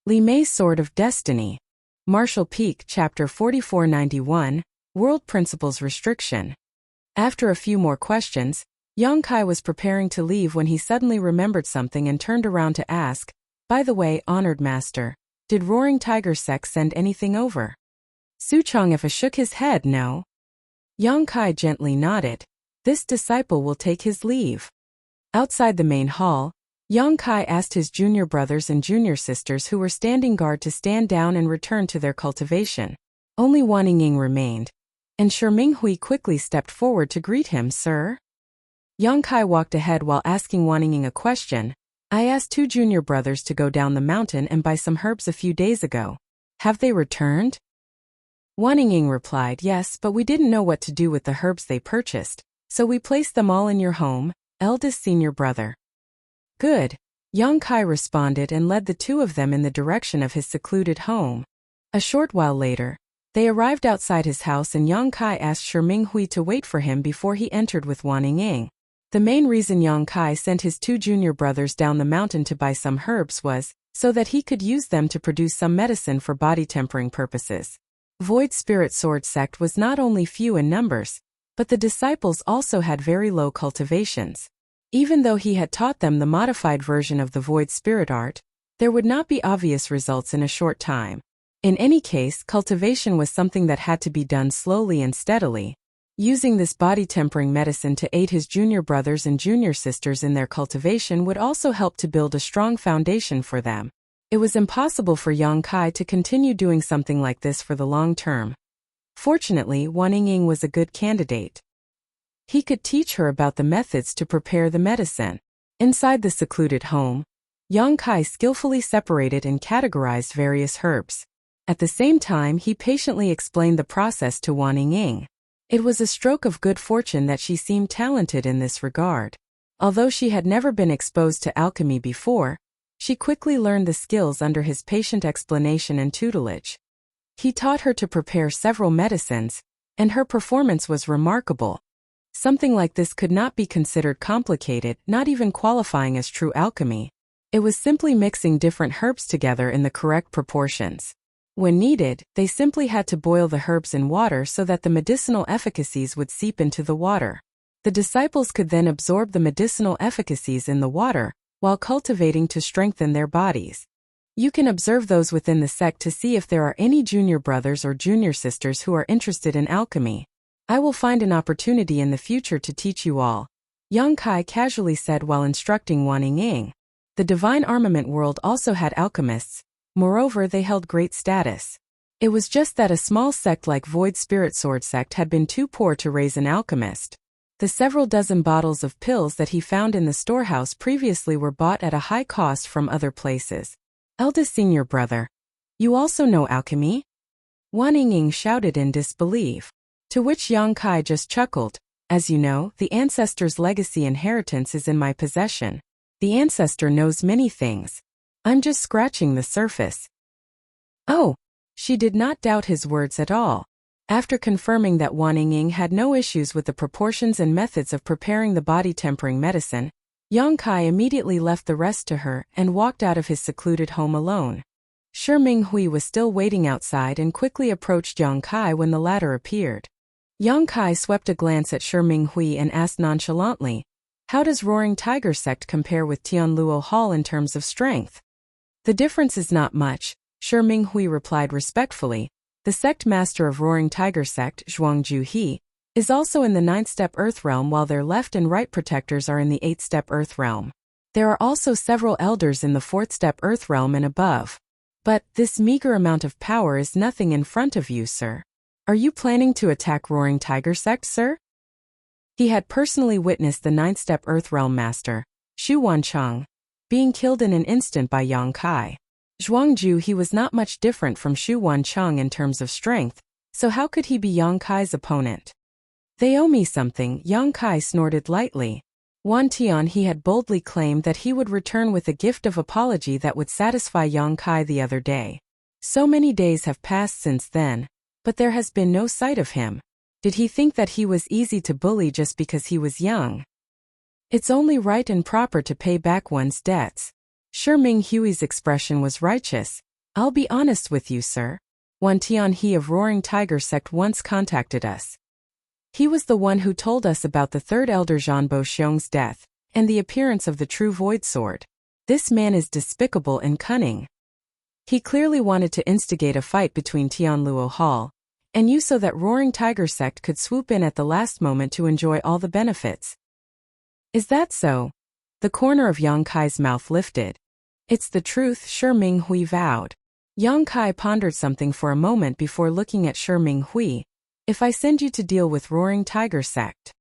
Li Mei's Sword of Destiny. Martial Peak Chapter 4491, World Principles Restriction. After a few more questions, Yang Kai was preparing to leave when he suddenly remembered something and turned around to ask, "By the way, honored master, did Roaring Tiger Sect send anything over?" Su Chang'efa shook his head no. Yang Kai gently nodded. "This disciple will take his leave." Outside the main hall, Yang Kai asked his junior brothers and junior sisters who were standing guard to stand down and return to their cultivation. Only Wan Ying remained, and Shi Minghui quickly stepped forward to greet him. "Sir?" Yang Kai walked ahead while asking Wan Ying a question. "I asked 2 junior brothers to go down the mountain and buy some herbs a few days ago. Have they returned?" Wan Ying replied, "Yes, but we didn't know what to do with the herbs they purchased, so we placed them all in your home, eldest senior brother." "Good," Yang Kai responded and led the 2 of them in the direction of his secluded home. A short while later, they arrived outside his house and Yang Kai asked Shi Minghui to wait for him before he entered with Wan Ying. The main reason Yang Kai sent his 2 junior brothers down the mountain to buy some herbs was so that he could use them to produce some medicine for body tempering purposes. Void Spirit Sword Sect was not only few in numbers, but the disciples also had very low cultivations. Even though he had taught them the modified version of the Void Spirit art, there would not be obvious results in a short time. In any case, cultivation was something that had to be done slowly and steadily. Using this body-tempering medicine to aid his junior brothers and junior sisters in their cultivation would also help to build a strong foundation for them. It was impossible for Yang Kai to continue doing something like this for the long term. Fortunately, Wan Ying was a good candidate. He could teach her about the methods to prepare the medicine. Inside the secluded home, Yang Kai skillfully separated and categorized various herbs. At the same time, he patiently explained the process to Wan Ying. It was a stroke of good fortune that she seemed talented in this regard. Although she had never been exposed to alchemy before, she quickly learned the skills under his patient explanation and tutelage. He taught her to prepare several medicines, and her performance was remarkable. Something like this could not be considered complicated, not even qualifying as true alchemy. It was simply mixing different herbs together in the correct proportions. When needed, they simply had to boil the herbs in water so that the medicinal efficacies would seep into the water. The disciples could then absorb the medicinal efficacies in the water, while cultivating to strengthen their bodies. You can observe those within the sect to see if there are any junior brothers or junior sisters who are interested in alchemy. I will find an opportunity in the future to teach you all, Yang Kai casually said while instructing Wan Ying. The divine armament world also had alchemists, moreover they held great status. It was just that a small sect like Void Spirit Sword Sect had been too poor to raise an alchemist. The several dozen bottles of pills that he found in the storehouse previously were bought at a high cost from other places. "Eldest senior brother, you also know alchemy?" Wan Ying shouted in disbelief. To which Yang Kai just chuckled. "As you know, the ancestor's legacy inheritance is in my possession. The ancestor knows many things. I'm just scratching the surface." Oh, she did not doubt his words at all. After confirming that Wan Ying had no issues with the proportions and methods of preparing the body-tempering medicine, Yang Kai immediately left the rest to her and walked out of his secluded home alone. Shi Minghui was still waiting outside and quickly approached Yang Kai when the latter appeared. Yang Kai swept a glance at Shi Minghui and asked nonchalantly, "How does Roaring Tiger Sect compare with Tianluo Hall in terms of strength?" "The difference is not much," Shi Minghui replied respectfully. "The sect master of Roaring Tiger Sect, Zhuangju He, is also in the 9th-step Earth Realm while their left and right protectors are in the 8th-step Earth Realm. There are also several elders in the 4th-step Earth Realm and above. But this meager amount of power is nothing in front of you, sir. Are you planning to attack Roaring Tiger Sect, sir?" He had personally witnessed the 9th-step Earth Realm Master, Xu Wancheng, being killed in an instant by Yang Kai. Zhuangju He was not much different from Xu Wancheng in terms of strength, so how could he be Yang Kai's opponent? "They owe me something," Yang Kai snorted lightly. Wan Tian He had boldly claimed that he would return with a gift of apology that would satisfy Yang Kai the other day. So many days have passed since then, but there has been no sight of him. Did he think that he was easy to bully just because he was young? It's only right and proper to pay back one's debts. Shi Minghui's expression was righteous. I'll be honest with you, sir. Wan Tianhe of Roaring Tiger sect once contacted us. He was the one who told us about the third elder Zhanbo Xiong's death, and the appearance of the true void sword. This man is despicable and cunning. He clearly wanted to instigate a fight between Tianluo Hall and you so that Roaring Tiger sect could swoop in at the last moment to enjoy all the benefits. Is that so? The corner of Yang Kai's mouth lifted. It's the truth, Shi Minghui vowed. Yang Kai pondered something for a moment before looking at Shi Minghui. If I send you to deal with Roaring Tiger sect.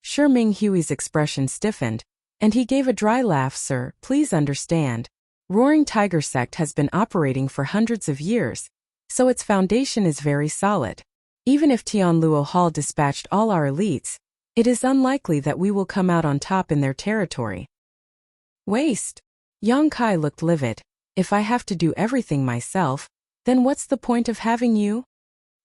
Shi Minghui's expression stiffened, and he gave a dry laugh. Sir, please understand. Roaring Tiger sect has been operating for hundreds of years, so its foundation is very solid. Even if Tianluo Hall dispatched all our elites, it is unlikely that we will come out on top in their territory. Waste. Yang Kai looked livid. If I have to do everything myself, then what's the point of having you?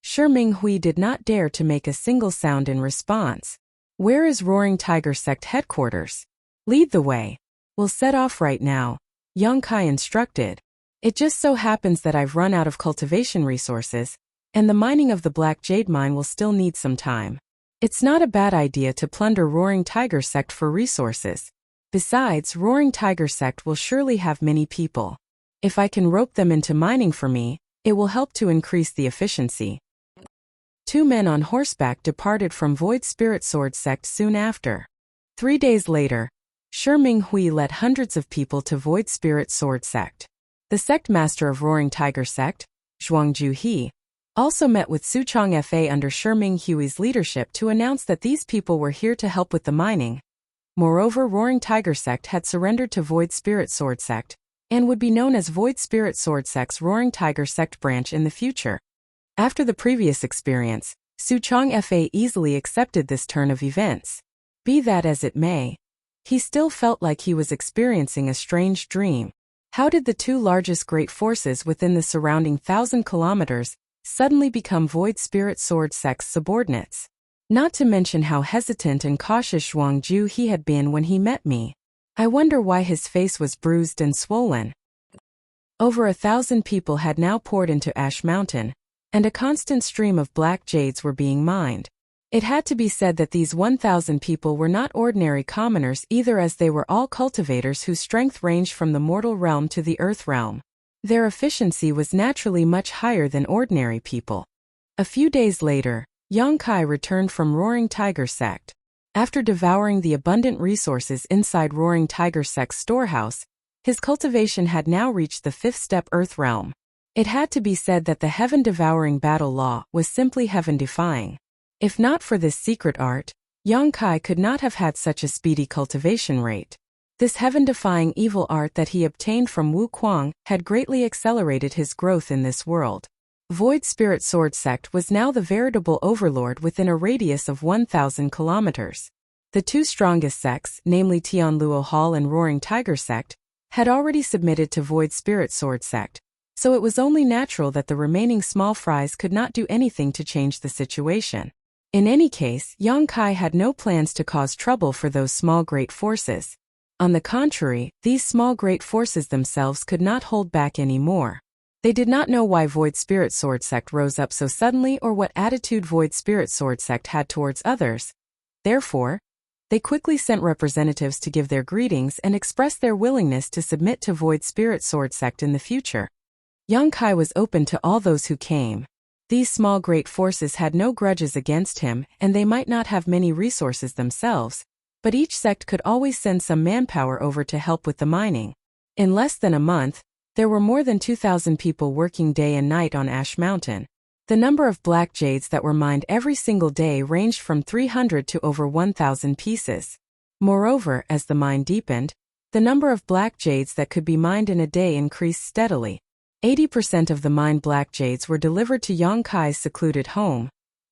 Shi Minghui did not dare to make a single sound in response. Where is Roaring Tiger sect headquarters? Lead the way. We'll set off right now, Yang Kai instructed. It just so happens that I've run out of cultivation resources, and the mining of the Black Jade mine will still need some time. It's not a bad idea to plunder Roaring Tiger sect for resources. Besides, Roaring Tiger sect will surely have many people. If I can rope them into mining for me, it will help to increase the efficiency. Two men on horseback departed from Void Spirit Sword sect soon after. 3 days later, Shi Minghui led hundreds of people to Void Spirit Sword sect. The sect master of Roaring Tiger sect, Zhuangju He, also met with Suchong Fa under Shi Minghui's leadership to announce that these people were here to help with the mining. Moreover, Roaring Tiger sect had surrendered to Void Spirit Sword sect, and would be known as Void Spirit Sword sect's Roaring Tiger sect branch in the future. After the previous experience, Suchong Fa easily accepted this turn of events. Be that as it may, he still felt like he was experiencing a strange dream. How did the two largest great forces within the surrounding 1,000 kilometers suddenly become Void Spirit Sword sect's subordinates? Not to mention how hesitant and cautious Zhuangju He had been when he met me. I wonder why his face was bruised and swollen. Over 1,000 people had now poured into Ash Mountain, and a constant stream of black jades were being mined. It had to be said that these 1,000 people were not ordinary commoners either, as they were all cultivators whose strength ranged from the mortal realm to the earth realm. Their efficiency was naturally much higher than ordinary people. A few days later, Yang Kai returned from Roaring Tiger sect. After devouring the abundant resources inside Roaring Tiger sect's storehouse, his cultivation had now reached the 5th step earth realm. It had to be said that the heaven-devouring battle law was simply heaven-defying. If not for this secret art, Yang Kai could not have had such a speedy cultivation rate. This heaven-defying evil art that he obtained from Wu Kuang had greatly accelerated his growth in this world. Void Spirit Sword sect was now the veritable overlord within a radius of 1,000 kilometers. The two strongest sects, namely Tianluo Hall and Roaring Tiger sect, had already submitted to Void Spirit Sword sect, so it was only natural that the remaining small fries could not do anything to change the situation. In any case, Yang Kai had no plans to cause trouble for those small great forces. On the contrary, these small great forces themselves could not hold back anymore. They did not know why Void Spirit Sword sect rose up so suddenly or what attitude Void Spirit Sword sect had towards others. Therefore, they quickly sent representatives to give their greetings and express their willingness to submit to Void Spirit Sword sect in the future. Yang Kai was open to all those who came. These small great forces had no grudges against him, and they might not have many resources themselves, but each sect could always send some manpower over to help with the mining. In less than a month, there were more than 2,000 people working day and night on Ash Mountain. The number of black jades that were mined every single day ranged from 300 to over 1,000 pieces. Moreover, as the mine deepened, the number of black jades that could be mined in a day increased steadily. 80% of the mined black jades were delivered to Yang Kai's secluded home,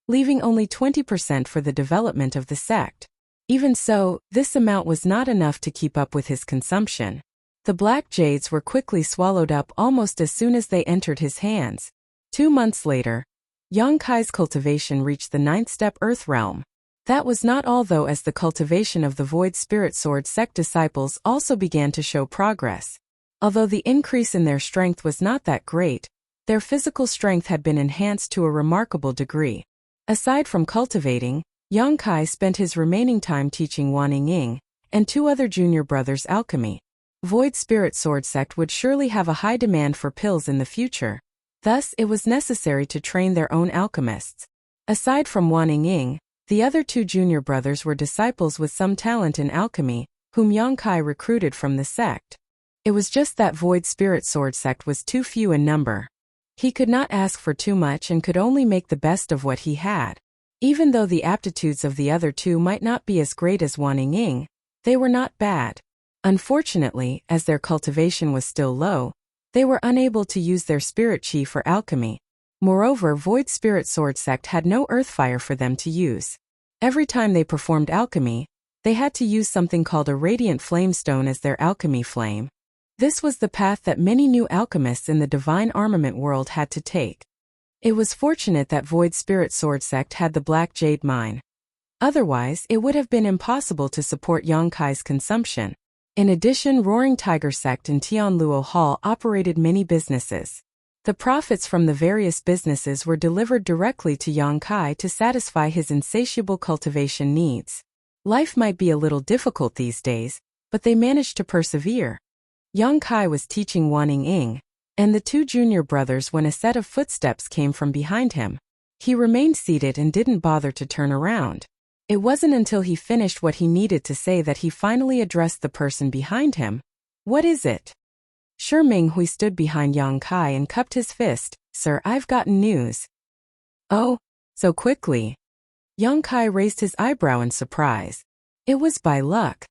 leaving only 20% for the development of the sect. Even so, this amount was not enough to keep up with his consumption. The black jades were quickly swallowed up almost as soon as they entered his hands. 2 months later, Yang Kai's cultivation reached the 9th step earth realm. That was not all though, as the cultivation of the Void Spirit Sword sect disciples also began to show progress. Although the increase in their strength was not that great, their physical strength had been enhanced to a remarkable degree. Aside from cultivating, Yang Kai spent his remaining time teaching Wan Ying and two other junior brothers alchemy. Void Spirit Sword sect would surely have a high demand for pills in the future. Thus, it was necessary to train their own alchemists. Aside from Wan Ying, the other two junior brothers were disciples with some talent in alchemy, whom Yang Kai recruited from the sect. It was just that Void Spirit Sword sect was too few in number. He could not ask for too much and could only make the best of what he had. Even though the aptitudes of the other two might not be as great as Wan Ying, they were not bad. Unfortunately, as their cultivation was still low, they were unable to use their spirit chi for alchemy. Moreover, Void Spirit Sword sect had no earth fire for them to use. Every time they performed alchemy, they had to use something called a radiant flame stone as their alchemy flame. This was the path that many new alchemists in the divine armament world had to take. It was fortunate that Void Spirit Sword sect had the Black Jade Mine. Otherwise, it would have been impossible to support Yang Kai's consumption. In addition, Roaring Tiger sect in Tianluo Hall operated many businesses. The profits from the various businesses were delivered directly to Yang Kai to satisfy his insatiable cultivation needs. Life might be a little difficult these days, but they managed to persevere. Yang Kai was teaching Wan Ying and the two junior brothers when a set of footsteps came from behind him. He remained seated and didn't bother to turn around. It wasn't until he finished what he needed to say that he finally addressed the person behind him. "What is it?" Shi Minghui stood behind Yang Kai and cupped his fist. "Sir, I've gotten news." "Oh, so quickly?" Yang Kai raised his eyebrow in surprise. "It was by luck."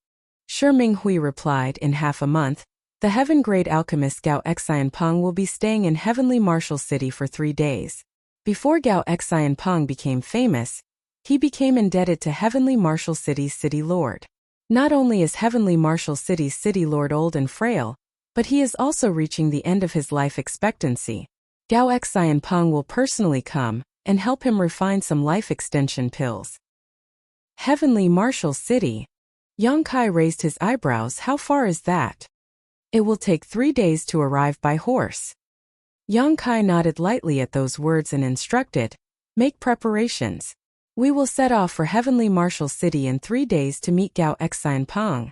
Shi Minghui replied, "In half a month, the heaven-grade alchemist Gao Xianpeng will be staying in Heavenly Martial City for 3 days. Before Gao Xianpeng became famous, he became indebted to Heavenly Martial City's City Lord. Not only is Heavenly Martial City's City Lord old and frail, but he is also reaching the end of his life expectancy. Gao Xianpeng will personally come and help him refine some life extension pills." Heavenly Martial City? Yang Kai raised his eyebrows. "How far is that?" "It will take 3 days to arrive by horse." Yang Kai nodded lightly at those words and instructed, "Make preparations. We will set off for Heavenly Martial City in 3 days to meet Gao Xianpeng."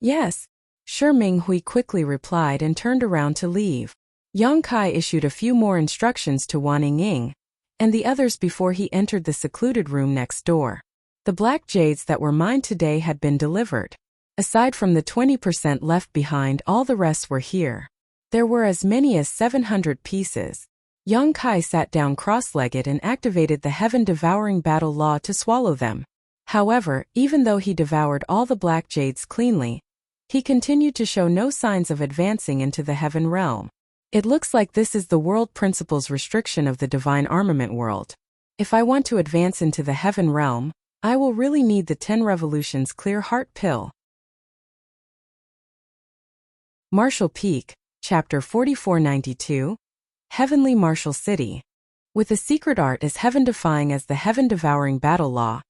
"Yes," Shi Minghui quickly replied and turned around to leave. Yang Kai issued a few more instructions to Wan Ying and the others before he entered the secluded room next door. The black jades that were mined today had been delivered. Aside from the 20% left behind, all the rest were here. There were as many as 700 pieces. Yang Kai sat down cross-legged and activated the heaven-devouring battle law to swallow them. However, even though he devoured all the black jades cleanly, he continued to show no signs of advancing into the heaven realm. It looks like this is the world principle's restriction of the divine armament world. If I want to advance into the heaven realm, I will really need the 10 revolutions clear heart pill. Martial Peak, Chapter 4492, Heavenly Martial City. With a secret art as heaven-defying as the heaven-devouring battle law,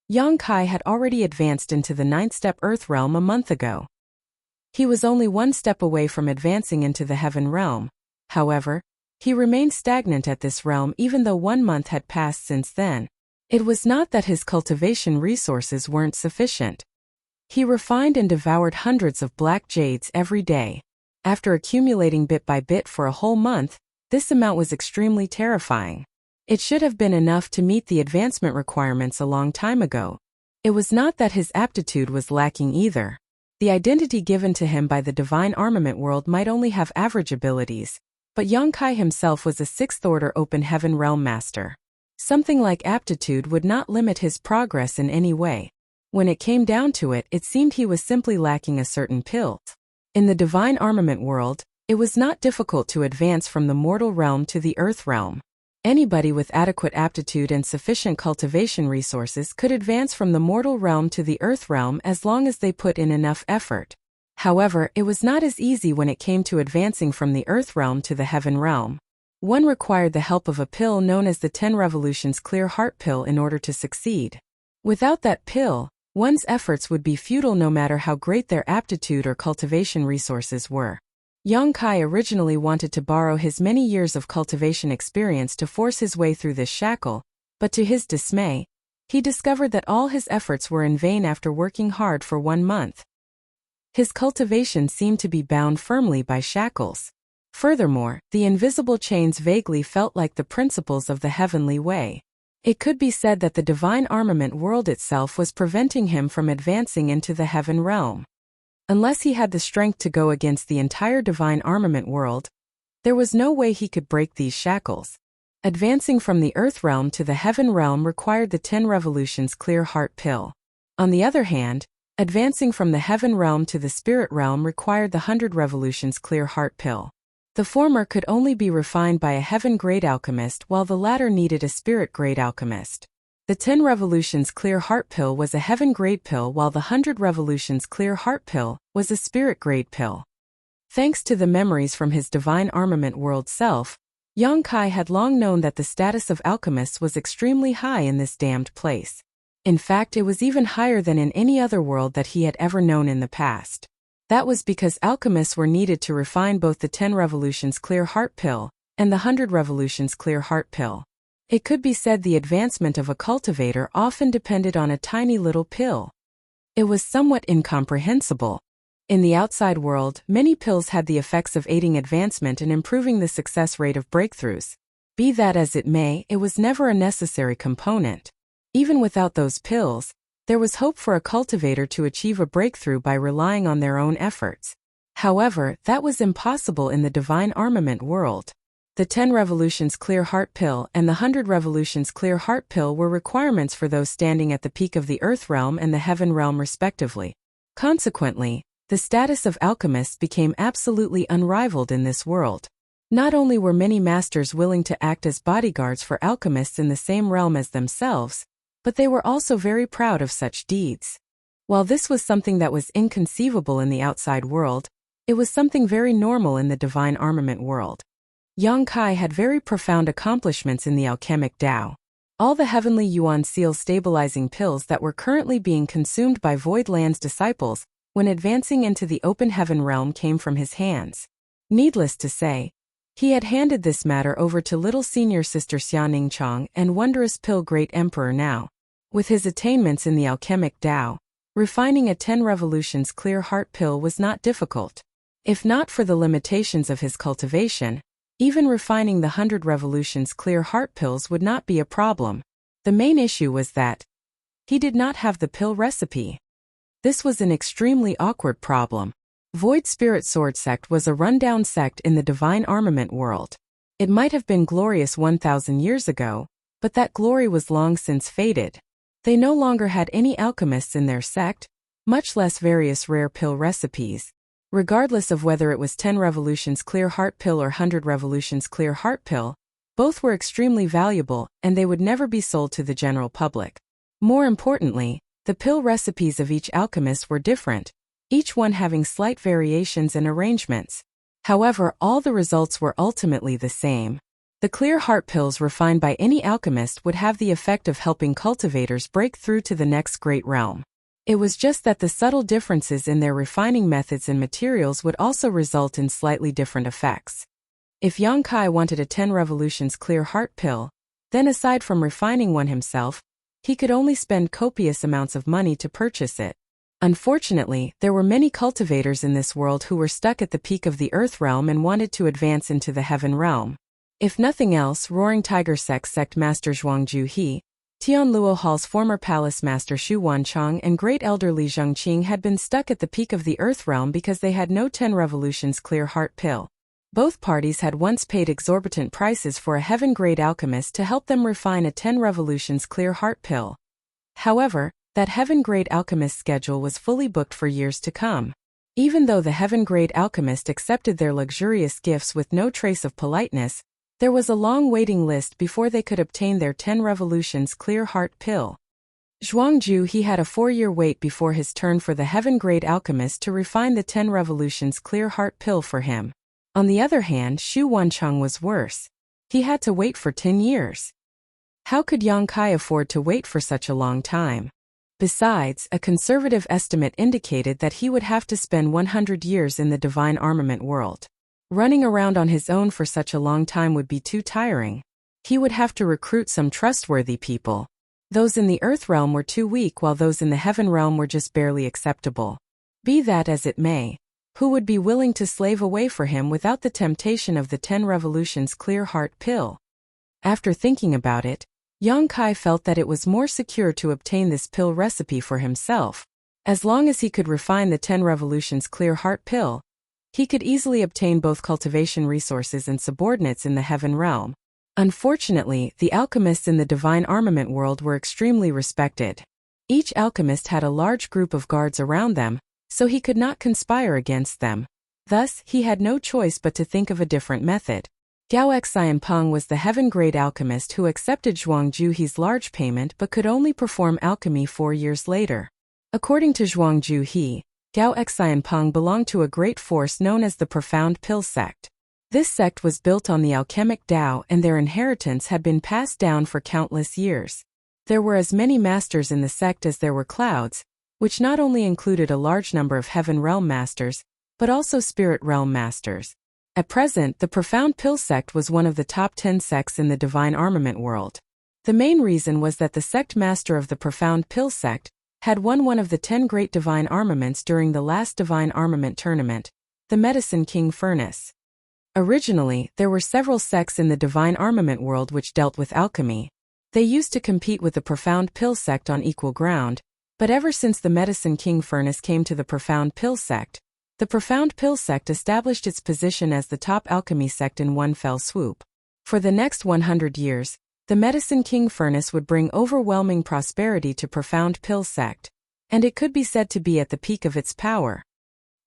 Yang Kai had already advanced into the 9th step Earth realm a month ago. He was only 1 step away from advancing into the heaven realm. However, he remained stagnant at this realm even though 1 month had passed since then. It was not that his cultivation resources weren't sufficient. He refined and devoured hundreds of black jades every day. After accumulating bit by bit for a whole month, this amount was extremely terrifying. It should have been enough to meet the advancement requirements a long time ago. It was not that his aptitude was lacking either. The identity given to him by the divine armament world might only have average abilities, but Yang Kai himself was a 6th order open heaven realm master. Something like aptitude would not limit his progress in any way. When it came down to it, it seemed he was simply lacking a certain pill. In the divine armament world, it was not difficult to advance from the mortal realm to the earth realm. Anybody with adequate aptitude and sufficient cultivation resources could advance from the mortal realm to the earth realm as long as they put in enough effort. However, it was not as easy when it came to advancing from the earth realm to the heaven realm. One required the help of a pill known as the 10 revolutions clear heart pill in order to succeed. Without that pill, one's efforts would be futile no matter how great their aptitude or cultivation resources were. Yang Kai originally wanted to borrow his many years of cultivation experience to force his way through this shackle, but to his dismay, he discovered that all his efforts were in vain after working hard for 1 month. His cultivation seemed to be bound firmly by shackles. Furthermore, the invisible chains vaguely felt like the principles of the heavenly way. It could be said that the divine armament world itself was preventing him from advancing into the heaven realm. Unless he had the strength to go against the entire divine armament world, there was no way he could break these shackles. Advancing from the earth realm to the heaven realm required the 10 revolutions clear heart pill. On the other hand, advancing from the heaven realm to the spirit realm required the 100 revolutions clear heart pill. The former could only be refined by a heaven-grade alchemist, while the latter needed a spirit-grade alchemist. The 10 revolutions clear heart pill was a heaven-grade pill, while the 100 revolutions clear heart pill was a spirit-grade pill. Thanks to the memories from his divine armament world self, Yang Kai had long known that the status of alchemists was extremely high in this damned place. In fact, it was even higher than in any other world that he had ever known in the past. That was because alchemists were needed to refine both the 10 revolutions clear heart pill and the 100 revolutions clear heart pill. It could be said the advancement of a cultivator often depended on a tiny little pill. It was somewhat incomprehensible. In the outside world, many pills had the effects of aiding advancement and improving the success rate of breakthroughs. Be that as it may, it was never a necessary component. Even without those pills, there was hope for a cultivator to achieve a breakthrough by relying on their own efforts. However, that was impossible in the divine armament world. The 10 revolutions clear heart pill and the 100 revolutions clear heart pill were requirements for those standing at the peak of the earth realm and the heaven realm respectively. Consequently, the status of alchemists became absolutely unrivaled in this world. Not only were many masters willing to act as bodyguards for alchemists in the same realm as themselves, but they were also very proud of such deeds. While this was something that was inconceivable in the outside world, it was something very normal in the divine armament world. Yang Kai had very profound accomplishments in the alchemic Tao. All the heavenly Yuan seal stabilizing pills that were currently being consumed by Void Land's disciples when advancing into the open heaven realm came from his hands. Needless to say, he had handed this matter over to little senior sister Xianing Chong and wondrous pill great emperor now. With his attainments in the alchemic Tao, refining a 10 revolutions clear heart pill was not difficult. If not for the limitations of his cultivation, even refining the 100 revolutions clear heart pills would not be a problem. The main issue was that he did not have the pill recipe. This was an extremely awkward problem. Void Spirit Sword Sect was a rundown sect in the divine armament world. It might have been glorious 1,000 years ago, but that glory was long since faded. They no longer had any alchemists in their sect, much less various rare pill recipes. Regardless of whether it was 10 revolutions clear heart pill or 100 revolutions clear heart pill, both were extremely valuable and they would never be sold to the general public. More importantly, the pill recipes of each alchemist were different, each one having slight variations and arrangements. However, all the results were ultimately the same. The clear heart pills refined by any alchemist would have the effect of helping cultivators break through to the next great realm. It was just that the subtle differences in their refining methods and materials would also result in slightly different effects. If Yang Kai wanted a 10 revolutions clear heart pill, then aside from refining one himself, he could only spend copious amounts of money to purchase it. Unfortunately, there were many cultivators in this world who were stuck at the peak of the earth realm and wanted to advance into the heaven realm. If nothing else, Roaring Tiger Sect Master Zhuangju He, Tianluo Hall's former palace master Xu Wancheng and great elder Li Zhengqing had been stuck at the peak of the earth realm because they had no 10 revolutions clear heart pill. Both parties had once paid exorbitant prices for a heaven-grade alchemist to help them refine a 10 revolutions clear heart pill. However, that heaven-grade alchemist schedule was fully booked for years to come. Even though the heaven-grade alchemist accepted their luxurious gifts with no trace of politeness, there was a long waiting list before they could obtain their 10 revolutions clear heart pill. Zhuangju He had a 4-year wait before his turn for the heaven-grade alchemist to refine the 10 revolutions clear heart pill for him. On the other hand, Xu Wancheng was worse. He had to wait for 10 years. How could Yang Kai afford to wait for such a long time? Besides, a conservative estimate indicated that he would have to spend 100 years in the divine armament world. Running around on his own for such a long time would be too tiring. He would have to recruit some trustworthy people. Those in the earth realm were too weak, while those in the heaven realm were just barely acceptable. Be that as it may, who would be willing to slave away for him without the temptation of the 10 revolutions clear heart pill? After thinking about it, Yang Kai felt that it was more secure to obtain this pill recipe for himself. As long as he could refine the 10 revolutions clear heart pill, he could easily obtain both cultivation resources and subordinates in the heaven realm. Unfortunately, the alchemists in the divine armament world were extremely respected. Each alchemist had a large group of guards around them, so he could not conspire against them. Thus, he had no choice but to think of a different method. Gao Xianpeng was the heaven-grade alchemist who accepted Zhuang Juhi's large payment but could only perform alchemy 4 years later. According to Zhuang Juhi, Gao Xianpeng belonged to a great force known as the Profound Pill Sect. This sect was built on the alchemic Tao, and their inheritance had been passed down for countless years. There were as many masters in the sect as there were clouds, which not only included a large number of heaven realm masters, but also spirit realm masters. At present, the Profound Pill Sect was one of the top 10 sects in the divine armament world. The main reason was that the sect master of the Profound Pill Sect had won one of the 10 great divine armaments during the last divine armament tournament, the Medicine King Furnace. Originally, there were several sects in the divine armament world which dealt with alchemy. They used to compete with the Profound Pill Sect on equal ground, but ever since the Medicine King Furnace came to the Profound Pill Sect, the Profound Pill Sect established its position as the top alchemy sect in one fell swoop. For the next 100 years, the Medicine King Furnace would bring overwhelming prosperity to Profound Pill Sect, and it could be said to be at the peak of its power.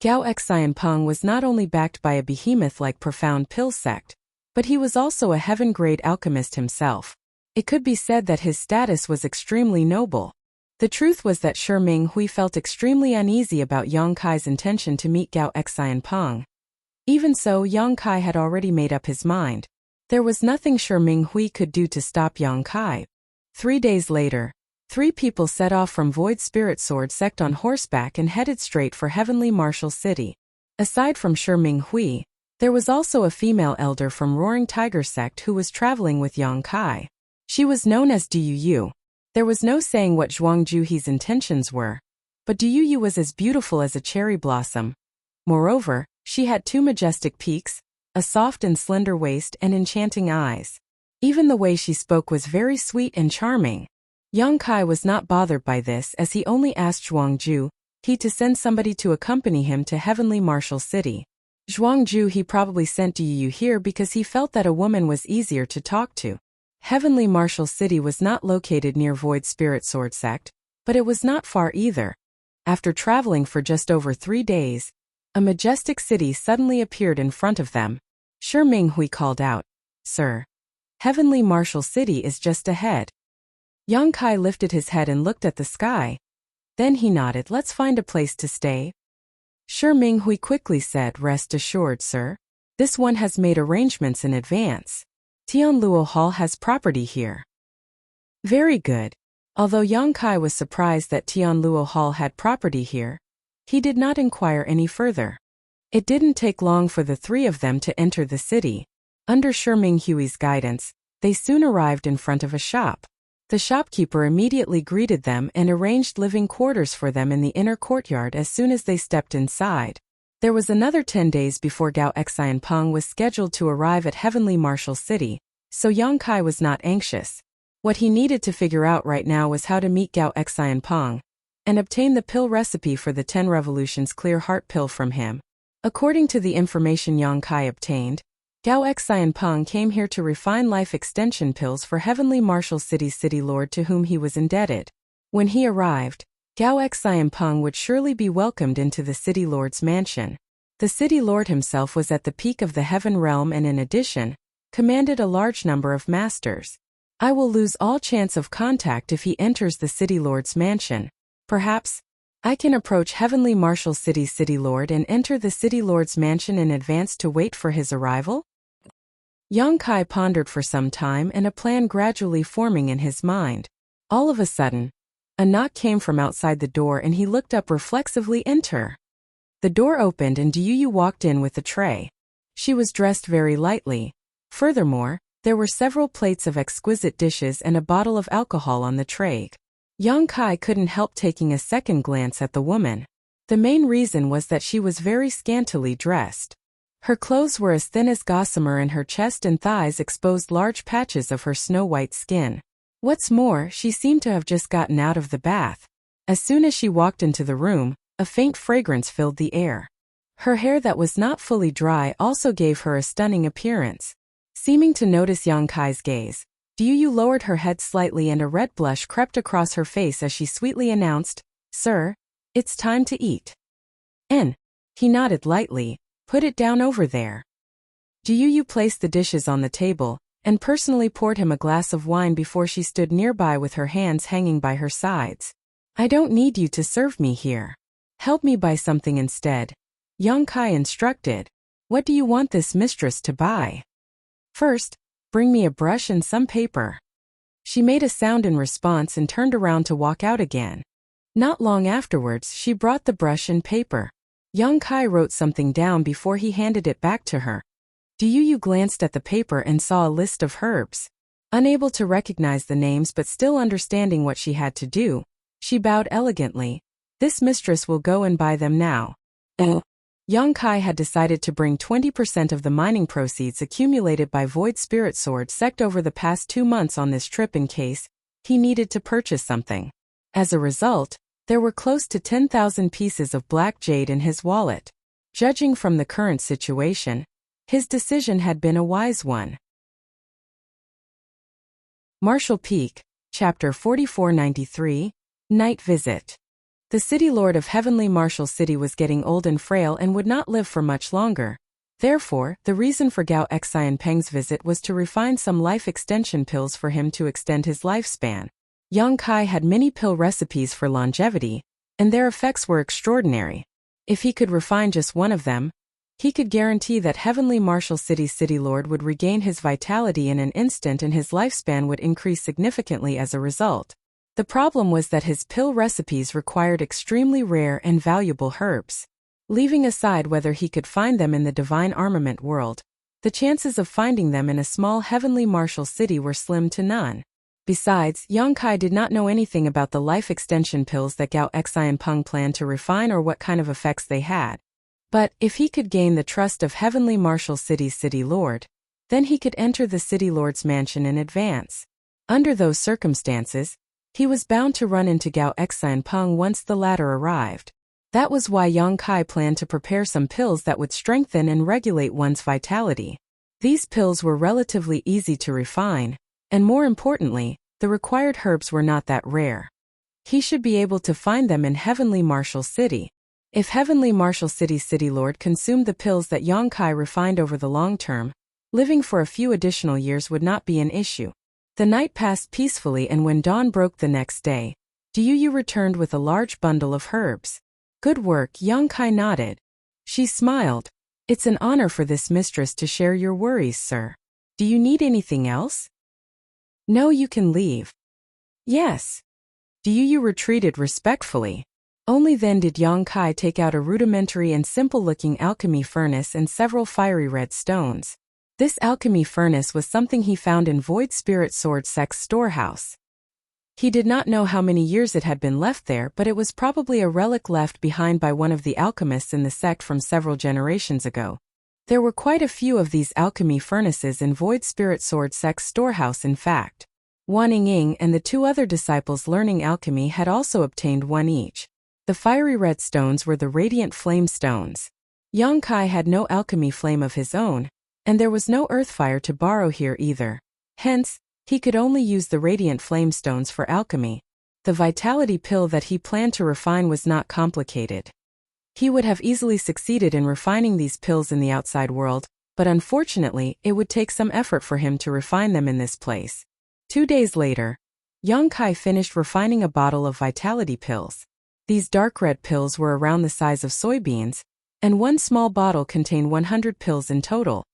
Gao Xianpeng was not only backed by a behemoth like Profound Pill Sect, but he was also a heaven-grade alchemist himself. It could be said that his status was extremely noble. The truth was that Shi Minghui felt extremely uneasy about Yang Kai's intention to meet Gao Xianpeng. Even so, Yang Kai had already made up his mind. There was nothing Shi Minghui could do to stop Yang Kai. 3 days later, 3 people set off from Void Spirit Sword Sect on horseback and headed straight for Heavenly Martial City. Aside from Shi Minghui, there was also a female elder from Roaring Tiger Sect who was traveling with Yang Kai. She was known as Duyu. There was no saying what Zhuang Juhi's intentions were, but Duyu was as beautiful as a cherry blossom. Moreover, she had 2 majestic peaks, a soft and slender waist, and enchanting eyes. Even the way she spoke was very sweet and charming. Yang Kai was not bothered by this, as he only asked Zhuang Juhi to send somebody to accompany him to Heavenly Martial City. Zhuang Juhi probably sent Duyu here because he felt that a woman was easier to talk to. Heavenly Martial City was not located near Void Spirit Sword Sect, but it was not far either. After traveling for just over 3 days, a majestic city suddenly appeared in front of them. Shi Minghui called out, "Sir, Heavenly Martial City is just ahead." Yang Kai lifted his head and looked at the sky. Then he nodded. "Let's find a place to stay." Shi Minghui quickly said, "Rest assured, sir. This one has made arrangements in advance. Tianluo Hall has property here." Very good. Although Yang Kai was surprised that Tianluo Hall had property here, he did not inquire any further. It didn't take long for the 3 of them to enter the city. Under Shi Minghui's guidance, they soon arrived in front of a shop. The shopkeeper immediately greeted them and arranged living quarters for them in the inner courtyard as soon as they stepped inside. There was another 10 days before Gao Xianpeng was scheduled to arrive at Heavenly Martial City, so Yang Kai was not anxious. What he needed to figure out right now was how to meet Gao Xianpeng and obtain the pill recipe for the 10 revolutions clear heart pill from him. According to the information Yang Kai obtained, Gao Xianpeng came here to refine life extension pills for Heavenly Martial City's city lord to whom he was indebted. When he arrived, Gao Xianpeng would surely be welcomed into the city lord's mansion. The city lord himself was at the peak of the heaven realm and in addition, commanded a large number of masters. I will lose all chance of contact if he enters the city lord's mansion. Perhaps I can approach Heavenly Martial City's city lord and enter the city lord's mansion in advance to wait for his arrival? Yang Kai pondered for some time, and a plan gradually forming in his mind. All of a sudden, a knock came from outside the door and he looked up reflexively. "Enter." The door opened and Duyu walked in with a tray. She was dressed very lightly. Furthermore, there were several plates of exquisite dishes and a bottle of alcohol on the tray. Yang Kai couldn't help taking a second glance at the woman. The main reason was that she was very scantily dressed. Her clothes were as thin as gossamer and her chest and thighs exposed large patches of her snow-white skin. What's more, she seemed to have just gotten out of the bath. As soon as she walked into the room, a faint fragrance filled the air. Her hair that was not fully dry also gave her a stunning appearance. Seeming to notice Yang Kai's gaze, Yu lowered her head slightly and a red blush crept across her face as she sweetly announced, "Sir, it's time to eat." He nodded lightly. "Put it down over there." Yu placed the dishes on the table, and personally poured him a glass of wine before she stood nearby with her hands hanging by her sides. "I don't need you to serve me here. Help me buy something instead," Yang Kai instructed. "What do you want this mistress to buy?" "First, bring me a brush and some paper." She made a sound in response and turned around to walk out again. Not long afterwards, she brought the brush and paper. Yang Kai wrote something down before he handed it back to her. Yu glanced at the paper and saw a list of herbs. Unable to recognize the names but still understanding what she had to do, she bowed elegantly. "This mistress will go and buy them now." Yang Kai had decided to bring 20% of the mining proceeds accumulated by Void Spirit Sword sect over the past 2 months on this trip in case he needed to purchase something. As a result, there were close to 10,000 pieces of black jade in his wallet. Judging from the current situation, his decision had been a wise one. Marshall Peak, Chapter 4493, Night Visit. The City Lord of Heavenly Marshall City was getting old and frail and would not live for much longer. Therefore, the reason for Gao Xian Peng's visit was to refine some life extension pills for him to extend his lifespan. Yang Kai had many pill recipes for longevity, and their effects were extraordinary. If he could refine just one of them, he could guarantee that Heavenly Marshall City's City Lord would regain his vitality in an instant and his lifespan would increase significantly as a result. The problem was that his pill recipes required extremely rare and valuable herbs. Leaving aside whether he could find them in the divine armament world, the chances of finding them in a small Heavenly Marshall City were slim to none. Besides, Yang Kai did not know anything about the life extension pills that Gao Xian Peng planned to refine or what kind of effects they had. But, if he could gain the trust of Heavenly Marshall City's City Lord, then he could enter the City Lord's mansion in advance. Under those circumstances, he was bound to run into Gao Xian Peng once the latter arrived. That was why Yang Kai planned to prepare some pills that would strengthen and regulate one's vitality. These pills were relatively easy to refine, and more importantly, the required herbs were not that rare. He should be able to find them in Heavenly Marshall City. If Heavenly Marshall City's City Lord consumed the pills that Yang Kai refined over the long term, living for a few additional years would not be an issue. The night passed peacefully and when dawn broke the next day, Yu returned with a large bundle of herbs. "Good work," Yang Kai nodded. She smiled. "It's an honor for this mistress to share your worries, sir. Do you need anything else?" "No, you can leave." "Yes." Yu retreated respectfully. Only then did Yang Kai take out a rudimentary and simple-looking alchemy furnace and several fiery red stones. This alchemy furnace was something he found in Void Spirit Sword Sect's storehouse. He did not know how many years it had been left there, but it was probably a relic left behind by one of the alchemists in the sect from several generations ago. There were quite a few of these alchemy furnaces in Void Spirit Sword Sect's storehouse in fact. Wan Ying and the 2 other disciples learning alchemy had also obtained one each. The fiery red stones were the radiant flame stones. Yang Kai had no alchemy flame of his own, and there was no earth fire to borrow here either. Hence, he could only use the radiant flame stones for alchemy. The vitality pill that he planned to refine was not complicated. He would have easily succeeded in refining these pills in the outside world, but unfortunately, it would take some effort for him to refine them in this place. 2 days later, Yang Kai finished refining a bottle of vitality pills. These dark red pills were around the size of soybeans, and one small bottle contained 100 pills in total.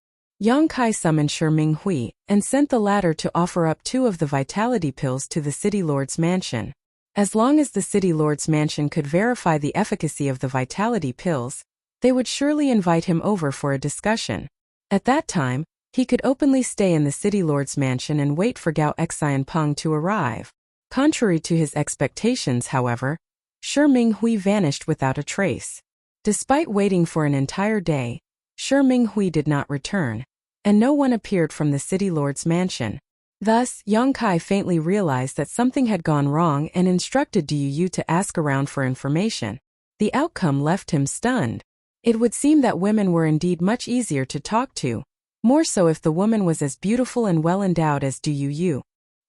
Yang Kai summoned Shi Minghui and sent the latter to offer up 2 of the vitality pills to the City Lord's mansion. As long as the City Lord's mansion could verify the efficacy of the vitality pills, they would surely invite him over for a discussion. At that time, he could openly stay in the city lord's mansion and wait for Gao Xianpeng to arrive. Contrary to his expectations, however, Shi Minghui vanished without a trace. Despite waiting for an entire day, Shi Minghui did not return, and no one appeared from the city lord's mansion. Thus, Yang Kai faintly realized that something had gone wrong and instructed Du Yu to ask around for information. The outcome left him stunned. It would seem that women were indeed much easier to talk to, more so if the woman was as beautiful and well-endowed as Du Yu.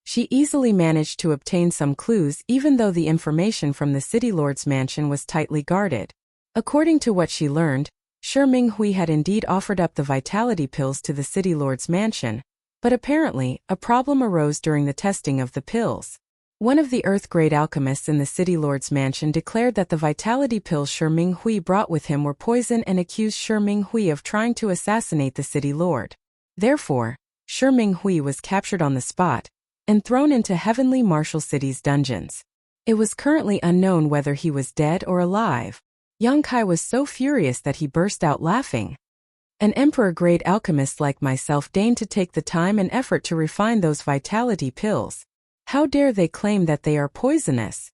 She easily managed to obtain some clues even though the information from the city lord's mansion was tightly guarded. According to what she learned, Shi Minghui had indeed offered up the vitality pills to the city lord's mansion, but apparently, a problem arose during the testing of the pills. One of the Earth-grade alchemists in the city lord's mansion declared that the vitality pills Shi Minghui brought with him were poison and accused Shi Minghui of trying to assassinate the city lord. Therefore, Shi Minghui was captured on the spot and thrown into Heavenly Marshal City's dungeons. It was currently unknown whether he was dead or alive. Yang Kai was so furious that he burst out laughing. An emperor-grade alchemist like myself deigned to take the time and effort to refine those vitality pills. How dare they claim that they are poisonous?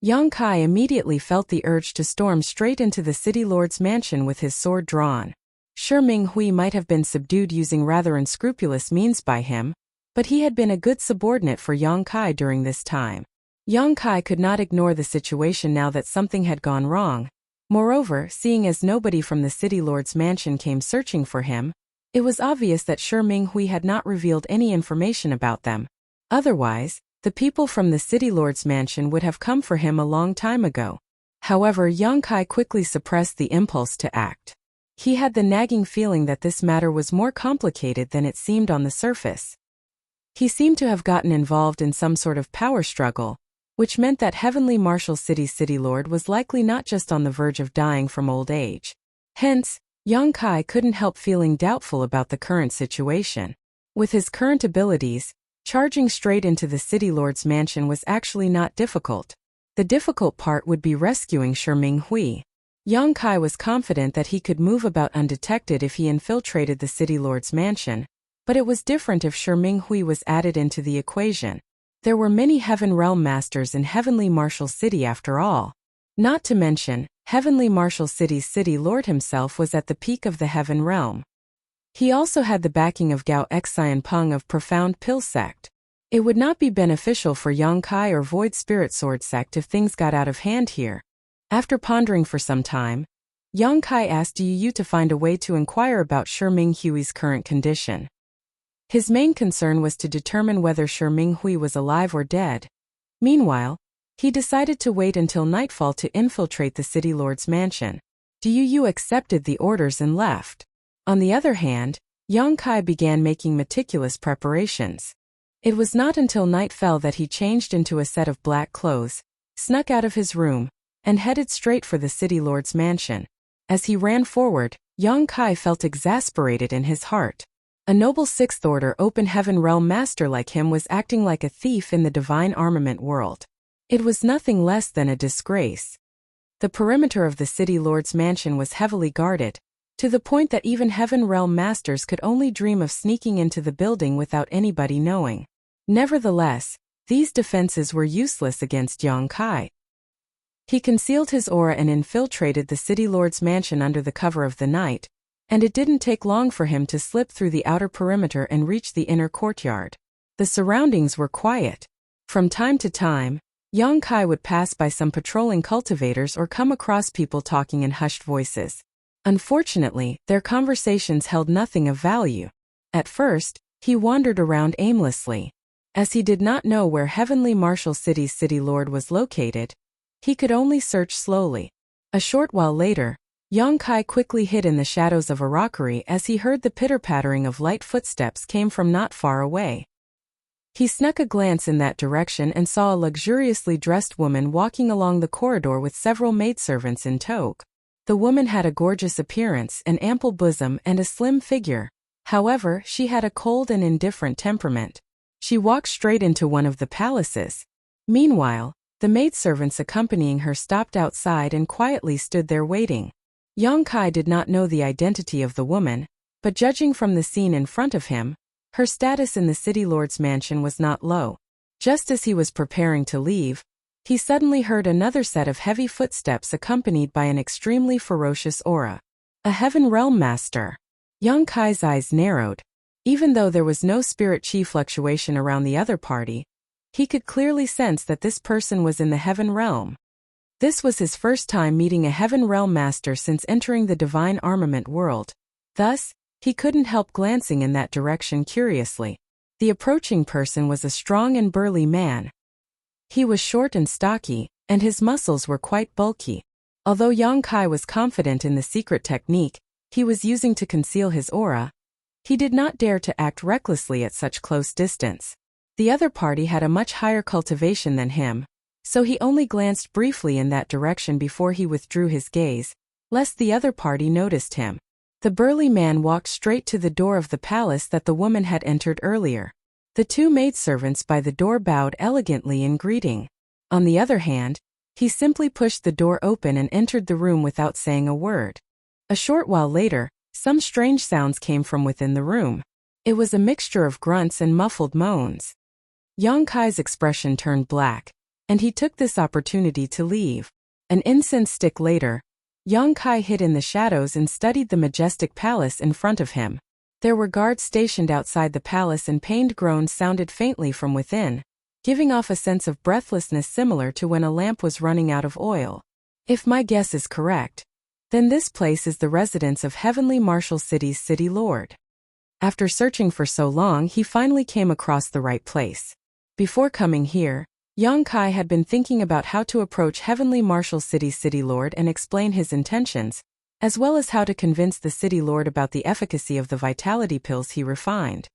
Yang Kai immediately felt the urge to storm straight into the city lord's mansion with his sword drawn. Shi Minghui might have been subdued using rather unscrupulous means by him, but he had been a good subordinate for Yang Kai during this time. Yang Kai could not ignore the situation now that something had gone wrong. Moreover, seeing as nobody from the city lord's mansion came searching for him, it was obvious that Shi Minghui had not revealed any information about them. Otherwise, the people from the city lord's mansion would have come for him a long time ago. However, Yang Kai quickly suppressed the impulse to act. He had the nagging feeling that this matter was more complicated than it seemed on the surface. He seemed to have gotten involved in some sort of power struggle, which meant that Heavenly Marshal City's city lord was likely not just on the verge of dying from old age. Hence, Yang Kai couldn't help feeling doubtful about the current situation. With his current abilities, charging straight into the city lord's mansion was actually not difficult. The difficult part would be rescuing Shi Minghui. Yang Kai was confident that he could move about undetected if he infiltrated the city lord's mansion, but it was different if Shi Minghui was added into the equation. There were many Heaven Realm Masters in Heavenly Marshal City after all. Not to mention, Heavenly Marshal City's city lord himself was at the peak of the Heaven Realm. He also had the backing of Gao Xianpeng of Profound Pill Sect. It would not be beneficial for Yang Kai or Void Spirit Sword Sect if things got out of hand here. After pondering for some time, Yang Kai asked Du Yu to find a way to inquire about Shi Minghui's current condition. His main concern was to determine whether Shi Minghui was alive or dead. Meanwhile, he decided to wait until nightfall to infiltrate the city lord's mansion. Du Yu accepted the orders and left. On the other hand, Yang Kai began making meticulous preparations. It was not until night fell that he changed into a set of black clothes, snuck out of his room, and headed straight for the city lord's mansion. As he ran forward, Yang Kai felt exasperated in his heart. A noble Sixth Order Open Heaven Realm Master like him was acting like a thief in the divine armament world. It was nothing less than a disgrace. The perimeter of the city lord's mansion was heavily guarded, to the point that even Heaven Realm Masters could only dream of sneaking into the building without anybody knowing. Nevertheless, these defenses were useless against Yang Kai. He concealed his aura and infiltrated the city lord's mansion under the cover of the night, and it didn't take long for him to slip through the outer perimeter and reach the inner courtyard. The surroundings were quiet. From time to time, Yang Kai would pass by some patrolling cultivators or come across people talking in hushed voices. Unfortunately, their conversations held nothing of value. At first, he wandered around aimlessly. As he did not know where Heavenly Marshal City's city lord was located, he could only search slowly. A short while later, Yang Kai quickly hid in the shadows of a rockery as he heard the pitter-pattering of light footsteps came from not far away. He snuck a glance in that direction and saw a luxuriously dressed woman walking along the corridor with several maidservants in tow. The woman had a gorgeous appearance, an ample bosom, and a slim figure. However, she had a cold and indifferent temperament. She walked straight into one of the palaces. Meanwhile, the maidservants accompanying her stopped outside and quietly stood there waiting. Yang Kai did not know the identity of the woman, But judging from the scene in front of him, her status in the city lord's mansion was not low. Just as he was preparing to leave, he suddenly heard another set of heavy footsteps accompanied by an extremely ferocious aura. A Heaven Realm Master. Young Kai's eyes narrowed. Even though there was no spirit chi fluctuation around the other party, he could clearly sense that this person was in the Heaven Realm. This was his first time meeting a Heaven Realm Master since entering the Divine Armament world. Thus, he couldn't help glancing in that direction curiously. The approaching person was a strong and burly man. He was short and stocky, and his muscles were quite bulky. Although Yang Kai was confident in the secret technique he was using to conceal his aura, he did not dare to act recklessly at such close distance. The other party had a much higher cultivation than him, so he only glanced briefly in that direction before he withdrew his gaze, lest the other party noticed him. The burly man walked straight to the door of the palace that the woman had entered earlier. The two maidservants by the door bowed elegantly in greeting. On the other hand, he simply pushed the door open and entered the room without saying a word. A short while later, some strange sounds came from within the room. It was a mixture of grunts and muffled moans. Yang Kai's expression turned black, and he took this opportunity to leave. An incense stick later, Yang Kai hid in the shadows and studied the majestic palace in front of him. There were guards stationed outside the palace and pained groans sounded faintly from within, giving off a sense of breathlessness similar to when a lamp was running out of oil. If my guess is correct, then this place is the residence of Heavenly Marshal City's City Lord. After searching for so long, he finally came across the right place. Before coming here, Yang Kai had been thinking about how to approach Heavenly Marshal City's City Lord and explain his intentions, as well as how to convince the City Lord about the efficacy of the vitality pills he refined.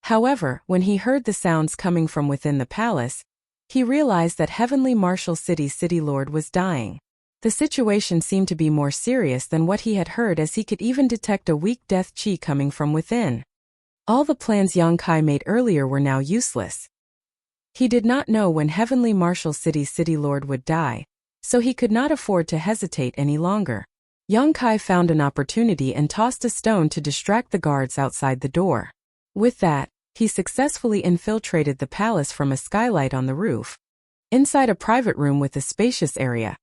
However, when he heard the sounds coming from within the palace, he realized that Heavenly Marshal City's City Lord was dying. The situation seemed to be more serious than what he had heard, as he could even detect a weak death chi coming from within. All the plans Yang Kai made earlier were now useless. He did not know when Heavenly Marshal City's City Lord would die, so he could not afford to hesitate any longer. Yang Kai found an opportunity and tossed a stone to distract the guards outside the door. With that, he successfully infiltrated the palace from a skylight on the roof. Inside a private room with a spacious area,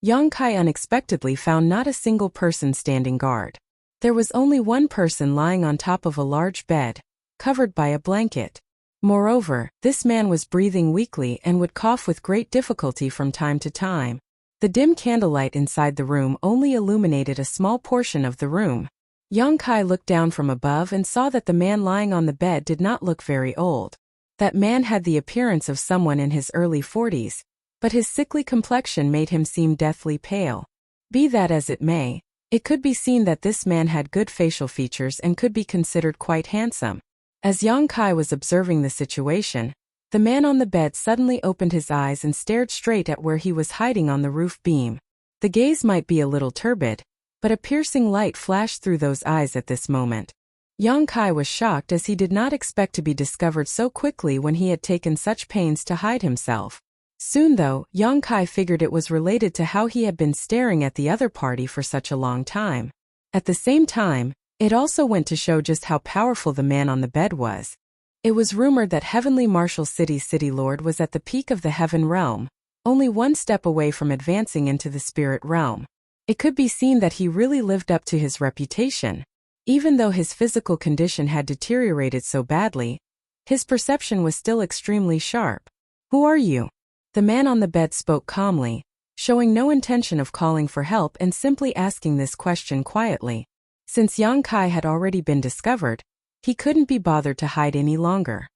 Yang Kai unexpectedly found not a single person standing guard. There was only one person lying on top of a large bed, covered by a blanket. Moreover, this man was breathing weakly and would cough with great difficulty from time to time. The dim candlelight inside the room only illuminated a small portion of the room. Yang Kai looked down from above and saw that the man lying on the bed did not look very old. That man had the appearance of someone in his early 40s, but his sickly complexion made him seem deathly pale. Be that as it may, it could be seen that this man had good facial features and could be considered quite handsome. As Yang Kai was observing the situation, the man on the bed suddenly opened his eyes and stared straight at where he was hiding on the roof beam. The gaze might be a little turbid, but a piercing light flashed through those eyes at this moment. Yang Kai was shocked, as he did not expect to be discovered so quickly when he had taken such pains to hide himself. Soon though, Yang Kai figured it was related to how he had been staring at the other party for such a long time. At the same time, it also went to show just how powerful the man on the bed was. It was rumored that Heavenly Marshal City's City Lord was at the peak of the Heaven Realm, only one step away from advancing into the Spirit Realm. It could be seen that he really lived up to his reputation. Even though his physical condition had deteriorated so badly, his perception was still extremely sharp. "Who are you?" The man on the bed spoke calmly, showing no intention of calling for help and simply asking this question quietly. Since Yang Kai had already been discovered, he couldn't be bothered to hide any longer.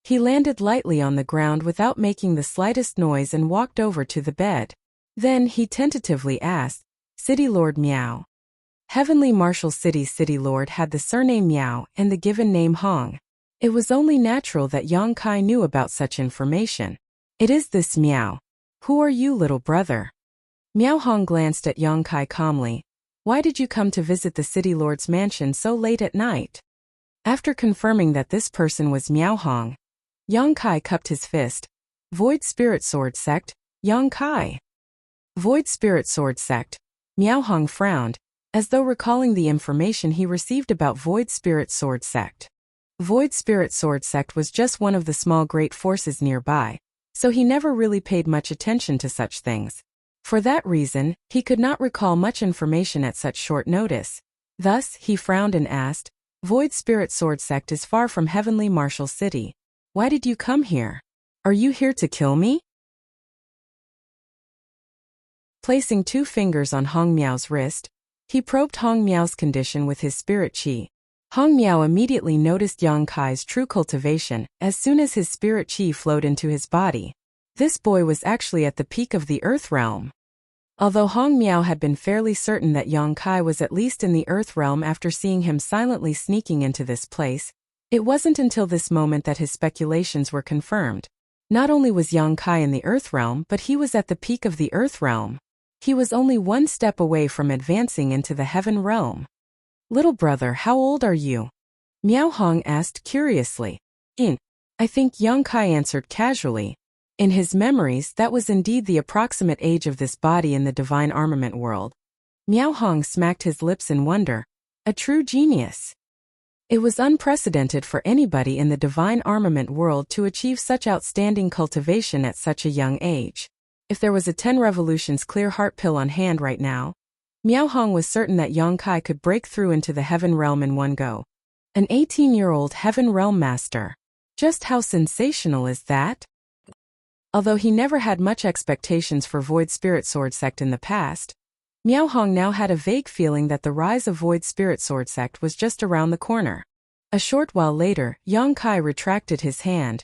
He landed lightly on the ground without making the slightest noise and walked over to the bed. Then he tentatively asked, "City Lord Miao." Heavenly Marshal City's City Lord had the surname Miao and the given name Hong. It was only natural that Yang Kai knew about such information. "It is this Miao. Who are you, little brother?" Miao Hong glanced at Yang Kai calmly. "Why did you come to visit the City Lord's mansion so late at night?" After confirming that this person was Miao Hong, Yang Kai cupped his fist. "Void Spirit Sword Sect, Yang Kai." "Void Spirit Sword Sect." Miao Hong frowned. as though recalling the information he received about Void Spirit Sword Sect. Void Spirit Sword Sect was just one of the small great forces nearby, so he never really paid much attention to such things. For that reason, he could not recall much information at such short notice. Thus, he frowned and asked, Void Spirit Sword Sect is far from Heavenly Martial City. Why did you come here? Are you here to kill me? Placing 2 fingers on Hong Miao's wrist, he probed Hong Miao's condition with his spirit qi. Hong Miao immediately noticed Yang Kai's true cultivation as soon as his spirit qi flowed into his body. This boy was actually at the peak of the Earth realm. Although Hong Miao had been fairly certain that Yang Kai was at least in the Earth realm after seeing him silently sneaking into this place, it wasn't until this moment that his speculations were confirmed. Not only was Yang Kai in the Earth realm, but he was at the peak of the Earth realm. He was only 1 step away from advancing into the Heaven realm. Little brother, how old are you? Miao Hong asked curiously. I think Yang Kai answered casually. In his memories, that was indeed the approximate age of this body in the divine armament world. Miao Hong smacked his lips in wonder. A true genius. It was unprecedented for anybody in the divine armament world to achieve such outstanding cultivation at such a young age. If there was a 10 revolutions clear heart pill on hand right now, Miao Hong was certain that Yang Kai could break through into the Heaven realm in one go. An 18-year-old Heaven realm master. Just how sensational is that? Although he never had much expectations for Void Spirit Sword Sect in the past, Miao Hong now had a vague feeling that the rise of Void Spirit Sword Sect was just around the corner. A short while later, Yang Kai retracted his hand.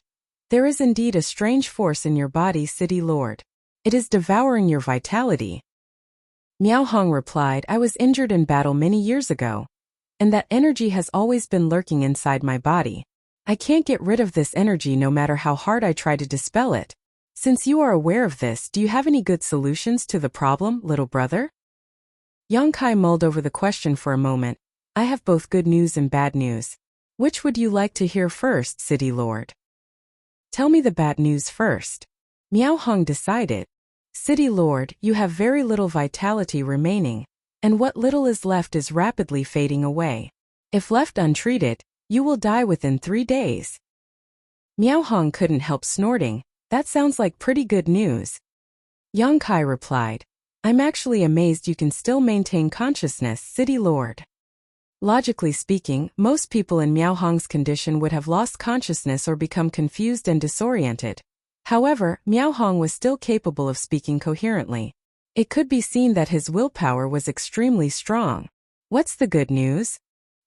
There is indeed a strange force in your body, City Lord. It is devouring your vitality. Miao Hong replied, I was injured in battle many years ago, and that energy has always been lurking inside my body. I can't get rid of this energy no matter how hard I try to dispel it. Since you are aware of this, do you have any good solutions to the problem, little brother? Yang Kai mulled over the question for a moment. I have both good news and bad news. Which would you like to hear first, City Lord? Tell me the bad news first. Miao Hong decided. City Lord, you have very little vitality remaining, and what little is left is rapidly fading away. If left untreated, you will die within 3 days. Miao Hong couldn't help snorting. That sounds like pretty good news. Yang Kai replied, I'm actually amazed you can still maintain consciousness, City Lord. Logically speaking, most people in Miao Hong's condition would have lost consciousness or become confused and disoriented. However, Miao Hong was still capable of speaking coherently. It could be seen that his willpower was extremely strong. What's the good news?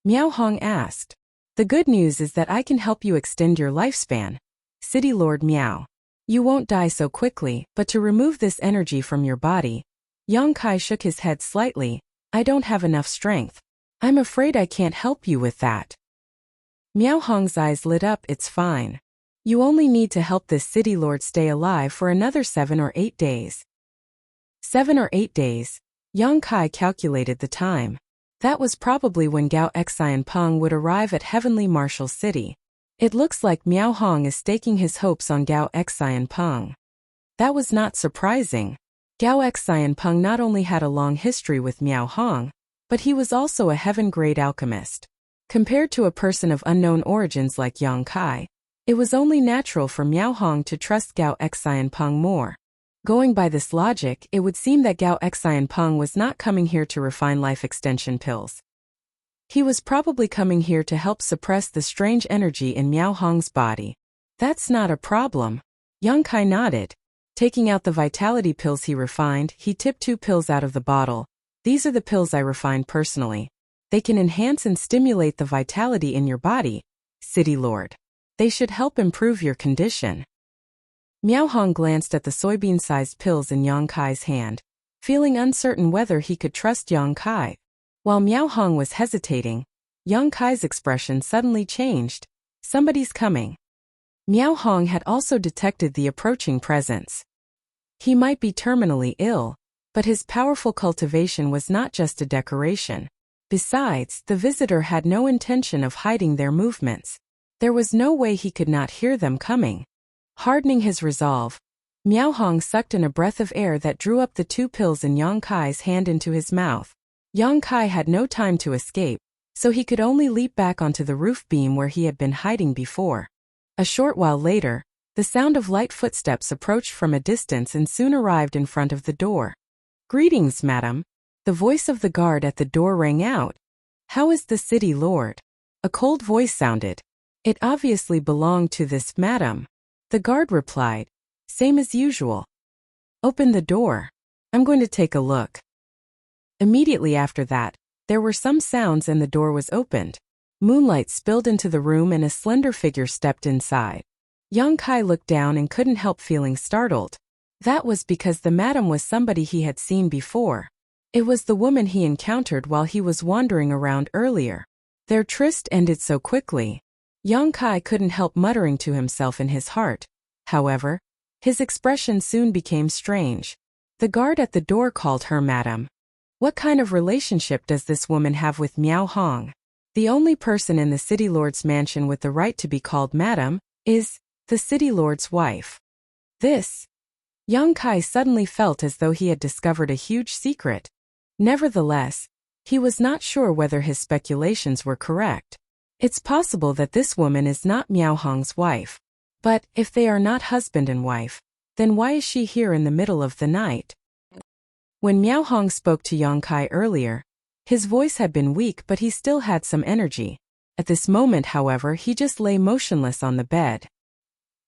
Miao Hong asked. The good news is that I can help you extend your lifespan. City Lord Miao. You won't die so quickly, but to remove this energy from your body. Yang Kai shook his head slightly. I don't have enough strength. I'm afraid I can't help you with that. Miao Hong's eyes lit up. It's fine. You only need to help this City Lord stay alive for another 7 or 8 days. 7 or 8 days. Yang Kai calculated the time. That was probably when Gao Xian Peng would arrive at Heavenly Martial City. It looks like Miao Hong is staking his hopes on Gao Xian Peng. That was not surprising. Gao Xian Peng not only had a long history with Miao Hong, but he was also a heaven-grade alchemist. Compared to a person of unknown origins like Yang Kai, it was only natural for Miao Hong to trust Gao Xian Peng more. Going by this logic, it would seem that Gao Xian Peng was not coming here to refine life extension pills. He was probably coming here to help suppress the strange energy in Miao Hong's body. That's not a problem. Yang Kai nodded. Taking out the vitality pills he refined, he tipped 2 pills out of the bottle. These are the pills I refined personally. They can enhance and stimulate the vitality in your body, City Lord. They should help improve your condition. Miao Hong glanced at the soybean-sized pills in Yang Kai's hand, feeling uncertain whether he could trust Yang Kai. While Miao Hong was hesitating, Yang Kai's expression suddenly changed. Somebody's coming. Miao Hong had also detected the approaching presence. He might be terminally ill, but his powerful cultivation was not just a decoration. Besides, the visitor had no intention of hiding their movements. There was no way he could not hear them coming. Hardening his resolve, Miao Hong sucked in a breath of air that drew up the 2 pills in Yang Kai's hand into his mouth. Yang Kai had no time to escape, so he could only leap back onto the roof beam where he had been hiding before. A short while later, the sound of light footsteps approached from a distance and soon arrived in front of the door. "Greetings, madam." The voice of the guard at the door rang out. "How is the city lord?" A cold voice sounded. It obviously belonged to this madam. The guard replied, "Same as usual." "Open the door. I'm going to take a look." Immediately after that, there were some sounds and the door was opened. Moonlight spilled into the room and a slender figure stepped inside. Yang Kai looked down and couldn't help feeling startled. That was because the madam was somebody he had seen before. It was the woman he encountered while he was wandering around earlier. Their tryst ended so quickly. Yang Kai couldn't help muttering to himself in his heart. However, his expression soon became strange. The guard at the door called her madam. What kind of relationship does this woman have with Miao Hong? The only person in the city lord's mansion with the right to be called madam is the city lord's wife. Yang Kai suddenly felt as though he had discovered a huge secret. Nevertheless, he was not sure whether his speculations were correct. It's possible that this woman is not Miao Hong's wife. But if they are not husband and wife, then why is she here in the middle of the night? When Miao Hong spoke to Yang Kai earlier, his voice had been weak but he still had some energy. At this moment, however, he just lay motionless on the bed.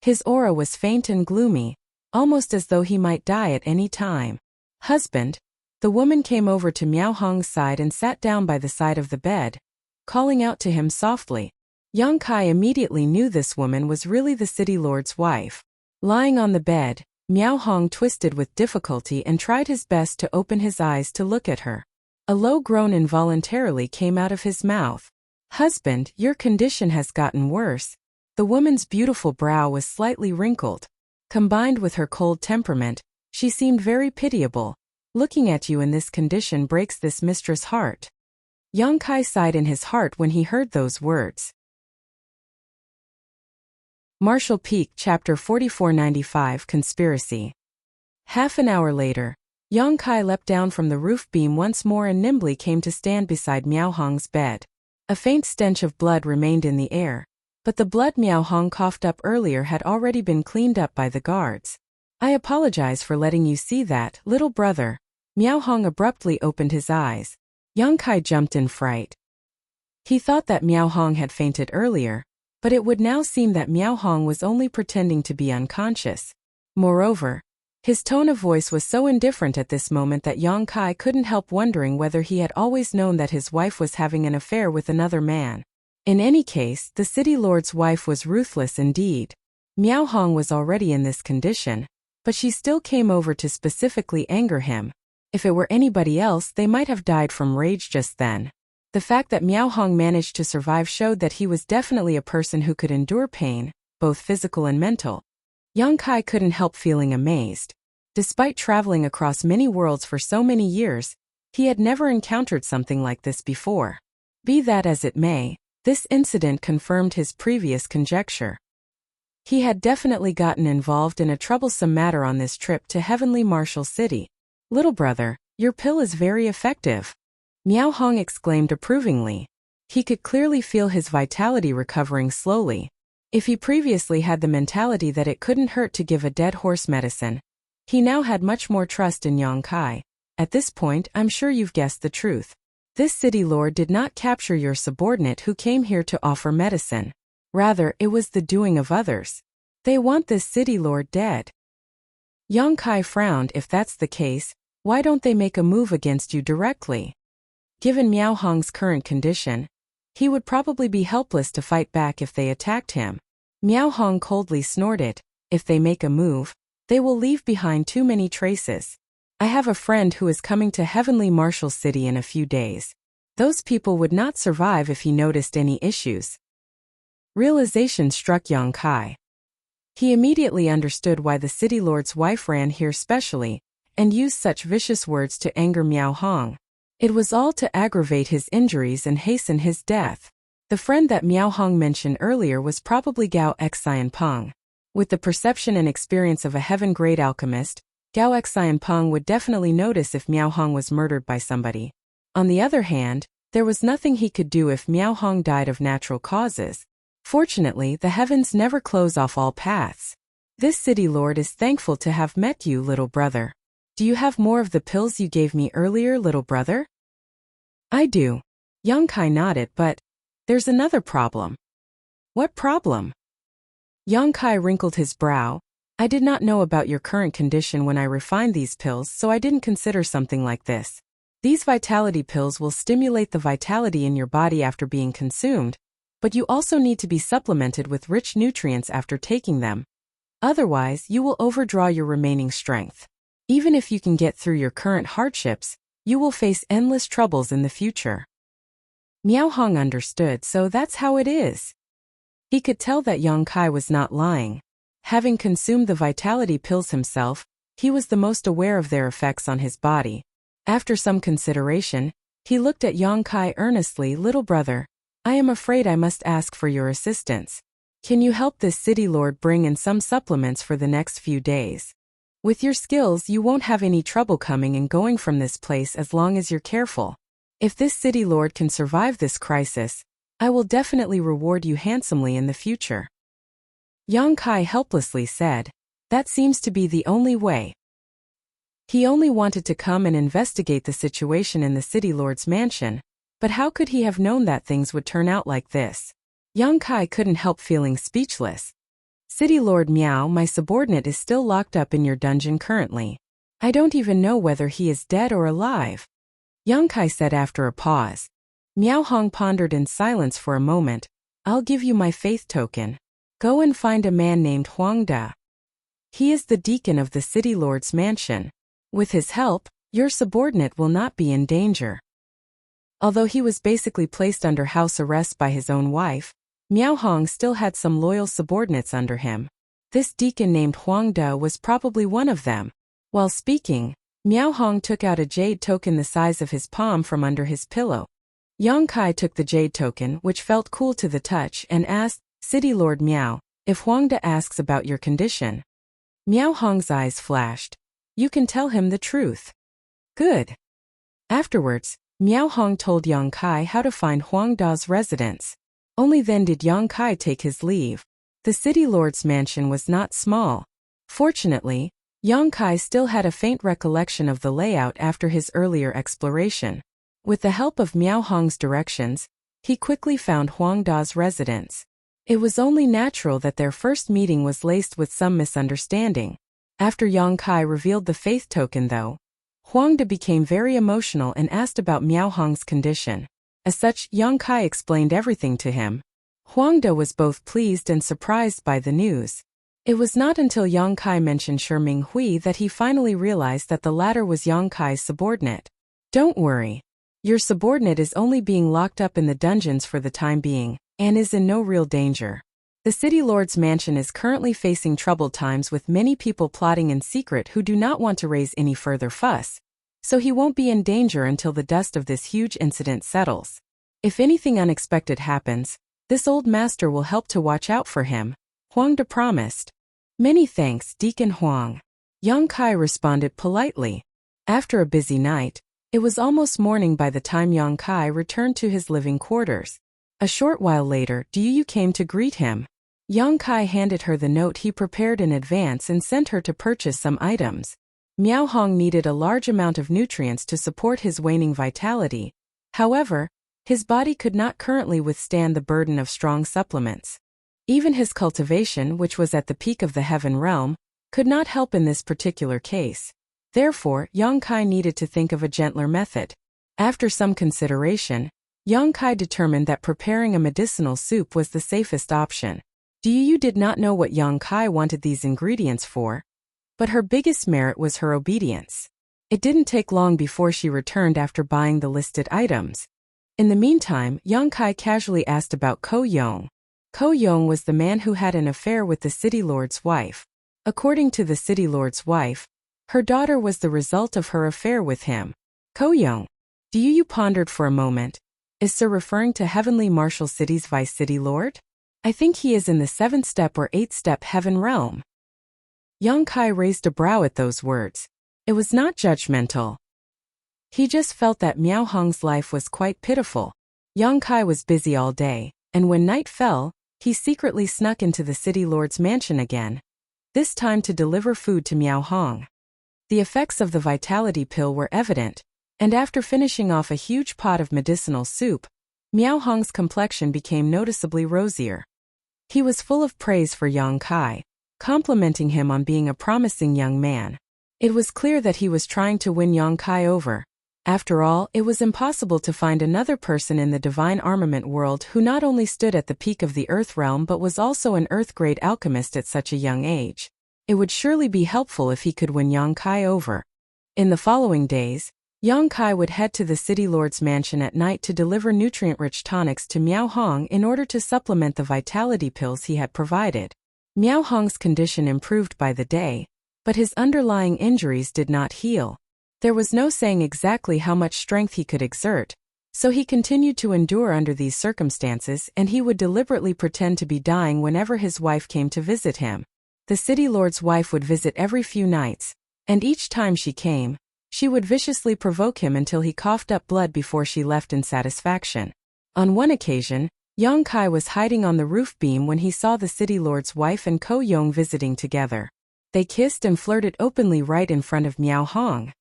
His aura was faint and gloomy, almost as though he might die at any time. "Husband." The woman came over to Miao Hong's side and sat down by the side of the bed, calling out to him softly. Yang Kai immediately knew this woman was really the city lord's wife. Lying on the bed, Miao Hong twisted with difficulty and tried his best to open his eyes to look at her. A low groan involuntarily came out of his mouth. "Husband, your condition has gotten worse." The woman's beautiful brow was slightly wrinkled. Combined with her cold temperament, she seemed very pitiable. "Looking at you in this condition breaks this mistress' heart." Yang Kai sighed in his heart when he heard those words. Marshall Peak Chapter 4495 Conspiracy. Half an hour later, Yang Kai leapt down from the roof beam once more and nimbly came to stand beside Miao Hong's bed. A faint stench of blood remained in the air, but the blood Miao Hong coughed up earlier had already been cleaned up by the guards. "I apologize for letting you see that, little brother." Miao Hong abruptly opened his eyes. Yang Kai jumped in fright. He thought that Miao Hong had fainted earlier, but it would now seem that Miao Hong was only pretending to be unconscious. Moreover, his tone of voice was so indifferent at this moment that Yang Kai couldn't help wondering whether he had always known that his wife was having an affair with another man. In any case, the city lord's wife was ruthless indeed. Miao Hong was already in this condition, but she still came over to specifically anger him. If it were anybody else, they might have died from rage just then. The fact that Miao Hong managed to survive showed that he was definitely a person who could endure pain, both physical and mental. Yang Kai couldn't help feeling amazed. Despite traveling across many worlds for so many years, he had never encountered something like this before. Be that as it may, this incident confirmed his previous conjecture. He had definitely gotten involved in a troublesome matter on this trip to Heavenly Marshall City. "Little brother, your pill is very effective," Miao Hong exclaimed approvingly. He could clearly feel his vitality recovering slowly. If he previously had the mentality that it couldn't hurt to give a dead horse medicine, he now had much more trust in Yang Kai. "At this point, I'm sure you've guessed the truth. This city lord did not capture your subordinate who came here to offer medicine. Rather, it was the doing of others. They want this city lord dead." Yang Kai frowned. "If that's the case, why don't they make a move against you directly?" Given Miao Hong's current condition, he would probably be helpless to fight back if they attacked him. Miao Hong coldly snorted, "If they make a move, they will leave behind too many traces. I have a friend who is coming to Heavenly Marshall City in a few days. Those people would not survive if he noticed any issues." Realization struck Yang Kai. He immediately understood why the city lord's wife ran here specially, and used such vicious words to anger Miao Hong. It was all to aggravate his injuries and hasten his death. The friend that Miao Hong mentioned earlier was probably Gao Xianpeng. With the perception and experience of a heaven-grade alchemist, Gao Xianpeng would definitely notice if Miao Hong was murdered by somebody. On the other hand, there was nothing he could do if Miao Hong died of natural causes. Fortunately, the heavens never close off all paths. This city lord is thankful to have met you, little brother. Do you have more of the pills you gave me earlier, little brother? I do. Yang Kai nodded, but there's another problem. What problem? Yang Kai wrinkled his brow. I did not know about your current condition when I refined these pills, so I didn't consider something like this. These vitality pills will stimulate the vitality in your body after being consumed, but you also need to be supplemented with rich nutrients after taking them. Otherwise, you will overdraw your remaining strength. Even if you can get through your current hardships, you will face endless troubles in the future. Miao Hong understood, so that's how it is. He could tell that Yang Kai was not lying. Having consumed the vitality pills himself, he was the most aware of their effects on his body. After some consideration, he looked at Yang Kai earnestly. Little brother, I am afraid I must ask for your assistance. Can you help this city lord bring in some supplements for the next few days? With your skills, you won't have any trouble coming and going from this place as long as you're careful. If this city lord can survive this crisis, I will definitely reward you handsomely in the future. Yang Kai helplessly said, that seems to be the only way. He only wanted to come and investigate the situation in the city lord's mansion, but how could he have known that things would turn out like this? Yang Kai couldn't help feeling speechless. City Lord Miao, my subordinate, is still locked up in your dungeon currently. I don't even know whether he is dead or alive. Yang Kai said after a pause. Miao Hong pondered in silence for a moment. I'll give you my faith token. Go and find a man named Huang Da. He is the deacon of the city lord's mansion. With his help, your subordinate will not be in danger. Although he was basically placed under house arrest by his own wife, Miao Hong still had some loyal subordinates under him. This deacon named Huang Da was probably one of them. While speaking, Miao Hong took out a jade token the size of his palm from under his pillow. Yang Kai took the jade token, which felt cool to the touch, and asked, City Lord Miao, if Huang Da asks about your condition. Miao Hong's eyes flashed. You can tell him the truth. Good. Afterwards, Miao Hong told Yang Kai how to find Huang Da's residence. Only then did Yang Kai take his leave. The city lord's mansion was not small. Fortunately, Yang Kai still had a faint recollection of the layout after his earlier exploration. With the help of Miao Hong's directions, he quickly found Huang Da's residence. It was only natural that their first meeting was laced with some misunderstanding. After Yang Kai revealed the faith token though, Huang Da became very emotional and asked about Miao Hong's condition. As such, Yang Kai explained everything to him. Huang Da was both pleased and surprised by the news. It was not until Yang Kai mentioned Ming Hui that he finally realized that the latter was Yang Kai's subordinate. Don't worry. Your subordinate is only being locked up in the dungeons for the time being, and is in no real danger. The city lord's mansion is currently facing troubled times with many people plotting in secret who do not want to raise any further fuss, so he won't be in danger until the dust of this huge incident settles. If anything unexpected happens, this old master will help to watch out for him, Huang Da promised. Many thanks, Deacon Huang. Yang Kai responded politely. After a busy night, it was almost morning by the time Yang Kai returned to his living quarters. A short while later, Yu came to greet him. Yang Kai handed her the note he prepared in advance and sent her to purchase some items. Miao Hong needed a large amount of nutrients to support his waning vitality. However, his body could not currently withstand the burden of strong supplements. Even his cultivation, which was at the peak of the heaven realm, could not help in this particular case. Therefore, Yang Kai needed to think of a gentler method. After some consideration, Yang Kai determined that preparing a medicinal soup was the safest option. Yu did not know what Yang Kai wanted these ingredients for, but her biggest merit was her obedience. It didn't take long before she returned after buying the listed items. In the meantime, Yang Kai casually asked about Ko Yong. Ko Yong was the man who had an affair with the city lord's wife. According to the city lord's wife, her daughter was the result of her affair with him. Ko Yong. Yu pondered for a moment. Is Sir referring to Heavenly Martial City's Vice City Lord? I think he is in the 7th step or 8th step heaven realm. Yang Kai raised a brow at those words. It was not judgmental. He just felt that Miao Hong's life was quite pitiful. Yang Kai was busy all day, and when night fell, he secretly snuck into the city lord's mansion again, this time to deliver food to Miao Hong. The effects of the vitality pill were evident, and after finishing off a huge pot of medicinal soup, Miao Hong's complexion became noticeably rosier. He was full of praise for Yang Kai, complimenting him on being a promising young man. It was clear that he was trying to win Yang Kai over. After all, it was impossible to find another person in the divine armament world who not only stood at the peak of the Earth realm but was also an Earth-grade alchemist at such a young age. It would surely be helpful if he could win Yang Kai over. In the following days, Yang Kai would head to the city lord's mansion at night to deliver nutrient-rich tonics to Miao Hong in order to supplement the vitality pills he had provided. Miao Hong's condition improved by the day, but his underlying injuries did not heal. There was no saying exactly how much strength he could exert, so he continued to endure under these circumstances, and he would deliberately pretend to be dying whenever his wife came to visit him. The city lord's wife would visit every few nights, and each time she came, she would viciously provoke him until he coughed up blood before she left in satisfaction. On one occasion, Yang Kai was hiding on the roof beam when he saw the city lord's wife and Ko Yong visiting together. They kissed and flirted openly right in front of Miao Hong.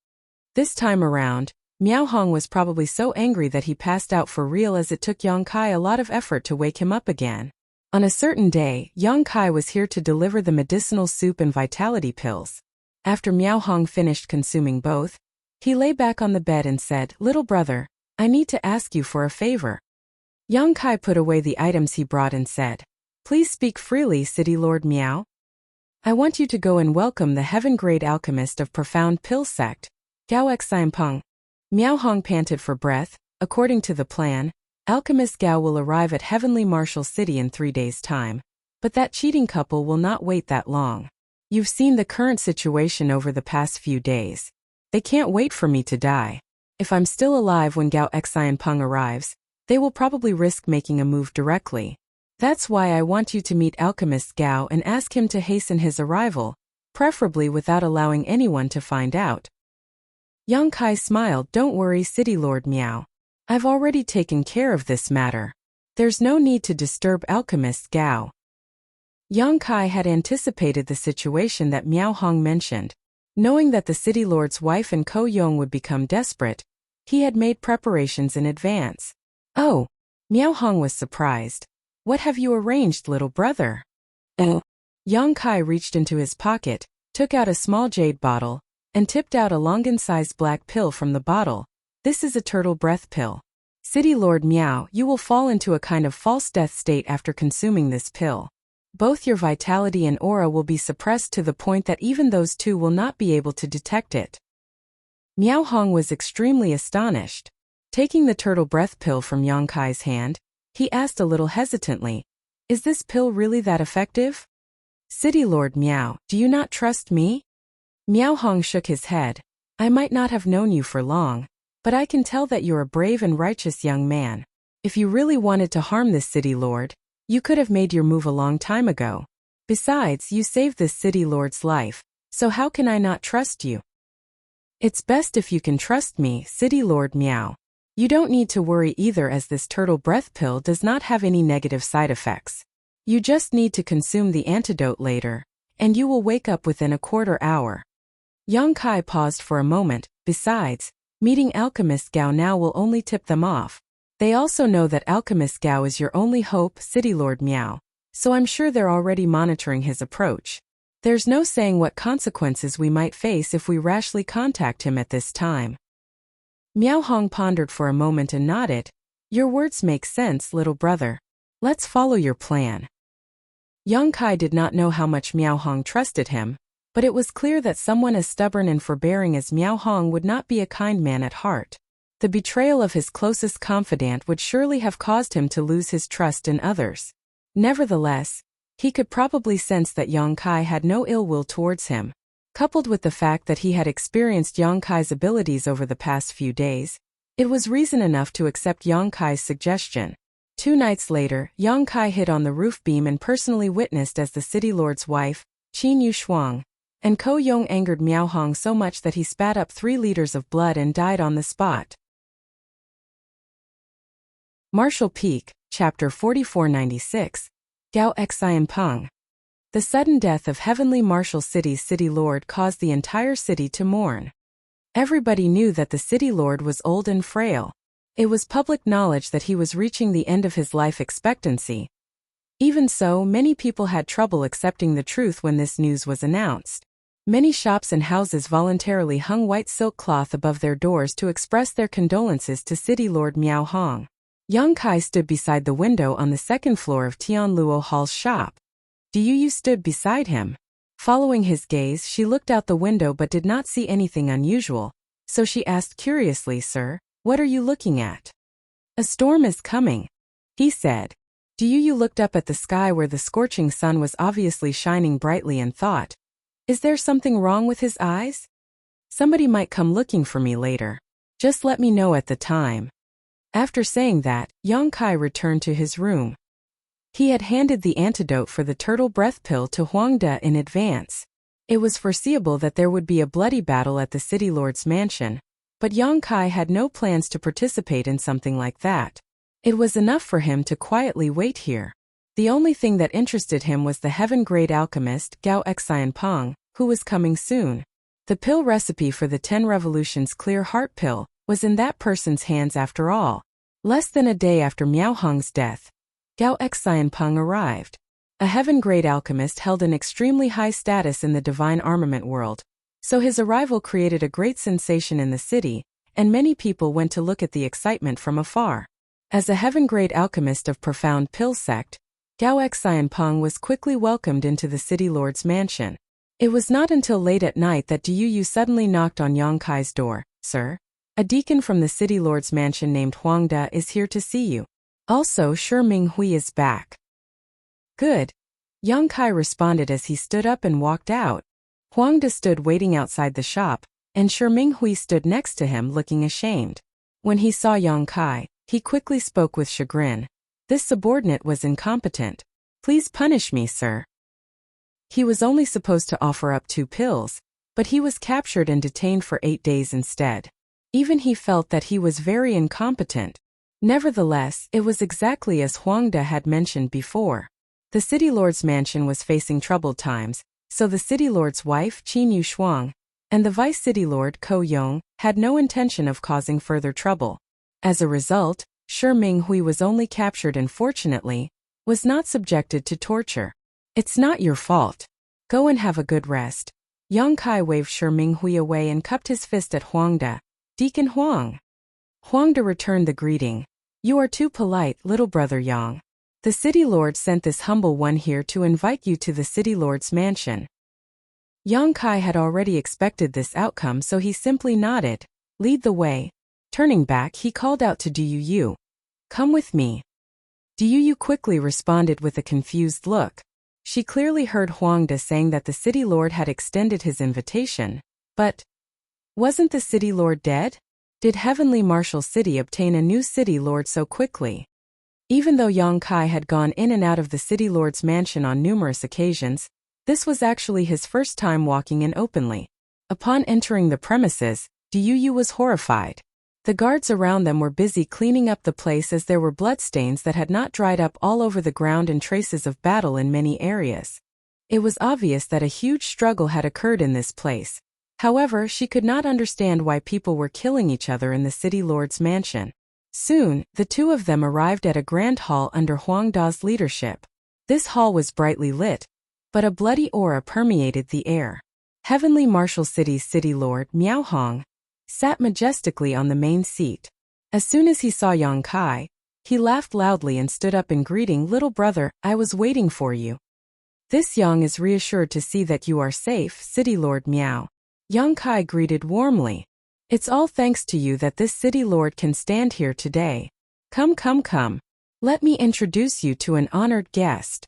This time around, Miao Hong was probably so angry that he passed out for real, as it took Yang Kai a lot of effort to wake him up again. On a certain day, Yang Kai was here to deliver the medicinal soup and vitality pills. After Miao Hong finished consuming both, he lay back on the bed and said, "Little brother, I need to ask you for a favor." Yang Kai put away the items he brought and said, "Please speak freely, City Lord Miao. I want you to go and welcome the heaven-grade alchemist of Profound Pill Sect, Gao Xianpeng." Miao Hong panted for breath. According to the plan, Alchemist Gao will arrive at Heavenly Martial City in 3 days' time. But that cheating couple will not wait that long. You've seen the current situation over the past few days. They can't wait for me to die. If I'm still alive when Gao Xianpeng arrives, they will probably risk making a move directly. That's why I want you to meet Alchemist Gao and ask him to hasten his arrival, preferably without allowing anyone to find out. Yang Kai smiled. "Don't worry, City Lord Miao. I've already taken care of this matter. There's no need to disturb Alchemist Gao." Yang Kai had anticipated the situation that Miao Hong mentioned. Knowing that the city lord's wife and Ko Yong would become desperate, he had made preparations in advance. "Oh," Miao Hong was surprised. "What have you arranged, little brother?" Yang Kai reached into his pocket, took out a small jade bottle, and tipped out a Longan-sized black pill from the bottle. "This is a turtle breath pill. City Lord Miao, you will fall into a kind of false death state after consuming this pill. Both your vitality and aura will be suppressed to the point that even those two will not be able to detect it." Miao Hong was extremely astonished. Taking the turtle breath pill from Yang Kai's hand, he asked a little hesitantly, "Is this pill really that effective? City Lord Miao, do you not trust me?" Miao Hong shook his head. "I might not have known you for long, but I can tell that you're a brave and righteous young man. If you really wanted to harm this city lord, you could have made your move a long time ago. Besides, you saved this city lord's life, so how can I not trust you?" "It's best if you can trust me, City Lord Miao. You don't need to worry either, as this turtle breath pill does not have any negative side effects. You just need to consume the antidote later, and you will wake up within a quarter hour." Yang Kai paused for a moment. Besides, meeting Alchemist Gao now will only tip them off. They also know that Alchemist Gao is your only hope, City Lord Miao, so I'm sure they're already monitoring his approach. There's no saying what consequences we might face if we rashly contact him at this time. Miao Hong pondered for a moment and nodded. "Your words make sense, little brother. Let's follow your plan." Yang Kai did not know how much Miao Hong trusted him, but it was clear that someone as stubborn and forbearing as Miao Hong would not be a kind man at heart. The betrayal of his closest confidant would surely have caused him to lose his trust in others. Nevertheless, he could probably sense that Yang Kai had no ill will towards him. Coupled with the fact that he had experienced Yang Kai's abilities over the past few days, it was reason enough to accept Yang Kai's suggestion. 2 nights later, Yang Kai hid on the roof beam and personally witnessed as the city lord's wife, Qin Yu Shuang, and Ko Yong angered Miao Hong so much that he spat up 3 liters of blood and died on the spot. Martial Peak, Chapter 4496, Gao Xian Peng. The sudden death of Heavenly Martial City's City Lord caused the entire city to mourn. Everybody knew that the City Lord was old and frail. It was public knowledge that he was reaching the end of his life expectancy. Even so, many people had trouble accepting the truth when this news was announced. Many shops and houses voluntarily hung white silk cloth above their doors to express their condolences to City Lord Miao Hong. Yang Kai stood beside the window on the 2nd floor of Tian Luo Hall's shop. Du stood beside him. Following his gaze, she looked out the window but did not see anything unusual, so she asked curiously, "Sir, what are you looking at?" "A storm is coming," he said. Du looked up at the sky where the scorching sun was obviously shining brightly and thought, "Is there something wrong with his eyes? Somebody might come looking for me later. Just let me know at the time." After saying that, Yang Kai returned to his room. He had handed the antidote for the turtle breath pill to Huang De in advance. It was foreseeable that there would be a bloody battle at the City Lord's mansion, but Yang Kai had no plans to participate in something like that. It was enough for him to quietly wait here. The only thing that interested him was the heaven-grade alchemist Gao Xian Peng, who was coming soon. The pill recipe for the 10 Revolutions Clear Heart pill was in that person's hands after all. Less than a day after Miao Hong's death, Gao Xian Peng arrived. A heaven-grade alchemist held an extremely high status in the divine armament world, so his arrival created a great sensation in the city, and many people went to look at the excitement from afar. As a heaven-grade alchemist of profound pill sect, Gao Xian Peng was quickly welcomed into the City Lord's mansion. It was not until late at night that Du suddenly knocked on Yang Kai's door. "Sir, a deacon from the City Lord's mansion named Huang De is here to see you. Also, Shi Minghui is back." "Good," Yang Kai responded as he stood up and walked out. Huang De stood waiting outside the shop, and Shi Minghui stood next to him looking ashamed. When he saw Yang Kai, he quickly spoke with chagrin. "This subordinate was incompetent. Please punish me, sir." He was only supposed to offer up 2 pills, but he was captured and detained for 8 days instead. Even he felt that he was very incompetent. Nevertheless, it was exactly as Huang De had mentioned before. The City Lord's mansion was facing troubled times, so the City Lord's wife, Qin Yushuang, and the Vice City Lord, Ko Yong, had no intention of causing further trouble. As a result, Shi Minghui was only captured and fortunately, was not subjected to torture. "It's not your fault. Go and have a good rest." Yang Kai waved Shi Minghui away and cupped his fist at Huang De. "Deacon Huang." Huang De returned the greeting. "You are too polite, little brother Yang. The City Lord sent this humble one here to invite you to the City Lord's mansion." Yang Kai had already expected this outcome, so he simply nodded. "Lead the way." Turning back, he called out to Du. "Come with me." Du quickly responded with a confused look. She clearly heard Huang De saying that the City Lord had extended his invitation, but wasn't the City Lord dead? Did Heavenly Martial City obtain a new City Lord so quickly? Even though Yang Kai had gone in and out of the City Lord's mansion on numerous occasions, this was actually his first time walking in openly. Upon entering the premises, Du was horrified. The guards around them were busy cleaning up the place as there were bloodstains that had not dried up all over the ground and traces of battle in many areas. It was obvious that a huge struggle had occurred in this place. However, she could not understand why people were killing each other in the City Lord's mansion. Soon, the 2 of them arrived at a grand hall under Huang Da's leadership. This hall was brightly lit, but a bloody aura permeated the air. Heavenly Martial City's City Lord, Miao Hong, sat majestically on the main seat. As soon as he saw Yang Kai, he laughed loudly and stood up in greeting. "Little brother, I was waiting for you." "This Yang is reassured to see that you are safe, City Lord Miao." Yang Kai greeted warmly. "It's all thanks to you that this City Lord can stand here today. Come. Let me introduce you to an honored guest."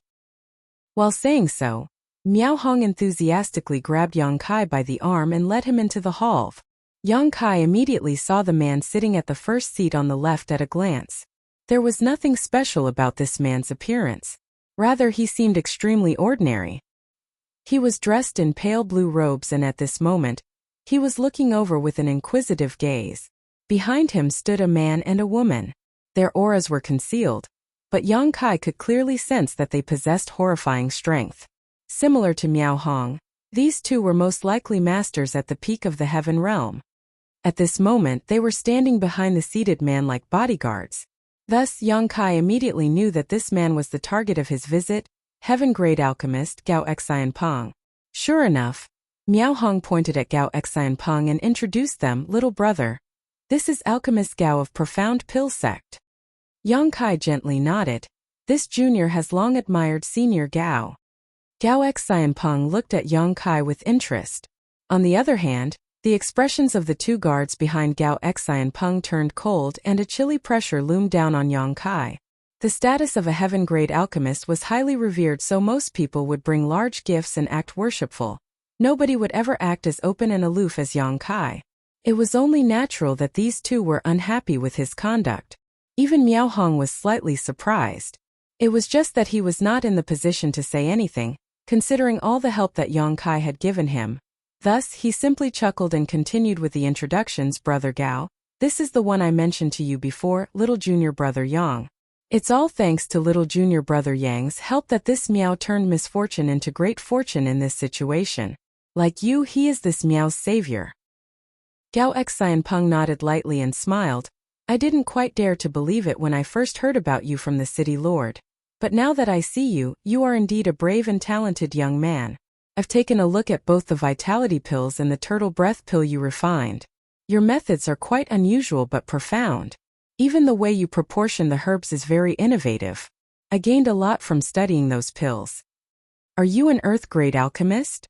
While saying so, Miao Hong enthusiastically grabbed Yang Kai by the arm and led him into the hall. Yang Kai immediately saw the man sitting at the first seat on the left at a glance. There was nothing special about this man's appearance. Rather, he seemed extremely ordinary. He was dressed in pale blue robes, and at this moment, he was looking over with an inquisitive gaze. Behind him stood a man and a woman. Their auras were concealed, but Yang Kai could clearly sense that they possessed horrifying strength. Similar to Miao Hong, these two were most likely masters at the peak of the heaven realm. At this moment they were standing behind the seated man like bodyguards. Thus Yang Kai immediately knew that this man was the target of his visit, heaven-grade alchemist Gao Xianpeng. Sure enough, Miao Hong pointed at Gao Xianpeng and introduced them, little brother. This is alchemist Gao of Profound Pill Sect. Yang Kai gently nodded. This junior has long admired senior Gao. Gao Xianpeng looked at Yang Kai with interest. On the other hand, the expressions of the two guards behind Gao Xianpeng turned cold and a chilly pressure loomed down on Yang Kai. The status of a heaven-grade alchemist was highly revered, so most people would bring large gifts and act worshipful. Nobody would ever act as open and aloof as Yang Kai. It was only natural that these two were unhappy with his conduct. Even Miao Hong was slightly surprised. It was just that he was not in the position to say anything, considering all the help that Yang Kai had given him. Thus, he simply chuckled and continued with the introductions. Brother Gao, this is the one I mentioned to you before, little junior brother Yang. It's all thanks to little junior brother Yang's help that this Miao turned misfortune into great fortune in this situation. Like you, he is this Miao's savior. Gao Xianpeng nodded lightly and smiled. I didn't quite dare to believe it when I first heard about you from the city lord. But now that I see you, you are indeed a brave and talented young man. I've taken a look at both the vitality pills and the turtle breath pill you refined. Your methods are quite unusual but profound. Even the way you proportion the herbs is very innovative. I gained a lot from studying those pills. Are you an earth-grade alchemist?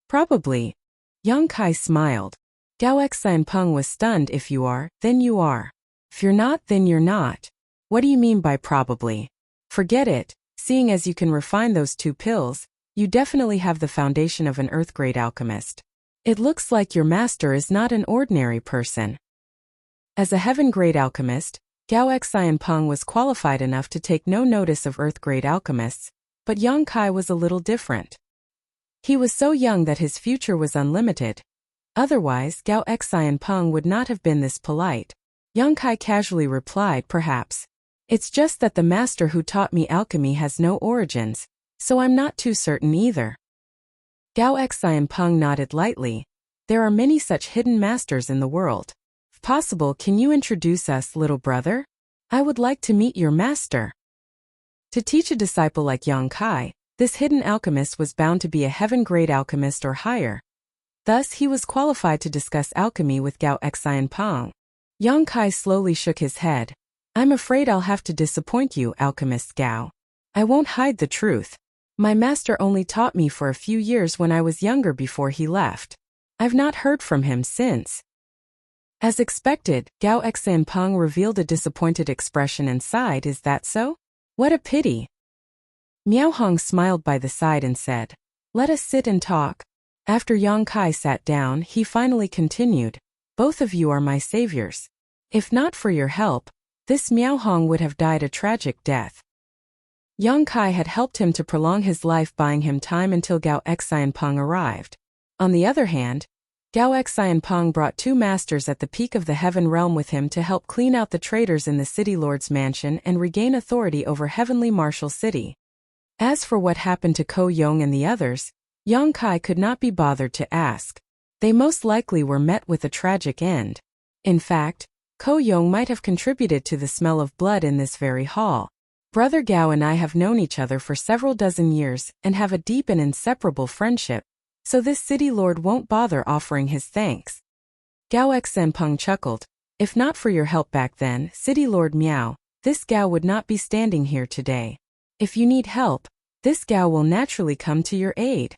Probably. Yang Kai smiled. Gao Xianpeng was stunned. If you are, then you are. If you're not, then you're not. What do you mean by probably? Forget it, seeing as you can refine those two pills, you definitely have the foundation of an earth-grade alchemist. It looks like your master is not an ordinary person. As a heaven-grade alchemist, Gao Xianpeng was qualified enough to take no notice of earth-grade alchemists, but Yang Kai was a little different. He was so young that his future was unlimited. Otherwise, Gao Xianpeng would not have been this polite. Yang Kai casually replied, perhaps. It's just that the master who taught me alchemy has no origins, so I'm not too certain either. Gao Xianpeng nodded lightly. There are many such hidden masters in the world. If possible, can you introduce us, little brother? I would like to meet your master. To teach a disciple like Yang Kai, this hidden alchemist was bound to be a heaven-grade alchemist or higher. Thus, he was qualified to discuss alchemy with Gao Xianpeng. Yang Kai slowly shook his head. I'm afraid I'll have to disappoint you, alchemist Gao. I won't hide the truth. My master only taught me for a few years when I was younger before he left. I've not heard from him since. As expected, Gao Xianpeng revealed a disappointed expression and sighed. Is that so? What a pity. Miao Hong smiled by the side and said, let us sit and talk. After Yang Kai sat down, he finally continued, both of you are my saviors. If not for your help, this Miao Hong would have died a tragic death. Yang Kai had helped him to prolong his life, buying him time until Gao Xianpeng arrived. On the other hand, Gao Xianpeng brought two masters at the peak of the heaven realm with him to help clean out the traitors in the city lord's mansion and regain authority over heavenly Martial City. As for what happened to Ko Yong and the others, Yang Kai could not be bothered to ask. They most likely were met with a tragic end. In fact, Ko Yong might have contributed to the smell of blood in this very hall. Brother Gao and I have known each other for several dozen years and have a deep and inseparable friendship, so this city lord won't bother offering his thanks. Gao Xianpeng chuckled. If not for your help back then, city lord Miao, this Gao would not be standing here today. If you need help, this Gao will naturally come to your aid.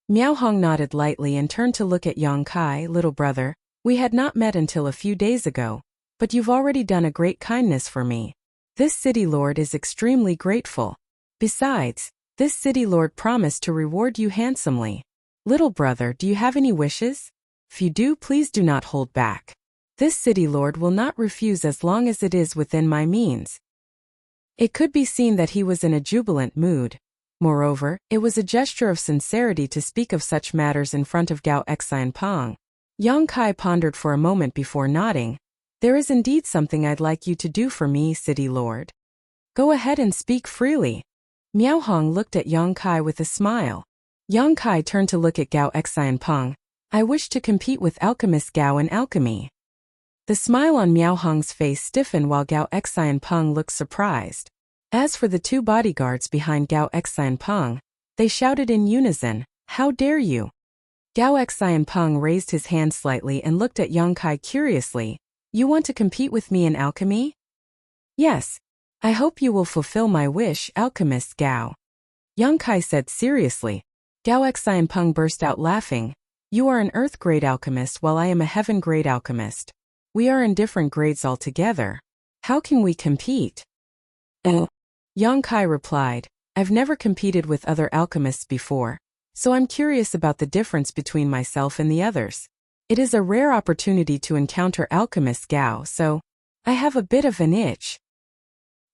Miao Hong nodded lightly and turned to look at Yang Kai. Little brother, we had not met until a few days ago, but you've already done a great kindness for me. This city lord is extremely grateful. Besides, this city lord promised to reward you handsomely. Little brother, do you have any wishes? If you do, please do not hold back. This city lord will not refuse as long as it is within my means. It could be seen that he was in a jubilant mood. Moreover, it was a gesture of sincerity to speak of such matters in front of Gao Xianpeng. Yang Kai pondered for a moment before nodding. There is indeed something I'd like you to do for me, City Lord. Go ahead and speak freely. Miao Hong looked at Yang Kai with a smile. Yang Kai turned to look at Gao Xianpeng. I wish to compete with alchemist Gao in alchemy. The smile on Miao Hong's face stiffened while Gao Xianpeng looked surprised. As for the two bodyguards behind Gao Xianpeng, they shouted in unison, "How dare you!" Gao Xianpeng raised his hand slightly and looked at Yang Kai curiously. You want to compete with me in alchemy? Yes. I hope you will fulfill my wish, alchemist Gao. Yang Kai said seriously. Gao Xianpeng burst out laughing. You are an earth-grade alchemist while I am a heaven-grade alchemist. We are in different grades altogether. How can we compete? Yang Kai replied, I've never competed with other alchemists before, so I'm curious about the difference between myself and the others. It is a rare opportunity to encounter alchemist Gao, so I have a bit of an itch.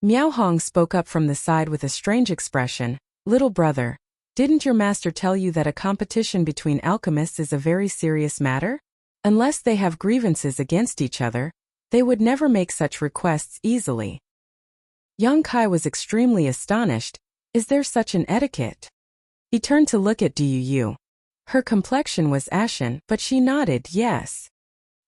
Miao Hong spoke up from the side with a strange expression. Little brother, didn't your master tell you that a competition between alchemists is a very serious matter? Unless they have grievances against each other, they would never make such requests easily. Yang Kai was extremely astonished. Is there such an etiquette? He turned to look at Du Yu. Her complexion was ashen, but she nodded yes.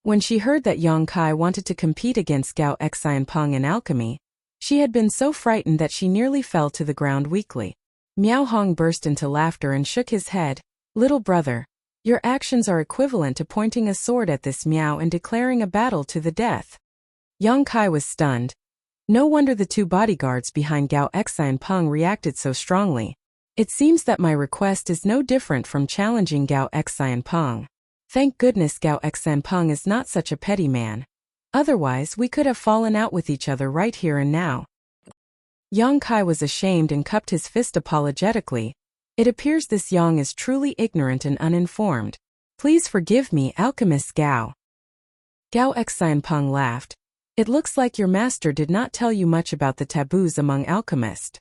When she heard that Yang Kai wanted to compete against Gao Xianpeng in alchemy, she had been so frightened that she nearly fell to the ground weakly. Miao Hong burst into laughter and shook his head. Little brother, your actions are equivalent to pointing a sword at this Miao and declaring a battle to the death. Yang Kai was stunned. No wonder the two bodyguards behind Gao Xianpeng reacted so strongly. It seems that my request is no different from challenging Gao Xianpeng. Thank goodness Gao Xianpeng is not such a petty man. Otherwise we could have fallen out with each other right here and now. Yang Kai was ashamed and cupped his fist apologetically. It appears this Yang is truly ignorant and uninformed. Please forgive me, alchemist Gao. Gao Xianpeng laughed. It looks like your master did not tell you much about the taboos among alchemists.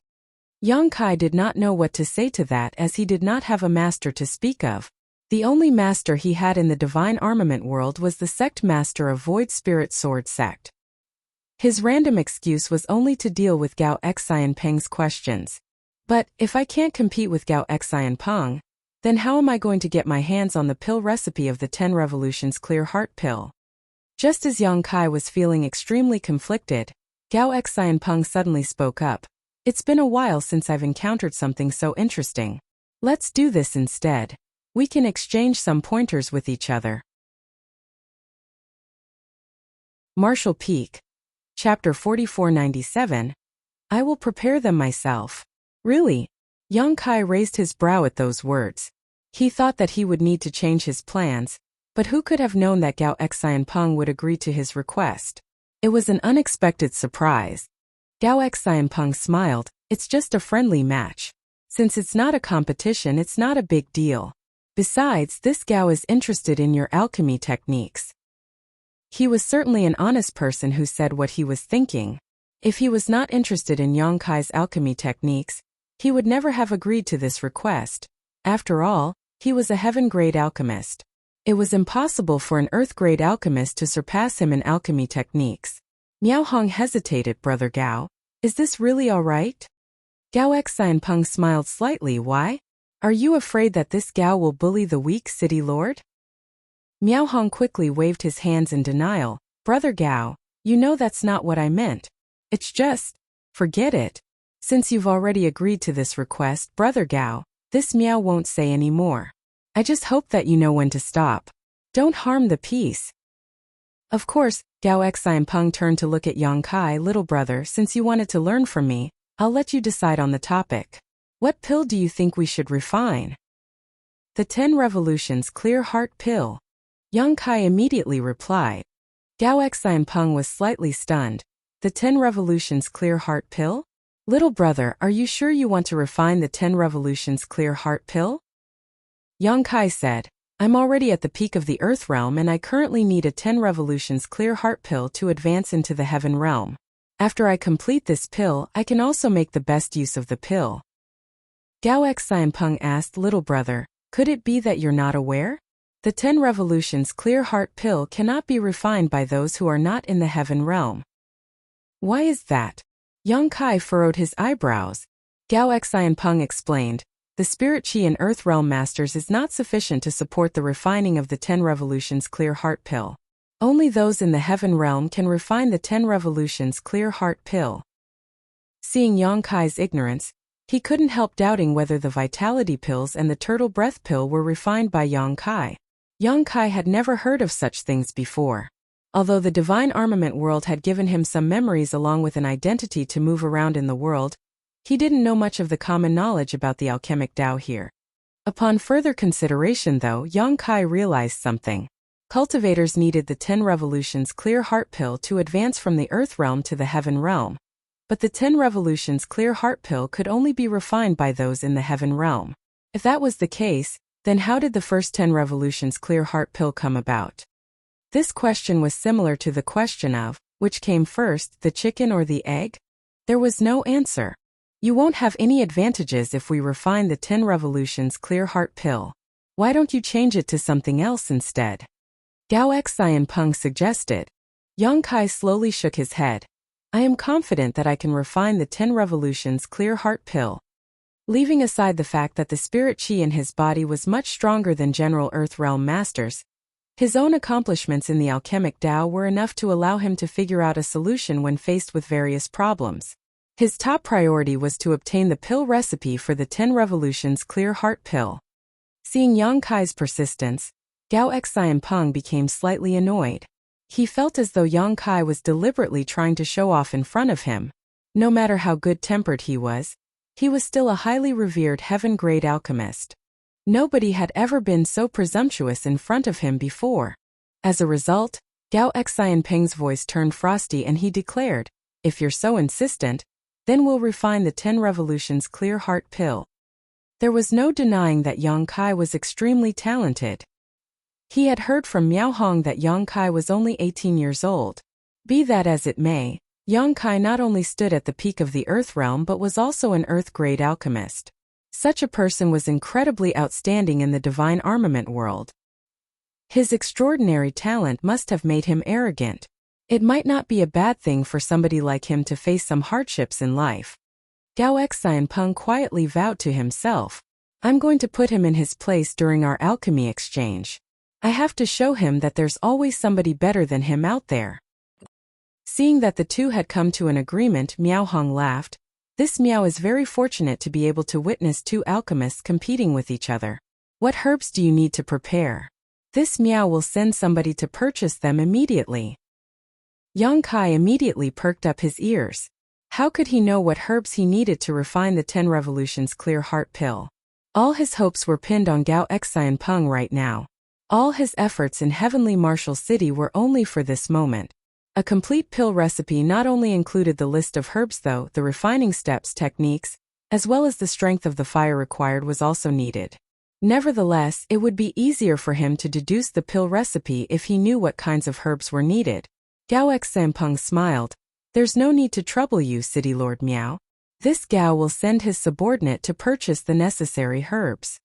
Yang Kai did not know what to say to that as he did not have a master to speak of. The only master he had in the divine armament world was the sect master of Void Spirit Sword sect. His random excuse was only to deal with Gao Xianpeng's questions. But, if I can't compete with Gao Xianpeng, then how am I going to get my hands on the pill recipe of the 10 Revolutions Clear Heart pill? Just as Yang Kai was feeling extremely conflicted, Gao Xianpeng suddenly spoke up. It's been a while since I've encountered something so interesting. Let's do this instead. We can exchange some pointers with each other. Martial Peak. Chapter 4497. I will prepare them myself. Really? Yang Kai raised his brow at those words. He thought that he would need to change his plans, but who could have known that Gao Xianpeng would agree to his request? It was an unexpected surprise. Gao Xianpeng smiled. It's just a friendly match. Since it's not a competition, it's not a big deal. Besides, this Gao is interested in your alchemy techniques. He was certainly an honest person who said what he was thinking. If he was not interested in Yang Kai's alchemy techniques, he would never have agreed to this request. After all, he was a heaven-grade alchemist. It was impossible for an earth-grade alchemist to surpass him in alchemy techniques. Miao Hong hesitated. Brother Gao, is this really all right? Gao Xianpeng smiled slightly. Why? Are you afraid that this Gao will bully the weak city lord? Miao Hong quickly waved his hands in denial. Brother Gao, you know that's not what I meant. It's just, forget it. Since you've already agreed to this request, Brother Gao, this Miao won't say any more. I just hope that you know when to stop. Don't harm the peace. Of course, Gao Xianpeng turned to look at Yang Kai. Little brother, since you wanted to learn from me, I'll let you decide on the topic. What pill do you think we should refine? The 10 Revolutions Clear Heart pill. Yang Kai immediately replied. Gao Xianpeng was slightly stunned. The 10 Revolutions Clear Heart pill? Little brother, are you sure you want to refine the 10 Revolutions Clear Heart pill? Yang Kai said, I'm already at the peak of the Earth realm and I currently need a 10 Revolutions Clear Heart pill to advance into the Heaven realm. After I complete this pill, I can also make the best use of the pill. Gao Xianpeng asked, little brother, could it be that you're not aware? The 10 revolutions clear heart pill cannot be refined by those who are not in the heaven realm. Why is that? Yang Kai furrowed his eyebrows. Gao Xianpeng explained, the spirit chi in earth realm masters is not sufficient to support the refining of the 10 revolutions clear heart pill. Only those in the heaven realm can refine the 10 revolutions clear heart pill. Seeing Yang Kai's ignorance, he couldn't help doubting whether the vitality pills and the turtle breath pill were refined by Yang Kai. Yang Kai had never heard of such things before. Although the divine armament world had given him some memories along with an identity to move around in the world, he didn't know much of the common knowledge about the alchemic Tao here. Upon further consideration though, Yang Kai realized something. Cultivators needed the 10 revolutions clear heart pill to advance from the earth realm to the heaven realm. But the 10 revolutions clear heart pill could only be refined by those in the heaven realm. If that was the case, then how did the first 10 revolutions clear heart pill come about? This question was similar to the question of, which came first, the chicken or the egg? There was no answer. You won't have any advantages if we refine the 10 revolutions clear heart pill. Why don't you change it to something else instead? Gao Xianpeng suggested. Yang Kai slowly shook his head. I am confident that I can refine the 10 revolutions clear heart pill. Leaving aside the fact that the spirit chi in his body was much stronger than general earth realm masters, his own accomplishments in the alchemic Tao were enough to allow him to figure out a solution when faced with various problems. His top priority was to obtain the pill recipe for the 10 revolutions clear heart pill. Seeing Yang Kai's persistence, Gao Xianpeng became slightly annoyed. He felt as though Yang Kai was deliberately trying to show off in front of him. No matter how good-tempered he was still a highly revered heaven-grade alchemist. Nobody had ever been so presumptuous in front of him before. As a result, Gao Xianpeng's voice turned frosty and he declared, if you're so insistent, then we'll refine the 10 revolutions clear heart pill. There was no denying that Yang Kai was extremely talented. He had heard from Miao Hong that Yang Kai was only 18 years old. Be that as it may, Yang Kai not only stood at the peak of the earth realm but was also an earth-grade alchemist. Such a person was incredibly outstanding in the divine armament world. His extraordinary talent must have made him arrogant. It might not be a bad thing for somebody like him to face some hardships in life. Gao Xianpeng quietly vowed to himself, I'm going to put him in his place during our alchemy exchange. I have to show him that there's always somebody better than him out there. Seeing that the two had come to an agreement, Miao Hong laughed. This Miao is very fortunate to be able to witness two alchemists competing with each other. What herbs do you need to prepare? This Miao will send somebody to purchase them immediately. Yang Kai immediately perked up his ears. How could he know what herbs he needed to refine the 10 revolutions clear heart pill? All his hopes were pinned on Gao Xianpeng right now. All his efforts in Heavenly Martial City were only for this moment. A complete pill recipe not only included the list of herbs though, the refining steps, techniques, as well as the strength of the fire required was also needed. Nevertheless, it would be easier for him to deduce the pill recipe if he knew what kinds of herbs were needed. Gao Xianpeng smiled. There's no need to trouble you, City Lord Miao. This Gao will send his subordinate to purchase the necessary herbs.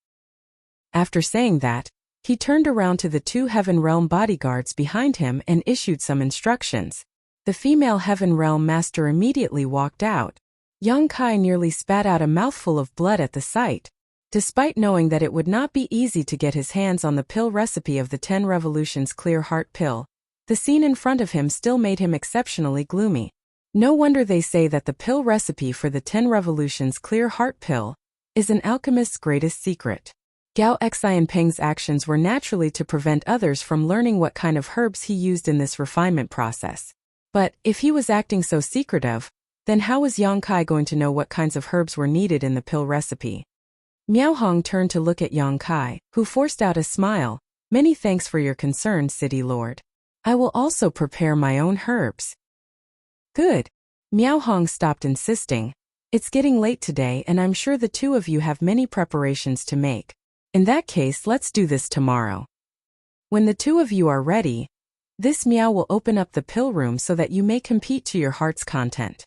After saying that, he turned around to the two Heaven Realm bodyguards behind him and issued some instructions. The female Heaven Realm master immediately walked out. Yang Kai nearly spat out a mouthful of blood at the sight. Despite knowing that it would not be easy to get his hands on the pill recipe of the 10 revolutions clear heart pill, the scene in front of him still made him exceptionally gloomy. No wonder they say that the pill recipe for the 10 revolutions clear heart pill is an alchemist's greatest secret. Gao Xianpeng's actions were naturally to prevent others from learning what kind of herbs he used in this refinement process. But, if he was acting so secretive, then how was Yang Kai going to know what kinds of herbs were needed in the pill recipe? Miao Hong turned to look at Yang Kai, who forced out a smile. Many thanks for your concern, City Lord. I will also prepare my own herbs. Good. Miao Hong stopped insisting. It's getting late today and I'm sure the two of you have many preparations to make. In that case, let's do this tomorrow. When the two of you are ready, this Miao will open up the pill room so that you may compete to your heart's content.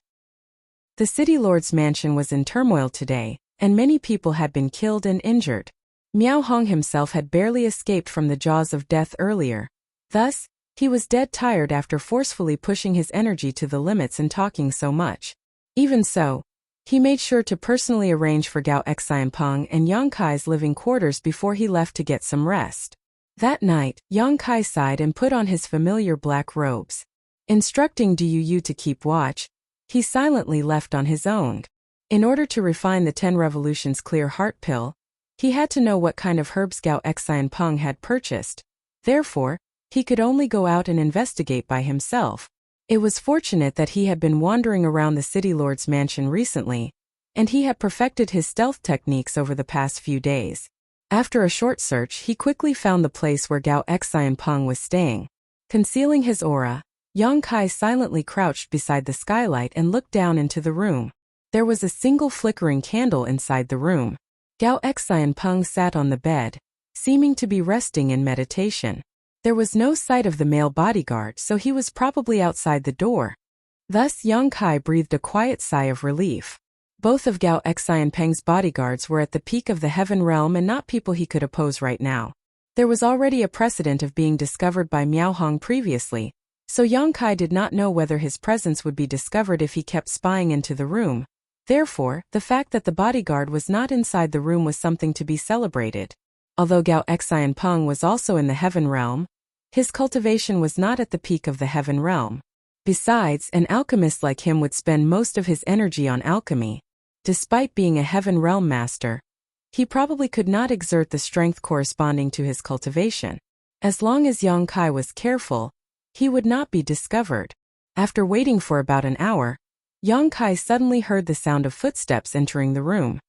The City Lord's mansion was in turmoil today, and many people had been killed and injured. Miao Hong himself had barely escaped from the jaws of death earlier. Thus, he was dead tired after forcefully pushing his energy to the limits and talking so much. Even so, he made sure to personally arrange for Gao Xianpeng and Yang Kai's living quarters before he left to get some rest. That night, Yang Kai sighed and put on his familiar black robes. Instructing Du Yu to keep watch, he silently left on his own. In order to refine the 10 Revolutions Clear Heart Pill, he had to know what kind of herbs Gao Xianpeng had purchased. Therefore, he could only go out and investigate by himself. It was fortunate that he had been wandering around the city lord's mansion recently, and he had perfected his stealth techniques over the past few days. After a short search, he quickly found the place where Gao Xianpeng was staying. Concealing his aura, Yang Kai silently crouched beside the skylight and looked down into the room. There was a single flickering candle inside the room. Gao Xianpeng sat on the bed, seeming to be resting in meditation. There was no sight of the male bodyguard, so he was probably outside the door. Thus Yang Kai breathed a quiet sigh of relief. Both of Gao Xianpeng's bodyguards were at the peak of the heaven realm and not people he could oppose right now. There was already a precedent of being discovered by Miao Hong previously, so Yang Kai did not know whether his presence would be discovered if he kept spying into the room. Therefore, the fact that the bodyguard was not inside the room was something to be celebrated. Although Gao Xianpeng was also in the heaven realm, his cultivation was not at the peak of the heaven realm. Besides, an alchemist like him would spend most of his energy on alchemy. Despite being a heaven realm master, he probably could not exert the strength corresponding to his cultivation. As long as Yang Kai was careful, he would not be discovered. After waiting for about an hour, Yang Kai suddenly heard the sound of footsteps entering the room.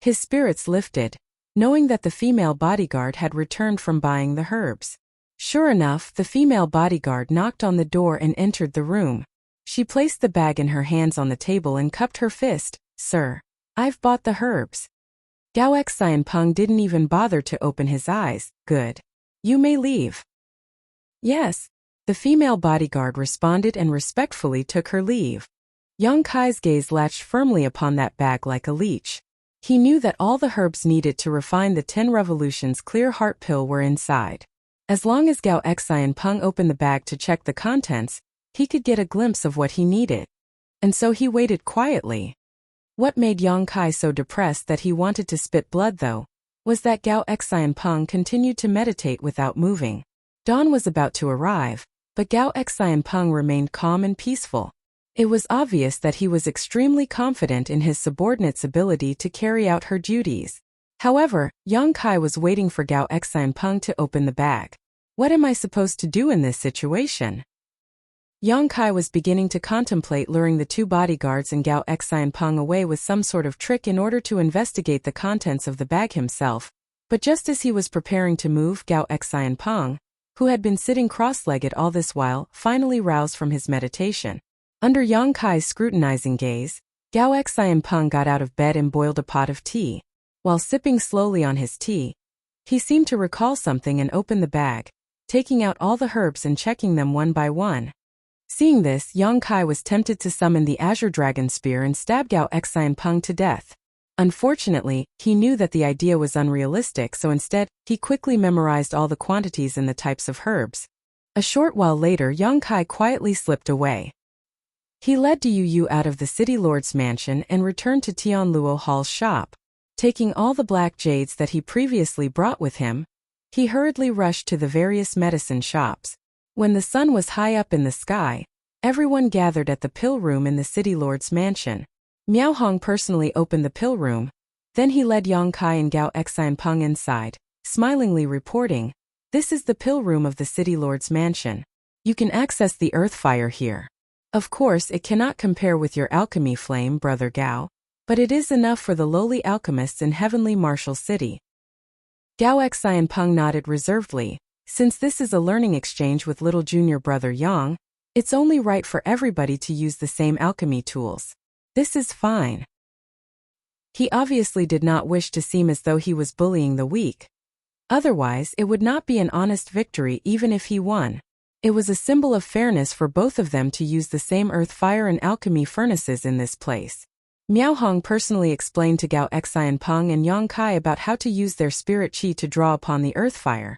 His spirits lifted, knowing that the female bodyguard had returned from buying the herbs. Sure enough, the female bodyguard knocked on the door and entered the room. She placed the bag in her hands on the table and cupped her fist. "Sir, I've bought the herbs." Gao Xianpeng didn't even bother to open his eyes. "Good. You may leave." "Yes," the female bodyguard responded and respectfully took her leave. Yang Kai's gaze latched firmly upon that bag like a leech. He knew that all the herbs needed to refine the 10 Revolutions Clear Heart Pill were inside. As long as Gao Xianpeng opened the bag to check the contents, he could get a glimpse of what he needed. And so he waited quietly. What made Yang Kai so depressed that he wanted to spit blood though, was that Gao Xianpeng continued to meditate without moving. Dawn was about to arrive, but Gao Xianpeng remained calm and peaceful. It was obvious that he was extremely confident in his subordinate's ability to carry out her duties. However, Yang Kai was waiting for Gao Xianpeng to open the bag. What am I supposed to do in this situation? Yang Kai was beginning to contemplate luring the 2 bodyguards and Gao Xianpeng away with some sort of trick in order to investigate the contents of the bag himself. But just as he was preparing to move, Gao Xianpeng, who had been sitting cross-legged all this while, finally roused from his meditation. Under Yang Kai's scrutinizing gaze, Gao Xianpeng got out of bed and boiled a pot of tea. While sipping slowly on his tea, he seemed to recall something and opened the bag, taking out all the herbs and checking them one by one. Seeing this, Yang Kai was tempted to summon the Azure Dragon Spear and stab Gao Xianpeng to death. Unfortunately, he knew that the idea was unrealistic, so instead, he quickly memorized all the quantities and the types of herbs. A short while later, Yang Kai quietly slipped away. He led Du Yu out of the city lord's mansion and returned to Tianluo Hall's shop. Taking all the black jades that he previously brought with him, he hurriedly rushed to the various medicine shops. When the sun was high up in the sky, everyone gathered at the pill room in the city lord's mansion. Miao Hong personally opened the pill room, then he led Yang Kai and Gao Xianpeng inside, smilingly reporting, "This is the pill room of the city lord's mansion. You can access the earth fire here. Of course, it cannot compare with your alchemy flame, Brother Gao, but it is enough for the lowly alchemists in heavenly martial city." Gao Xianpeng nodded reservedly. Since this is a learning exchange with little junior brother Yang, it's only right for everybody to use the same alchemy tools. This is fine. He obviously did not wish to seem as though he was bullying the weak. Otherwise, it would not be an honest victory even if he won. It was a symbol of fairness for both of them to use the same earth fire and alchemy furnaces in this place. Miao Hong personally explained to Gao Xianpeng and Yang Kai about how to use their spirit qi to draw upon the earth fire.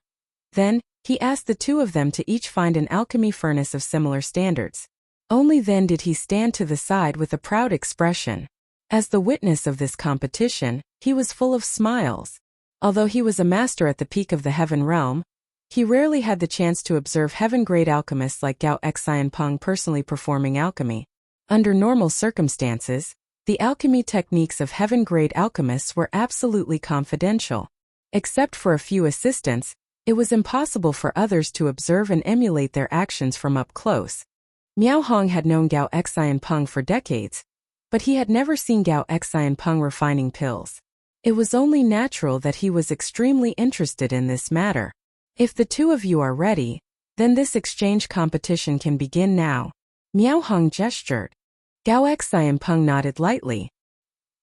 Then, he asked the two of them to each find an alchemy furnace of similar standards. Only then did he stand to the side with a proud expression. As the witness of this competition, he was full of smiles. Although he was a master at the peak of the heaven realm, he rarely had the chance to observe heaven-grade alchemists like Gao Xianpeng personally performing alchemy. Under normal circumstances, the alchemy techniques of heaven-grade alchemists were absolutely confidential. Except for a few assistants, it was impossible for others to observe and emulate their actions from up close. Miao Hong had known Gao Xianpeng for decades, but he had never seen Gao Xianpeng refining pills. It was only natural that he was extremely interested in this matter. If the two of you are ready, then this exchange competition can begin now. Miao Hong gestured. Gao Xianpeng nodded lightly.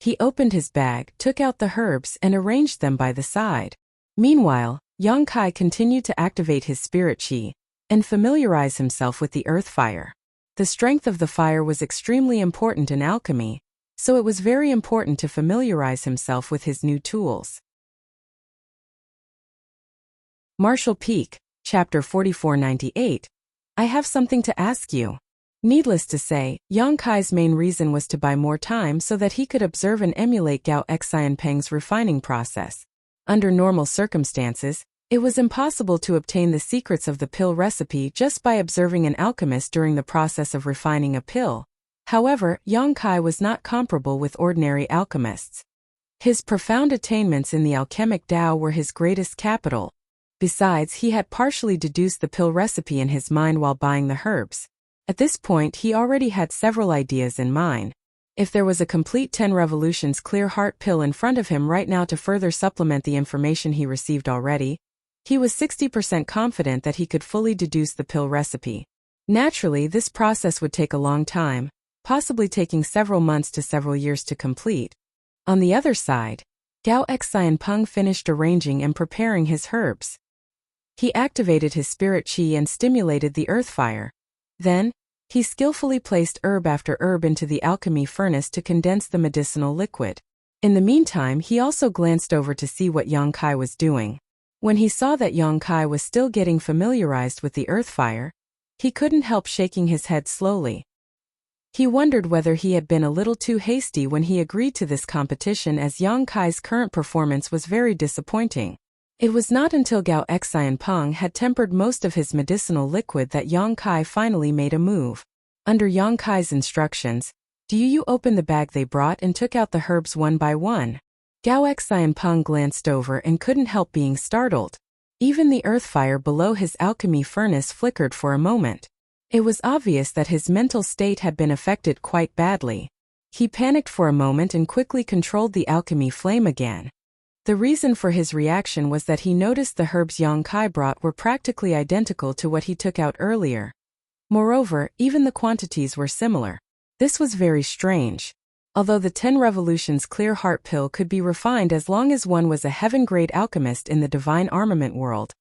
He opened his bag, took out the herbs, and arranged them by the side. Meanwhile, Yang Kai continued to activate his spirit qi and familiarize himself with the earth fire. The strength of the fire was extremely important in alchemy, so it was very important to familiarize himself with his new tools. Martial Peak, Chapter 4498. I have something to ask you. Needless to say, Yang Kai's main reason was to buy more time so that he could observe and emulate Gao Xianpeng's refining process. Under normal circumstances, it was impossible to obtain the secrets of the pill recipe just by observing an alchemist during the process of refining a pill. However, Yang Kai was not comparable with ordinary alchemists. His profound attainments in the alchemic Tao were his greatest capital. Besides, he had partially deduced the pill recipe in his mind while buying the herbs. At this point, he already had several ideas in mind. If there was a complete 10 revolutions clear heart pill in front of him right now to further supplement the information he received already, he was 60% confident that he could fully deduce the pill recipe. Naturally, this process would take a long time, possibly taking several months to several years to complete. On the other side, Gao Xianpeng finished arranging and preparing his herbs. He activated his spirit qi and stimulated the earth fire. Then, he skillfully placed herb after herb into the alchemy furnace to condense the medicinal liquid. In the meantime, he also glanced over to see what Yang Kai was doing. When he saw that Yang Kai was still getting familiarized with the earth fire, he couldn't help shaking his head slowly. He wondered whether he had been a little too hasty when he agreed to this competition, as Yang Kai's current performance was very disappointing. It was not until Gao Xianpeng had tempered most of his medicinal liquid that Yang Kai finally made a move. Under Yang Kai's instructions, you opened the bag they brought and took out the herbs one by one. Gao Xianpeng glanced over and couldn't help being startled. Even the earth fire below his alchemy furnace flickered for a moment. It was obvious that his mental state had been affected quite badly. He panicked for a moment and quickly controlled the alchemy flame again. The reason for his reaction was that he noticed the herbs Yang Kai brought were practically identical to what he took out earlier. Moreover, even the quantities were similar. This was very strange. Although the 10 revolutions clear heart pill could be refined as long as one was a heaven-grade alchemist in the divine armament world,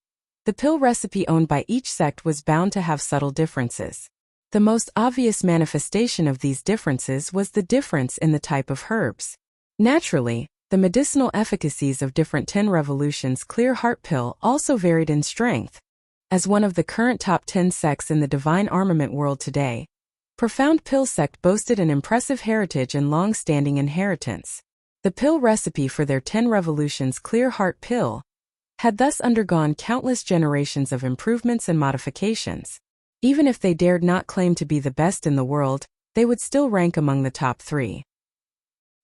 the pill recipe owned by each sect was bound to have subtle differences. The most obvious manifestation of these differences was the difference in the type of herbs. Naturally, the medicinal efficacies of different 10 revolutions clear heart pill also varied in strength. As one of the current top 10 sects in the divine armament world today, Profound Pill sect boasted an impressive heritage and long-standing inheritance. The pill recipe for their 10 revolutions clear heart pill had thus undergone countless generations of improvements and modifications. Even if they dared not claim to be the best in the world, they would still rank among the top 3.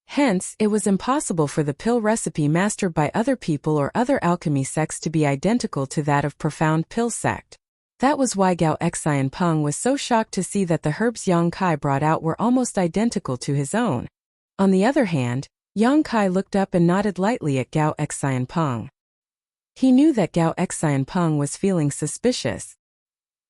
Hence, it was impossible for the pill recipe mastered by other people or other alchemy sects to be identical to that of Profound Pill sect. That was why Gao Xianpeng was so shocked to see that the herbs Yang Kai brought out were almost identical to his own. On the other hand, Yang Kai looked up and nodded lightly at Gao Xianpeng. He knew that Gao Xianpeng was feeling suspicious.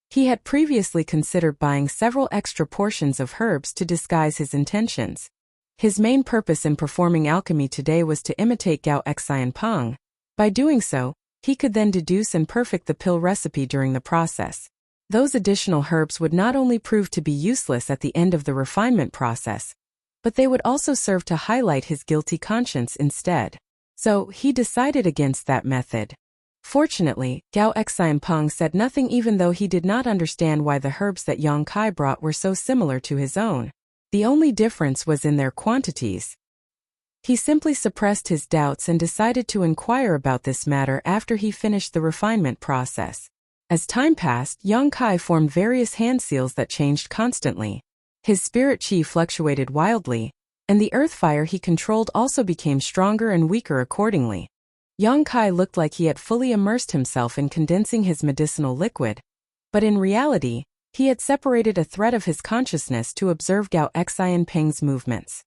He had previously considered buying several extra portions of herbs to disguise his intentions. His main purpose in performing alchemy today was to imitate Gao Xianpeng. By doing so, he could then deduce and perfect the pill recipe during the process. Those additional herbs would not only prove to be useless at the end of the refinement process, but they would also serve to highlight his guilty conscience instead. So, he decided against that method. Fortunately, Gao Xianpeng said nothing even though he did not understand why the herbs that Yang Kai brought were so similar to his own. The only difference was in their quantities. He simply suppressed his doubts and decided to inquire about this matter after he finished the refinement process. As time passed, Yang Kai formed various hand seals that changed constantly. His spirit qi fluctuated wildly, and the earth fire he controlled also became stronger and weaker accordingly. Yang Kai looked like he had fully immersed himself in condensing his medicinal liquid, but in reality, he had separated a thread of his consciousness to observe Gao Xianpeng's movements.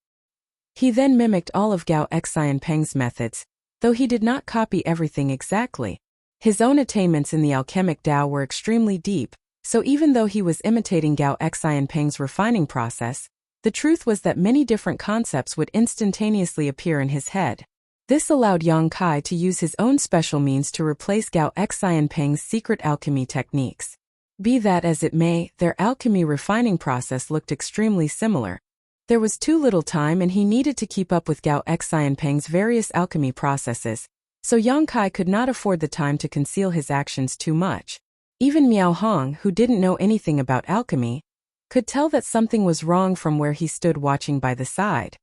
He then mimicked all of Gao Xianpeng's methods, though he did not copy everything exactly. His own attainments in the alchemic Tao were extremely deep, so even though he was imitating Gao Xianpeng's refining process, the truth was that many different concepts would instantaneously appear in his head. This allowed Yang Kai to use his own special means to replace Gao Xianpeng's secret alchemy techniques. Be that as it may, their alchemy refining process looked extremely similar. There was too little time and he needed to keep up with Gao Xianpeng's various alchemy processes, so Yang Kai could not afford the time to conceal his actions too much. Even Miao Hong, who didn't know anything about alchemy, could tell that something was wrong from where he stood watching by the side.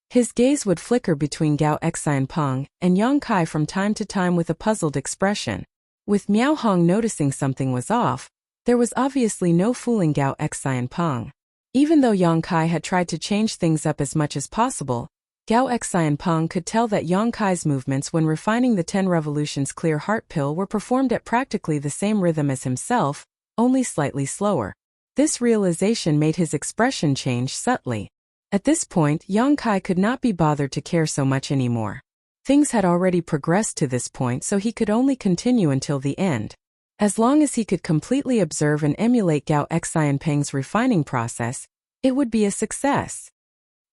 His gaze would flicker between Gao Xianpeng and Yang Kai from time to time with a puzzled expression. With Miao Hong noticing something was off, there was obviously no fooling Gao Xianpeng. Even though Yang Kai had tried to change things up as much as possible, Gao Xianpeng could tell that Yang Kai's movements when refining the 10 Revolutions Clear Heart Pill were performed at practically the same rhythm as himself, only slightly slower. This realization made his expression change subtly. At this point, Yang Kai could not be bothered to care so much anymore. Things had already progressed to this point, so he could only continue until the end. As long as he could completely observe and emulate Gao Xianpeng's refining process, it would be a success.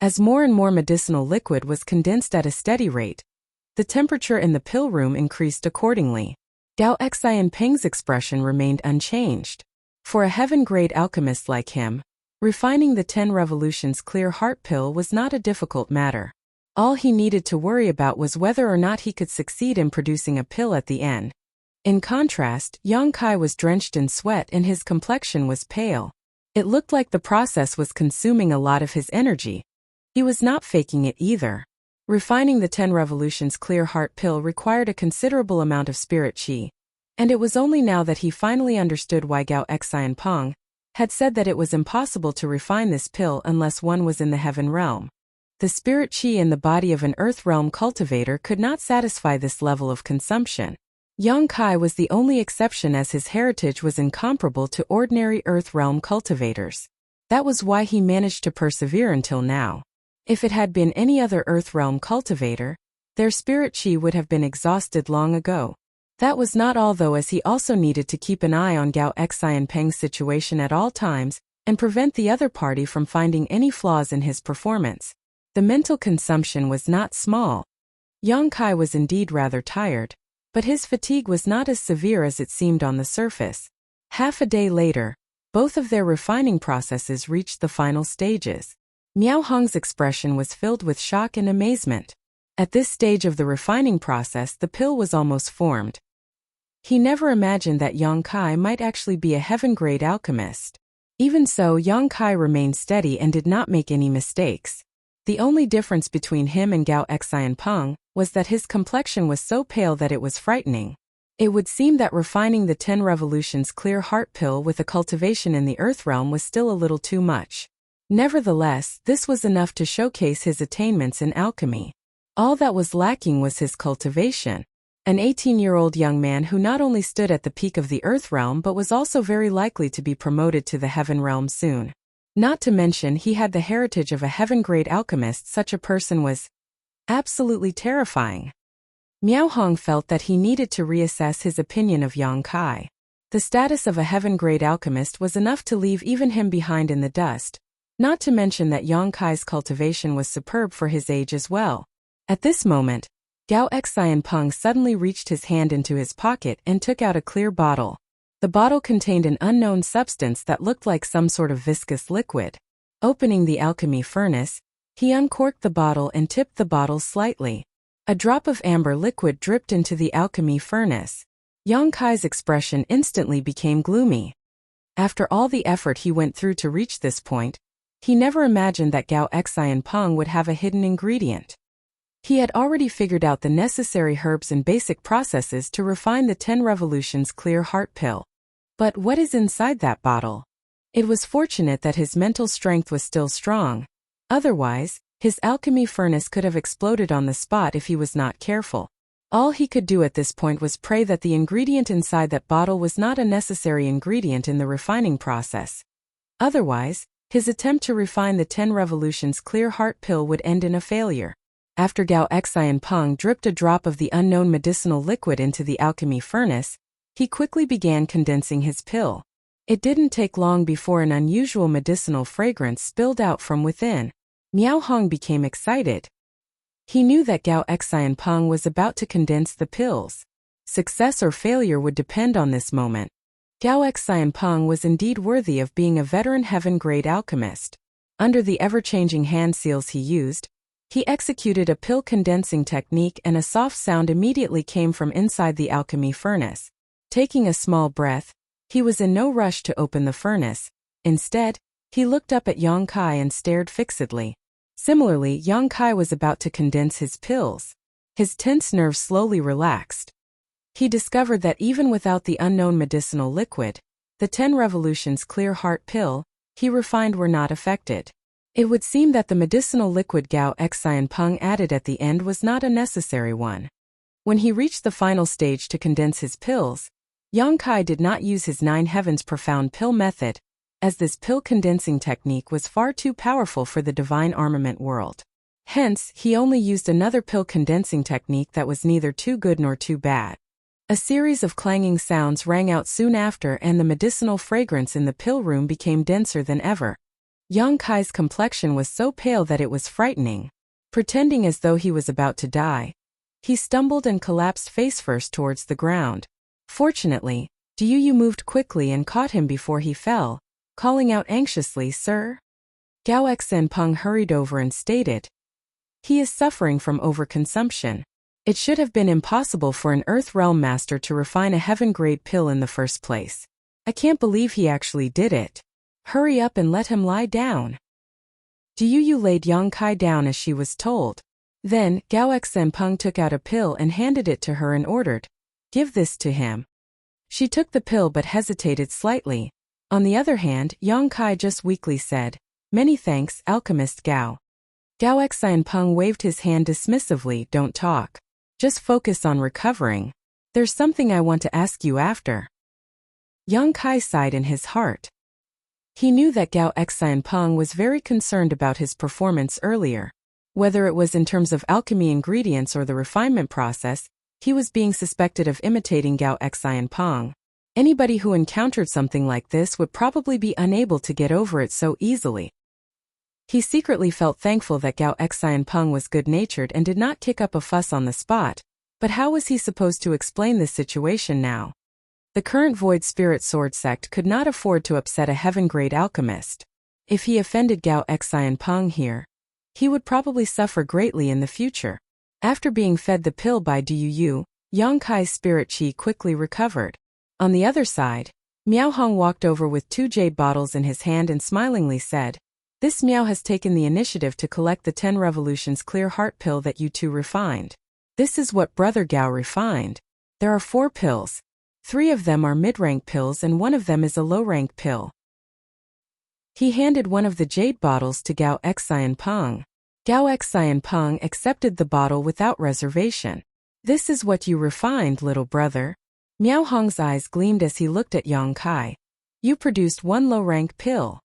As more and more medicinal liquid was condensed at a steady rate, the temperature in the pill room increased accordingly. Gao Xianpeng's expression remained unchanged. For a heaven-grade alchemist like him, refining the 10 Revolutions Clear Heart Pill was not a difficult matter. All he needed to worry about was whether or not he could succeed in producing a pill at the end. In contrast, Yang Kai was drenched in sweat and his complexion was pale. It looked like the process was consuming a lot of his energy. He was not faking it either. Refining the 10 Revolutions Clear Heart Pill required a considerable amount of spirit qi, and it was only now that he finally understood why Gao Xianpeng had said that it was impossible to refine this pill unless one was in the heaven realm. The spirit qi in the body of an earth realm cultivator could not satisfy this level of consumption. Yang Kai was the only exception as his heritage was incomparable to ordinary earth realm cultivators. That was why he managed to persevere until now. If it had been any other earth realm cultivator, their spirit qi would have been exhausted long ago. That was not all though, as he also needed to keep an eye on Gao Xianpeng's situation at all times and prevent the other party from finding any flaws in his performance. The mental consumption was not small. Yang Kai was indeed rather tired, but his fatigue was not as severe as it seemed on the surface. Half a day later, both of their refining processes reached the final stages. Miao Hong's expression was filled with shock and amazement. At this stage of the refining process, the pill was almost formed. He never imagined that Yang Kai might actually be a heaven-grade alchemist. Even so, Yang Kai remained steady and did not make any mistakes. The only difference between him and Gao Xianpeng was that his complexion was so pale that it was frightening. It would seem that refining the 10 Revolutions Clear Heart Pill with a cultivation in the earth realm was still a little too much. Nevertheless, this was enough to showcase his attainments in alchemy. All that was lacking was his cultivation. An 18-year-old young man who not only stood at the peak of the earth realm but was also very likely to be promoted to the heaven realm soon. Not to mention he had the heritage of a heaven-grade alchemist. Such a person was absolutely terrifying. Miao Hong felt that he needed to reassess his opinion of Yang Kai. The status of a heaven-grade alchemist was enough to leave even him behind in the dust, not to mention that Yang Kai's cultivation was superb for his age as well. At this moment, Gao Xianpeng suddenly reached his hand into his pocket and took out a clear bottle. The bottle contained an unknown substance that looked like some sort of viscous liquid. Opening the alchemy furnace, He uncorked the bottle and tipped the bottle slightly. A drop of amber liquid dripped into the alchemy furnace. Yang Kai's expression instantly became gloomy. After all the effort he went through to reach this point, he never imagined that Gao Xian Peng would have a hidden ingredient. He had already figured out the necessary herbs and basic processes to refine the 10 Revolutions Clear Heart Pill. But what is inside that bottle? It was fortunate that his mental strength was still strong. Otherwise, his alchemy furnace could have exploded on the spot if he was not careful. All he could do at this point was pray that the ingredient inside that bottle was not a necessary ingredient in the refining process. Otherwise, his attempt to refine the 10 Revolutions Clear Heart Pill would end in a failure. After Gao Xian Peng dripped a drop of the unknown medicinal liquid into the alchemy furnace, he quickly began condensing his pill. It didn't take long before an unusual medicinal fragrance spilled out from within. Miao Hong became excited. He knew that Gao Xian Peng was about to condense the pills. Success or failure would depend on this moment. Gao Xian Peng was indeed worthy of being a veteran heaven-grade alchemist. Under the ever-changing hand seals he used, he executed a pill condensing technique and a soft sound immediately came from inside the alchemy furnace. Taking a small breath, he was in no rush to open the furnace. Instead, he looked up at Yang Kai and stared fixedly. Similarly, Yang Kai was about to condense his pills. His tense nerves slowly relaxed. He discovered that even without the unknown medicinal liquid, the 10 Revolutions Clear Heart Pill he refined were not affected. It would seem that the medicinal liquid Gao Xian Peng added at the end was not a necessary one. When he reached the final stage to condense his pills, Yang Kai did not use his 9 Heavens Profound Pill method, as this pill condensing technique was far too powerful for the divine armament world. Hence, he only used another pill condensing technique that was neither too good nor too bad. A series of clanging sounds rang out soon after and the medicinal fragrance in the pill room became denser than ever. Yang Kai's complexion was so pale that it was frightening. Pretending as though he was about to die, he stumbled and collapsed face first towards the ground. Fortunately, Yu moved quickly and caught him before he fell, calling out anxiously, "Sir?" Gao Xian Peng hurried over and stated, "He is suffering from overconsumption. It should have been impossible for an Earth Realm Master to refine a heaven-grade pill in the first place. I can't believe he actually did it. Hurry up and let him lie down." Yu laid Yang Kai down as she was told. Then, Gao Xian Peng took out a pill and handed it to her and ordered, "Give this to him." She took the pill but hesitated slightly. On the other hand, Yang Kai just weakly said, "Many thanks, Alchemist Gao." Gao Xian Peng waved his hand dismissively, "Don't talk. Just focus on recovering. There's something I want to ask you after." Yang Kai sighed in his heart. He knew that Gao Xian Peng was very concerned about his performance earlier. Whether it was in terms of alchemy ingredients or the refinement process, he was being suspected of imitating Gao Xian Peng. Anybody who encountered something like this would probably be unable to get over it so easily. He secretly felt thankful that Gao Xian Peng was good-natured and did not kick up a fuss on the spot, but how was he supposed to explain this situation now? The current Void Spirit Sword sect could not afford to upset a heaven-grade alchemist. If he offended Gao Xian Peng here, he would probably suffer greatly in the future. After being fed the pill by Yu, Yang Kai's spirit chi quickly recovered. On the other side, Miao Hong walked over with 2 jade bottles in his hand and smilingly said, "This Miao has taken the initiative to collect the 10 Revolutions Clear Heart Pill that you 2 refined. This is what Brother Gao refined. There are 4 pills. 3 of them are mid-rank pills and 1 of them is a low-rank pill." He handed one of the jade bottles to Gao Xian Peng. Gao Xian Peng accepted the bottle without reservation. "This is what you refined, little brother." Miao Hong's eyes gleamed as he looked at Yang Kai. "You produced 1 low-rank pill."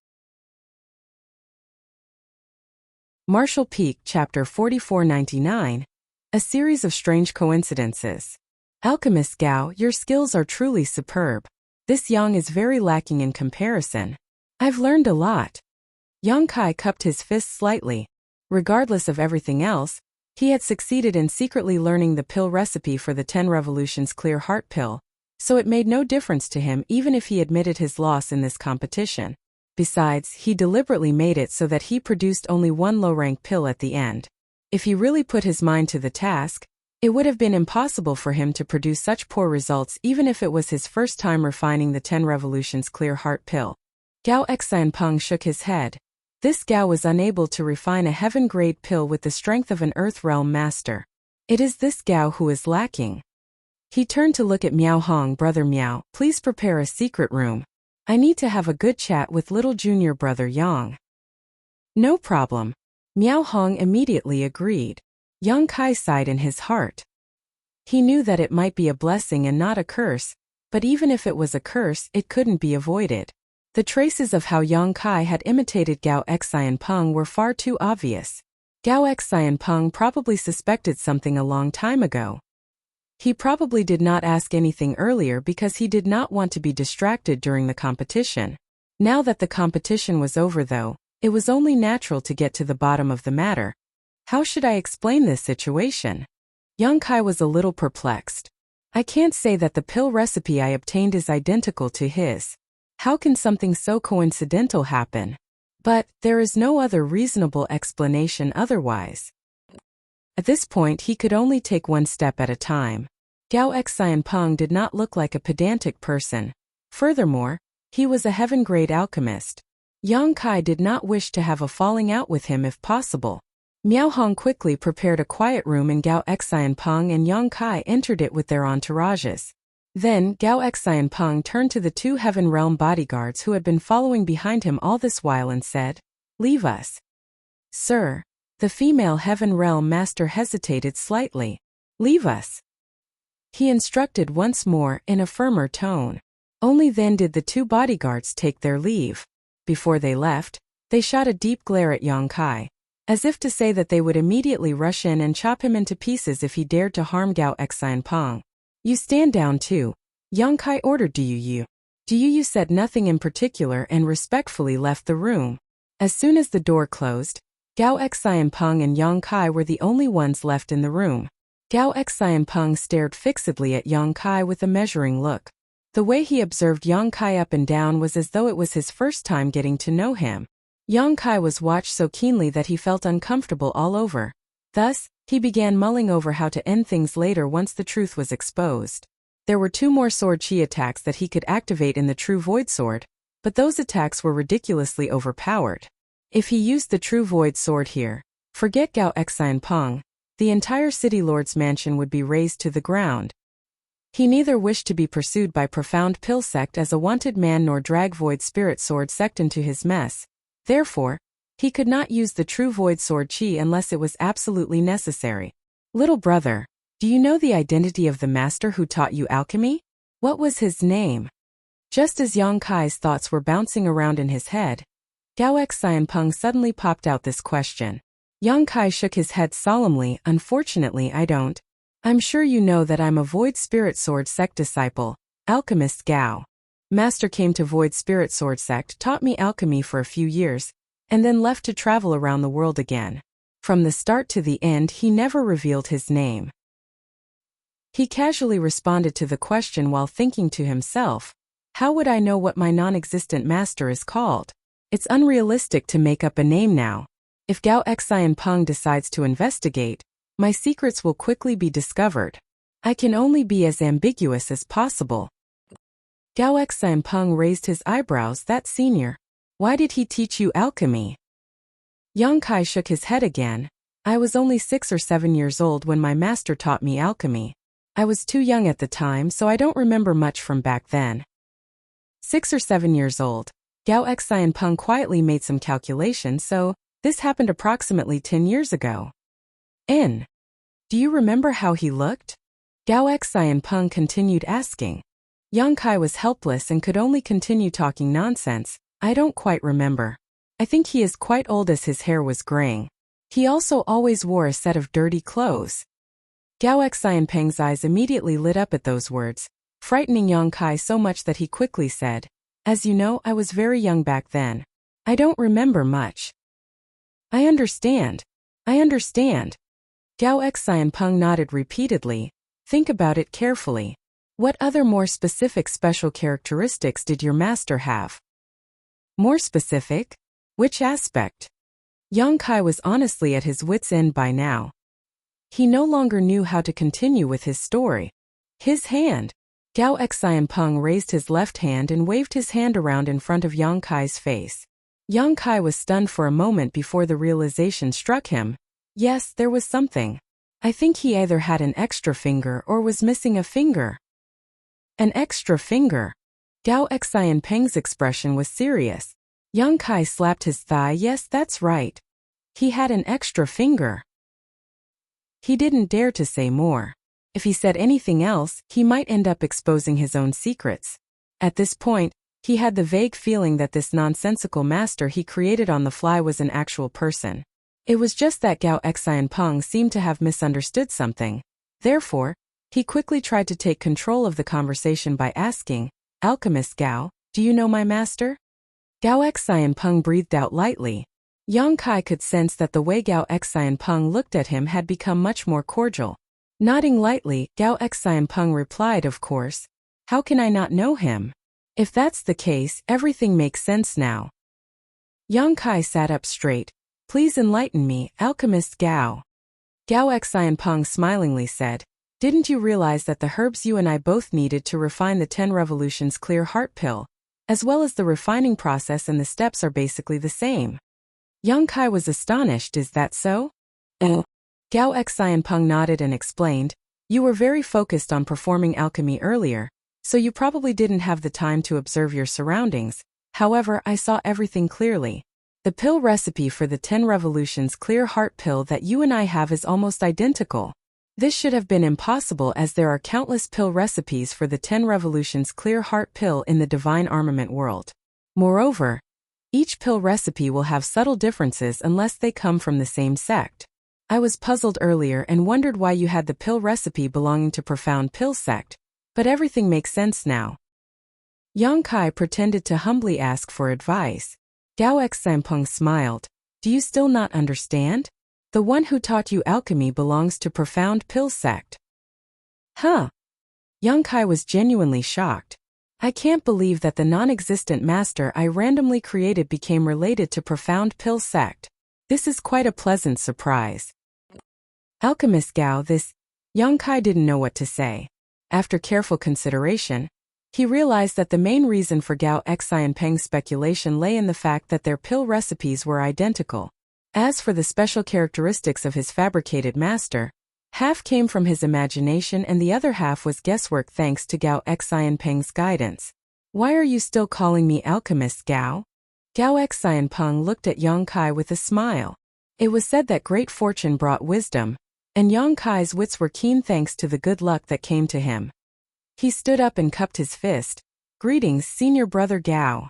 Martial Peak Chapter 4499. A series of strange coincidences. Alchemist Gao, your skills are truly superb. This Yang is very lacking in comparison. I've learned a lot. Yang Kai cupped his fist slightly. Regardless of everything else, he had succeeded in secretly learning the pill recipe for the 10 Revolutions Clear Heart Pill, so it made no difference to him even if he admitted his loss in this competition. Besides, he deliberately made it so that he produced only one low-rank pill at the end. If he really put his mind to the task, it would have been impossible for him to produce such poor results even if it was his first time refining the 10 Revolutions Clear Heart pill. Gao Xianpeng shook his head. This Gao was unable to refine a heaven-grade pill with the strength of an Earth Realm master. It is this Gao who is lacking. He turned to look at Miao Hong. Brother Miao, please prepare a secret room. I need to have a good chat with little junior brother Yang. No problem. Miao Hong immediately agreed. Yang Kai sighed in his heart. He knew that it might be a blessing and not a curse, but even if it was a curse, it couldn't be avoided. The traces of how Yang Kai had imitated Gao Xianpeng were far too obvious. Gao Xianpeng probably suspected something a long time ago. He probably did not ask anything earlier because he did not want to be distracted during the competition. Now that the competition was over though, it was only natural to get to the bottom of the matter. How should I explain this situation? Yang Kai was a little perplexed. I can't say that the pill recipe I obtained is identical to his. How can something so coincidental happen? But there is no other reasonable explanation otherwise. At this point he could only take one step at a time. Gao Xianpeng did not look like a pedantic person. Furthermore, he was a heaven-grade alchemist. Yang Kai did not wish to have a falling out with him if possible. Miao Hong quickly prepared a quiet room and Gao Xianpeng and Yang Kai entered it with their entourages. Then, Gao Xianpeng turned to the 2 Heaven Realm bodyguards who had been following behind him all this while and said, "Leave us." "Sir." The female Heaven Realm master hesitated slightly. "Leave us," he instructed once more in a firmer tone. Only then did the 2 bodyguards take their leave. Before they left, they shot a deep glare at Yang Kai, as if to say that they would immediately rush in and chop him into pieces if he dared to harm Gao Xianpeng. "You stand down too," Yang Kai ordered. Do you said nothing in particular and respectfully left the room. As soon as the door closed, Gao Xianpeng and Yang Kai were the only ones left in the room. Gao Xianpeng stared fixedly at Yang Kai with a measuring look. The way he observed Yang Kai up and down was as though it was his first time getting to know him. Yang Kai was watched so keenly that he felt uncomfortable all over. Thus, he began mulling over how to end things later once the truth was exposed. There were 2 more sword chi attacks that he could activate in the True Void Sword, but those attacks were ridiculously overpowered. If he used the True Void Sword here, forget Gao Xianpeng, the entire City Lord's mansion would be razed to the ground. He neither wished to be pursued by Profound Pill Sect as a wanted man nor drag Void Spirit Sword Sect into his mess. Therefore, he could not use the True Void Sword Chi unless it was absolutely necessary. "Little brother, do you know the identity of the master who taught you alchemy? What was his name?" Just as Yang Kai's thoughts were bouncing around in his head, Gao Xianpeng suddenly popped out this question. Yang Kai shook his head solemnly. "Unfortunately, I don't. I'm sure you know that I'm a Void Spirit Sword Sect disciple, Alchemist Gao. Master came to Void Spirit Sword Sect, taught me alchemy for a few years, and then left to travel around the world again. From the start to the end he never revealed his name." He casually responded to the question while thinking to himself, "How would I know what my non-existent master is called? It's unrealistic to make up a name now. If Gao Xianpeng decides to investigate, my secrets will quickly be discovered. I can only be as ambiguous as possible." Gao Xianpeng raised his eyebrows. "That senior. Why did he teach you alchemy?" Yang Kai shook his head again. "I was only 6 or 7 years old when my master taught me alchemy. I was too young at the time, so I don't remember much from back then." 6 or 7 years old. Gao Xianpeng quietly made some calculations. "So, this happened approximately 10 years ago. Do you remember how he looked?" Gao Xianpeng continued asking. Yang Kai was helpless and could only continue talking nonsense. "I don't quite remember. I think he is quite old as his hair was graying. He also always wore a set of dirty clothes." Gao Xianpeng's eyes immediately lit up at those words, frightening Yang Kai so much that he quickly said, "As you know, I was very young back then. I don't remember much." I understand. Gao Xianpeng nodded repeatedly. "Think about it carefully. What other more specific special characteristics did your master have?" More specific? Which aspect? Yang Kai was honestly at his wits' end by now. He no longer knew how to continue with his story. His hand. Gao Xianpeng raised his left hand and waved his hand around in front of Yang Kai's face. Yang Kai was stunned for a moment before the realization struck him. Yes, there was something. I think he either had an extra finger or was missing a finger. An extra finger. Gao Xianpeng's expression was serious. Yang Kai slapped his thigh. Yes, that's right. He had an extra finger. He didn't dare to say more. If he said anything else, he might end up exposing his own secrets. At this point, he had the vague feeling that this nonsensical master he created on the fly was an actual person. It was just that Gao Xianpeng seemed to have misunderstood something. Therefore, he quickly tried to take control of the conversation by asking, Alchemist Gao, do you know my master? Gao Xianpeng breathed out lightly. Yang Kai could sense that the way Gao Xianpeng looked at him had become much more cordial. Nodding lightly, Gao Xianpeng replied, of course. How can I not know him? If that's the case, everything makes sense now. Yang Kai sat up straight. Please enlighten me, Alchemist Gao. Gao Xianpeng smilingly said, didn't you realize that the herbs you and I both needed to refine the 10 Revolutions Clear Heart Pill, as well as the refining process and the steps are basically the same? Yang Kai was astonished. Is that so? Gao Xianpeng nodded and explained, you were very focused on performing alchemy earlier, so you probably didn't have the time to observe your surroundings. However, I saw everything clearly. The pill recipe for the 10 Revolutions Clear Heart Pill that you and I have is almost identical. This should have been impossible as there are countless pill recipes for the 10 Revolutions Clear Heart Pill in the divine armament world. Moreover, each pill recipe will have subtle differences unless they come from the same sect. I was puzzled earlier and wondered why you had the pill recipe belonging to Profound Pill sect, but everything makes sense now. Yang Kai pretended to humbly ask for advice. Gao Xianpeng smiled. Do you still not understand? The one who taught you alchemy belongs to Profound Pill sect. Huh? Yang Kai was genuinely shocked. I can't believe that the non-existent master I randomly created became related to Profound Pill sect. This is quite a pleasant surprise. Alchemist Gao, this... Yang Kai didn't know what to say. After careful consideration, he realized that the main reason for Gao Xianpeng's speculation lay in the fact that their pill recipes were identical. As for the special characteristics of his fabricated master, half came from his imagination and the other half was guesswork thanks to Gao Xianpeng's guidance. Why are you still calling me Alchemist Gao? Gao Xianpeng looked at Yang Kai with a smile. It was said that great fortune brought wisdom, and Yang Kai's wits were keen thanks to the good luck that came to him. He stood up and cupped his fist. Greetings, senior brother Gao.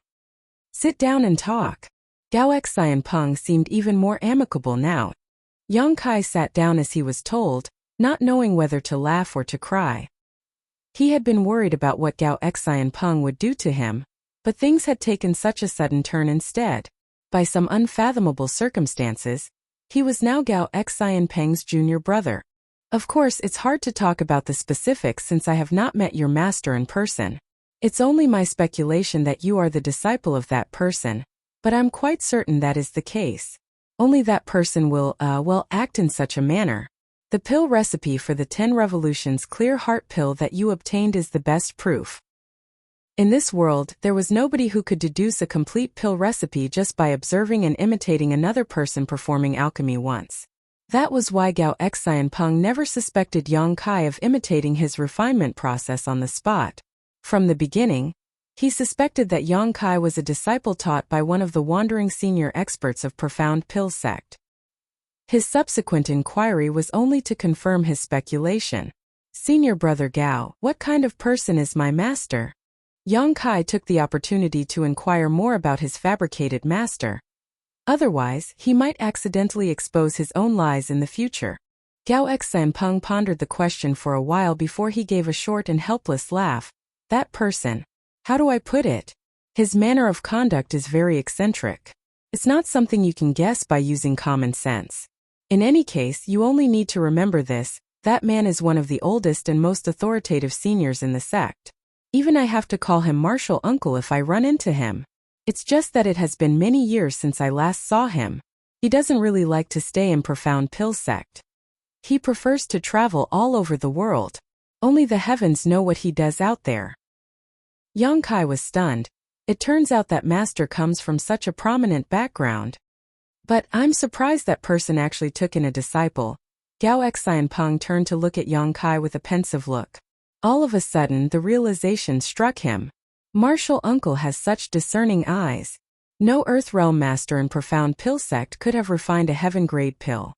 Sit down and talk. Gao Xianpeng seemed even more amicable now. Yang Kai sat down as he was told, not knowing whether to laugh or to cry. He had been worried about what Gao Xianpeng would do to him, but things had taken such a sudden turn instead. By some unfathomable circumstances, he was now Gao Xianpeng's junior brother. Of course, it's hard to talk about the specifics since I have not met your master in person. It's only my speculation that you are the disciple of that person, but I'm quite certain that is the case. Only that person will, act in such a manner. The pill recipe for the 10 Revolutions Clear Heart Pill that you obtained is the best proof. In this world, there was nobody who could deduce a complete pill recipe just by observing and imitating another person performing alchemy once. That was why Gao Xianpeng never suspected Yang Kai of imitating his refinement process on the spot. From the beginning, he suspected that Yang Kai was a disciple taught by one of the wandering senior experts of Profound Pill sect. His subsequent inquiry was only to confirm his speculation. Senior brother Gao, what kind of person is my master? Yang Kai took the opportunity to inquire more about his fabricated master. Otherwise, he might accidentally expose his own lies in the future. Gao Xianpeng pondered the question for a while before he gave a short and helpless laugh. That person. How do I put it? His manner of conduct is very eccentric. It's not something you can guess by using common sense. In any case, you only need to remember this, that man is one of the oldest and most authoritative seniors in the sect. Even I have to call him Martial Uncle if I run into him. It's just that it has been many years since I last saw him. He doesn't really like to stay in Profound Pill sect. He prefers to travel all over the world. Only the heavens know what he does out there. Yang Kai was stunned. It turns out that master comes from such a prominent background. But I'm surprised that person actually took in a disciple. Gao Xianpeng turned to look at Yang Kai with a pensive look. All of a sudden, the realization struck him. Martial uncle has such discerning eyes. No Earth Realm master in Profound Pill sect could have refined a heaven-grade pill.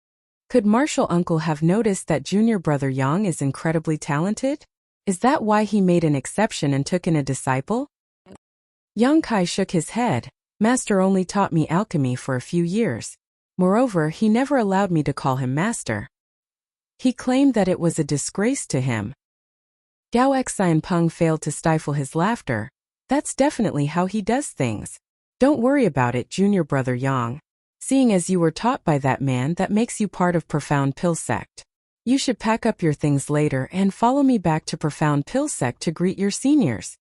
Could martial uncle have noticed that junior brother Yang is incredibly talented? Is that why he made an exception and took in a disciple? Yang Kai shook his head. Master only taught me alchemy for a few years. Moreover, he never allowed me to call him master. He claimed that it was a disgrace to him. Gao Xianpeng failed to stifle his laughter. That's definitely how he does things. Don't worry about it, junior brother Yang. Seeing as you were taught by that man, that makes you part of Profound Pill sect. You should pack up your things later and follow me back to Profound Pill sect to greet your seniors.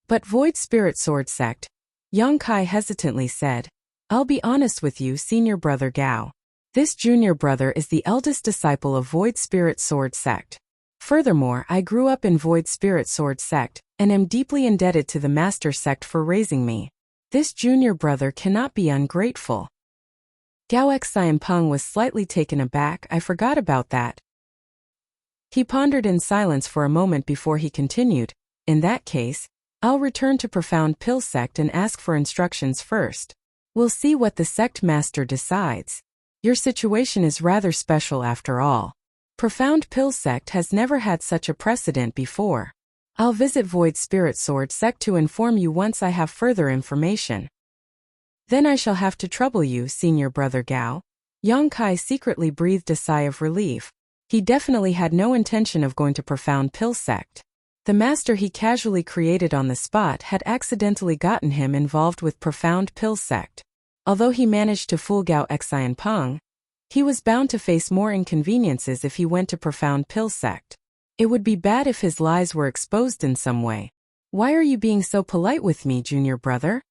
But Void Spirit Sword sect, Yang Kai hesitantly said. I'll be honest with you, senior brother Gao. This junior brother is the eldest disciple of Void Spirit Sword sect. Furthermore, I grew up in Void Spirit Sword sect, and am deeply indebted to the master sect for raising me. This junior brother cannot be ungrateful. Gao Xianpeng was slightly taken aback. I forgot about that. He pondered in silence for a moment before he continued. In that case, I'll return to Profound Pill sect and ask for instructions first. We'll see what the sect master decides. Your situation is rather special after all. Profound Pill sect has never had such a precedent before. I'll visit Void Spirit Sword sect to inform you once I have further information. Then I shall have to trouble you, senior brother Gao. Yang Kai secretly breathed a sigh of relief. He definitely had no intention of going to Profound Pill sect. The master he casually created on the spot had accidentally gotten him involved with Profound Pill sect. Although he managed to fool Gao Xianpeng, he was bound to face more inconveniences if he went to Profound Pill sect. It would be bad if his lies were exposed in some way. Why are you being so polite with me, junior brother?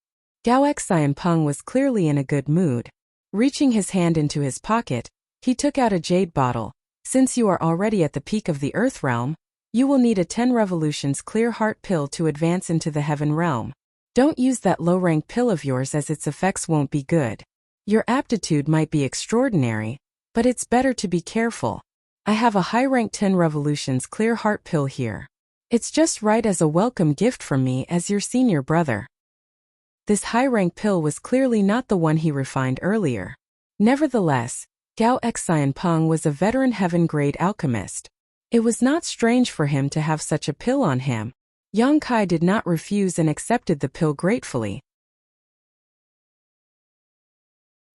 Gao Xianpeng was clearly in a good mood. Reaching his hand into his pocket, he took out a jade bottle. Since you are already at the peak of the Earth Realm, you will need a 10 revolutions clear heart pill to advance into the Heaven Realm. Don't use that low-rank pill of yours as its effects won't be good. Your aptitude might be extraordinary, but it's better to be careful. I have a high-rank 10 revolutions clear heart pill here. It's just right as a welcome gift from me as your senior brother. This high-rank pill was clearly not the one he refined earlier. Nevertheless, Gao Xianpeng was a veteran heaven-grade alchemist. It was not strange for him to have such a pill on him. Yang Kai did not refuse and accepted the pill gratefully.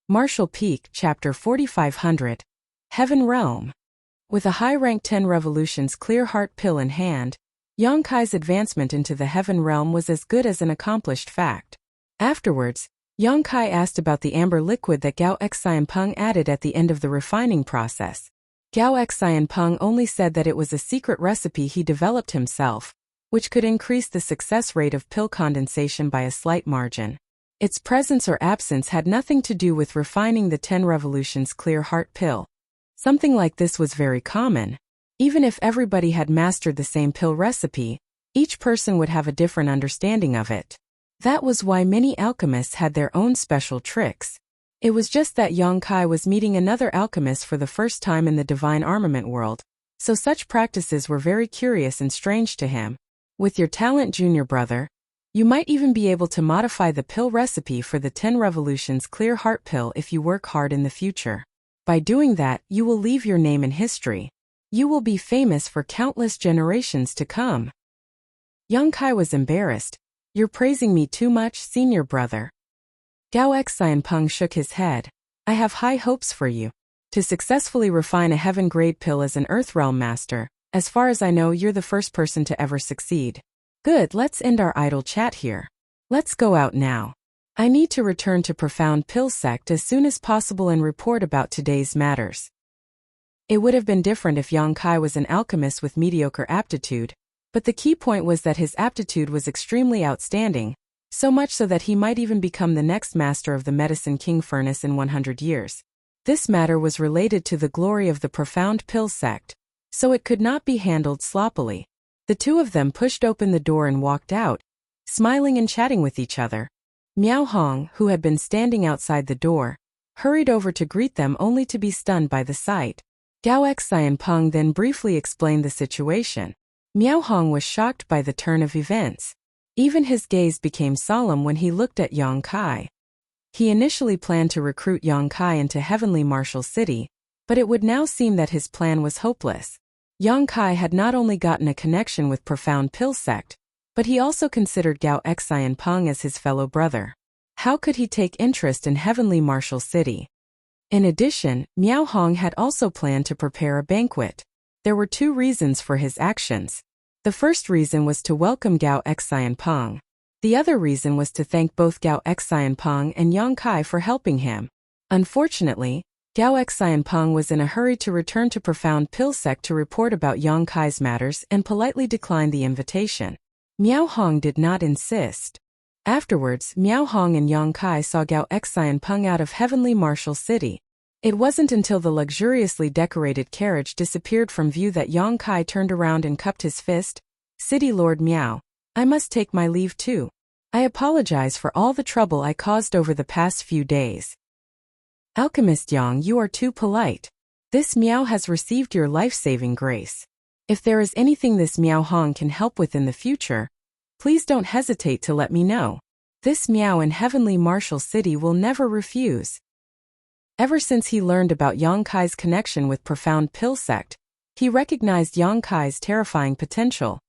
Martial Peak, Chapter 4500. Heaven Realm. With a high-rank 10 revolutions clear heart pill in hand, Yang Kai's advancement into the Heaven Realm was as good as an accomplished fact. Afterwards, Yang Kai asked about the amber liquid that Gao Xianpeng added at the end of the refining process. Gao Xianpeng only said that it was a secret recipe he developed himself, which could increase the success rate of pill condensation by a slight margin. Its presence or absence had nothing to do with refining the 10 revolutions clear heart pill. Something like this was very common. Even if everybody had mastered the same pill recipe, each person would have a different understanding of it. That was why many alchemists had their own special tricks. It was just that Yang Kai was meeting another alchemist for the first time in the divine armament world, so such practices were very curious and strange to him. With your talent, junior brother, you might even be able to modify the pill recipe for the 10 revolutions clear heart pill if you work hard in the future. By doing that, you will leave your name in history. You will be famous for countless generations to come. Yang Kai was embarrassed. You're praising me too much, senior brother. Gao Xianpeng shook his head. I have high hopes for you. To successfully refine a heaven-grade pill as an Earth Realm master, as far as I know, you're the first person to ever succeed. Good, let's end our idle chat here. Let's go out now. I need to return to Profound Pill sect as soon as possible and report about today's matters. It would have been different if Yang Kai was an alchemist with mediocre aptitude, but the key point was that his aptitude was extremely outstanding, so much so that he might even become the next master of the Medicine King Furnace in 100 years. This matter was related to the glory of the Profound Pill sect, so it could not be handled sloppily. The two of them pushed open the door and walked out, smiling and chatting with each other. Miao Hong, who had been standing outside the door, hurried over to greet them only to be stunned by the sight. Gao Xianpeng then briefly explained the situation. Miao Hong was shocked by the turn of events. Even his gaze became solemn when he looked at Yang Kai. He initially planned to recruit Yang Kai into Heavenly Martial City, but it would now seem that his plan was hopeless. Yang Kai had not only gotten a connection with Profound Pill sect, but he also considered Gao Xianpeng as his fellow brother. How could he take interest in Heavenly Martial City? In addition, Miao Hong had also planned to prepare a banquet. There were two reasons for his actions. The first reason was to welcome Gao Xianpeng. The other reason was to thank both Gao Xianpeng and Yang Kai for helping him. Unfortunately, Gao Xianpeng was in a hurry to return to Profound Pill sect to report about Yang Kai's matters and politely declined the invitation. Miao Hong did not insist. Afterwards, Miao Hong and Yang Kai saw Gao Xianpeng out of Heavenly Martial City. It wasn't until the luxuriously decorated carriage disappeared from view that Yang Kai turned around and cupped his fist. "City Lord Miao, I must take my leave too. I apologize for all the trouble I caused over the past few days." "Alchemist Yang, you are too polite. This Miao has received your life-saving grace. If there is anything this Miao Hong can help with in the future, please don't hesitate to let me know. This Miao in Heavenly Martial City will never refuse." Ever since he learned about Yang Kai's connection with Profound Pill sect, he recognized Yang Kai's terrifying potential.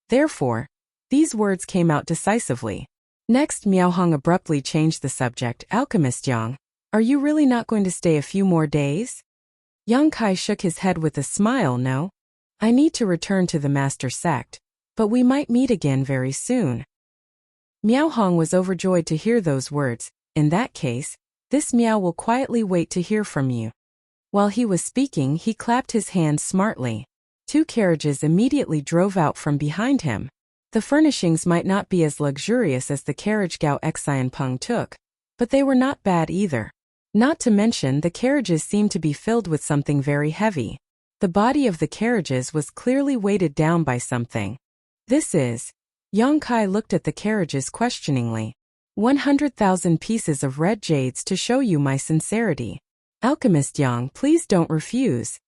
Therefore, these words came out decisively. Next, Miao Hong abruptly changed the subject. "Alchemist Yang, are you really not going to stay a few more days?" Yang Kai shook his head with a smile. "No. I need to return to the Master Sect, but we might meet again very soon." Miao Hong was overjoyed to hear those words. "In that case, this Miao will quietly wait to hear from you." While he was speaking, he clapped his hands smartly. Two carriages immediately drove out from behind him. The furnishings might not be as luxurious as the carriage Gao Xianpeng took, but they were not bad either. Not to mention, the carriages seemed to be filled with something very heavy. The body of the carriages was clearly weighted down by something. "This is..." Yang Kai looked at the carriages questioningly. 100,000 pieces of red jades to show you my sincerity. Alchemist Yang, please don't refuse."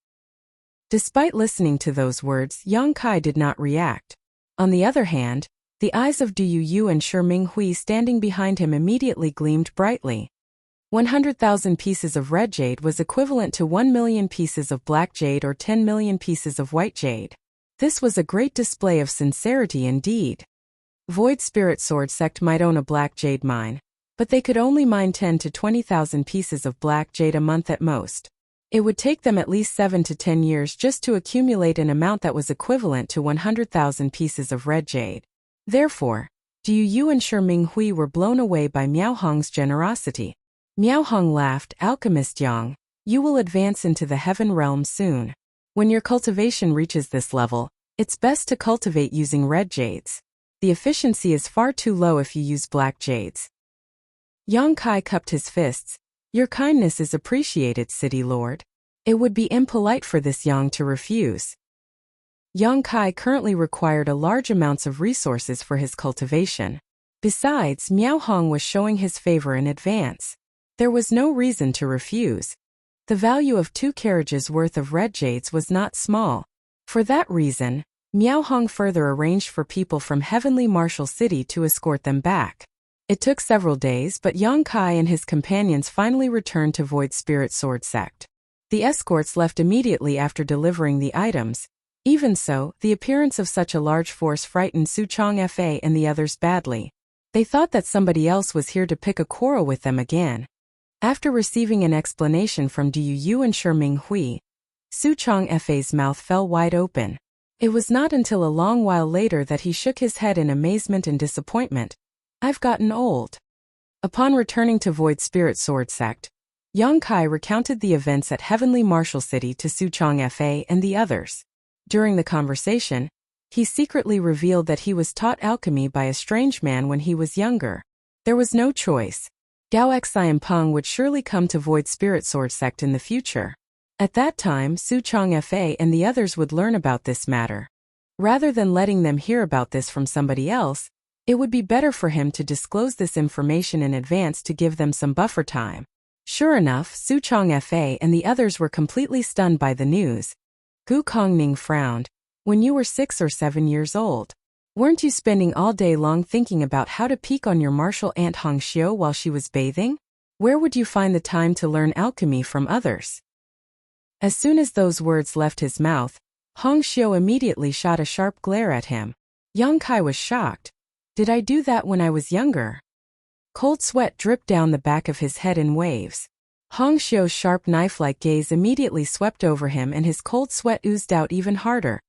Despite listening to those words, Yang Kai did not react. On the other hand, the eyes of Du Yu and Shi Minghui standing behind him immediately gleamed brightly. 100,000 pieces of red jade was equivalent to 1 million pieces of black jade or 10 million pieces of white jade. This was a great display of sincerity indeed. Void Spirit Sword sect might own a black jade mine, but they could only mine 10 to 20,000 pieces of black jade a month at most. It would take them at least 7 to 10 years just to accumulate an amount that was equivalent to 100,000 pieces of red jade. Therefore, Du Yu and Shi Minghui were blown away by Miao Hong's generosity. Miao Hong laughed. "Alchemist Yang, you will advance into the heaven realm soon. When your cultivation reaches this level, it's best to cultivate using red jades. The efficiency is far too low if you use black jades." Yang Kai cupped his fists. "Your kindness is appreciated, City Lord. It would be impolite for this Yang to refuse." Yang Kai currently required a large amounts of resources for his cultivation. Besides, Miao Hong was showing his favor in advance. There was no reason to refuse. The value of 2 carriages worth of red jades was not small. For that reason, Miao Hong further arranged for people from Heavenly Martial City to escort them back. It took several days, but Yang Kai and his companions finally returned to Void Spirit Sword sect. The escorts left immediately after delivering the items. Even so, the appearance of such a large force frightened Su Changfa and the others badly. They thought that somebody else was here to pick a quarrel with them again. After receiving an explanation from Du Yu and Shi Minghui, Su Changfa's mouth fell wide open. It was not until a long while later that he shook his head in amazement and disappointment. "I've gotten old." Upon returning to Void Spirit Sword sect, Yang Kai recounted the events at Heavenly Martial City to Su Changfa and the others. During the conversation, He secretly revealed that he was taught alchemy by a strange man when he was younger. There was no choice. Gao Xianpeng would surely come to Void Spirit Sword sect in the future. At that time, Su Changfa and the others would learn about this matter. Rather than letting them hear about this from somebody else, it would be better for him to disclose this information in advance to give them some buffer time. Sure enough, Su Changfa and the others were completely stunned by the news. Gu Kongning frowned. When you were 6 or 7 years old, weren't you spending all day long thinking about how to peek on your martial aunt Hong Xiu while she was bathing? Where would you find the time to learn alchemy from others? As soon as those words left his mouth, Hong Xiu immediately shot a sharp glare at him. Yang Kai was shocked. Did I do that when I was younger? Cold sweat dripped down the back of his head in waves. Hong Xiu's sharp knife-like gaze immediately swept over him and his cold sweat oozed out even harder.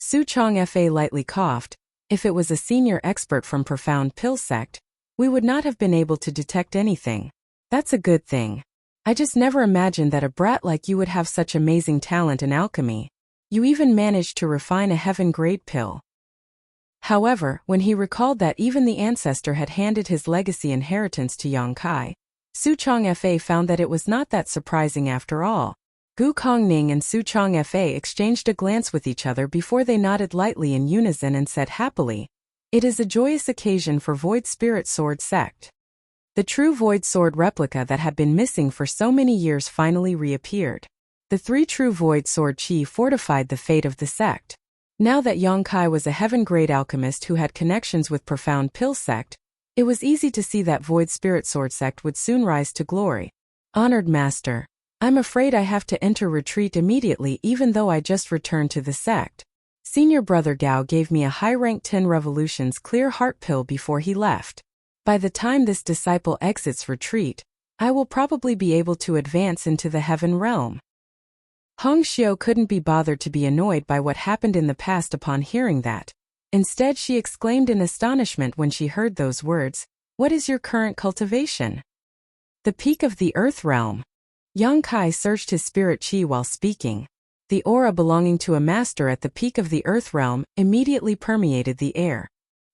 Su Changfa lightly coughed. If it was a senior expert from Profound Pill Sect, we would not have been able to detect anything. That's a good thing. I just never imagined that a brat like you would have such amazing talent in alchemy. You even managed to refine a heaven-grade pill. However, when he recalled that even the ancestor had handed his legacy inheritance to Yang Kai, Su Changfa found that it was not that surprising after all. Gu Kongning and Su Changfa exchanged a glance with each other before they nodded lightly in unison and said happily, "It is a joyous occasion for Void Spirit Sword sect." The true Void Sword replica that had been missing for so many years finally reappeared. The 3 true Void Sword Chi fortified the fate of the sect. Now that Yang Kai was a heaven-grade alchemist who had connections with Profound Pill Sect, it was easy to see that Void Spirit Sword sect would soon rise to glory. Honored Master, I'm afraid I have to enter retreat immediately even though I just returned to the sect. Senior Brother Gao gave me a high-rank 10 revolutions clear heart pill before he left. By the time this disciple exits retreat, I will probably be able to advance into the heaven realm. Hong Xiu couldn't be bothered to be annoyed by what happened in the past upon hearing that. Instead, she exclaimed in astonishment when she heard those words, "What is your current cultivation?" The peak of the earth realm. Yang Kai searched his spirit chi while speaking. The aura belonging to a master at the peak of the earth realm immediately permeated the air.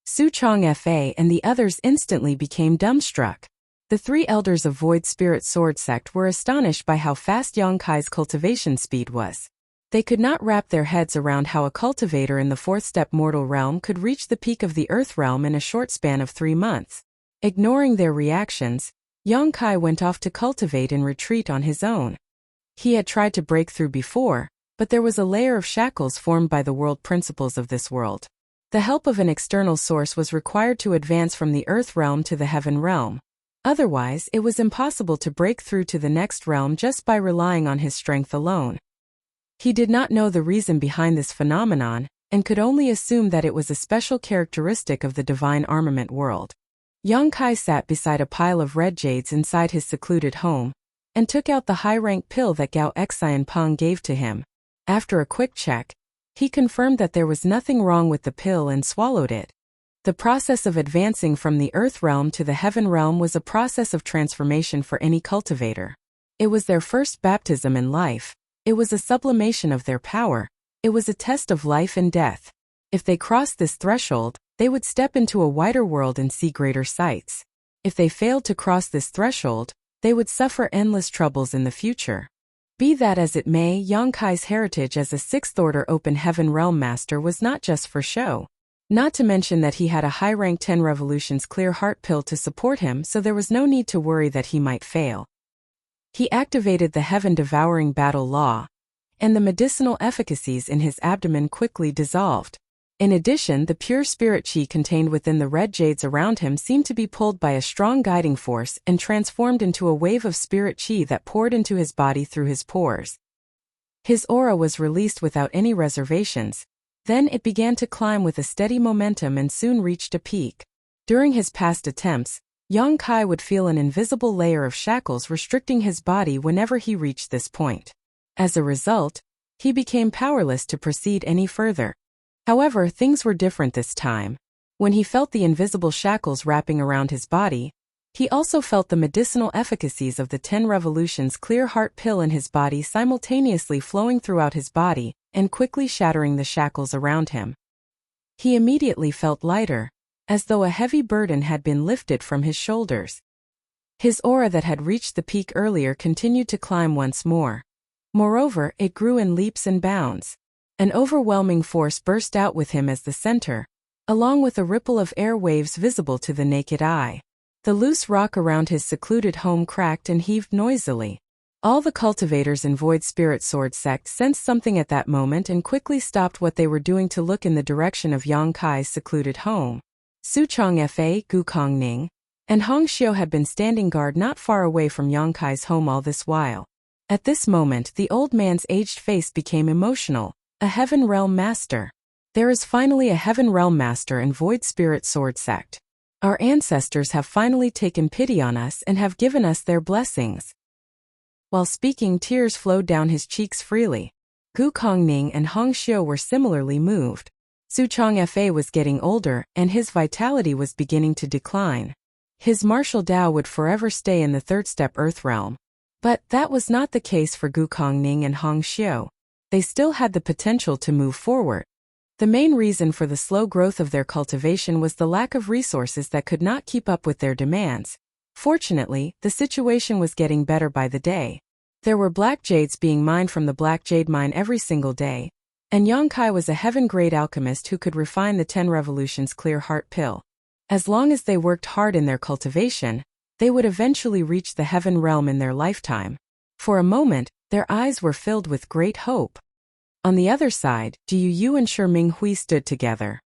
Su Changfa and the others instantly became dumbstruck. The 3 elders of Void Spirit Sword sect were astonished by how fast Yang Kai's cultivation speed was. They could not wrap their heads around how a cultivator in the 4th step mortal realm could reach the peak of the earth realm in a short span of 3 months. Ignoring their reactions, Yang Kai went off to cultivate in retreat on his own. He had tried to break through before, but there was a layer of shackles formed by the world principles of this world. The help of an external source was required to advance from the earth realm to the heaven realm. Otherwise, it was impossible to break through to the next realm just by relying on his strength alone. He did not know the reason behind this phenomenon, and could only assume that it was a special characteristic of the divine armament world. Yang Kai sat beside a pile of red jades inside his secluded home, and took out the high-rank pill that Gao Xianpeng gave to him. After a quick check, he confirmed that there was nothing wrong with the pill and swallowed it. The process of advancing from the earth realm to the heaven realm was a process of transformation for any cultivator. It was their first baptism in life. It was a sublimation of their power. It was a test of life and death. If they crossed this threshold, they would step into a wider world and see greater sights. If they failed to cross this threshold, they would suffer endless troubles in the future. Be that as it may, Yang Kai's heritage as a 6th order open heaven realm master was not just for show. Not to mention that he had a high-rank 10 revolutions clear heart pill to support him, so there was no need to worry that he might fail. He activated the heaven-devouring battle law, and the medicinal efficacies in his abdomen quickly dissolved. In addition, the pure spirit chi contained within the red jades around him seemed to be pulled by a strong guiding force and transformed into a wave of spirit chi that poured into his body through his pores. His aura was released without any reservations. Then it began to climb with a steady momentum and soon reached a peak. During his past attempts, Yang Kai would feel an invisible layer of shackles restricting his body whenever he reached this point. As a result, he became powerless to proceed any further. However, things were different this time. When he felt the invisible shackles wrapping around his body, he also felt the medicinal efficacies of the 10 revolutions clear heart pill in his body simultaneously flowing throughout his body and quickly shattering the shackles around him. He immediately felt lighter, as though a heavy burden had been lifted from his shoulders. His aura that had reached the peak earlier continued to climb once more. Moreover, it grew in leaps and bounds. An overwhelming force burst out with him as the center, along with a ripple of air waves visible to the naked eye. The loose rock around his secluded home cracked and heaved noisily. All the cultivators in Void Spirit Sword Sect sensed something at that moment and quickly stopped what they were doing to look in the direction of Yang Kai's secluded home. Su Changfa, Gu Kongning, and Hong Xiu had been standing guard not far away from Yang Kai's home all this while. At this moment, the old man's aged face became emotional. A Heaven Realm Master. There is finally a Heaven Realm Master in Void Spirit Sword Sect. Our ancestors have finally taken pity on us and have given us their blessings. While speaking, tears flowed down his cheeks freely. Gu Kongning and Hong Xiu were similarly moved. Su Changfa was getting older, and his vitality was beginning to decline. His martial Tao would forever stay in the third step Earth Realm. But that was not the case for Gu Kongning and Hong Xiu. They still had the potential to move forward. The main reason for the slow growth of their cultivation was the lack of resources that could not keep up with their demands. Fortunately, the situation was getting better by the day. There were black jades being mined from the Black Jade Mine every single day, and Yang Kai was a heaven-grade alchemist who could refine the 10 Revolutions Clear Heart Pill. As long as they worked hard in their cultivation, they would eventually reach the Heaven Realm in their lifetime. For a moment, their eyes were filled with great hope. On the other side, Du Yu and Shi Minghui stood together.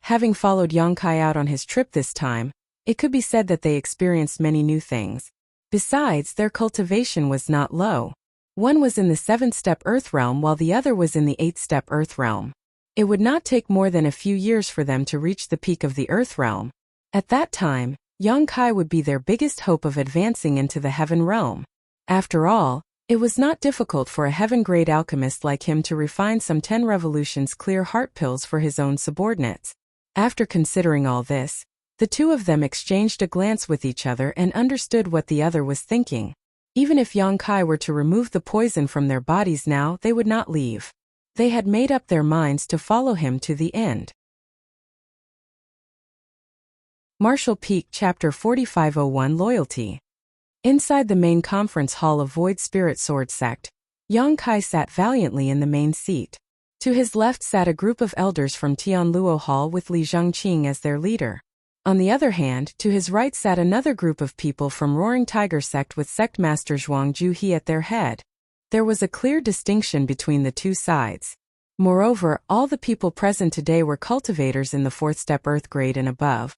Having followed Yang Kai out on his trip this time, it could be said that they experienced many new things. Besides, their cultivation was not low. One was in the 7th step Earth Realm while the other was in the 8th step Earth Realm. It would not take more than a few years for them to reach the peak of the Earth Realm. At that time, Yang Kai would be their biggest hope of advancing into the Heaven Realm. After all, it was not difficult for a heaven-grade alchemist like him to refine some 10 Revolutions Clear Heart Pills for his own subordinates. After considering all this, the two of them exchanged a glance with each other and understood what the other was thinking. Even if Yang Kai were to remove the poison from their bodies now, they would not leave. They had made up their minds to follow him to the end. Martial Peak Chapter 4501 Loyalty. Inside the main conference hall of Void Spirit Sword Sect, Yang Kai sat valiantly in the main seat. To his left sat a group of elders from Tianluo Hall with Li Zhengqing as their leader. On the other hand, to his right sat another group of people from Roaring Tiger Sect with Sect Master Zhuang Juhe at their head. There was a clear distinction between the two sides. Moreover, all the people present today were cultivators in the 4th step Earth grade and above.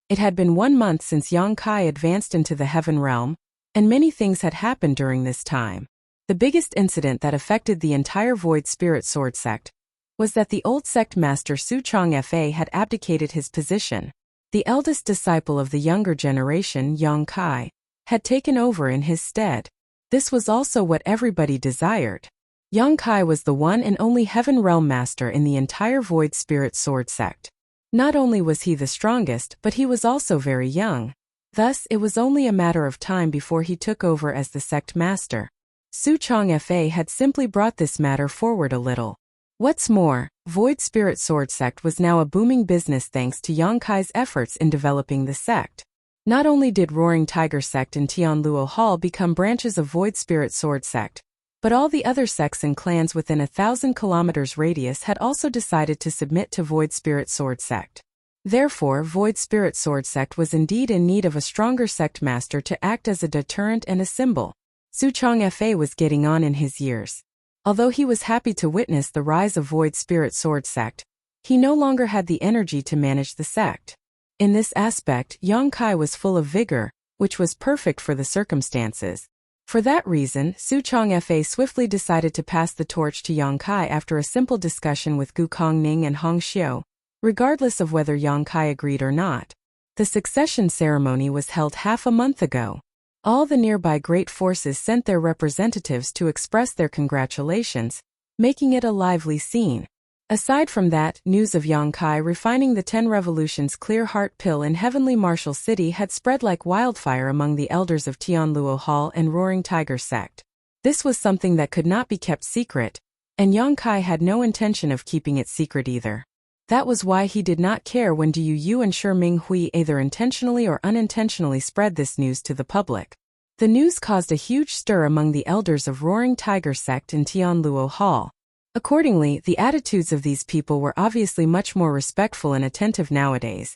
It had been 1 month since Yang Kai advanced into the Heaven Realm, and many things had happened during this time. The biggest incident that affected the entire Void Spirit Sword Sect was that the old sect master Su Changfa had abdicated his position. The eldest disciple of the younger generation, Yang Kai, had taken over in his stead. This was also what everybody desired. Yang Kai was the one and only Heaven Realm Master in the entire Void Spirit Sword Sect. Not only was he the strongest, but he was also very young. Thus, it was only a matter of time before he took over as the sect master. Su Changfa had simply brought this matter forward a little. What's more, Void Spirit Sword Sect was now a booming business thanks to Yang Kai's efforts in developing the sect. Not only did Roaring Tiger Sect and Tianluo Hall become branches of Void Spirit Sword Sect, but all the other sects and clans within 1,000 kilometers radius had also decided to submit to Void Spirit Sword Sect. Therefore, Void Spirit Sword Sect was indeed in need of a stronger sect master to act as a deterrent and a symbol. Su Changfa was getting on in his years. Although he was happy to witness the rise of Void Spirit Sword Sect, he no longer had the energy to manage the sect. In this aspect, Yang Kai was full of vigor, which was perfect for the circumstances. For that reason, Su Changfa swiftly decided to pass the torch to Yang Kai after a simple discussion with Gu Kongning and Hong Xiu, regardless of whether Yang Kai agreed or not. The succession ceremony was held half a month ago. All the nearby great forces sent their representatives to express their congratulations, making it a lively scene. Aside from that, news of Yang Kai refining the 10 Revolutions Clear Heart Pill in Heavenly Martial City had spread like wildfire among the elders of Tianluo Hall and Roaring Tiger Sect. This was something that could not be kept secret, and Yang Kai had no intention of keeping it secret either. That was why he did not care when Du Yu and Shi Minghui either intentionally or unintentionally spread this news to the public. The news caused a huge stir among the elders of Roaring Tiger sect in Tianluo Hall. Accordingly, the attitudes of these people were obviously much more respectful and attentive nowadays.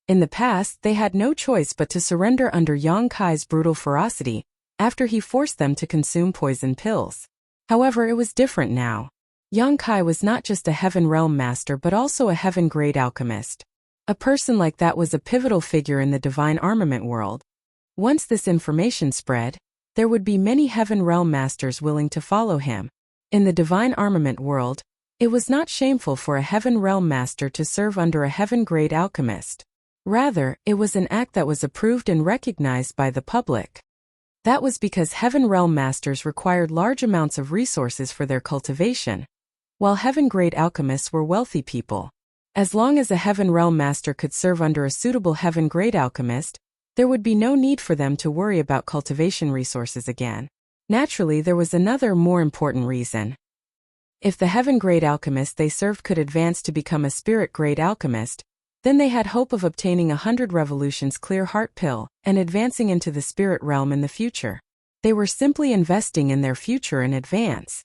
In the past, they had no choice but to surrender under Yang Kai's brutal ferocity, after he forced them to consume poison pills. However, it was different now. Yang Kai was not just a Heaven Realm master but also a heaven-grade alchemist. A person like that was a pivotal figure in the divine armament world. Once this information spread, there would be many Heaven Realm masters willing to follow him. In the divine armament world, it was not shameful for a Heaven Realm master to serve under a heaven-grade alchemist. Rather, it was an act that was approved and recognized by the public. That was because Heaven Realm masters required large amounts of resources for their cultivation, while heaven-grade alchemists were wealthy people. As long as a Heaven Realm master could serve under a suitable heaven-grade alchemist, there would be no need for them to worry about cultivation resources again. Naturally, there was another more important reason. If the heaven-grade alchemist they served could advance to become a spirit-grade alchemist, then they had hope of obtaining 100 revolutions clear heart pill and advancing into the spirit realm in the future. They were simply investing in their future in advance.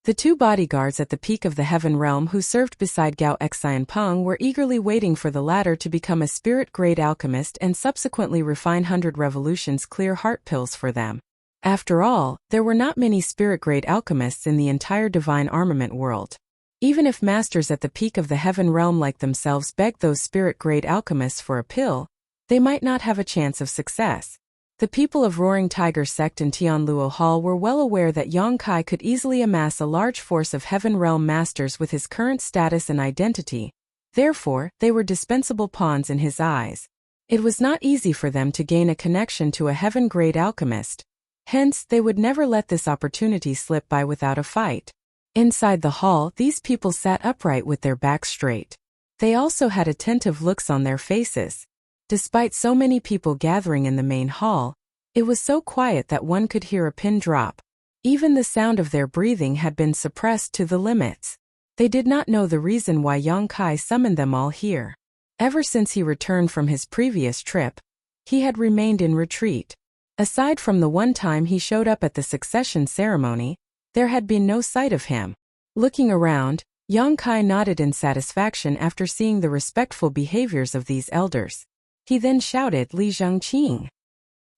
The two bodyguards at the peak of the Heaven Realm who served beside Gao Xianpeng were eagerly waiting for the latter to become a spirit-grade alchemist and subsequently refine 100 revolutions clear heart pills for them. After all, there were not many spirit-grade alchemists in the entire divine armament world. Even if masters at the peak of the Heaven Realm like themselves begged those spirit-grade alchemists for a pill, they might not have a chance of success. The people of Roaring Tiger sect in Tianluo Hall were well aware that Yang Kai could easily amass a large force of Heaven Realm masters with his current status and identity. Therefore, they were dispensable pawns in his eyes. It was not easy for them to gain a connection to a heaven-grade alchemist. Hence, they would never let this opportunity slip by without a fight. Inside the hall, these people sat upright with their backs straight. They also had attentive looks on their faces. Despite so many people gathering in the main hall, it was so quiet that one could hear a pin drop. Even the sound of their breathing had been suppressed to the limits. They did not know the reason why Yang Kai summoned them all here. Ever since he returned from his previous trip, he had remained in retreat. Aside from the one time he showed up at the succession ceremony, there had been no sight of him. Looking around, Yang Kai nodded in satisfaction after seeing the respectful behaviors of these elders. He then shouted, "Li Zhangqing!"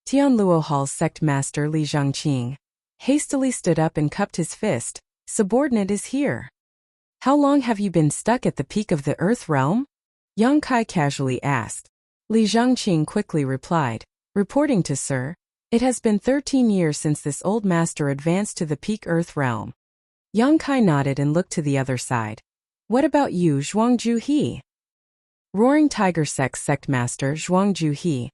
Tianluo Hall's sect master Li Zhangqing hastily stood up and cupped his fist. "Subordinate is here." "How long have you been stuck at the peak of the Earth Realm?" Yang Kai casually asked. Li Zhangqing quickly replied, "Reporting to Sir, it has been 13 years since this old master advanced to the peak Earth Realm." Yang Kai nodded and looked to the other side. "What about you, Zhuangju He?" Roaring Tiger sect master Zhuangju He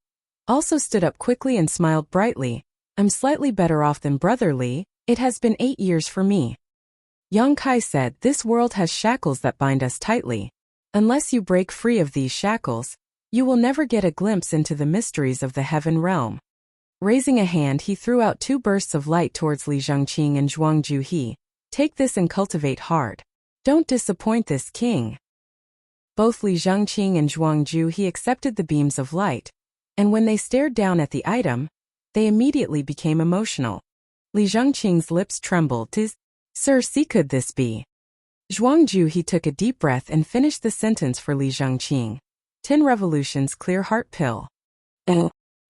also stood up quickly and smiled brightly. "I'm slightly better off than Brother Li. It has been 8 years for me." Yang Kai said, "This world has shackles that bind us tightly. Unless you break free of these shackles, you will never get a glimpse into the mysteries of the Heaven Realm." Raising a hand, he threw out 2 bursts of light towards Li Zhangqing and Zhuangju He. "Take this and cultivate hard. Don't disappoint this king." Both Li Zhangqing and Zhuangju He accepted the beams of light, and when they stared down at the item, they immediately became emotional. Li Zhangqing's lips trembled. "Sir, see, could this be?" Zhuangju He took a deep breath and finished the sentence for Li Zhangqing. 10 revolutions clear heart pill.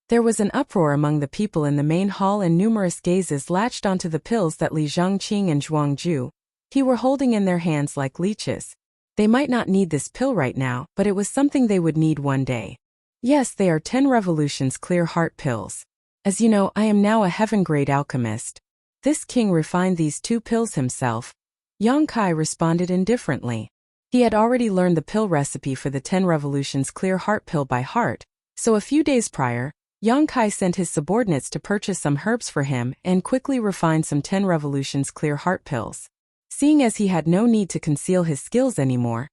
There was an uproar among the people in the main hall and numerous gazes latched onto the pills that Li Zhangqing and Zhuangju He were holding in their hands like leeches. They might not need this pill right now, but it was something they would need one day. Yes, they are 10 revolutions clear heart pills. As you know, I am now a heaven-grade alchemist. This king refined these 2 pills himself. Yang Kai responded indifferently. He had already learned the pill recipe for the 10 revolutions clear heart pill by heart, so a few days prior, Yang Kai sent his subordinates to purchase some herbs for him and quickly refine some 10 revolutions clear heart pills. Seeing as he had no need to conceal his skills anymore,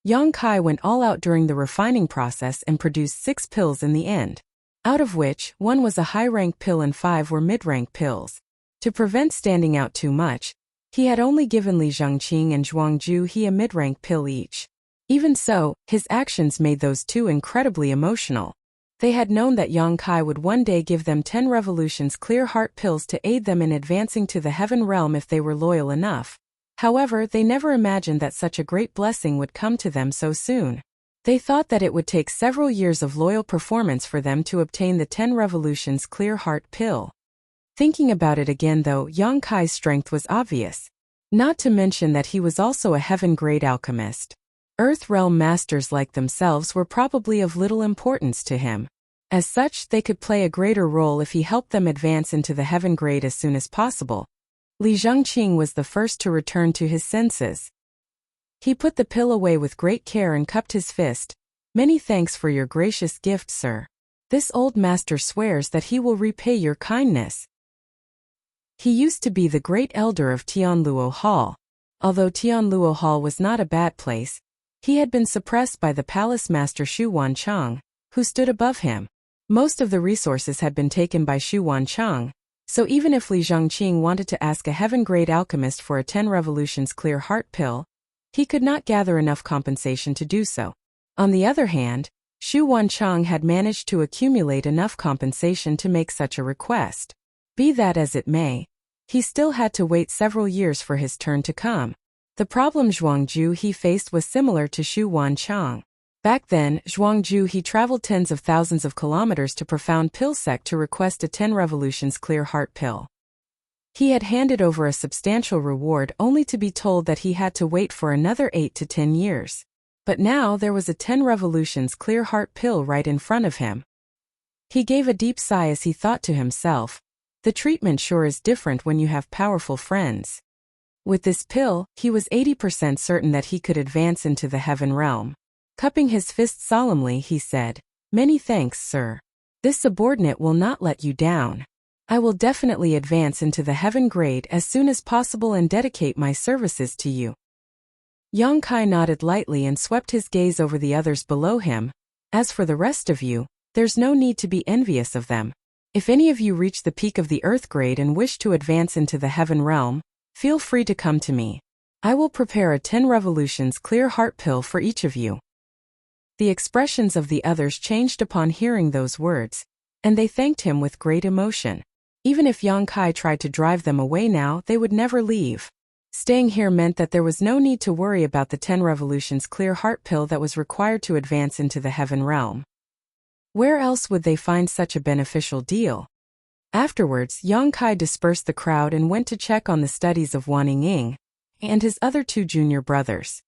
Yang Kai went all out during the refining process and produced 6 pills in the end, out of which 1 was a high-rank pill and 5 were mid-rank pills. To prevent standing out too much, he had only given Li Zhangqing and Zhuangju He a mid-rank pill each. Even so, his actions made those two incredibly emotional. They had known that Yang Kai would one day give them 10 revolutions clear heart pills to aid them in advancing to the heaven realm if they were loyal enough. However, they never imagined that such a great blessing would come to them so soon. They thought that it would take several years of loyal performance for them to obtain the 10 revolutions clear heart pill. Thinking about it again though, Yang Kai's strength was obvious. Not to mention that he was also a heaven-grade alchemist. Earth realm masters like themselves were probably of little importance to him. As such, they could play a greater role if he helped them advance into the heaven grade as soon as possible. Li Zhengqing was the first to return to his senses. He put the pill away with great care and cupped his fist. "Many thanks for your gracious gift, sir. This old master swears that he will repay your kindness." He used to be the great elder of Tianluo Hall. Although Tianluo Hall was not a bad place, he had been suppressed by the palace master Xu Wancheng, who stood above him. Most of the resources had been taken by Xu Wancheng, so even if Li Zhengqing wanted to ask a heaven-grade alchemist for a 10 revolutions clear heart pill, he could not gather enough compensation to do so. On the other hand, Xu Wancheng had managed to accumulate enough compensation to make such a request. Be that as it may, he still had to wait several years for his turn to come. The problem Zhuangju he faced was similar to Xu Wancheng. Back then, Zhuangju he traveled tens of thousands of kilometers to Profound Pill Sect to request a 10 revolutions clear heart pill. He had handed over a substantial reward only to be told that he had to wait for another 8 to 10 years. But now there was a 10 revolutions clear heart pill right in front of him. He gave a deep sigh as he thought to himself, "The treatment sure is different when you have powerful friends." With this pill, he was 80% certain that he could advance into the heaven realm. Cupping his fist solemnly, he said, "Many thanks, sir. This subordinate will not let you down. I will definitely advance into the heaven grade as soon as possible and dedicate my services to you." Yang Kai nodded lightly and swept his gaze over the others below him. "As for the rest of you, there's no need to be envious of them. If any of you reach the peak of the earth grade and wish to advance into the heaven realm, feel free to come to me. I will prepare a 10 revolutions clear heart pill for each of you." The expressions of the others changed upon hearing those words, and they thanked him with great emotion. Even if Yang Kai tried to drive them away now, they would never leave. Staying here meant that there was no need to worry about the 10 revolutions clear heart pill that was required to advance into the heaven realm. Where else would they find such a beneficial deal? Afterwards, Yang Kai dispersed the crowd and went to check on the studies of Wan Ying and his other two junior brothers.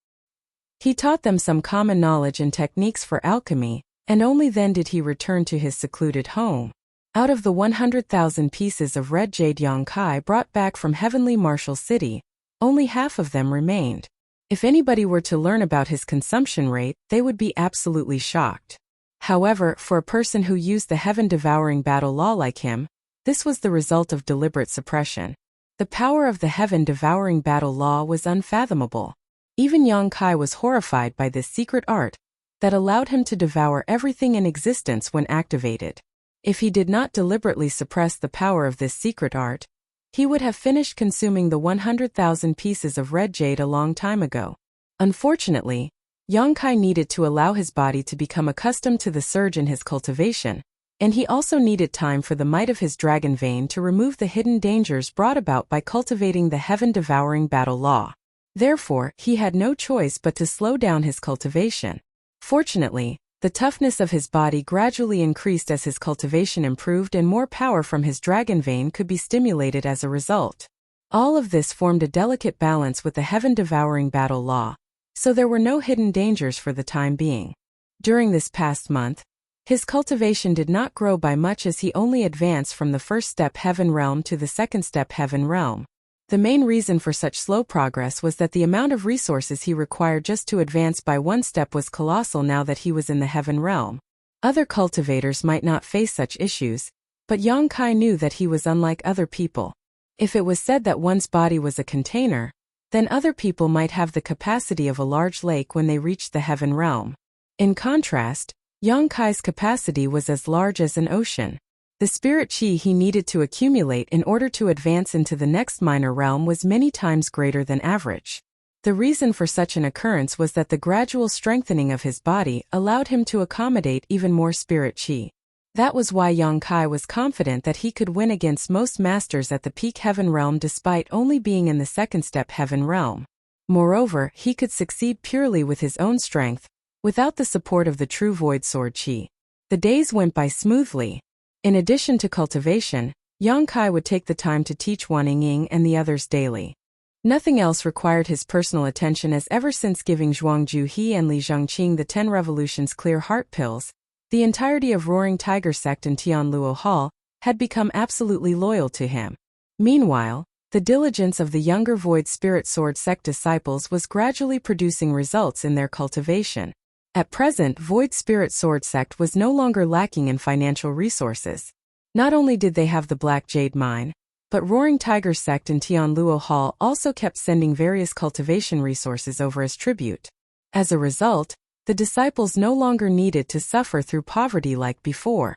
He taught them some common knowledge and techniques for alchemy, and only then did he return to his secluded home. Out of the 100,000 pieces of red jade Yang Kai brought back from Heavenly Martial City, only half of them remained. If anybody were to learn about his consumption rate, they would be absolutely shocked. However, for a person who used the heaven-devouring battle law like him, this was the result of deliberate suppression. The power of the heaven-devouring battle law was unfathomable. Even Yang Kai was horrified by this secret art that allowed him to devour everything in existence when activated. If he did not deliberately suppress the power of this secret art, he would have finished consuming the 100,000 pieces of red jade a long time ago. Unfortunately, Yang Kai needed to allow his body to become accustomed to the surge in his cultivation, and he also needed time for the might of his dragon vein to remove the hidden dangers brought about by cultivating the heaven-devouring battle law. Therefore, he had no choice but to slow down his cultivation. Fortunately, the toughness of his body gradually increased as his cultivation improved and more power from his dragon vein could be stimulated as a result. All of this formed a delicate balance with the heaven-devouring battle law, so there were no hidden dangers for the time being. During this past month, his cultivation did not grow by much as he only advanced from the first step heaven realm to the second step heaven realm. The main reason for such slow progress was that the amount of resources he required just to advance by one step was colossal now that he was in the heaven realm. Other cultivators might not face such issues, but Yang Kai knew that he was unlike other people. If it was said that one's body was a container, then other people might have the capacity of a large lake when they reached the heaven realm. In contrast, Yang Kai's capacity was as large as an ocean. The spirit chi he needed to accumulate in order to advance into the next minor realm was many times greater than average. The reason for such an occurrence was that the gradual strengthening of his body allowed him to accommodate even more spirit chi. That was why Yang Kai was confident that he could win against most masters at the peak heaven realm despite only being in the second step heaven realm. Moreover, he could succeed purely with his own strength, without the support of the true void sword chi. The days went by smoothly. In addition to cultivation, Yang Kai would take the time to teach Wan Yingying and the others daily. Nothing else required his personal attention, as ever since giving Zhuangju He and Li Zhongqing the 10 Revolutions Clear Heart Pills, the entirety of Roaring Tiger sect in Tianluo Hall had become absolutely loyal to him. Meanwhile, the diligence of the younger Void Spirit Sword sect disciples was gradually producing results in their cultivation. At present, Void Spirit Sword sect was no longer lacking in financial resources. Not only did they have the Black Jade Mine, but Roaring Tiger sect in Tianluo Hall also kept sending various cultivation resources over as tribute. As a result, the disciples no longer needed to suffer through poverty like before.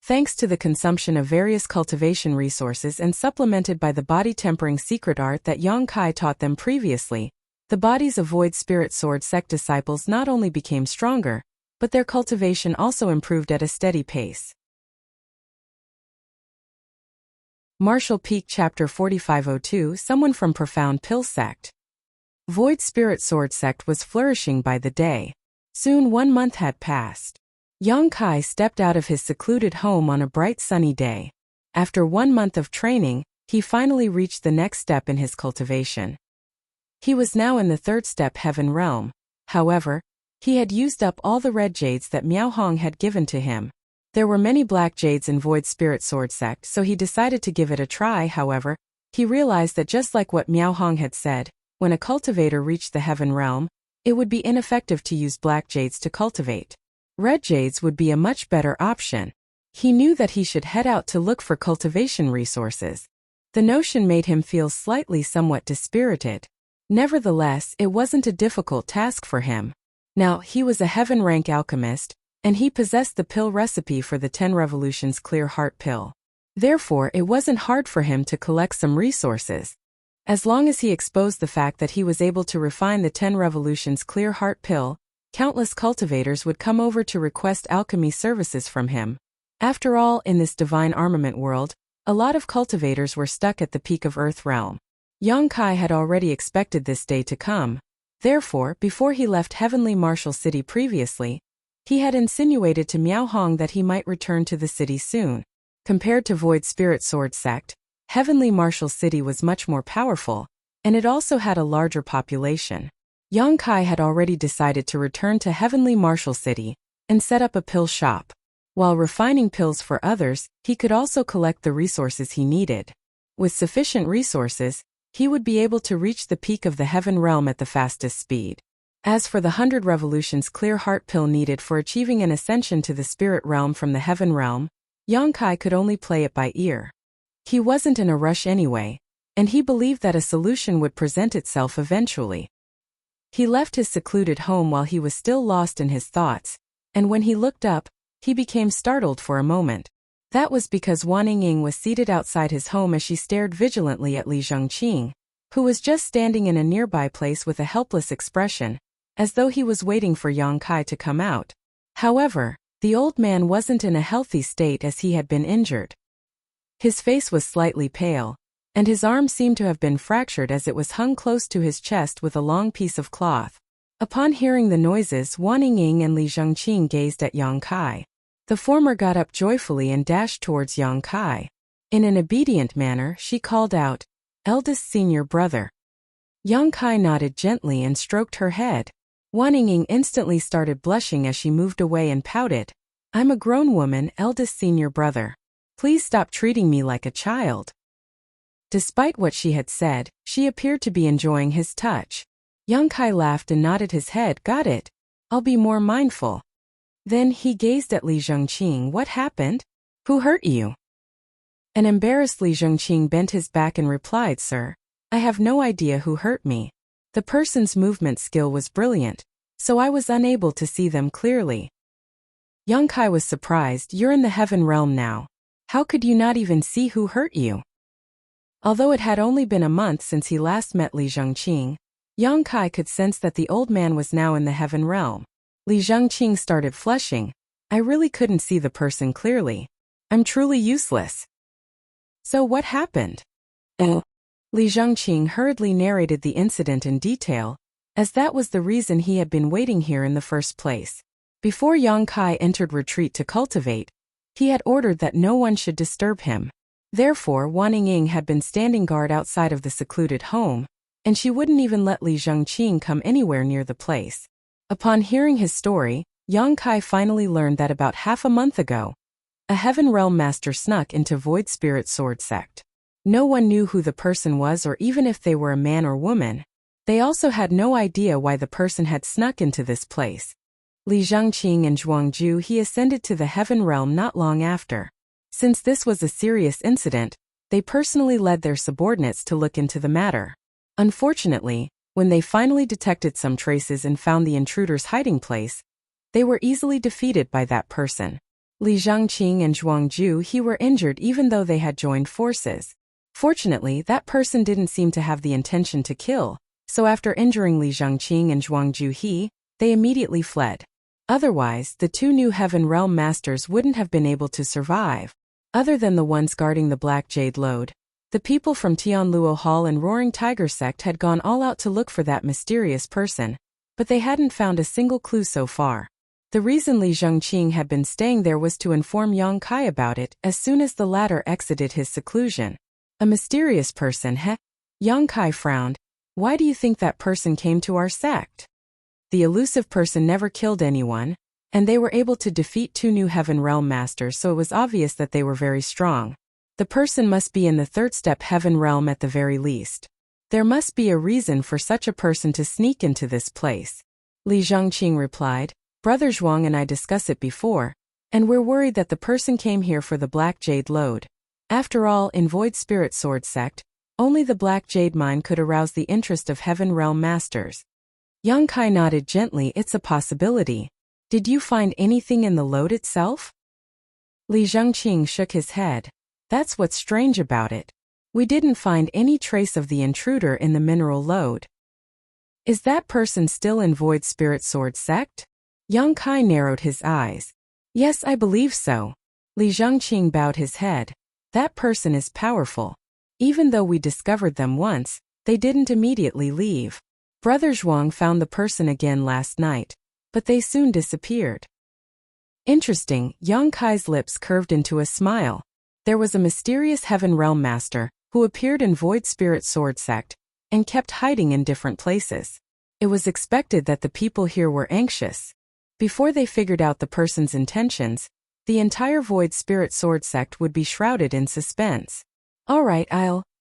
Thanks to the consumption of various cultivation resources and supplemented by the body-tempering secret art that Yang Kai taught them previously, the bodies of Void Spirit Sword sect disciples not only became stronger, but their cultivation also improved at a steady pace. Martial Peak Chapter 4502 Someone from Profound Pill Sect. Void Spirit Sword sect was flourishing by the day. Soon 1 month had passed. Yang Kai stepped out of his secluded home on a bright sunny day. After 1 month of training, he finally reached the next step in his cultivation. He was now in the 3rd step heaven realm. However, he had used up all the red jades that Miao Hong had given to him. There were many black jades in Void Spirit Sword sect, so he decided to give it a try. However, he realized that just like what Miao Hong had said, when a cultivator reached the heaven realm, it would be ineffective to use black jades to cultivate. Red jades would be a much better option. He knew that he should head out to look for cultivation resources. The notion made him feel somewhat dispirited. Nevertheless, it wasn't a difficult task for him. Now, he was a heaven rank alchemist, and he possessed the pill recipe for the 10 Revolutions Clear Heart Pill. Therefore, it wasn't hard for him to collect some resources. As long as he exposed the fact that he was able to refine the 10 Revolutions Clear Heart Pill, countless cultivators would come over to request alchemy services from him. After all, in this divine armament world, a lot of cultivators were stuck at the peak of Earth realm. Yang Kai had already expected this day to come. Therefore, before he left Heavenly Martial City previously, he had insinuated to Miao Hong that he might return to the city soon. Compared to Void Spirit Sword sect, Heavenly Martial City was much more powerful, and it also had a larger population. Yang Kai had already decided to return to Heavenly Martial City and set up a pill shop. While refining pills for others, he could also collect the resources he needed. With sufficient resources, he would be able to reach the peak of the heaven realm at the fastest speed. As for the 100 Revolutions Clear Heart Pill needed for achieving an ascension to the spirit realm from the heaven realm, Yang Kai could only play it by ear. He wasn't in a rush anyway, and he believed that a solution would present itself eventually. He left his secluded home while he was still lost in his thoughts, and when he looked up, he became startled for a moment. That was because Wan Yingying was seated outside his home as she stared vigilantly at Li Zhongqing, who was just standing in a nearby place with a helpless expression, as though he was waiting for Yang Kai to come out. However, the old man wasn't in a healthy state as he had been injured. His face was slightly pale, and his arm seemed to have been fractured as it was hung close to his chest with a long piece of cloth. Upon hearing the noises, Wan Yingying and Li Zhongqing gazed at Yang Kai. The former got up joyfully and dashed towards Yang Kai. In an obedient manner, she called out, "Eldest senior brother." Yang Kai nodded gently and stroked her head. Wan Yingying instantly started blushing as she moved away and pouted, "I'm a grown woman, eldest senior brother. Please stop treating me like a child." Despite what she had said, she appeared to be enjoying his touch. Yang Kai laughed and nodded his head. "Got it. I'll be more mindful." Then he gazed at Li Zhongqing. "What happened? Who hurt you?" An embarrassed Li Zhongqing bent his back and replied, "Sir, I have no idea who hurt me. The person's movement skill was brilliant, so I was unable to see them clearly." Yang Kai was surprised. "You're in the heaven realm now. How could you not even see who hurt you?" Although it had only been a month since he last met Li Zhongqing, Yang Kai could sense that the old man was now in the heaven realm. Li Zhengqing started flushing. I really couldn't see the person clearly. I'm truly useless. So what happened? Li Zhengqing hurriedly narrated the incident in detail, as that was the reason he had been waiting here in the first place. Before Yang Kai entered retreat to cultivate, he had ordered that no one should disturb him. Therefore, Wan Ying had been standing guard outside of the secluded home, and she wouldn't even let Li Zhengqing come anywhere near the place. Upon hearing his story, Yang Kai finally learned that about half a month ago, a Heaven Realm Master snuck into Void Spirit Sword Sect. No one knew who the person was or even if they were a man or woman. They also had no idea why the person had snuck into this place. Li Zhengqing and Zhuangju he ascended to the Heaven Realm not long after. Since this was a serious incident, they personally led their subordinates to look into the matter. Unfortunately, when they finally detected some traces and found the intruder's hiding place, they were easily defeated by that person. Li Zhengqing and Zhuangju he were injured even though they had joined forces. Fortunately, that person didn't seem to have the intention to kill, so after injuring Li Zhengqing and Zhuangju he, they immediately fled. Otherwise, the two new Heaven Realm Masters wouldn't have been able to survive. Other than the ones guarding the Black Jade Lode, the people from Tianluo Hall and Roaring Tiger Sect had gone all out to look for that mysterious person, but they hadn't found a single clue so far. The reason Li Zhengqing had been staying there was to inform Yang Kai about it as soon as the latter exited his seclusion. A mysterious person, heh? Yang Kai frowned. Why do you think that person came to our sect? The elusive person never killed anyone, and they were able to defeat two new Heaven Realm Masters, so it was obvious that they were very strong. The person must be in the third step Heaven Realm at the very least. There must be a reason for such a person to sneak into this place. Li Zhengqing replied. Brother Zhuang and I discussed it before, and we're worried that the person came here for the Black Jade Lode. After all, in Void Spirit Sword Sect, only the Black Jade Mine could arouse the interest of Heaven Realm Masters. Yang Kai nodded gently. It's a possibility. Did you find anything in the lode itself? Li Zhengqing shook his head. That's what's strange about it. We didn't find any trace of the intruder in the mineral lode. Is that person still in Void Spirit Sword Sect? Yang Kai narrowed his eyes. Yes, I believe so. Li Zhengqing bowed his head. That person is powerful. Even though we discovered them once, they didn't immediately leave. Brother Zhuang found the person again last night, but they soon disappeared. Interesting. Yang Kai's lips curved into a smile. There was a mysterious Heaven Realm Master who appeared in Void Spirit Sword Sect and kept hiding in different places. It was expected that the people here were anxious. Before they figured out the person's intentions, the entire Void Spirit Sword Sect would be shrouded in suspense. All right,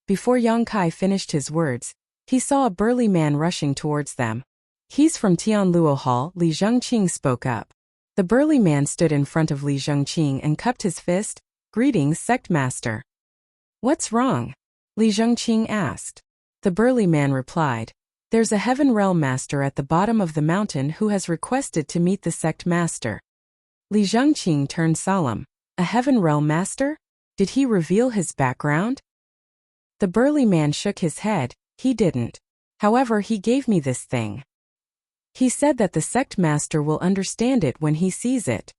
Before Yang Kai finished his words, he saw a burly man rushing towards them. He's from Tianluo Hall, Li Zhengqing spoke up. The burly man stood in front of Li Zhengqing and cupped his fist. Greetings, Sect Master. What's wrong? Li Zhengqing asked. The burly man replied. There's a Heaven Realm Master at the bottom of the mountain who has requested to meet the Sect Master. Li Zhengqing turned solemn. A Heaven Realm Master? Did he reveal his background? The burly man shook his head. He didn't. However, he gave me this thing. He said that the Sect Master will understand it when he sees it.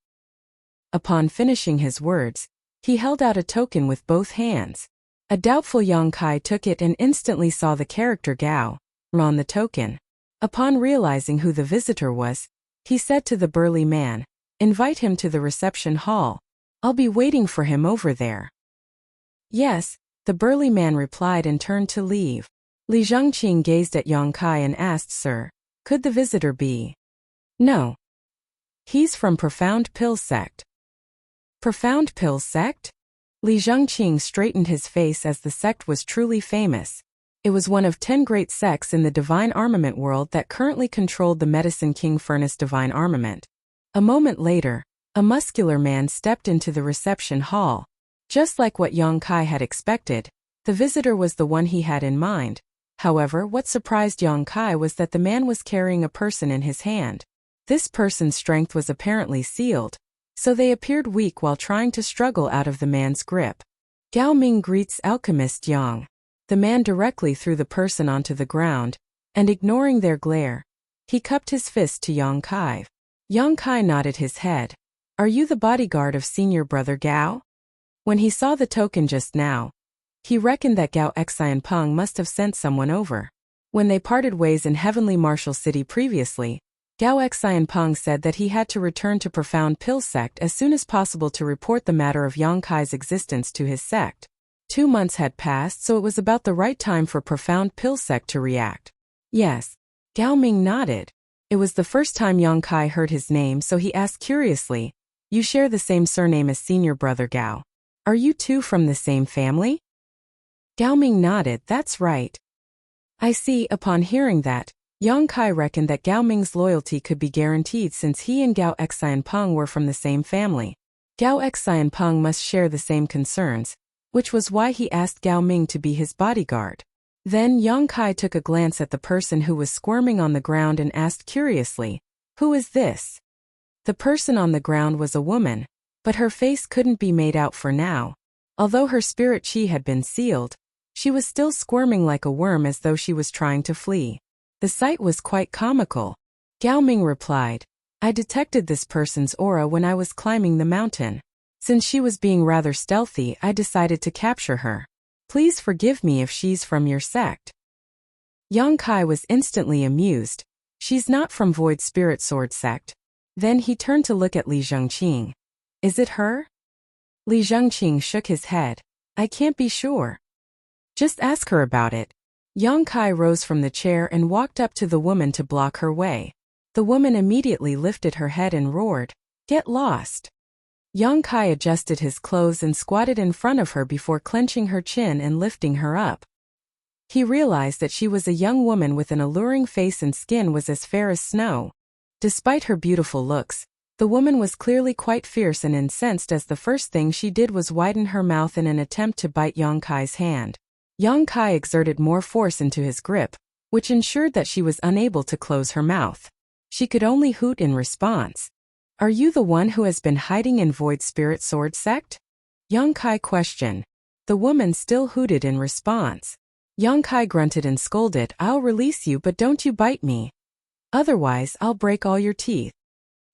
Upon finishing his words, he held out a token with both hands. A doubtful Yang Kai took it and instantly saw the character Gao on the token. Upon realizing who the visitor was, he said to the burly man, invite him to the reception hall. I'll be waiting for him over there. Yes, the burly man replied and turned to leave. Li Zhengqing gazed at Yang Kai and asked, Sir, could the visitor be? No. He's from Profound Pill Sect. Profound Pill Sect? Li Zhengqing straightened his face as the sect was truly famous. It was one of 10 great sects in the divine armament world that currently controlled the Medicine King Furnace divine armament. A moment later, a muscular man stepped into the reception hall. Just like what Yang Kai had expected, the visitor was the one he had in mind. However, what surprised Yang Kai was that the man was carrying a person in his hand. This person's strength was apparently sealed, so they appeared weak while trying to struggle out of the man's grip. Gao Ming greets Alchemist Yang. The man directly threw the person onto the ground, and ignoring their glare, he cupped his fist to Yang Kai. Yang Kai nodded his head. Are you the bodyguard of senior brother Gao? When he saw the token just now, he reckoned that Gao Xianpeng must have sent someone over. When they parted ways in Heavenly Martial City previously, Gao Xianpeng said that he had to return to Profound Pill Sect as soon as possible to report the matter of Yang Kai's existence to his sect. 2 months had passed, so it was about the right time for Profound Pill Sect to react. Yes. Gao Ming nodded. It was the first time Yang Kai heard his name, so he asked curiously, you share the same surname as senior brother Gao. Are you two from the same family? Gao Ming nodded. That's right. I see. Upon hearing that, Yang Kai reckoned that Gao Ming's loyalty could be guaranteed since he and Gao Xianpeng were from the same family. Gao Xianpeng must share the same concerns, which was why he asked Gao Ming to be his bodyguard. Then Yang Kai took a glance at the person who was squirming on the ground and asked curiously, who is this? The person on the ground was a woman, but her face couldn't be made out for now. Although her spirit chi had been sealed, she was still squirming like a worm as though she was trying to flee. The sight was quite comical. Gao Ming replied, I detected this person's aura when I was climbing the mountain. Since she was being rather stealthy, I decided to capture her. Please forgive me if she's from your sect. Yang Kai was instantly amused. She's not from Void Spirit Sword sect. Then he turned to look at Li Zhengqing. Is it her? Li Zhengqing shook his head. I can't be sure. Just ask her about it. Yang Kai rose from the chair and walked up to the woman to block her way. The woman immediately lifted her head and roared, Get lost. Yang Kai adjusted his clothes and squatted in front of her before clenching her chin and lifting her up. He realized that she was a young woman with an alluring face and skin was as fair as snow. Despite her beautiful looks, the woman was clearly quite fierce and incensed as the first thing she did was widen her mouth in an attempt to bite Yang Kai's hand. Yang Kai exerted more force into his grip, which ensured that she was unable to close her mouth. She could only hoot in response. Are you the one who has been hiding in Void Spirit Sword sect? Yang Kai questioned. The woman still hooted in response. Yang Kai grunted and scolded, I'll release you, but don't you bite me. Otherwise, I'll break all your teeth.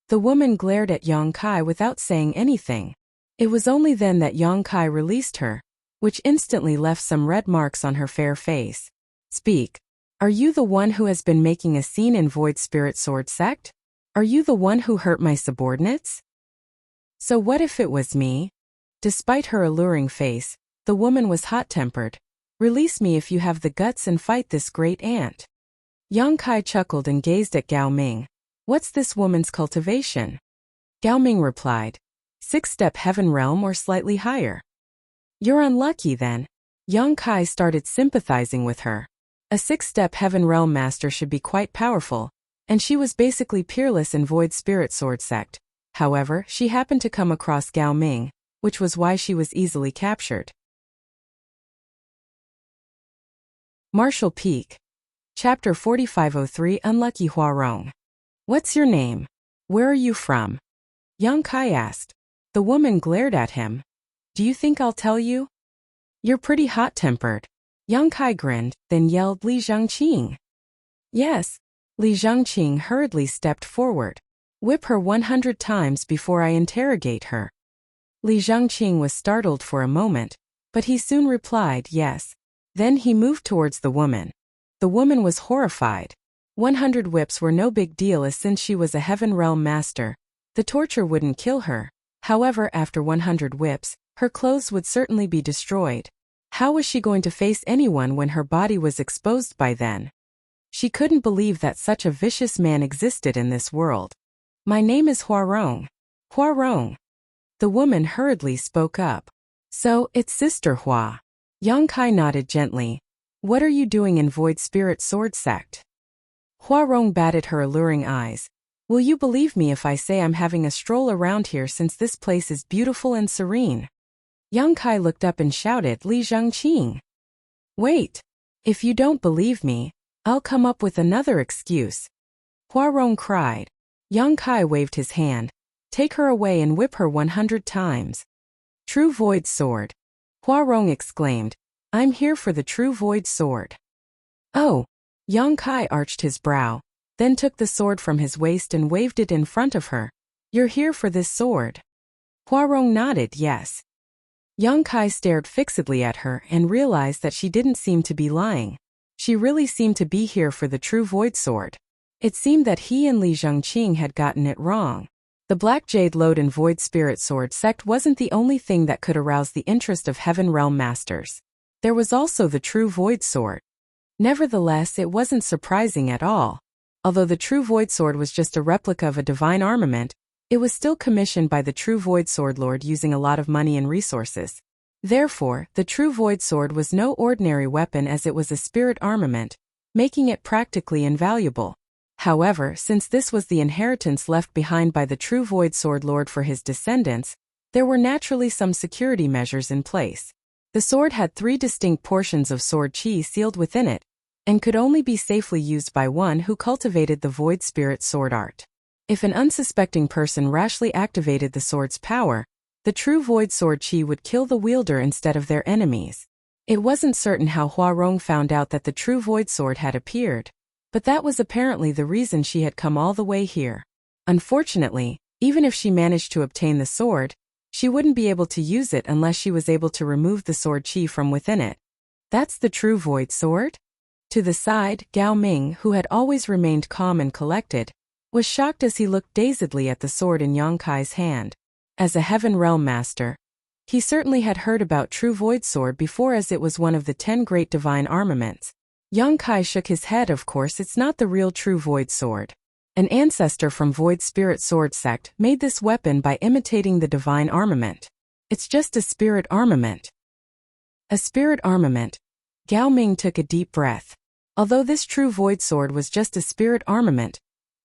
The woman glared at Yang Kai without saying anything. It was only then that Yang Kai released her, which instantly left some red marks on her fair face. Speak. Are you the one who has been making a scene in Void Spirit Sword sect? Are you the one who hurt my subordinates? So what if it was me? Despite her alluring face, the woman was hot-tempered. Release me if you have the guts and fight this great ant. Yang Kai chuckled and gazed at Gao Ming. What's this woman's cultivation? Gao Ming replied, 6-step heaven realm or slightly higher. You're unlucky then. Yang Kai started sympathizing with her. A 6-step heaven realm master should be quite powerful, and she was basically peerless in Void Spirit Sword sect. However, she happened to come across Gao Ming, which was why she was easily captured. Martial Peak. Chapter 4503 Unlucky Huarong. What's your name? Where are you from? Yang Kai asked. The woman glared at him. Do you think I'll tell you? You're pretty hot-tempered. Yang Kai grinned, then yelled Li Zhengqing. Yes. Li Zhengqing hurriedly stepped forward. Whip her 100 times before I interrogate her. Li Zhengqing was startled for a moment, but he soon replied yes. Then he moved towards the woman. The woman was horrified. 100 whips were no big deal as since she was a heaven realm master, the torture wouldn't kill her. However, after 100 whips, her clothes would certainly be destroyed. How was she going to face anyone when her body was exposed by then? She couldn't believe that such a vicious man existed in this world. My name is Huarong. Huarong. The woman hurriedly spoke up. So, it's Sister Hua. Yang Kai nodded gently. What are you doing in Void Spirit Sword sect? Huarong batted her alluring eyes. Will you believe me if I say I'm having a stroll around here since this place is beautiful and serene? Yang Kai looked up and shouted, Li Zhengqing. Wait. If you don't believe me, I'll come up with another excuse. Huarong cried. Yang Kai waved his hand. Take her away and whip her 100 times. True Void Sword. Huarong exclaimed. I'm here for the True Void Sword. Oh. Yang Kai arched his brow, then took the sword from his waist and waved it in front of her. "You're here for this sword?" Huarong nodded yes. Yang Kai stared fixedly at her and realized that she didn't seem to be lying. She really seemed to be here for the true void sword. It seemed that he and Li Zhongqing had gotten it wrong. The Black Jade Lode and Void Spirit Sword sect wasn't the only thing that could arouse the interest of Heaven Realm Masters. There was also the true Void Sword. Nevertheless, it wasn't surprising at all. Although the true Void Sword was just a replica of a divine armament, it was still commissioned by the true Void Sword Lord using a lot of money and resources. Therefore, the true Void Sword was no ordinary weapon as it was a spirit armament, making it practically invaluable. However, since this was the inheritance left behind by the true Void Sword Lord for his descendants, there were naturally some security measures in place. The sword had 3 distinct portions of sword chi sealed within it, and could only be safely used by one who cultivated the Void Spirit Sword art. If an unsuspecting person rashly activated the sword's power, the true Void Sword chi would kill the wielder instead of their enemies. It wasn't certain how Huarong found out that the true Void Sword had appeared, but that was apparently the reason she had come all the way here. Unfortunately, even if she managed to obtain the sword, she wouldn't be able to use it unless she was able to remove the sword chi from within it. That's the true Void Sword? To the side, Gao Ming, who had always remained calm and collected, was shocked as he looked dazedly at the sword in Yang Kai's hand. As a Heaven Realm Master, he certainly had heard about true Void Sword before, as it was one of the 10 great divine armaments. Yang Kai shook his head. Of course it's not the real true Void Sword. An ancestor from Void Spirit Sword sect made this weapon by imitating the divine armament. It's just a spirit armament. A spirit armament. Gao Ming took a deep breath. Although this true Void Sword was just a spirit armament,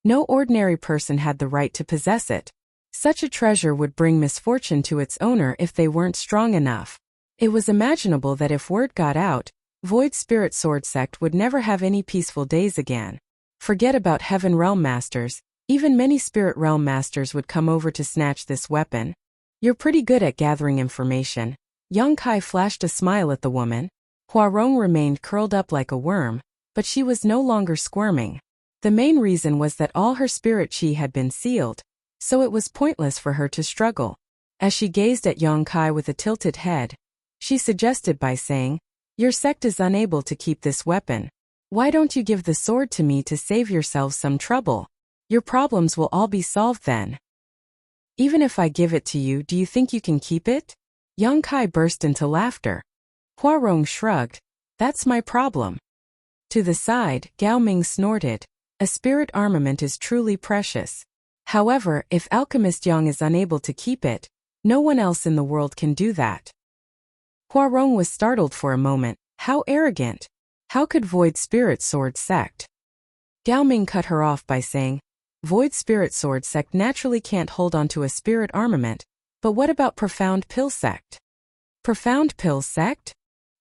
no ordinary person had the right to possess it. Such a treasure would bring misfortune to its owner if they weren't strong enough. It was imaginable that if word got out, Void Spirit Sword sect would never have any peaceful days again. Forget about Heaven Realm Masters, even many Spirit Realm Masters would come over to snatch this weapon. You're pretty good at gathering information. Yang Kai flashed a smile at the woman. Huarong remained curled up like a worm, but she was no longer squirming. The main reason was that all her spirit chi had been sealed, so it was pointless for her to struggle. As she gazed at Yang Kai with a tilted head, she suggested by saying, "Your sect is unable to keep this weapon. Why don't you give the sword to me to save yourselves some trouble? Your problems will all be solved then." "Even if I give it to you, do you think you can keep it?" Yang Kai burst into laughter. Huarong shrugged. "That's my problem." To the side, Gao Ming snorted. A spirit armament is truly precious. However, if Alchemist Yang is unable to keep it, no one else in the world can do that. Huarong was startled for a moment. How arrogant! How could Void Spirit Sword sect? Gao Ming cut her off by saying, "Void Spirit Sword sect naturally can't hold onto a spirit armament, but what about Profound Pill sect?" Profound Pill sect?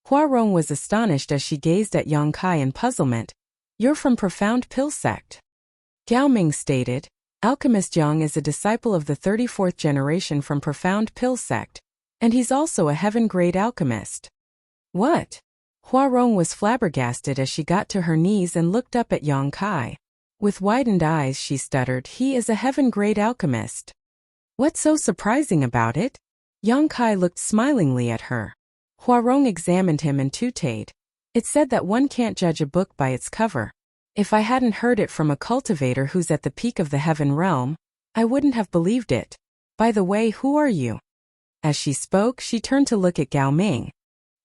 Huarong was astonished as she gazed at Yang Kai in puzzlement. "You're from Profound Pill sect?" Gao Ming stated, "Alchemist Yang is a disciple of the 34th generation from Profound Pill sect, and he's also a heaven-grade alchemist." "What?" Huarong was flabbergasted as she got to her knees and looked up at Yang Kai. With widened eyes she stuttered, "He is a heaven-grade alchemist." "What's so surprising about it?" Yang Kai looked smilingly at her. Huarong examined him and tooted. "It said that one can't judge a book by its cover. If I hadn't heard it from a cultivator who's at the peak of the heaven realm, I wouldn't have believed it. By the way, who are you?" As she spoke, she turned to look at Gao Ming.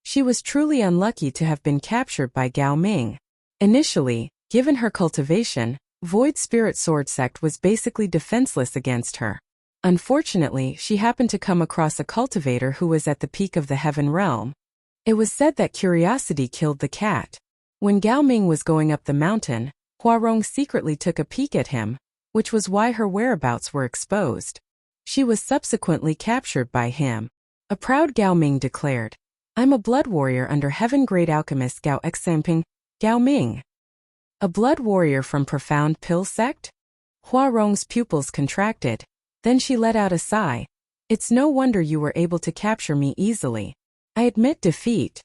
She was truly unlucky to have been captured by Gao Ming. Initially, given her cultivation, Void Spirit Sword sect was basically defenseless against her. Unfortunately, she happened to come across a cultivator who was at the peak of the heaven realm. It was said that curiosity killed the cat. When Gao Ming was going up the mountain, Huarong secretly took a peek at him, which was why her whereabouts were exposed. She was subsequently captured by him. A proud Gao Ming declared, "I'm a blood warrior under heaven-grade alchemist Gao Xamping, Gao Ming." A blood warrior from Profound Pill sect? Huarong's pupils contracted. Then she let out a sigh. "It's no wonder you were able to capture me easily. I admit defeat."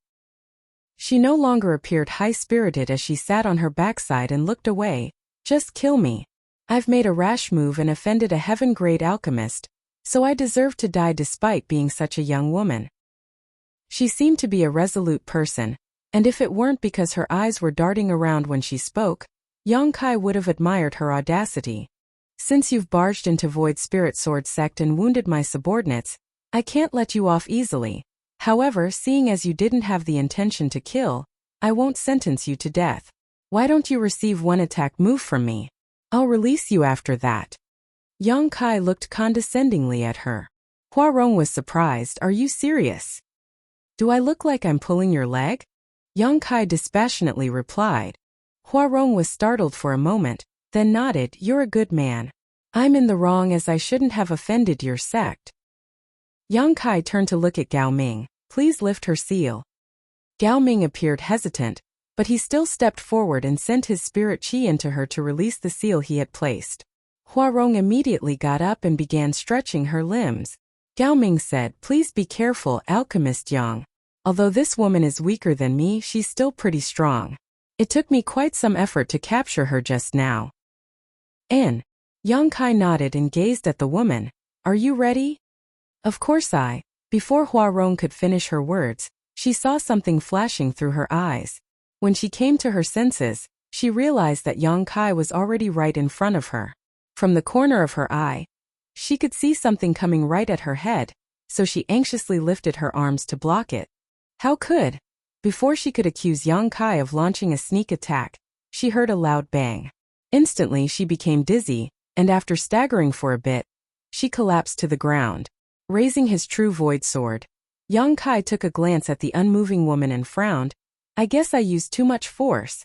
She no longer appeared high-spirited as she sat on her backside and looked away. Just kill me. I've made a rash move and offended a heaven-grade alchemist, so I deserve to die despite being such a young woman. She seemed to be a resolute person, and if it weren't because her eyes were darting around when she spoke, Yongkai would have admired her audacity. Since you've barged into Void Spirit Sword Sect and wounded my subordinates, I can't let you off easily. However, seeing as you didn't have the intention to kill, I won't sentence you to death. Why don't you receive one attack move from me? I'll release you after that. Yongkai looked condescendingly at her. Huarong was surprised. Are you serious? Do I look like I'm pulling your leg? Yongkai dispassionately replied. Huarong was startled for a moment, then nodded. You're a good man. I'm in the wrong as I shouldn't have offended your sect. Yongkai turned to look at Gao Ming. Please lift her seal. Gao Ming appeared hesitant, but he still stepped forward and sent his spirit qi into her to release the seal he had placed. Huarong immediately got up and began stretching her limbs. Gao Ming said, Please be careful, Alchemist Yang. Although this woman is weaker than me, she's still pretty strong. It took me quite some effort to capture her just now. Yongkai nodded and gazed at the woman. Are you ready? Of course Before Huarong could finish her words, she saw something flashing through her eyes. When she came to her senses, she realized that Yongkai was already right in front of her. From the corner of her eye, she could see something coming right at her head, so she anxiously lifted her arms to block it. How could? Before she could accuse Yongkai of launching a sneak attack, she heard a loud bang. Instantly she became dizzy, and after staggering for a bit, she collapsed to the ground. Raising his true void sword, Yongkai took a glance at the unmoving woman and frowned. I guess I used too much force.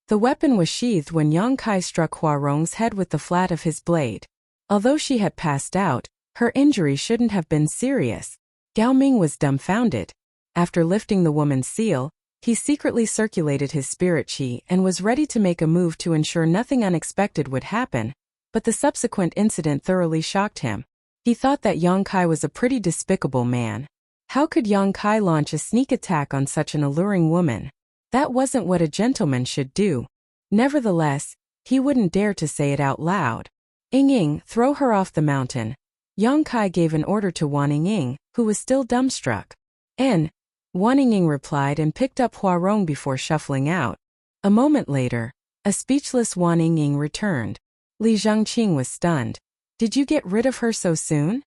The weapon was sheathed when Yongkai struck Huarong's head with the flat of his blade. Although she had passed out, her injury shouldn't have been serious. Gao Ming was dumbfounded. After lifting the woman's seal, he secretly circulated his spirit qi and was ready to make a move to ensure nothing unexpected would happen, but the subsequent incident thoroughly shocked him. He thought that Yongkai was a pretty despicable man. How could Yongkai launch a sneak attack on such an alluring woman? That wasn't what a gentleman should do. Nevertheless, he wouldn't dare to say it out loud. Ying, throw her off the mountain. Yongkai gave an order to Wan Ying, who was still dumbstruck. Wan Ying replied and picked up Huarong before shuffling out. A moment later, a speechless Wan Ying returned. Li Zhengqing was stunned. Did you get rid of her so soon?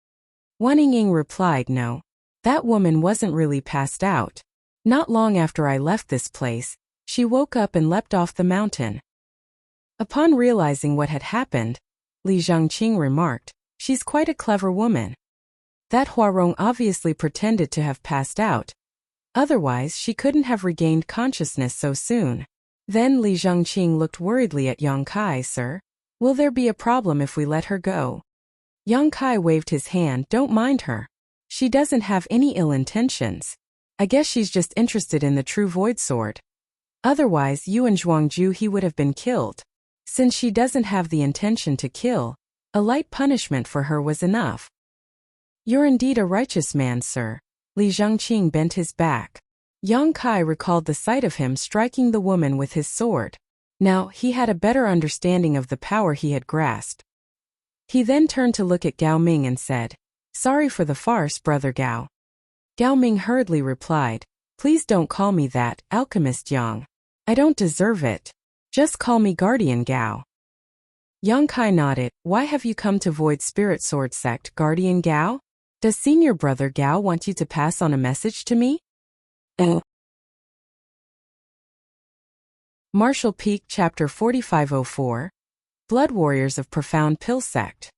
Wan Ying replied, No. That woman wasn't really passed out. Not long after I left this place, she woke up and leapt off the mountain. Upon realizing what had happened, Li Zhengqing remarked, She's quite a clever woman. That Huarong obviously pretended to have passed out. Otherwise, she couldn't have regained consciousness so soon. Then Li Zhengqing looked worriedly at Yongkai. Sir, will there be a problem if we let her go? Yongkai waved his hand. Don't mind her. She doesn't have any ill intentions. I guess she's just interested in the true void sword. Otherwise, you and Zhuangju he would have been killed. Since she doesn't have the intention to kill, a light punishment for her was enough. You're indeed a righteous man, sir. Li Zhengqing bent his back. Yongkai recalled the sight of him striking the woman with his sword. Now, he had a better understanding of the power he had grasped. He then turned to look at Gao Ming and said, Sorry for the farce, Brother Gao. Gao Ming hurriedly replied, Please don't call me that, Alchemist Yang. I don't deserve it. Just call me Guardian Gao. Yongkai nodded. Why have you come to Void Spirit Sword Sect, Guardian Gao? Does Senior Brother Gao want you to pass on a message to me? Martial Peak Chapter 4504 Blood Warriors of Profound Pill Sect.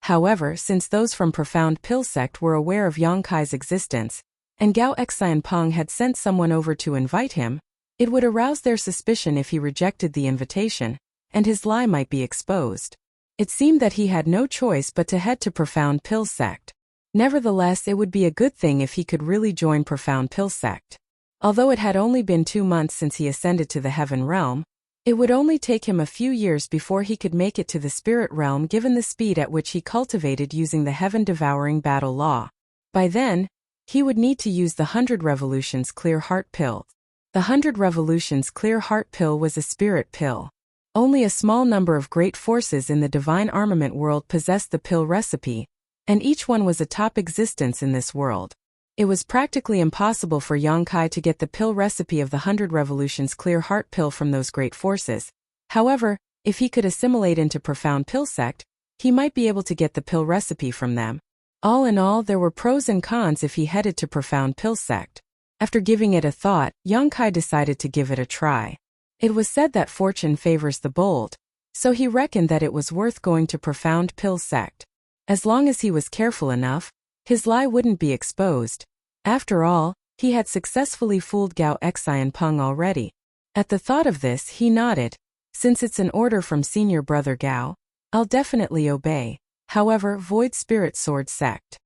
However, since those from Profound Pill Sect were aware of Yongkai's existence, and Gao Xianpeng had sent someone over to invite him, it would arouse their suspicion if he rejected the invitation, and his lie might be exposed. It seemed that he had no choice but to head to Profound Pill Sect. Nevertheless, it would be a good thing if he could really join Profound Pill Sect. Although it had only been 2 months since he ascended to the Heaven Realm, it would only take him a few years before he could make it to the Spirit Realm given the speed at which he cultivated using the Heaven-Devouring Battle Law. By then, he would need to use the 100 Revolutions Clear Heart Pill. The 100 Revolutions Clear Heart Pill was a spirit pill. Only a small number of great forces in the divine armament world possessed the pill recipe, and each one was a top existence in this world. It was practically impossible for Yang Kai to get the pill recipe of the 100 Revolutions Clear Heart Pill from those great forces. However, if he could assimilate into Profound Pill Sect, he might be able to get the pill recipe from them. All in all, there were pros and cons if he headed to Profound Pill Sect. After giving it a thought, Yang Kai decided to give it a try. It was said that fortune favors the bold, so he reckoned that it was worth going to Profound Pill Sect. As long as he was careful enough, his lie wouldn't be exposed. After all, he had successfully fooled Gao Xian Peng already. At the thought of this, he nodded. Since it's an order from senior brother Gao, I'll definitely obey. However, Void Spirit Sword Sect.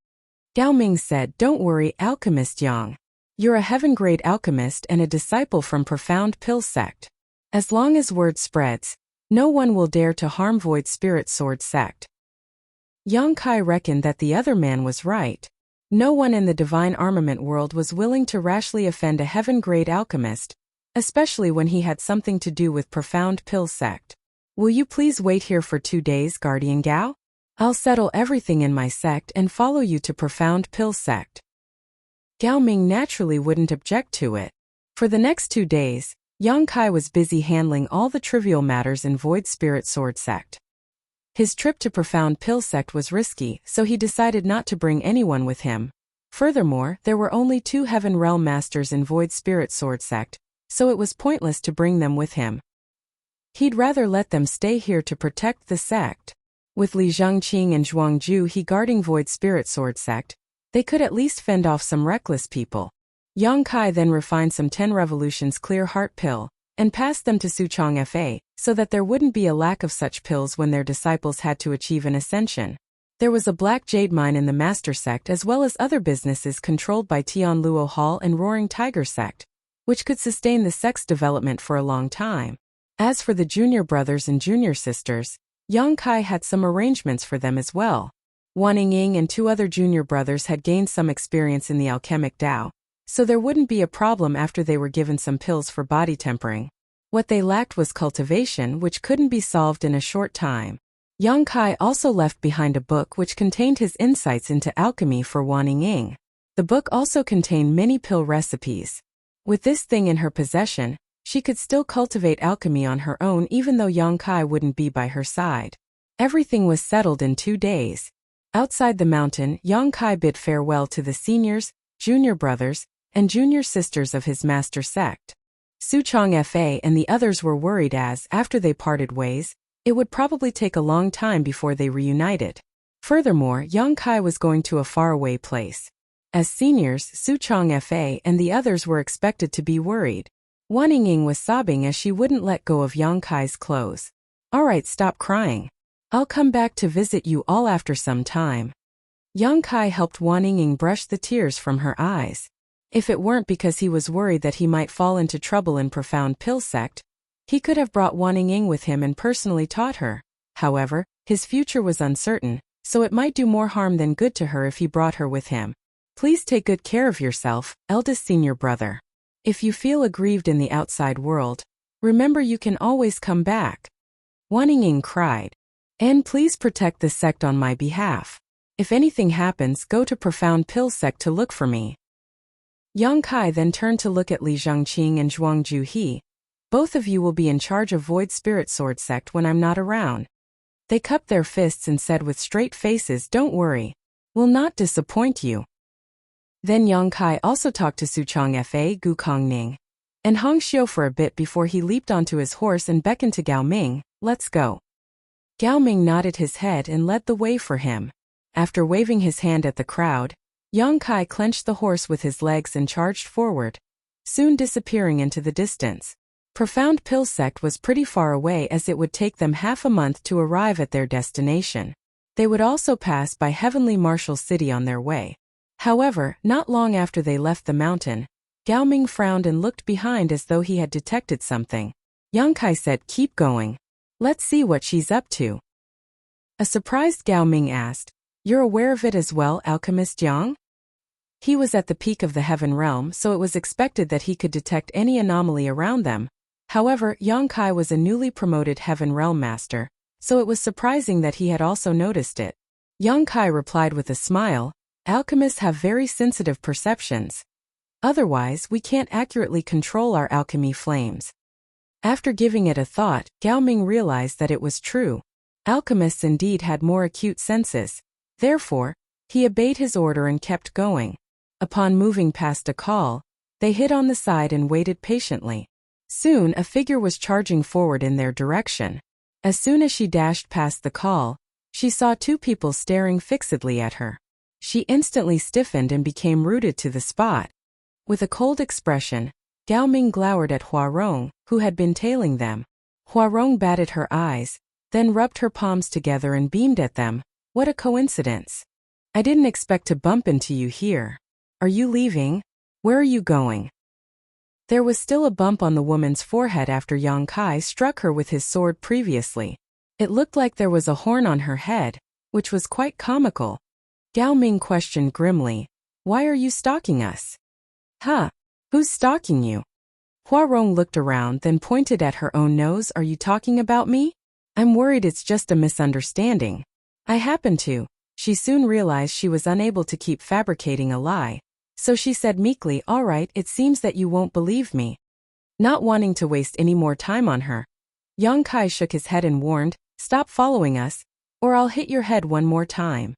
Gao Ming said, "Don't worry, Alchemist Yang. You're a heaven-grade alchemist and a disciple from Profound Pill Sect. As long as word spreads, no one will dare to harm Void Spirit Sword Sect." Yang Kai reckoned that the other man was right. No one in the divine armament world was willing to rashly offend a heaven-grade alchemist, especially when he had something to do with Profound Pill Sect. "Will you please wait here for 2 days, Guardian Gao? I'll settle everything in my sect and follow you to Profound Pill Sect." Gao Ming naturally wouldn't object to it. For the next 2 days, Yang Kai was busy handling all the trivial matters in Void Spirit Sword Sect. His trip to Profound Pill Sect was risky, so he decided not to bring anyone with him. Furthermore, there were only 2 Heaven Realm Masters in Void Spirit Sword Sect, so it was pointless to bring them with him. He'd rather let them stay here to protect the sect. With Li Zhangqing and Zhuang Ju he guarding Void Spirit Sword Sect, they could at least fend off some reckless people. Yang Kai then refined some 10 Revolutions Clear Heart Pill, and passed them to Suchong Fa, so that there wouldn't be a lack of such pills when their disciples had to achieve an ascension. There was a black jade mine in the Master Sect as well as other businesses controlled by Tian Luo Hall and Roaring Tiger Sect, which could sustain the sect's development for a long time. As for the junior brothers and junior sisters, Yang Kai had some arrangements for them as well. Wan Ying and 2 other junior brothers had gained some experience in the alchemic Tao, so there wouldn't be a problem after they were given some pills for body tempering. What they lacked was cultivation, which couldn't be solved in a short time. Yang Kai also left behind a book which contained his insights into alchemy for Wan Ying. The book also contained many pill recipes. With this thing in her possession, she could still cultivate alchemy on her own even though Yang Kai wouldn't be by her side. Everything was settled in 2 days. Outside the mountain, Yang Kai bid farewell to the seniors, junior brothers, and junior sisters of his master sect. Suchong Fa and the others were worried as, after they parted ways, it would probably take a long time before they reunited. Furthermore, Yang Kai was going to a faraway place. As seniors, Suchong Fa and the others were expected to be worried. Wan Ying was sobbing as she wouldn't let go of Yang Kai's clothes. "Alright, stop crying. I'll come back to visit you all after some time." Yang Kai helped Wan Ying brush the tears from her eyes. If it weren't because he was worried that he might fall into trouble in Profound Pill Sect, he could have brought Wan Ying with him and personally taught her. However, his future was uncertain, so it might do more harm than good to her if he brought her with him. "Please take good care of yourself, eldest senior brother. If you feel aggrieved in the outside world, remember you can always come back." Wan Ying cried. "And please protect the sect on my behalf. If anything happens, go to Profound Pill Sect to look for me." Yang Kai then turned to look at Li Zhangqing and Zhuang Ju. "Both of you will be in charge of Void Spirit Sword Sect when I'm not around." They cupped their fists and said with straight faces, "Don't worry. We'll not disappoint you." Then Yang Kai also talked to Suchong Fa, Gu Kongning, and Hong Xiu for a bit before he leaped onto his horse and beckoned to Gao Ming, "Let's go." Gao Ming nodded his head and led the way for him. After waving his hand at the crowd, Yang Kai clenched the horse with his legs and charged forward, soon disappearing into the distance. Profound Pill Sect was pretty far away as it would take them half a month to arrive at their destination. They would also pass by Heavenly Marshal City on their way. However, not long after they left the mountain, Gao Ming frowned and looked behind as though he had detected something. Yang Kai said, "Keep going. Let's see what she's up to." A surprised Gao Ming asked, "You're aware of it as well, Alchemist Yang?" He was at the peak of the heaven realm, so it was expected that he could detect any anomaly around them. However, Yang Kai was a newly promoted heaven realm master, so it was surprising that he had also noticed it. Yang Kai replied with a smile, "Alchemists have very sensitive perceptions. Otherwise, we can't accurately control our alchemy flames." After giving it a thought, Gao Ming realized that it was true. Alchemists indeed had more acute senses. Therefore, he obeyed his order and kept going. Upon moving past a call, they hid on the side and waited patiently. Soon a figure was charging forward in their direction. As soon as she dashed past the call, she saw two people staring fixedly at her. She instantly stiffened and became rooted to the spot. With a cold expression, Gao Ming glowered at Huarong, who had been tailing them. Huarong batted her eyes, then rubbed her palms together and beamed at them. "What a coincidence. I didn't expect to bump into you here. Are you leaving? Where are you going?" There was still a bump on the woman's forehead after Yang Kai struck her with his sword previously. It looked like there was a horn on her head, which was quite comical. Gao Ming questioned grimly, "Why are you stalking us?" "Huh? Who's stalking you?" Huarong looked around, then pointed at her own nose. "Are you talking about me? I'm worried it's just a misunderstanding." "I happen to." She soon realized she was unable to keep fabricating a lie. So she said meekly, "All right, it seems that you won't believe me." Not wanting to waste any more time on her, Yang Kai shook his head and warned, "Stop following us, or I'll hit your head one more time."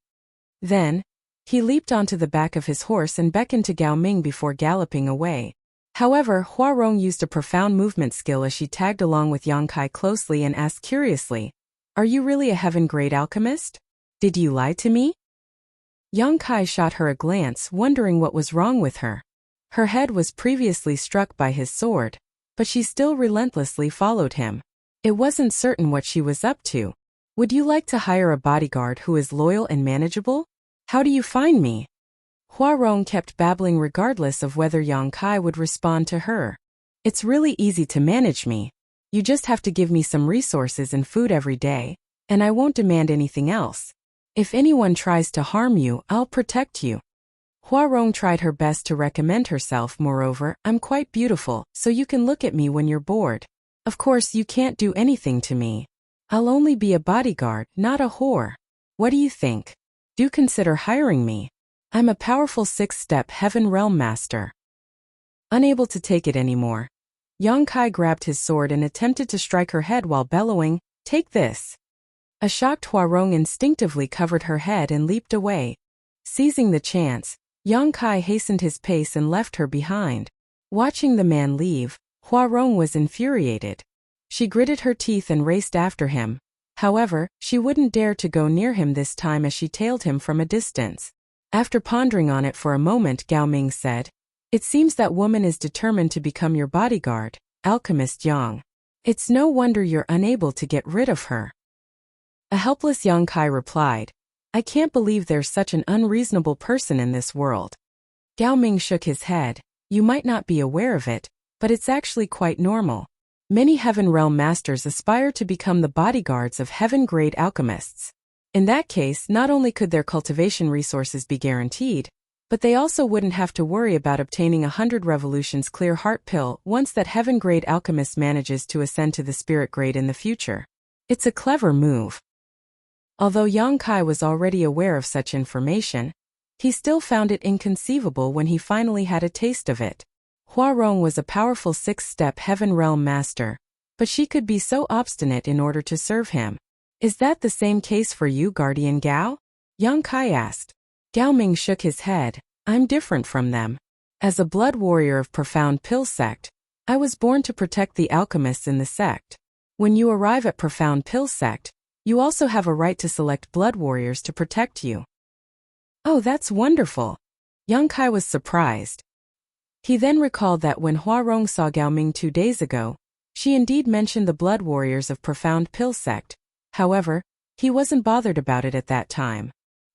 Then, he leaped onto the back of his horse and beckoned to Gao Ming before galloping away. However, Huarong used a profound movement skill as she tagged along with Yang Kai closely and asked curiously, "Are you really a heaven-grade alchemist? Did you lie to me?" Yang Kai shot her a glance, wondering what was wrong with her. Her head was previously struck by his sword, but she still relentlessly followed him. It wasn't certain what she was up to. "Would you like to hire a bodyguard who is loyal and manageable? How do you find me?" Huarong kept babbling regardless of whether Yang Kai would respond to her. "It's really easy to manage me. You just have to give me some resources and food every day, and I won't demand anything else. If anyone tries to harm you, I'll protect you." Huarong tried her best to recommend herself. "Moreover, I'm quite beautiful, so you can look at me when you're bored. Of course, you can't do anything to me. I'll only be a bodyguard, not a whore. What do you think? Do consider hiring me. I'm a powerful 6-step heaven realm master." Unable to take it anymore, Yang Kai grabbed his sword and attempted to strike her head while bellowing, "Take this." A shocked Huarong instinctively covered her head and leaped away. Seizing the chance, Yang Kai hastened his pace and left her behind. Watching the man leave, Huarong was infuriated. She gritted her teeth and raced after him. However, she wouldn't dare to go near him this time as she tailed him from a distance. After pondering on it for a moment, Gao Ming said, "It seems that woman is determined to become your bodyguard, Alchemist Yang. It's no wonder you're unable to get rid of her." A helpless Yang Kai replied, "I can't believe there's such an unreasonable person in this world." Gao Ming shook his head. "You might not be aware of it, but it's actually quite normal. Many Heaven Realm Masters aspire to become the bodyguards of heaven-grade alchemists. In that case, not only could their cultivation resources be guaranteed, but they also wouldn't have to worry about obtaining 100 revolutions clear heart pill once that heaven-grade alchemist manages to ascend to the spirit grade in the future. It's a clever move." Although Yang Kai was already aware of such information, he still found it inconceivable when he finally had a taste of it. Huarong was a powerful 6-step Heaven Realm Master, but she could be so obstinate in order to serve him. "Is that the same case for you, Guardian Gao?" Yang Kai asked. Gao Ming shook his head. "I'm different from them. As a blood warrior of Profound Pill Sect, I was born to protect the alchemists in the sect. When you arrive at Profound Pill Sect, you also have a right to select blood warriors to protect you." "Oh, that's wonderful." Yang Kai was surprised. He then recalled that when Huarong saw Gao Ming 2 days ago, she indeed mentioned the blood warriors of Profound Pill Sect. However, he wasn't bothered about it at that time.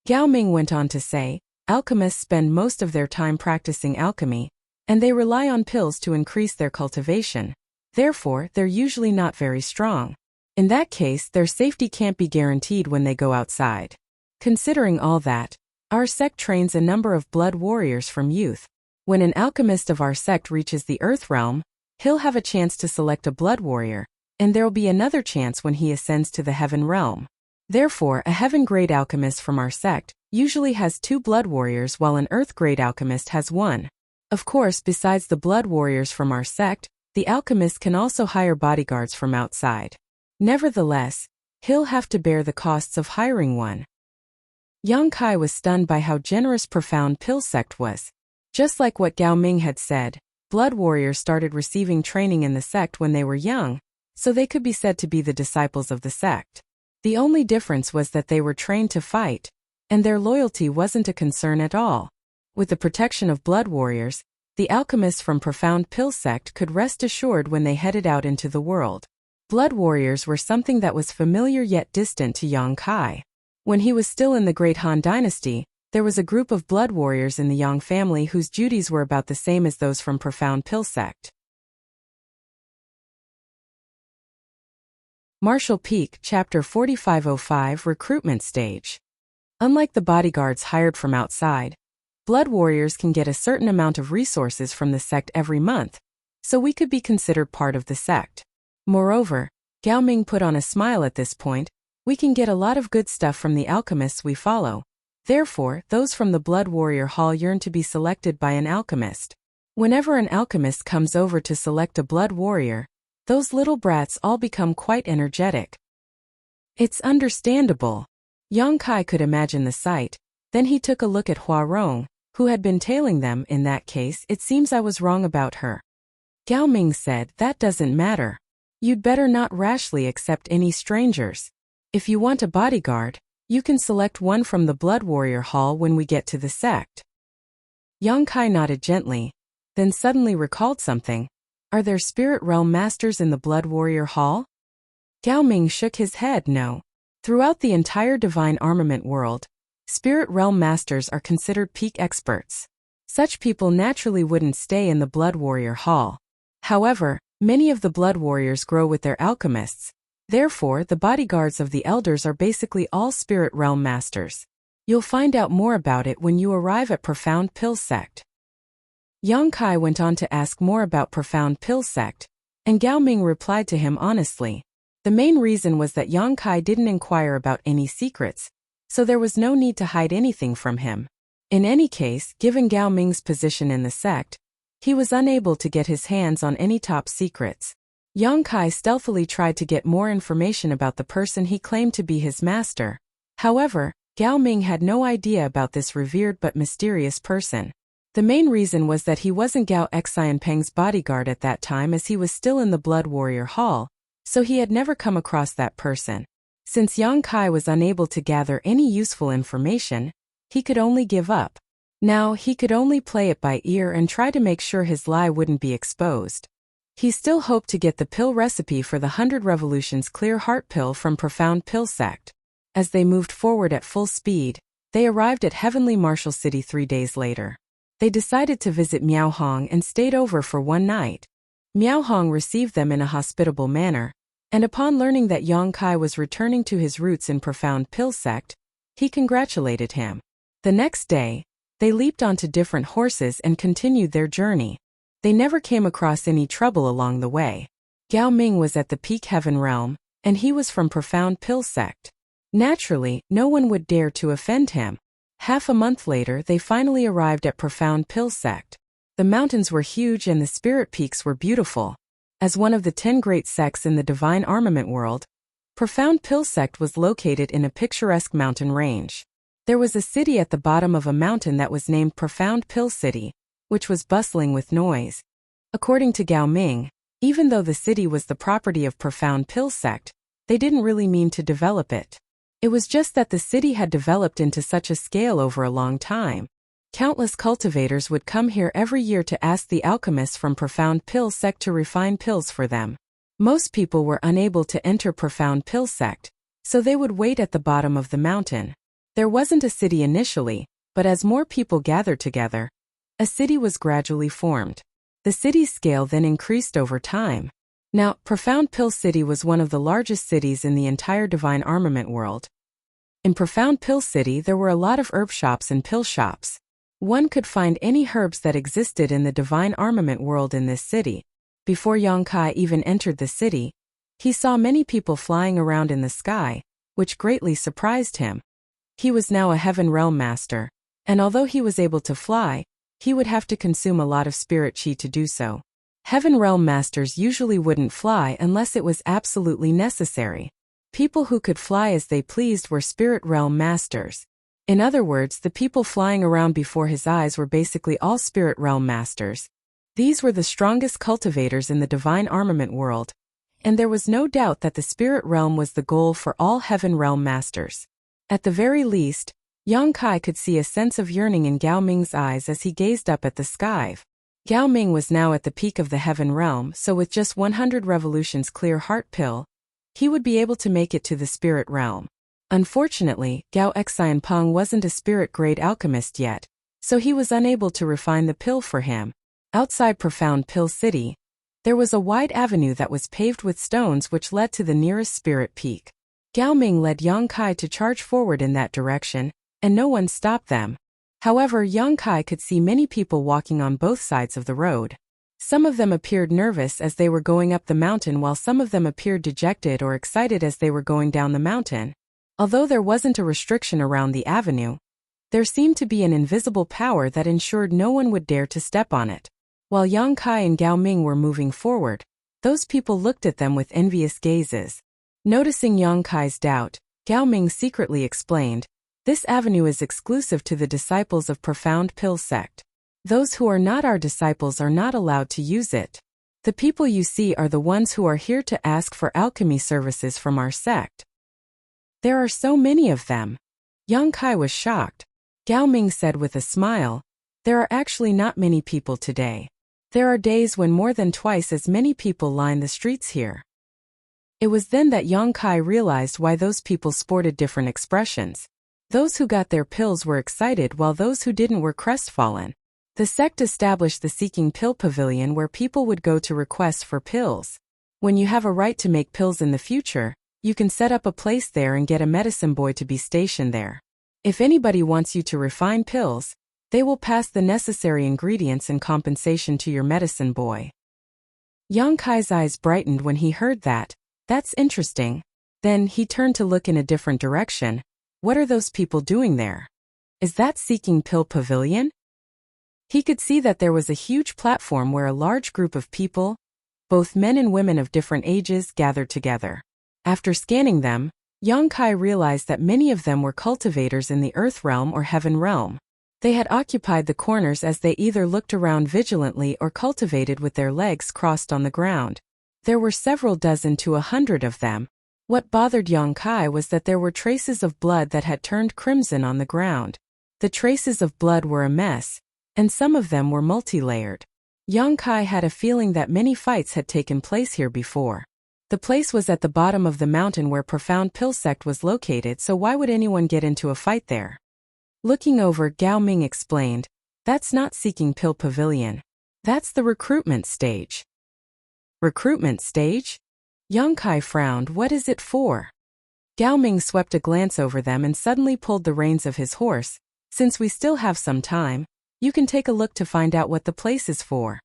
Gao Ming went on to say, "Alchemists spend most of their time practicing alchemy, and they rely on pills to increase their cultivation. Therefore, they're usually not very strong. In that case, their safety can't be guaranteed when they go outside. Considering all that, Our sect trains a number of blood warriors from youth. When an alchemist of our sect reaches the Earth realm, he'll have a chance to select a blood warrior, and there'll be another chance when he ascends to the heaven realm. Therefore, a heaven-grade alchemist from our sect usually has 2 blood warriors while an earth-grade alchemist has 1. Of course, besides the blood warriors from our sect, the alchemist can also hire bodyguards from outside. Nevertheless, he'll have to bear the costs of hiring one. Yang Kai was stunned by how generous Profound Pill sect was. Just like what Gao Ming had said, blood warriors started receiving training in the sect when they were young, so they could be said to be the disciples of the sect. The only difference was that they were trained to fight, and their loyalty wasn't a concern at all. With the protection of blood warriors, the alchemists from Profound Pill sect could rest assured when they headed out into the world. Blood warriors were something that was familiar yet distant to Yang Kai. When he was still in the Great Han Dynasty, there was a group of blood warriors in the Yang family whose duties were about the same as those from Profound Pill sect. Martial Peak, Chapter 4505, Recruitment Stage. Unlike the bodyguards hired from outside, blood warriors can get a certain amount of resources from the sect every month, so we could be considered part of the sect. Moreover, Gao Ming put on a smile at this point, we can get a lot of good stuff from the alchemists we follow. Therefore, those from the Blood Warrior Hall yearn to be selected by an alchemist. Whenever an alchemist comes over to select a blood warrior, those little brats all become quite energetic. It's understandable. Yang Kai could imagine the sight. Then he took a look at Hua Rong, who had been tailing them. In that case, it seems I was wrong about her. Gao Ming said, that doesn't matter. You'd better not rashly accept any strangers. If you want a bodyguard, you can select one from the Blood Warrior Hall when we get to the sect. Yang Kai nodded gently, then suddenly recalled something. Are there spirit realm masters in the Blood Warrior Hall? Gao Ming shook his head. No. Throughout the entire divine armament world, spirit realm masters are considered peak experts. Such people naturally wouldn't stay in the Blood Warrior Hall. However, many of the blood warriors grow with their alchemists. Therefore, the bodyguards of the elders are basically all spirit realm masters. You'll find out more about it when you arrive at Profound Pill sect. Yang Kai went on to ask more about Profound Pill sect, and Gao Ming replied to him honestly. The main reason was that Yang Kai didn't inquire about any secrets, so there was no need to hide anything from him. In any case, given Gao Ming's position in the sect, he was unable to get his hands on any top secrets. Yang Kai stealthily tried to get more information about the person he claimed to be his master. However, Gao Ming had no idea about this revered but mysterious person. The main reason was that he wasn't Gao Xianpeng's bodyguard at that time, as he was still in the Blood Warrior Hall, so he had never come across that person. Since Yang Kai was unable to gather any useful information, he could only give up. Now, he could only play it by ear and try to make sure his lie wouldn't be exposed. He still hoped to get the pill recipe for the 100 Revolutions Clear Heart pill from Profound Pill sect. As they moved forward at full speed, they arrived at Heavenly Martial City 3 days later. They decided to visit Miao Hong and stayed over for one night. Miao Hong received them in a hospitable manner, and upon learning that Yang Kai was returning to his roots in Profound Pill sect, he congratulated him. The next day, they leaped onto different horses and continued their journey. They never came across any trouble along the way. Gao Ming was at the Peak Heaven realm, and he was from Profound Pill sect. Naturally, no one would dare to offend him. Half a month later, they finally arrived at Profound Pill sect. The mountains were huge and the spirit peaks were beautiful. As one of the 10 great sects in the divine armament world, Profound Pill sect was located in a picturesque mountain range. There was a city at the bottom of a mountain that was named Profound Pill City, which was bustling with noise. According to Gao Ming, even though the city was the property of Profound Pill sect, they didn't really mean to develop it. It was just that the city had developed into such a scale over a long time. Countless cultivators would come here every year to ask the alchemists from Profound Pill sect to refine pills for them. Most people were unable to enter Profound Pill sect, so they would wait at the bottom of the mountain. There wasn't a city initially, but as more people gathered together, a city was gradually formed. The city's scale then increased over time. Now, Profound Pill City was one of the largest cities in the entire divine armament world. In Profound Pill City there were a lot of herb shops and pill shops. One could find any herbs that existed in the divine armament world in this city. Before Yongkai even entered the city, he saw many people flying around in the sky, which greatly surprised him. He was now a Heaven Realm Master, and although he was able to fly, he would have to consume a lot of spirit chi to do so. Heaven Realm Masters usually wouldn't fly unless it was absolutely necessary. People who could fly as they pleased were Spirit Realm Masters. In other words, the people flying around before his eyes were basically all Spirit Realm Masters. These were the strongest cultivators in the divine armament world, and there was no doubt that the Spirit Realm was the goal for all Heaven Realm Masters. At the very least, Yongkai could see a sense of yearning in Gao Ming's eyes as he gazed up at the sky. Gao Ming was now at the peak of the Heaven Realm, so with just 100 revolutions clear heart pill, he would be able to make it to the Spirit Realm. Unfortunately, Gao Xianpeng wasn't a spirit-grade alchemist yet, so he was unable to refine the pill for him. Outside Profound Pill City, there was a wide avenue that was paved with stones which led to the nearest spirit peak. Gao Ming led Yongkai to charge forward in that direction, and no one stopped them. However, Yongkai could see many people walking on both sides of the road. Some of them appeared nervous as they were going up the mountain, while some of them appeared dejected or excited as they were going down the mountain. Although there wasn't a restriction around the avenue, there seemed to be an invisible power that ensured no one would dare to step on it. While Yongkai and Gao Ming were moving forward, those people looked at them with envious gazes. Noticing Yongkai's doubt, Gao Ming secretly explained, "This avenue is exclusive to the disciples of Profound Pill Sect. Those who are not our disciples are not allowed to use it. The people you see are the ones who are here to ask for alchemy services from our sect." "There are so many of them." Yongkai was shocked. Gao Ming said with a smile, "There are actually not many people today. There are days when more than twice as many people line the streets here." It was then that Yongkai realized why those people sported different expressions. Those who got their pills were excited while those who didn't were crestfallen. The sect established the Seeking Pill Pavilion where people would go to request for pills. When you have a right to make pills in the future, you can set up a place there and get a medicine boy to be stationed there. If anybody wants you to refine pills, they will pass the necessary ingredients in compensation to your medicine boy. Yongkai's eyes brightened when he heard that. That's interesting. Then he turned to look in a different direction. What are those people doing there? Is that Seeking Pill Pavilion? He could see that there was a huge platform where a large group of people, both men and women of different ages, gathered together. After scanning them, Yongkai realized that many of them were cultivators in the Earth Realm or Heaven Realm. They had occupied the corners as they either looked around vigilantly or cultivated with their legs crossed on the ground. There were several dozen to 100 of them. What bothered Yongkai was that there were traces of blood that had turned crimson on the ground. The traces of blood were a mess, and some of them were multi-layered. Yongkai had a feeling that many fights had taken place here before. The place was at the bottom of the mountain where Profound Pill Sect was located, so why would anyone get into a fight there? Looking over, Gao Ming explained, "That's not Seeking Pill Pavilion. That's the recruitment stage." Recruitment stage? Yongkai frowned. What is it for? Gao Ming swept a glance over them and suddenly pulled the reins of his horse. "Since we still have some time, you can take a look to find out what the place is for."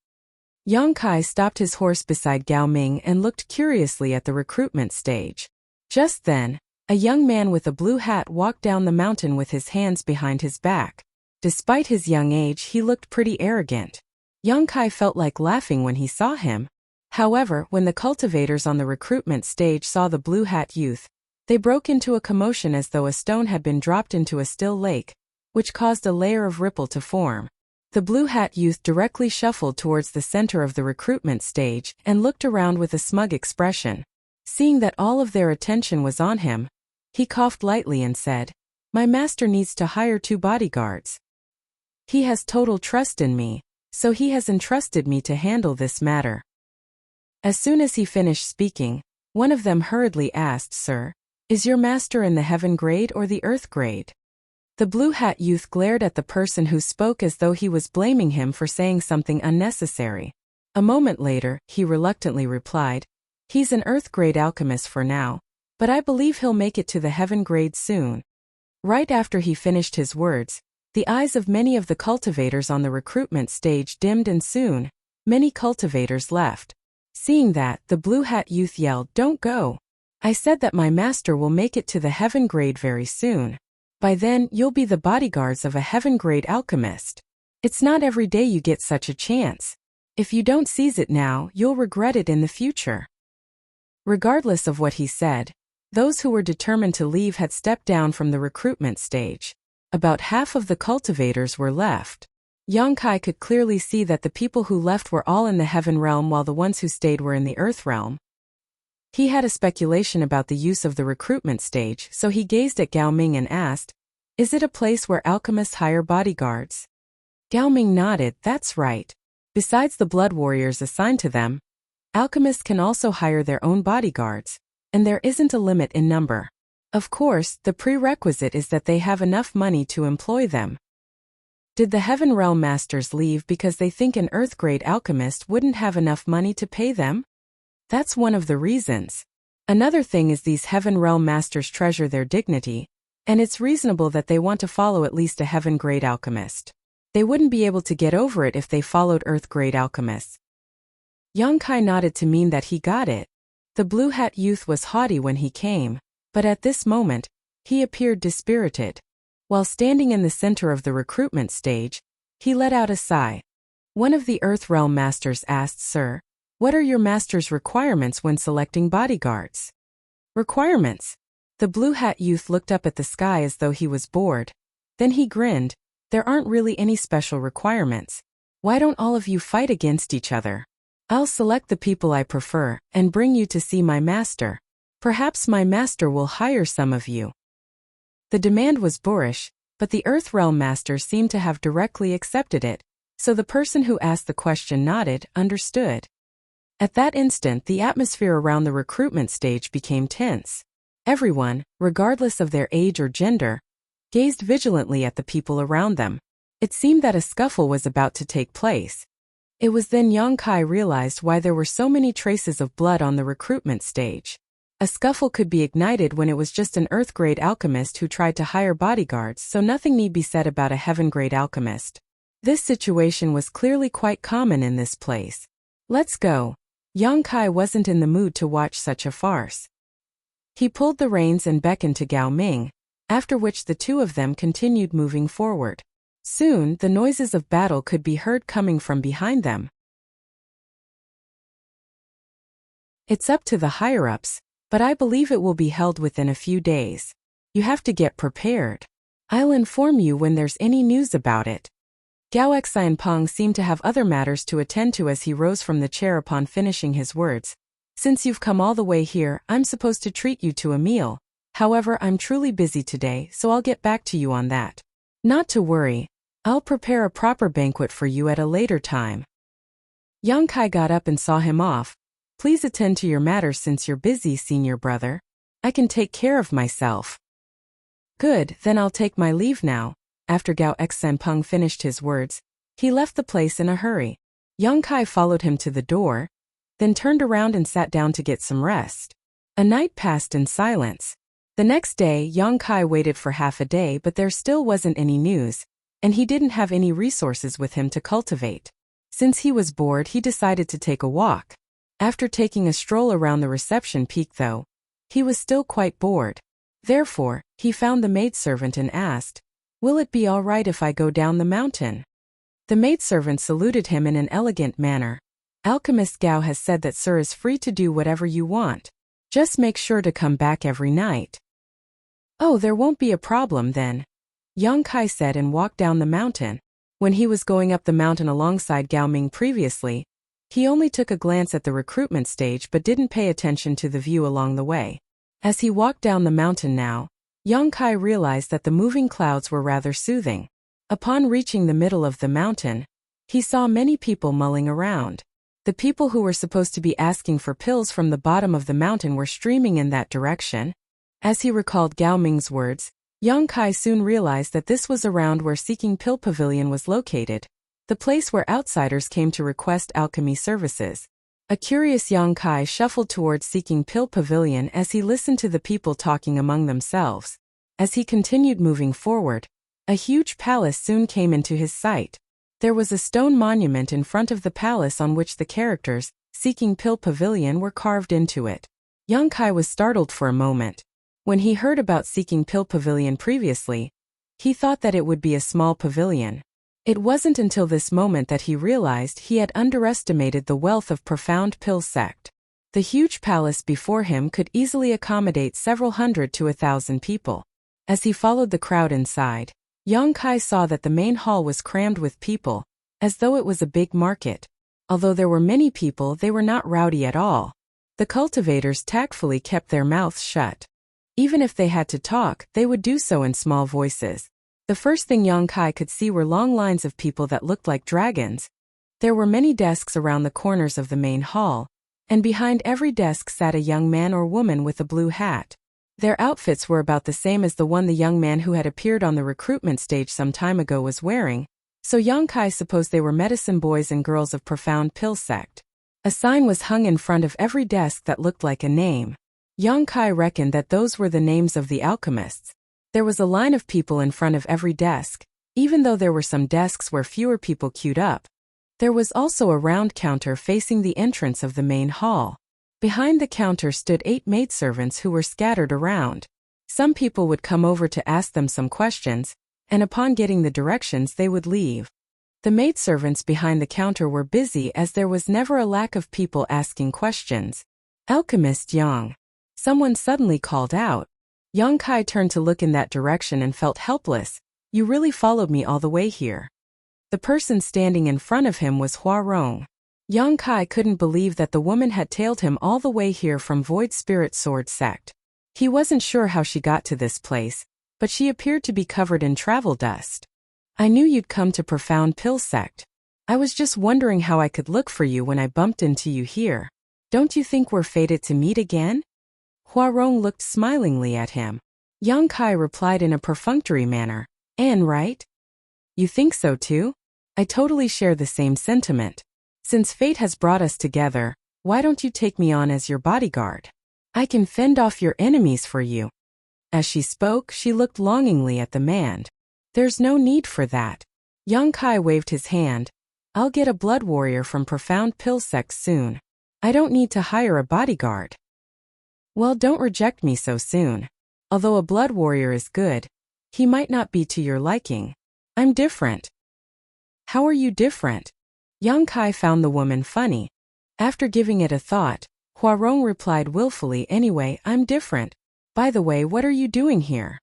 Yongkai stopped his horse beside Gao Ming and looked curiously at the recruitment stage. Just then, a young man with a blue hat walked down the mountain with his hands behind his back. Despite his young age, he looked pretty arrogant. Yongkai felt like laughing when he saw him. However, when the cultivators on the recruitment stage saw the blue hat youth, they broke into a commotion as though a stone had been dropped into a still lake, which caused a layer of ripple to form. The blue hat youth directly shuffled towards the center of the recruitment stage and looked around with a smug expression. Seeing that all of their attention was on him, he coughed lightly and said, "My master needs to hire 2 bodyguards. He has total trust in me, so he has entrusted me to handle this matter." As soon as he finished speaking, one of them hurriedly asked, "Sir, is your master in the Heaven grade or the Earth grade?" The blue hat youth glared at the person who spoke as though he was blaming him for saying something unnecessary. A moment later, he reluctantly replied, "He's an Earth grade alchemist for now, but I believe he'll make it to the Heaven grade soon." Right after he finished his words, the eyes of many of the cultivators on the recruitment stage dimmed and soon, many cultivators left. Seeing that, the blue hat youth yelled, "Don't go. I said that my master will make it to the heaven grade very soon. By then, you'll be the bodyguards of a heaven grade alchemist. It's not every day you get such a chance. If you don't seize it now, you'll regret it in the future." Regardless of what he said, those who were determined to leave had stepped down from the recruitment stage. About half of the cultivators were left. Yongkai could clearly see that the people who left were all in the heaven realm while the ones who stayed were in the earth realm. He had a speculation about the use of the recruitment stage, so he gazed at Gao Ming and asked, "Is it a place where alchemists hire bodyguards?" Gao Ming nodded, "That's right. Besides the blood warriors assigned to them, alchemists can also hire their own bodyguards, and there isn't a limit in number. Of course, the prerequisite is that they have enough money to employ them." Did the Heaven Realm Masters leave because they think an Earth-grade alchemist wouldn't have enough money to pay them? That's one of the reasons. Another thing is these Heaven Realm Masters treasure their dignity, and it's reasonable that they want to follow at least a Heaven-grade alchemist. They wouldn't be able to get over it if they followed Earth-grade alchemists. Yongkai nodded to mean that he got it. The blue hat youth was haughty when he came, but at this moment, he appeared dispirited. While standing in the center of the recruitment stage, he let out a sigh. One of the Earth Realm Masters asked, "Sir, what are your master's requirements when selecting bodyguards?" "Requirements?" The blue hat youth looked up at the sky as though he was bored. Then he grinned, "There aren't really any special requirements. Why don't all of you fight against each other? I'll select the people I prefer and bring you to see my master. Perhaps my master will hire some of you." The demand was boorish, but the Earth Realm Masters seemed to have directly accepted it, so the person who asked the question nodded, understood. At that instant, the atmosphere around the recruitment stage became tense. Everyone, regardless of their age or gender, gazed vigilantly at the people around them. It seemed that a scuffle was about to take place. It was then Yongkai realized why there were so many traces of blood on the recruitment stage. A scuffle could be ignited when it was just an Earth-grade alchemist who tried to hire bodyguards, so nothing need be said about a Heaven-grade alchemist. This situation was clearly quite common in this place. "Let's go." Yongkai wasn't in the mood to watch such a farce. He pulled the reins and beckoned to Gao Ming, after which the two of them continued moving forward. Soon, the noises of battle could be heard coming from behind them. "It's up to the higher-ups, but I believe it will be held within a few days. You have to get prepared. I'll inform you when there's any news about it." Gao Xianpeng seemed to have other matters to attend to as he rose from the chair upon finishing his words. "Since you've come all the way here, I'm supposed to treat you to a meal. However, I'm truly busy today, so I'll get back to you on that." "Not to worry. I'll prepare a proper banquet for you at a later time." Yongkai got up and saw him off. "Please attend to your matters since you're busy, senior brother. I can take care of myself." "Good, then I'll take my leave now." After Gao Xianpeng finished his words, he left the place in a hurry. Yongkai followed him to the door, then turned around and sat down to get some rest. A night passed in silence. The next day, Yongkai waited for half a day, but there still wasn't any news, and he didn't have any resources with him to cultivate. Since he was bored, he decided to take a walk. After taking a stroll around the reception peak though, he was still quite bored. Therefore, he found the maidservant and asked, "Will it be all right if I go down the mountain?" The maidservant saluted him in an elegant manner. "Alchemist Gao has said that Sir is free to do whatever you want. Just make sure to come back every night." "Oh, there won't be a problem then," Yongkai said and walked down the mountain. When he was going up the mountain alongside Gao Ming previously, he only took a glance at the recruitment stage but didn't pay attention to the view along the way. As he walked down the mountain now, Yongkai realized that the moving clouds were rather soothing. Upon reaching the middle of the mountain, he saw many people mulling around. The people who were supposed to be asking for pills from the bottom of the mountain were streaming in that direction. As he recalled Gao Ming's words, Yongkai soon realized that this was around where Seeking Pill Pavilion was located, the place where outsiders came to request alchemy services. A curious Yongkai shuffled towards Seeking Pill Pavilion as he listened to the people talking among themselves. As he continued moving forward, a huge palace soon came into his sight. There was a stone monument in front of the palace on which the characters, Seeking Pill Pavilion, were carved into it. Young Kai was startled for a moment. When he heard about Seeking Pill Pavilion previously, he thought that it would be a small pavilion. It wasn't until this moment that he realized he had underestimated the wealth of Profound Pill Sect. The huge palace before him could easily accommodate several hundred to 1,000 people. As he followed the crowd inside, Young Kai saw that the main hall was crammed with people, as though it was a big market. Although there were many people, they were not rowdy at all. The cultivators tactfully kept their mouths shut. Even if they had to talk, they would do so in small voices. The first thing Young Kai could see were long lines of people that looked like dragons. There were many desks around the corners of the main hall, and behind every desk sat a young man or woman with a blue hat. Their outfits were about the same as the one the young man who had appeared on the recruitment stage some time ago was wearing, so Young Kai supposed they were medicine boys and girls of Profound Pill Sect. A sign was hung in front of every desk that looked like a name. Young Kai reckoned that those were the names of the alchemists. There was a line of people in front of every desk, even though there were some desks where fewer people queued up. There was also a round counter facing the entrance of the main hall. Behind the counter stood 8 maidservants who were scattered around. Some people would come over to ask them some questions, and upon getting the directions they would leave. The maidservants behind the counter were busy as there was never a lack of people asking questions. "Alchemist Yang," someone suddenly called out. Young Kai turned to look in that direction and felt helpless. "You really followed me all the way here." The person standing in front of him was Soaring. Young Kai couldn't believe that the woman had tailed him all the way here from Void Spirit Sword Sect. He wasn't sure how she got to this place, but she appeared to be covered in travel dust. "I knew you'd come to Profound Pill Sect. I was just wondering how I could look for you when I bumped into you here. Don't you think we're fated to meet again?" Soaring looked smilingly at him. Young Kai replied in a perfunctory manner, "And right? You think so too? I totally share the same sentiment. Since fate has brought us together, why don't you take me on as your bodyguard? I can fend off your enemies for you." As she spoke, she looked longingly at the man. "There's no need for that." Young Kai waved his hand. "I'll get a blood warrior from Profound Pill Sect soon. I don't need to hire a bodyguard." "Well, don't reject me so soon. Although a blood warrior is good, he might not be to your liking. I'm different." "How are you different?" Young Kai found the woman funny. After giving it a thought, Soaring replied willfully, "Anyway, I'm different. By the way, what are you doing here?"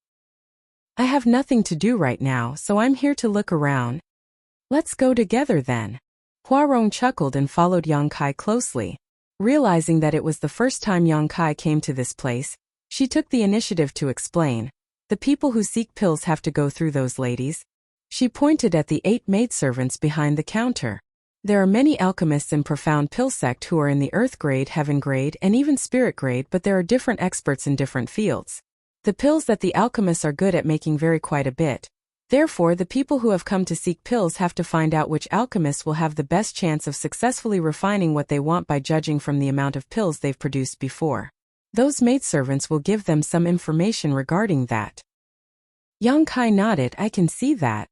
"I have nothing to do right now, so I'm here to look around." "Let's go together then." Soaring chuckled and followed Young Kai closely. Realizing that it was the first time Young Kai came to this place, she took the initiative to explain. "The people who seek pills have to go through those ladies." She pointed at the 8 maidservants behind the counter. "There are many alchemists in Profound Pill Sect who are in the Earth grade, Heaven grade, and even Spirit grade, but there are different experts in different fields. The pills that the alchemists are good at making vary quite a bit. Therefore, the people who have come to seek pills have to find out which alchemists will have the best chance of successfully refining what they want by judging from the amount of pills they've produced before. Those maidservants will give them some information regarding that." Young Kai nodded. "I can see that."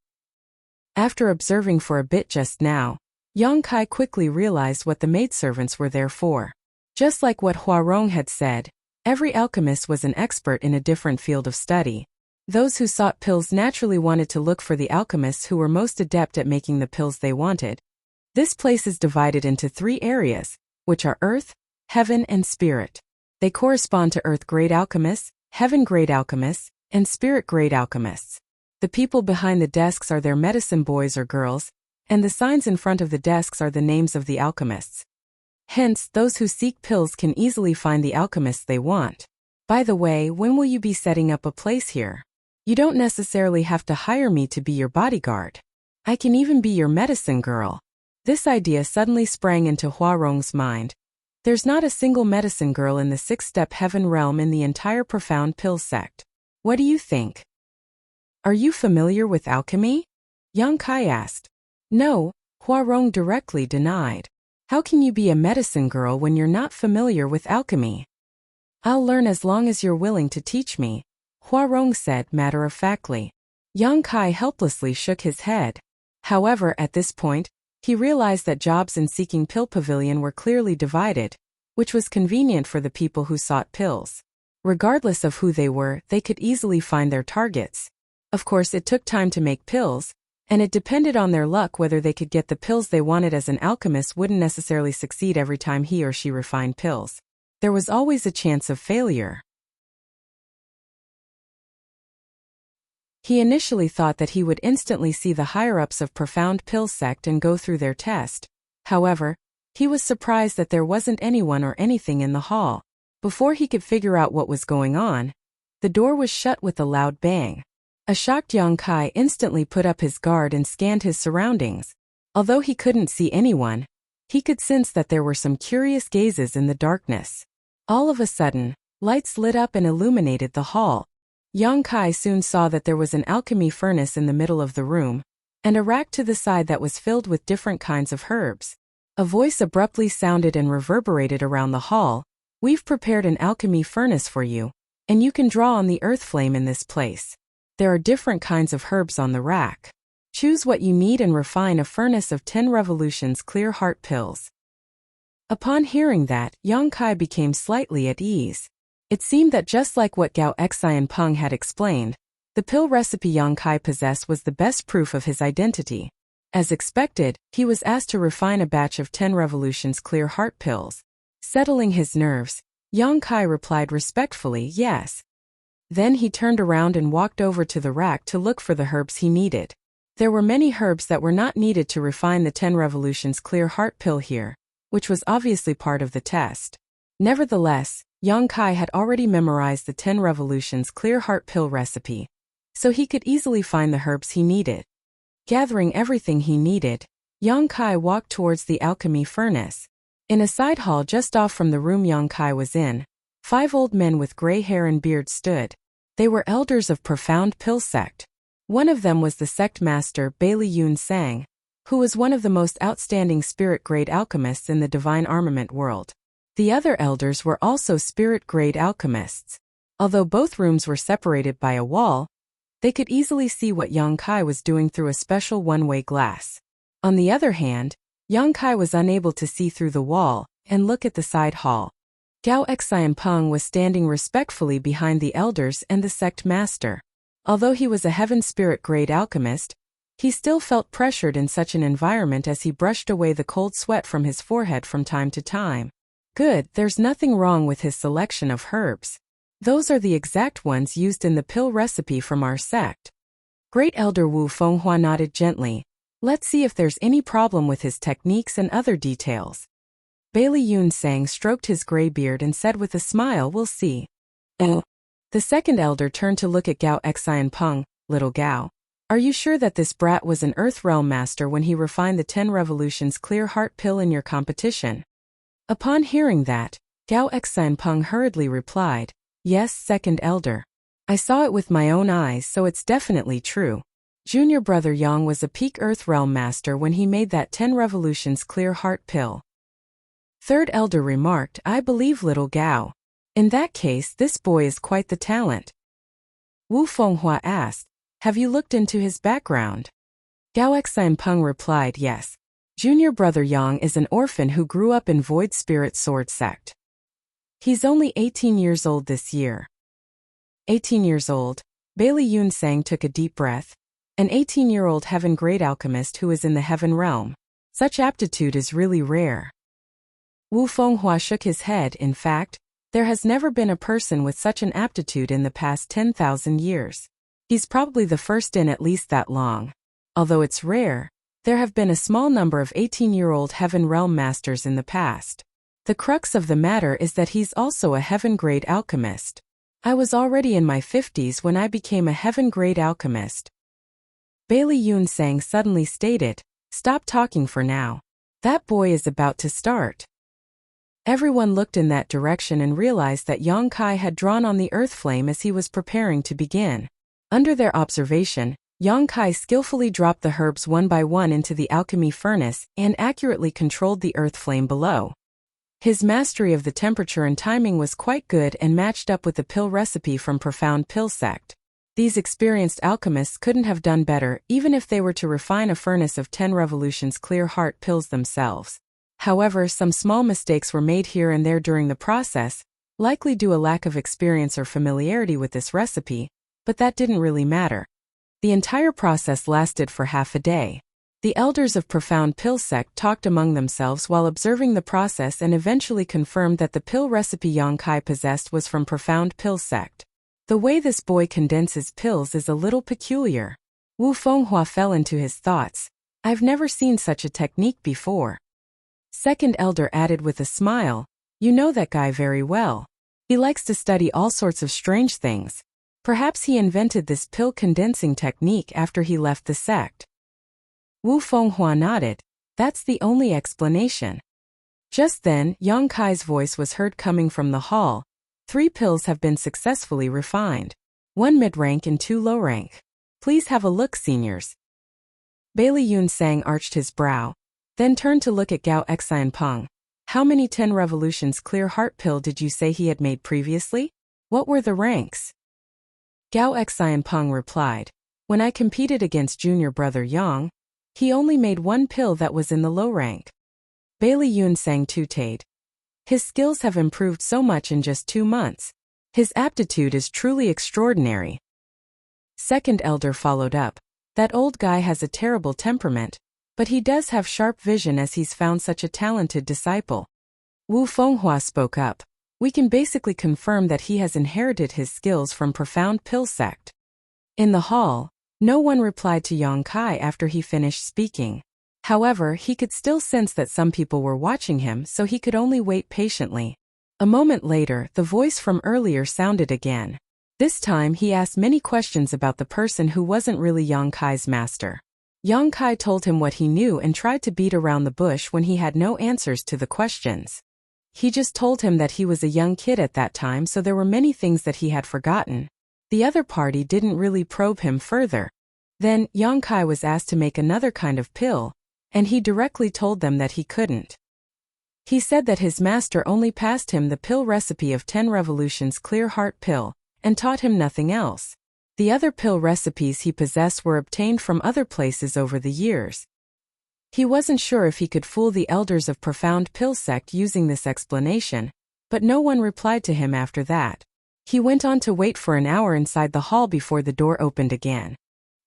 After observing for a bit just now, Young Kai quickly realized what the maidservants were there for. Just like what Soaring had said, every alchemist was an expert in a different field of study. Those who sought pills naturally wanted to look for the alchemists who were most adept at making the pills they wanted. This place is divided into 3 areas, which are Earth, Heaven, and Spirit. They correspond to Earth grade alchemists, Heaven grade alchemists, and Spirit grade alchemists. The people behind the desks are their medicine boys or girls, and the signs in front of the desks are the names of the alchemists. Hence, those who seek pills can easily find the alchemists they want. By the way, when will you be setting up a place here? You don't necessarily have to hire me to be your bodyguard. I can even be your medicine girl." This idea suddenly sprang into Soaring's mind. There's not a single medicine girl in the 6-step Heaven realm in the entire Profound Pill Sect. What do you think? "Are you familiar with alchemy?" Young Kai asked. "No," Soaring directly denied. "How can you be a medicine girl when you're not familiar with alchemy?" "I'll learn as long as you're willing to teach me." Huarong said matter-of-factly. Yang Kai helplessly shook his head. However, at this point, he realized that jobs in Seeking Pill Pavilion were clearly divided, which was convenient for the people who sought pills. Regardless of who they were, they could easily find their targets. Of course, it took time to make pills, and it depended on their luck whether they could get the pills they wanted, as an alchemist wouldn't necessarily succeed every time he or she refined pills. There was always a chance of failure. He initially thought that he would instantly see the higher-ups of Profound Pill Sect and go through their test. However, he was surprised that there wasn't anyone or anything in the hall. Before he could figure out what was going on, the door was shut with a loud bang. A shocked Yang Kai instantly put up his guard and scanned his surroundings. Although he couldn't see anyone, he could sense that there were some curious gazes in the darkness. All of a sudden, lights lit up and illuminated the hall. Yang Kai soon saw that there was an alchemy furnace in the middle of the room, and a rack to the side that was filled with different kinds of herbs. A voice abruptly sounded and reverberated around the hall. "We've prepared an alchemy furnace for you, and you can draw on the earth flame in this place. There are different kinds of herbs on the rack. Choose what you need and refine a furnace of 10 revolutions clear heart pills." Upon hearing that, Yang Kai became slightly at ease. It seemed that just like what Gao Xian Peng had explained, the pill recipe Yang Kai possessed was the best proof of his identity. As expected, he was asked to refine a batch of 10 revolutions clear heart pills. Settling his nerves, Yang Kai replied respectfully, "Yes." Then he turned around and walked over to the rack to look for the herbs he needed. There were many herbs that were not needed to refine the 10 revolutions clear heart pill here, which was obviously part of the test. Nevertheless, Yang Kai had already memorized the 10 revolutions clear heart pill recipe, so he could easily find the herbs he needed. Gathering everything he needed, Yang Kai walked towards the alchemy furnace. In a side hall just off from the room Yang Kai was in, 5 old men with gray hair and beards stood. They were elders of Profound Pill Sect. One of them was the sect master Bailey Yun Sang, who was one of the most outstanding spirit-grade alchemists in the divine armament world. The other elders were also spirit-grade alchemists. Although both rooms were separated by a wall, they could easily see what Yang Kai was doing through a special one-way glass. On the other hand, Yang Kai was unable to see through the wall and look at the side hall. Gao Xian Peng was standing respectfully behind the elders and the sect master. Although he was a heaven spirit-grade alchemist, he still felt pressured in such an environment as he brushed away the cold sweat from his forehead from time to time. Good, there's nothing wrong with his selection of herbs. Those are the exact ones used in the pill recipe from our sect. Great Elder Wu Fenghua nodded gently. Let's see if there's any problem with his techniques and other details. Bailey Yun Sang stroked his gray beard and said with a smile, "We'll see." The second elder turned to look at Gao Xian Peng. "Little Gao, are you sure that this brat was an Earth Realm master when he refined the 10 revolutions clear heart pill in your competition?" Upon hearing that, Gao Xian Peng hurriedly replied, "Yes, second elder. I saw it with my own eyes, so it's definitely true. Junior brother Yang was a peak Earth Realm master when he made that 10 revolutions clear heart pill." Third elder remarked, "I believe little Gao. In that case, this boy is quite the talent." Wu Fenghua asked, "Have you looked into his background?" Gao Xian Peng replied, "Yes. Junior brother Yang is an orphan who grew up in Void Spirit Sword Sect. He's only 18 years old this year." 18 years old, Bailey Yun Sang took a deep breath. An 18-year-old heaven-grade alchemist who is in the heaven realm. Such aptitude is really rare. Wu Fenghua shook his head. In fact, there has never been a person with such an aptitude in the past 10,000 years. He's probably the first in at least that long. Although it's rare, there have been a small number of 18-year-old heaven realm masters in the past. The crux of the matter is that he's also a heaven-grade alchemist. I was already in my 50s when I became a heaven-grade alchemist. Bailey Yun Sang suddenly stated, "Stop talking for now. That boy is about to start." Everyone looked in that direction and realized that Yang Kai had drawn on the earth flame as he was preparing to begin. Under their observation, Yang Kai skillfully dropped the herbs one by one into the alchemy furnace and accurately controlled the earth flame below. His mastery of the temperature and timing was quite good and matched up with the pill recipe from Profound Pill Sect. These experienced alchemists couldn't have done better even if they were to refine a furnace of 10 revolutions clear heart pills themselves. However, some small mistakes were made here and there during the process, likely due a lack of experience or familiarity with this recipe, but that didn't really matter. The entire process lasted for half a day. The elders of Profound Pill Sect talked among themselves while observing the process and eventually confirmed that the pill recipe Yang Kai possessed was from Profound Pill Sect. The way this boy condenses pills is a little peculiar. Wu Fenghua fell into his thoughts. I've never seen such a technique before. Second elder added with a smile, you know that guy very well. He likes to study all sorts of strange things. Perhaps he invented this pill condensing technique after he left the sect. Wu Fenghua nodded. That's the only explanation. Just then, Yang Kai's voice was heard coming from the hall. 3 pills have been successfully refined. 1 mid-rank and 2 low-rank. Please have a look, seniors. Bailey Yun Sang arched his brow, then turned to look at Gao Xianpeng. How many 10 revolutions clear heart pill did you say he had made previously? What were the ranks? Gao Xianpeng replied. When I competed against junior brother Yang, he only made 1 pill that was in the low rank. Bailey Yun Sang tooted. His skills have improved so much in just 2 months. His aptitude is truly extraordinary. Second elder followed up. That old guy has a terrible temperament, but he does have sharp vision as he's found such a talented disciple. Wu Fenghua spoke up. We can basically confirm that he has inherited his skills from Profound Pill Sect. In the hall, no one replied to Yang Kai after he finished speaking. However, he could still sense that some people were watching him, so he could only wait patiently. A moment later, the voice from earlier sounded again. This time he asked many questions about the person who wasn't really Yang Kai's master. Yang Kai told him what he knew and tried to beat around the bush when he had no answers to the questions. He just told him that he was a young kid at that time, so there were many things that he had forgotten. The other party didn't really probe him further. Then, Yang Kai was asked to make another kind of pill, and he directly told them that he couldn't. He said that his master only passed him the pill recipe of 10 revolutions clear heart pill, and taught him nothing else. The other pill recipes he possessed were obtained from other places over the years. He wasn't sure if he could fool the elders of Profound Pill Sect using this explanation, but no one replied to him after that. He went on to wait for an hour inside the hall before the door opened again.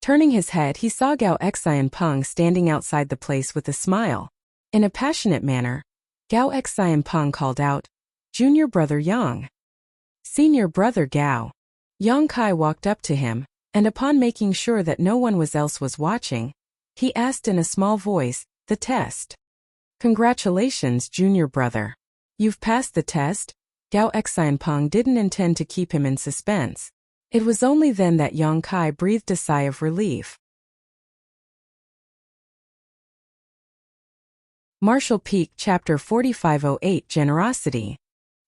Turning his head, he saw Gao Xianpeng standing outside the place with a smile. In a passionate manner, Gao Xianpeng called out, "Junior brother Yang." "Senior brother Gao." Yang Kai walked up to him, and upon making sure that no one else was watching, he asked in a small voice, "The test?" "Congratulations, junior brother. You've passed the test?" Gao Xianpeng didn't intend to keep him in suspense. It was only then that Yang Kai breathed a sigh of relief. Martial Peak Chapter 4508 Generosity.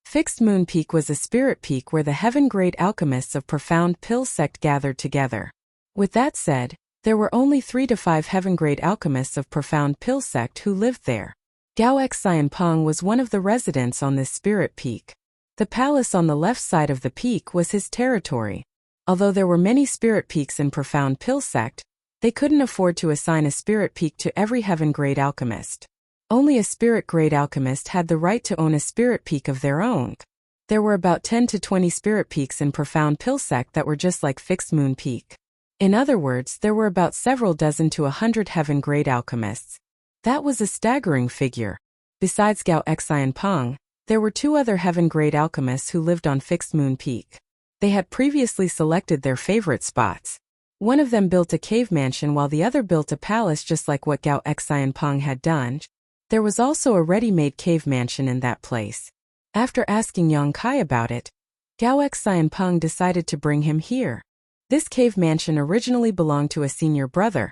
Fixed Moon Peak was a spirit peak where the heaven-grade alchemists of Profound Pill Sect gathered together. With that said, there were only 3 to 5 heaven-grade alchemists of Profound Pill Sect who lived there. Gao Xianpeng was one of the residents on this spirit peak. The palace on the left side of the peak was his territory. Although there were many spirit peaks in Profound Pill Sect, they couldn't afford to assign a spirit peak to every heaven-grade alchemist. Only a spirit-grade alchemist had the right to own a spirit peak of their own. There were about 10 to 20 spirit peaks in Profound Pill Sect that were just like Fixed Moon Peak. In other words, there were about several dozen to 100 heaven-grade alchemists. That was a staggering figure. Besides Gao Xianpeng, there were 2 other heaven-grade alchemists who lived on Fixed Moon Peak. They had previously selected their favorite spots. One of them built a cave mansion while the other built a palace just like what Gao Xianpeng had done. There was also a ready-made cave mansion in that place. After asking Yang Kai about it, Gao Xianpeng decided to bring him here. This cave mansion originally belonged to a senior brother.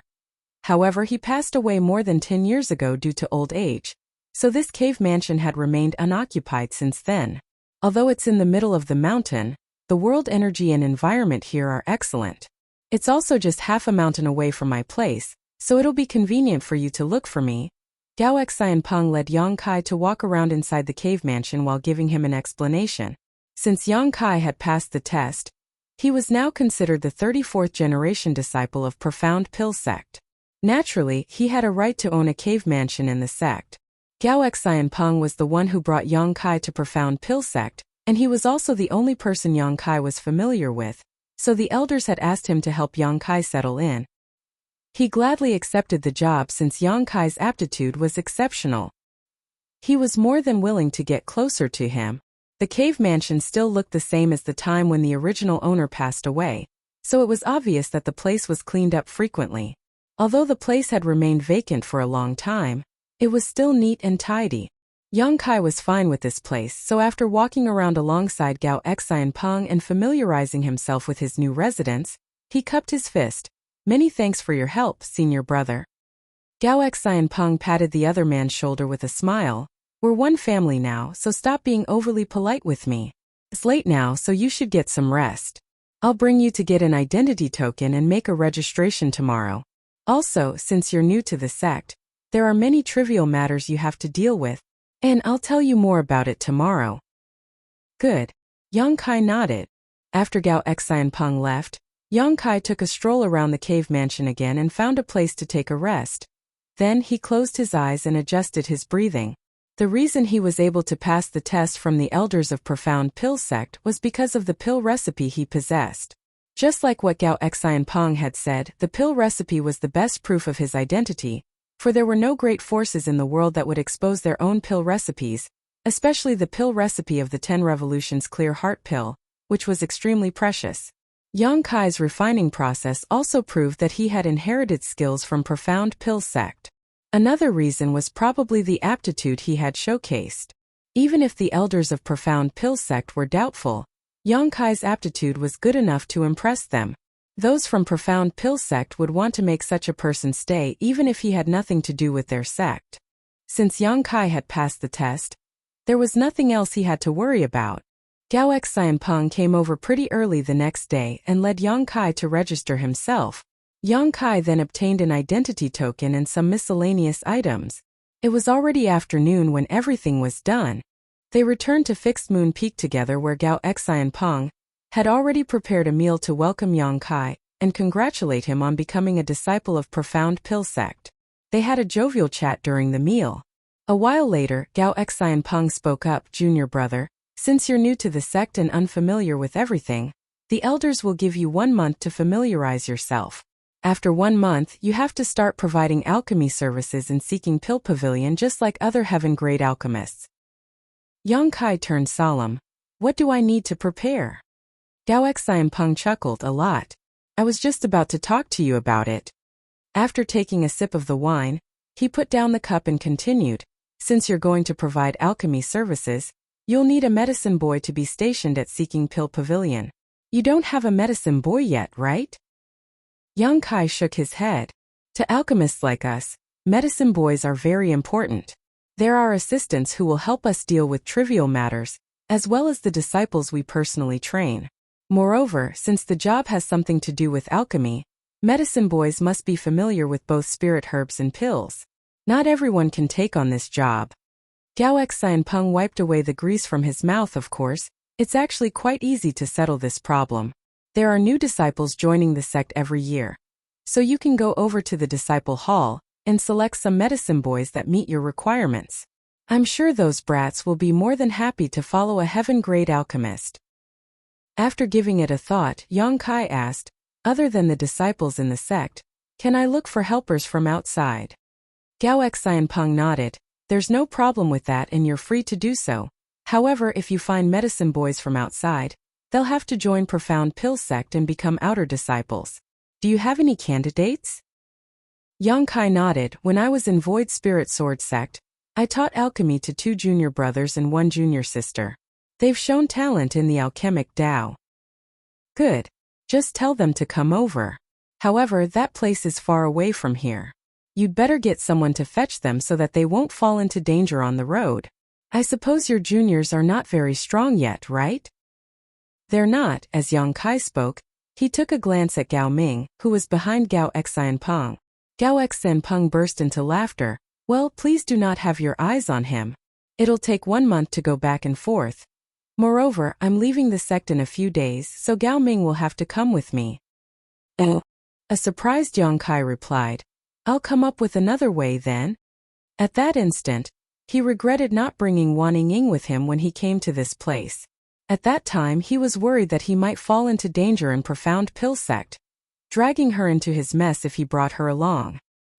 However, he passed away more than 10 years ago due to old age, so this cave mansion had remained unoccupied since then. Although it's in the middle of the mountain, the world energy and environment here are excellent. It's also just half a mountain away from my place, so it'll be convenient for you to look for me. Gao Xianpeng led Yang Kai to walk around inside the cave mansion while giving him an explanation. Since Yang Kai had passed the test, he was now considered the 34th generation disciple of Profound Pill sect. Naturally, he had a right to own a cave mansion in the sect. Gao Xianpeng was the one who brought Yang Kai to Profound Pill sect, and he was also the only person Yang Kai was familiar with, so the elders had asked him to help Yang Kai settle in. He gladly accepted the job since Yang Kai's aptitude was exceptional. He was more than willing to get closer to him. The cave mansion still looked the same as the time when the original owner passed away, so it was obvious that the place was cleaned up frequently. Although the place had remained vacant for a long time, it was still neat and tidy. Yang Kai was fine with this place, so after walking around alongside Gao Xianpeng and familiarizing himself with his new residence, he cupped his fist. "Many thanks for your help, senior brother." Gao Xianpeng patted the other man's shoulder with a smile. "We're one family now, so stop being overly polite with me. It's late now, so you should get some rest. I'll bring you to get an identity token and make a registration tomorrow. Also, since you're new to the sect, there are many trivial matters you have to deal with, and I'll tell you more about it tomorrow." "Good." Yang Kai nodded. After Gao Xianpeng left, Yang Kai took a stroll around the cave mansion again and found a place to take a rest. Then he closed his eyes and adjusted his breathing. The reason he was able to pass the test from the elders of Profound Pill sect was because of the pill recipe he possessed. Just like what Gao Xianpeng had said, the pill recipe was the best proof of his identity, for there were no great forces in the world that would expose their own pill recipes, especially the pill recipe of the 10 Revolutions Clear Heart pill, which was extremely precious. Yang Kai's refining process also proved that he had inherited skills from Profound Pill sect. Another reason was probably the aptitude he had showcased. Even if the elders of Profound Pill sect were doubtful, Yang Kai's aptitude was good enough to impress them. Those from Profound Pill sect would want to make such a person stay even if he had nothing to do with their sect. Since Yang Kai had passed the test, there was nothing else he had to worry about. Gao Xianpeng came over pretty early the next day and led Yang Kai to register himself. Yang Kai then obtained an identity token and some miscellaneous items. It was already afternoon when everything was done. They returned to Fixed Moon Peak together where Gao Xianpeng had already prepared a meal to welcome Yang Kai and congratulate him on becoming a disciple of Profound Pill sect. They had a jovial chat during the meal. A while later, Gao Xianpeng spoke up. "Junior brother, since you're new to the sect and unfamiliar with everything, the elders will give you 1 month to familiarize yourself. After 1 month, you have to start providing alchemy services in Seeking Pill Pavilion just like other heaven-grade alchemists." Yang Kai turned solemn. "What do I need to prepare?" Gao Xianpeng chuckled a lot. "I was just about to talk to you about it." After taking a sip of the wine, he put down the cup and continued, "Since you're going to provide alchemy services, you'll need a medicine boy to be stationed at Seeking Pill Pavilion. You don't have a medicine boy yet, right?" Yang Kai shook his head. "To alchemists like us, medicine boys are very important. They're our assistants who will help us deal with trivial matters, as well as the disciples we personally train. Moreover, since the job has something to do with alchemy, medicine boys must be familiar with both spirit herbs and pills. Not everyone can take on this job." Gao Xianpeng wiped away the grease from his mouth. "Of course, it's actually quite easy to settle this problem. There are new disciples joining the sect every year. So you can go over to the disciple hall and select some medicine boys that meet your requirements. I'm sure those brats will be more than happy to follow a heaven-grade alchemist." After giving it a thought, Yang Kai asked, "Other than the disciples in the sect, can I look for helpers from outside?" Gao Xianpeng nodded. "There's no problem with that and you're free to do so. However, if you find medicine boys from outside, they'll have to join Profound Pill sect and become outer disciples. Do you have any candidates?" Yang Kai nodded. "When I was in Void Spirit Sword sect, I taught alchemy to 2 junior brothers and 1 junior sister. They've shown talent in the alchemic Tao." "Good. Just tell them to come over. However, that place is far away from here. You'd better get someone to fetch them so that they won't fall into danger on the road. I suppose your juniors are not very strong yet, right?" "They're not." As Yang Kai spoke, he took a glance at Gao Ming, who was behind Gao Xianpeng. Gao Xianpeng burst into laughter. Well, please do not have your eyes on him. It'll take 1 month to go back and forth. Moreover, I'm leaving the sect in a few days, so Gao Ming will have to come with me. Oh. A surprised Yang Kai replied, I'll come up with another way then. At that instant, he regretted not bringing Wan Ying with him when he came to this place. At that time he was worried that he might fall into danger in profound pill sect, dragging her into his mess if he brought her along.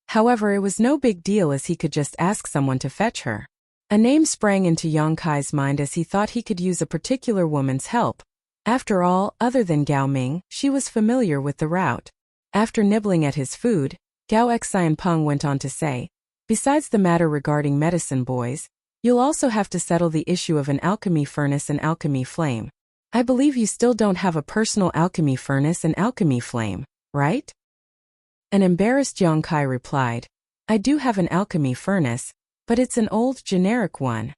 However, it was no big deal as he could just ask someone to fetch her. A name sprang into Yang Kai's mind as he thought he could use a particular woman's help. After all, other than Gao Ming, she was familiar with the route. After nibbling at his food, Gao Xianpeng went on to say, besides the matter regarding medicine boys, you'll also have to settle the issue of an alchemy furnace and alchemy flame. I believe you still don't have a personal alchemy furnace and alchemy flame, right? An embarrassed Yang Kai replied, I do have an alchemy furnace, but it's an old generic one.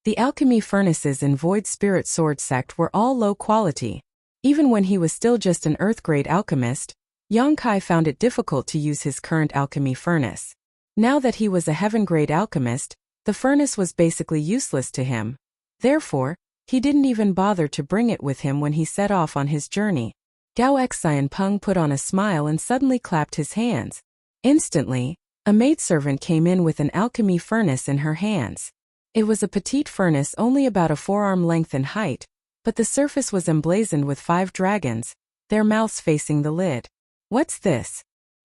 The alchemy furnaces in Void Spirit Sword sect were all low quality. Even when he was still just an earth-grade alchemist, Yang Kai found it difficult to use his current alchemy furnace. Now that he was a heaven-grade alchemist, the furnace was basically useless to him. Therefore, he didn't even bother to bring it with him when he set off on his journey. Gao Xianpeng put on a smile and suddenly clapped his hands. Instantly, a maidservant came in with an alchemy furnace in her hands. It was a petite furnace only about a forearm length in height, but the surface was emblazoned with 5 dragons, their mouths facing the lid. What's this?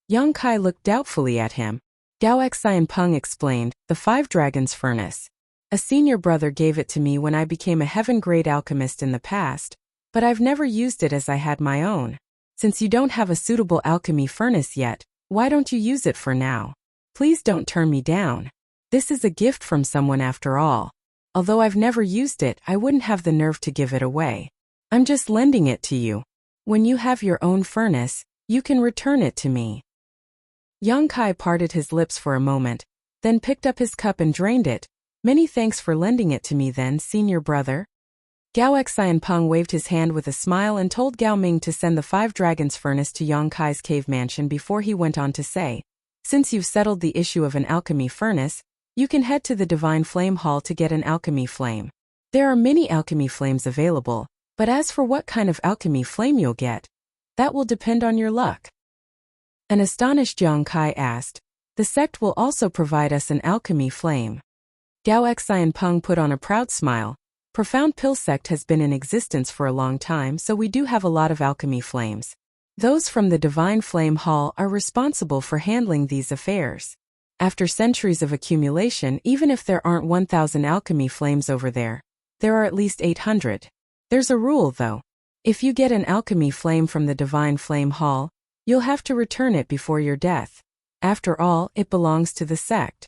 Yang Kai looked doubtfully at him. Gao Xianpeng explained, the 5 dragons furnace. A senior brother gave it to me when I became a heaven-grade alchemist in the past, but I've never used it as I had my own. Since you don't have a suitable alchemy furnace yet, why don't you use it for now? Please don't turn me down. This is a gift from someone after all. Although I've never used it, I wouldn't have the nerve to give it away. I'm just lending it to you. When you have your own furnace, you can return it to me. Yang Kai parted his lips for a moment, then picked up his cup and drained it. Many thanks for lending it to me then, senior brother. Gao Xianpeng waved his hand with a smile and told Gao Ming to send the 5 dragons furnace to Yang Kai's cave mansion before he went on to say, since you've settled the issue of an alchemy furnace, you can head to the Divine Flame Hall to get an alchemy flame. There are many alchemy flames available, but as for what kind of alchemy flame you'll get, that will depend on your luck. An astonished Yang Kai asked, the sect will also provide us an alchemy flame. Gao Xianpeng put on a proud smile. Profound Pill sect has been in existence for a long time, so we do have a lot of alchemy flames. Those from the Divine Flame Hall are responsible for handling these affairs. After centuries of accumulation, even if there aren't 1,000 alchemy flames over there, there are at least 800. There's a rule though. If you get an alchemy flame from the Divine Flame Hall, you'll have to return it before your death. After all, it belongs to the sect.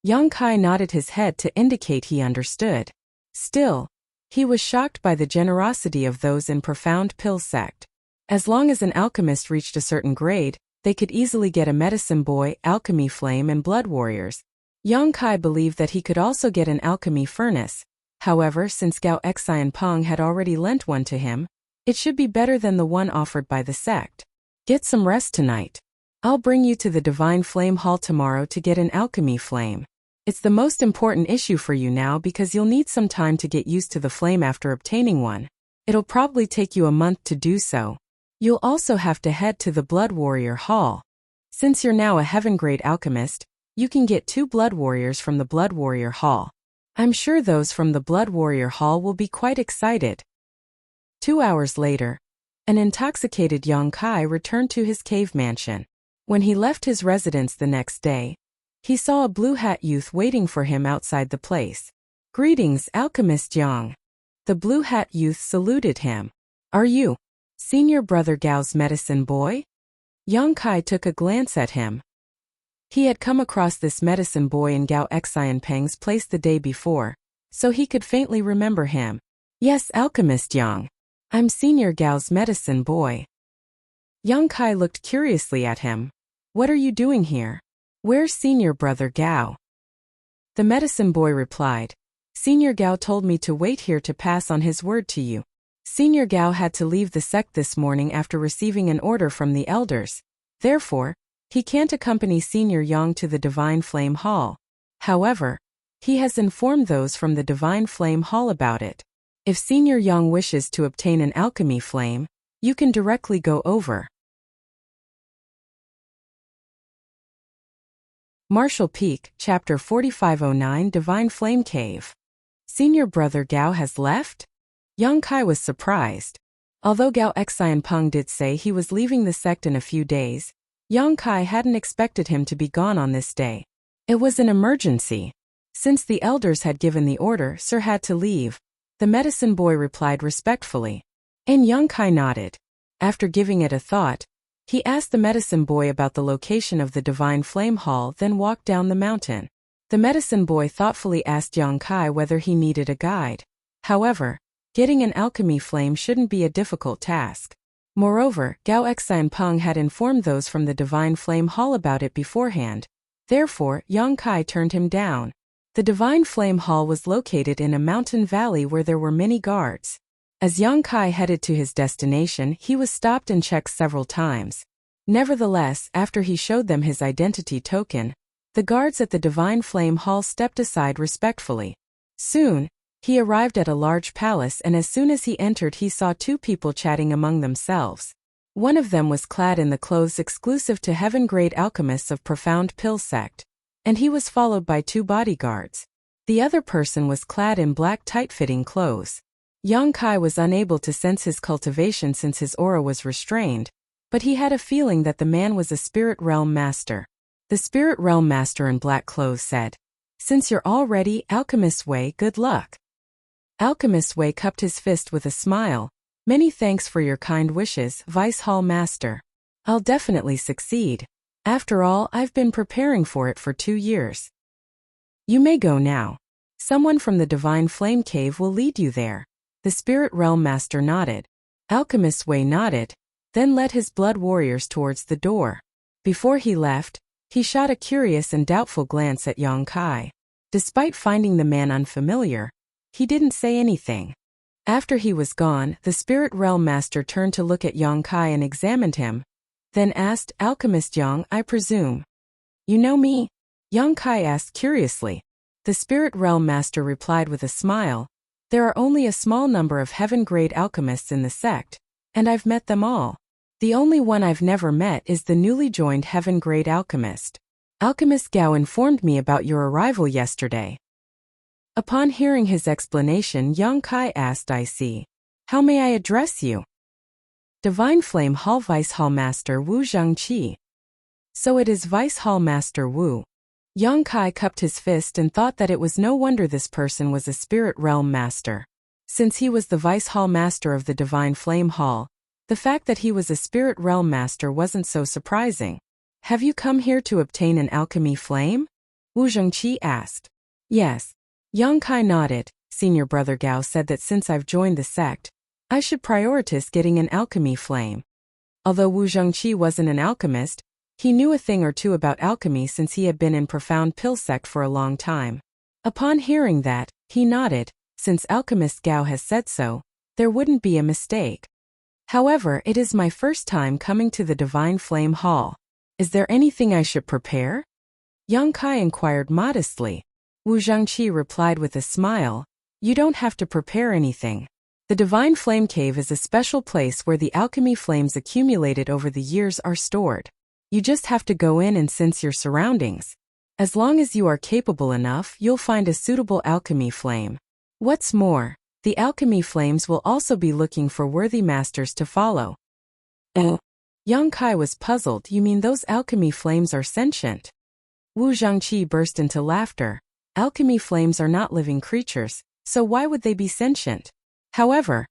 Yang Kai nodded his head to indicate he understood. Still, he was shocked by the generosity of those in Profound Pill sect. As long as an alchemist reached a certain grade, they could easily get a medicine boy, alchemy flame and blood warriors. Yang Kai believed that he could also get an alchemy furnace. However, since Gao Xianpeng had already lent one to him, it should be better than the one offered by the sect. Get some rest tonight. I'll bring you to the Divine Flame Hall tomorrow to get an alchemy flame. It's the most important issue for you now because you'll need some time to get used to the flame after obtaining one. It'll probably take you a month to do so. You'll also have to head to the Blood Warrior Hall. Since you're now a heaven-grade alchemist, you can get 2 Blood Warriors from the Blood Warrior Hall. I'm sure those from the Blood Warrior Hall will be quite excited. 2 hours later, an intoxicated Yang Kai returned to his cave mansion. When he left his residence the next day, he saw a blue hat youth waiting for him outside the place. Greetings, Alchemist Yang. The blue hat youth saluted him. Are you senior brother Gao's medicine boy? Yang Kai took a glance at him. He had come across this medicine boy in Gao Xianpeng's place the day before, so he could faintly remember him. Yes, Alchemist Yang. I'm senior Gao's medicine boy. Yang Kai looked curiously at him. What are you doing here? Where's senior brother Gao? The medicine boy replied. Senior Gao told me to wait here to pass on his word to you. Senior Gao had to leave the sect this morning after receiving an order from the elders. Therefore, He can't accompany Senior Yang to the Divine Flame Hall. However, he has informed those from the Divine Flame Hall about it. If Senior Yang wishes to obtain an alchemy flame, you can directly go over. Martial Peak, Chapter 4509, Divine Flame Cave. Senior brother Gao has left? Yang Kai was surprised. Although Gao Xianpeng did say he was leaving the sect in a few days, Yang Kai hadn't expected him to be gone on this day. It was an emergency. Since the elders had given the order, Sir had to leave. The medicine boy replied respectfully. And Yang Kai nodded. After giving it a thought, he asked the medicine boy about the location of the Divine Flame Hall, then walked down the mountain. The medicine boy thoughtfully asked Yang Kai whether he needed a guide. However, getting an alchemy flame shouldn't be a difficult task. Moreover, Gao Xianpeng had informed those from the Divine Flame Hall about it beforehand. Therefore, Yang Kai turned him down. The Divine Flame Hall was located in a mountain valley where there were many guards. As Yang Kai headed to his destination, he was stopped and checked several times. Nevertheless, after he showed them his identity token, the guards at the Divine Flame Hall stepped aside respectfully. Soon, he arrived at a large palace, and as soon as he entered he saw two people chatting among themselves. One of them was clad in the clothes exclusive to heaven-grade alchemists of Profound Pill Sect, and he was followed by two bodyguards. The other person was clad in black tight-fitting clothes. Yang Kai was unable to sense his cultivation since his aura was restrained, but he had a feeling that the man was a Spirit Realm Master. The Spirit Realm Master in black clothes said, "Since you're all ready, Alchemist Wei, good luck." Alchemist Wei cupped his fist with a smile. "Many thanks for your kind wishes, Vice Hall Master. I'll definitely succeed. After all, I've been preparing for it for 2 years. You may go now. Someone from the Divine Flame Cave will lead you there." The Spirit Realm Master nodded. Alchemist Wei nodded, then led his blood warriors towards the door. Before he left, he shot a curious and doubtful glance at Yang Kai. Despite finding the man unfamiliar, he didn't say anything. After he was gone, the Spirit Realm Master turned to look at Yang Kai and examined him, then asked, "Alchemist Yang, I presume. You know me?" Yang Kai asked curiously. The Spirit Realm Master replied with a smile, "There are only a small number of heaven-grade alchemists in the sect, and I've met them all. The only one I've never met is the newly joined heaven-grade alchemist. Alchemist Gao informed me about your arrival yesterday." Upon hearing his explanation, Yang Kai asked, "I see. How may I address you?" "Divine Flame Hall Vice Hall Master Wu Zhangqi." "So it is Vice Hall Master Wu." Yang Kai cupped his fist and thought that it was no wonder this person was a Spirit Realm Master. Since he was the Vice Hall Master of the Divine Flame Hall, the fact that he was a Spirit Realm Master wasn't so surprising. "Have you come here to obtain an alchemy flame?" Wu Zhengqi asked. "Yes." Yang Kai nodded. Senior brother Gao said that since I've joined the sect, I should prioritize getting an alchemy flame. Although Wu Zhengqi wasn't an alchemist, he knew a thing or two about alchemy since he had been in Profound Pill Sect for a long time. Upon hearing that, he nodded. Since Alchemist Gao has said so, there wouldn't be a mistake. "However, it is my first time coming to the Divine Flame Hall. Is there anything I should prepare?" Yang Kai inquired modestly. Wu Zhangqi replied with a smile, "You don't have to prepare anything. The Divine Flame Cave is a special place where the alchemy flames accumulated over the years are stored. You just have to go in and sense your surroundings. As long as you are capable enough, you'll find a suitable alchemy flame. What's more, the alchemy flames will also be looking for worthy masters to follow." Yang Kai was puzzled. "You mean those alchemy flames are sentient?" Wu Zhangqi burst into laughter. "Alchemy flames are not living creatures, so why would they be sentient? However,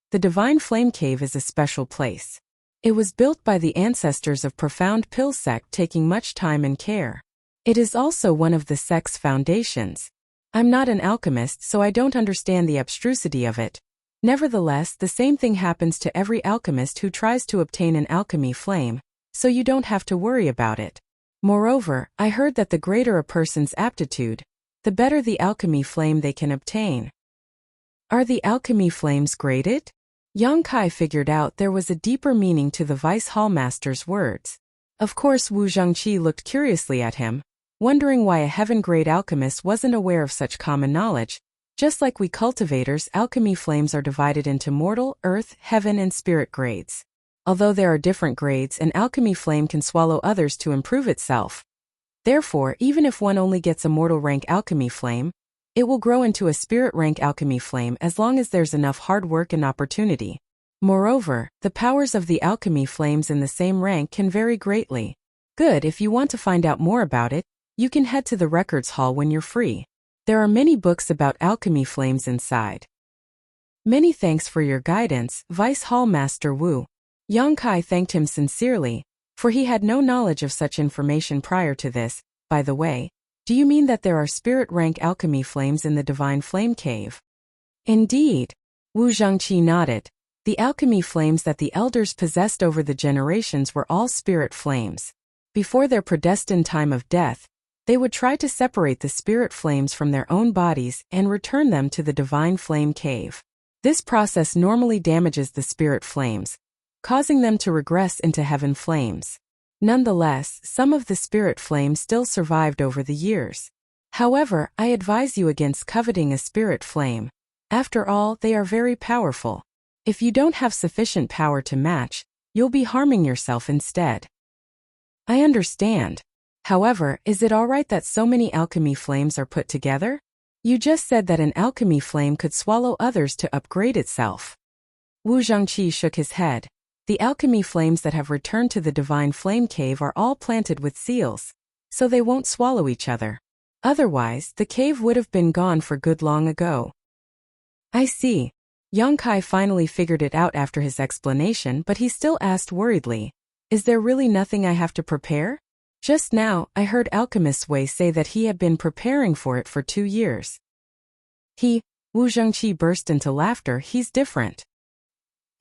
the Divine Flame Cave is a special place. It was built by the ancestors of Profound Pill Sect, taking much time and care. It is also one of the sect's foundations. I'm not an alchemist, so I don't understand the abstrusity of it. Nevertheless, the same thing happens to every alchemist who tries to obtain an alchemy flame, so you don't have to worry about it. Moreover, I heard that the greater a person's aptitude, the better the alchemy flame they can obtain." "Are the alchemy flames graded?" Yang Kai figured out there was a deeper meaning to the Vice Hall Master's words. Of course, Wu Zhengqi looked curiously at him, wondering why a heaven-grade alchemist wasn't aware of such common knowledge. Just like we cultivators, alchemy flames are divided into mortal, earth, heaven and spirit grades. Although there are different grades, an alchemy flame can swallow others to improve itself. Therefore, even if one only gets a mortal rank alchemy flame, it will grow into a spirit rank alchemy flame as long as there's enough hard work and opportunity. Moreover, the powers of the alchemy flames in the same rank can vary greatly. Good, if you want to find out more about it, you can head to the records hall when you're free. There are many books about alchemy flames inside. Many thanks for your guidance, Vice Hall Master Wu. Yang Kai thanked him sincerely, for he had no knowledge of such information prior to this. By the way, do you mean that there are spirit rank alchemy flames in the Divine Flame Cave? Indeed. Wu Zhengqi nodded. The alchemy flames that the elders possessed over the generations were all spirit flames. Before their predestined time of death, they would try to separate the spirit flames from their own bodies and return them to the Divine Flame Cave. This process normally damages the spirit flames, causing them to regress into heaven flames. Nonetheless, some of the spirit flames still survived over the years. However, I advise you against coveting a spirit flame. After all, they are very powerful. If you don't have sufficient power to match, you'll be harming yourself instead. I understand. However, is it alright that so many alchemy flames are put together? You just said that an alchemy flame could swallow others to upgrade itself. Wu Zhengqi shook his head. The alchemy flames that have returned to the Divine Flame Cave are all planted with seals, so they won't swallow each other. Otherwise, the cave would have been gone for good long ago. I see. Yang Kai finally figured it out after his explanation, but he still asked worriedly, is there really nothing I have to prepare? Just now, I heard Alchemist Wei say that he had been preparing for it for 2 years. Wu Zhengqi burst into laughter, he's different.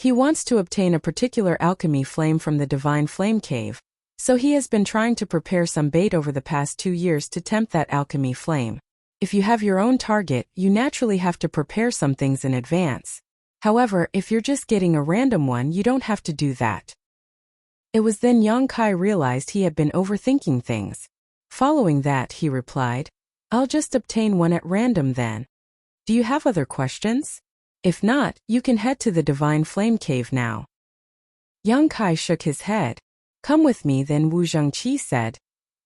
He wants to obtain a particular alchemy flame from the Divine Flame Cave, so he has been trying to prepare some bait over the past 2 years to tempt that alchemy flame. If you have your own target, you naturally have to prepare some things in advance. However, if you're just getting a random one, you don't have to do that. It was then Yang Kai realized he had been overthinking things. Following that, he replied, I'll just obtain one at random then. Do you have other questions? If not, you can head to the Divine Flame Cave now. Yang Kai shook his head. Come with me then, Wu Zhengqi said,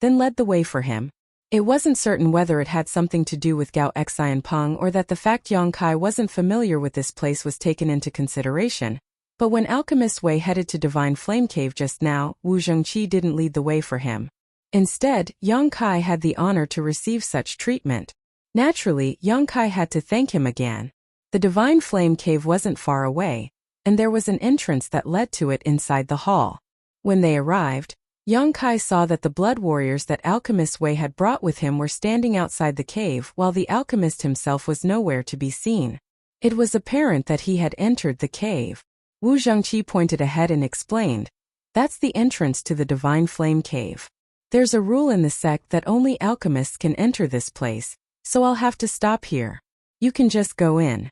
then led the way for him. It wasn't certain whether it had something to do with Gao Xianpeng or that the fact Yang Kai wasn't familiar with this place was taken into consideration. But when Alchemist Wei headed to Divine Flame Cave just now, Wu Zhengqi didn't lead the way for him. Instead, Yang Kai had the honor to receive such treatment. Naturally, Yang Kai had to thank him again. The Divine Flame Cave wasn't far away, and there was an entrance that led to it inside the hall. When they arrived, Yang Kai saw that the blood warriors that Alchemist Wei had brought with him were standing outside the cave while the alchemist himself was nowhere to be seen. It was apparent that he had entered the cave. Wu Zhengqi pointed ahead and explained, that's the entrance to the Divine Flame Cave. There's a rule in the sect that only alchemists can enter this place, so I'll have to stop here. You can just go in.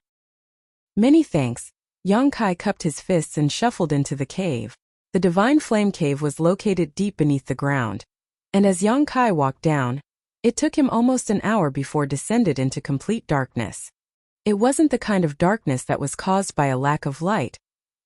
Many thanks. Yang Kai cupped his fists and shuffled into the cave. The Divine Flame Cave was located deep beneath the ground, and as Yang Kai walked down, it took him almost an hour before descended into complete darkness. It wasn't the kind of darkness that was caused by a lack of light,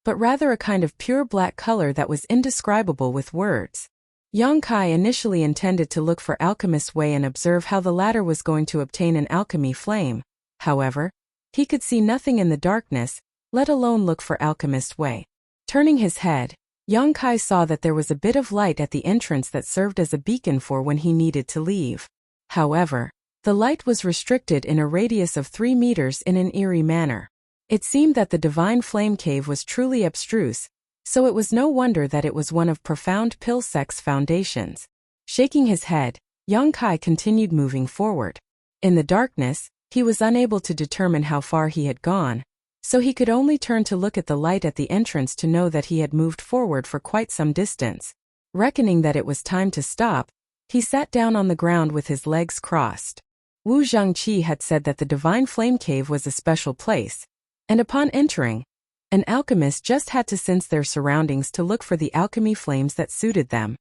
but rather a kind of pure black color that was indescribable with words. Yang Kai initially intended to look for Alchemist Wei and observe how the latter was going to obtain an alchemy flame. However, he could see nothing in the darkness, let alone look for Alchemist Wei. Turning his head, Yang Kai saw that there was a bit of light at the entrance that served as a beacon for when he needed to leave. However, the light was restricted in a radius of 3 meters in an eerie manner. It seemed that the Divine Flame Cave was truly abstruse, so it was no wonder that it was one of profound Pill Sect's foundations. Shaking his head, Yang Kai continued moving forward. In the darkness, he was unable to determine how far he had gone, so he could only turn to look at the light at the entrance to know that he had moved forward for quite some distance. Reckoning that it was time to stop, he sat down on the ground with his legs crossed. Wu Zhengqi had said that the Divine Flame Cave was a special place, and upon entering, an alchemist just had to sense their surroundings to look for the alchemy flames that suited them.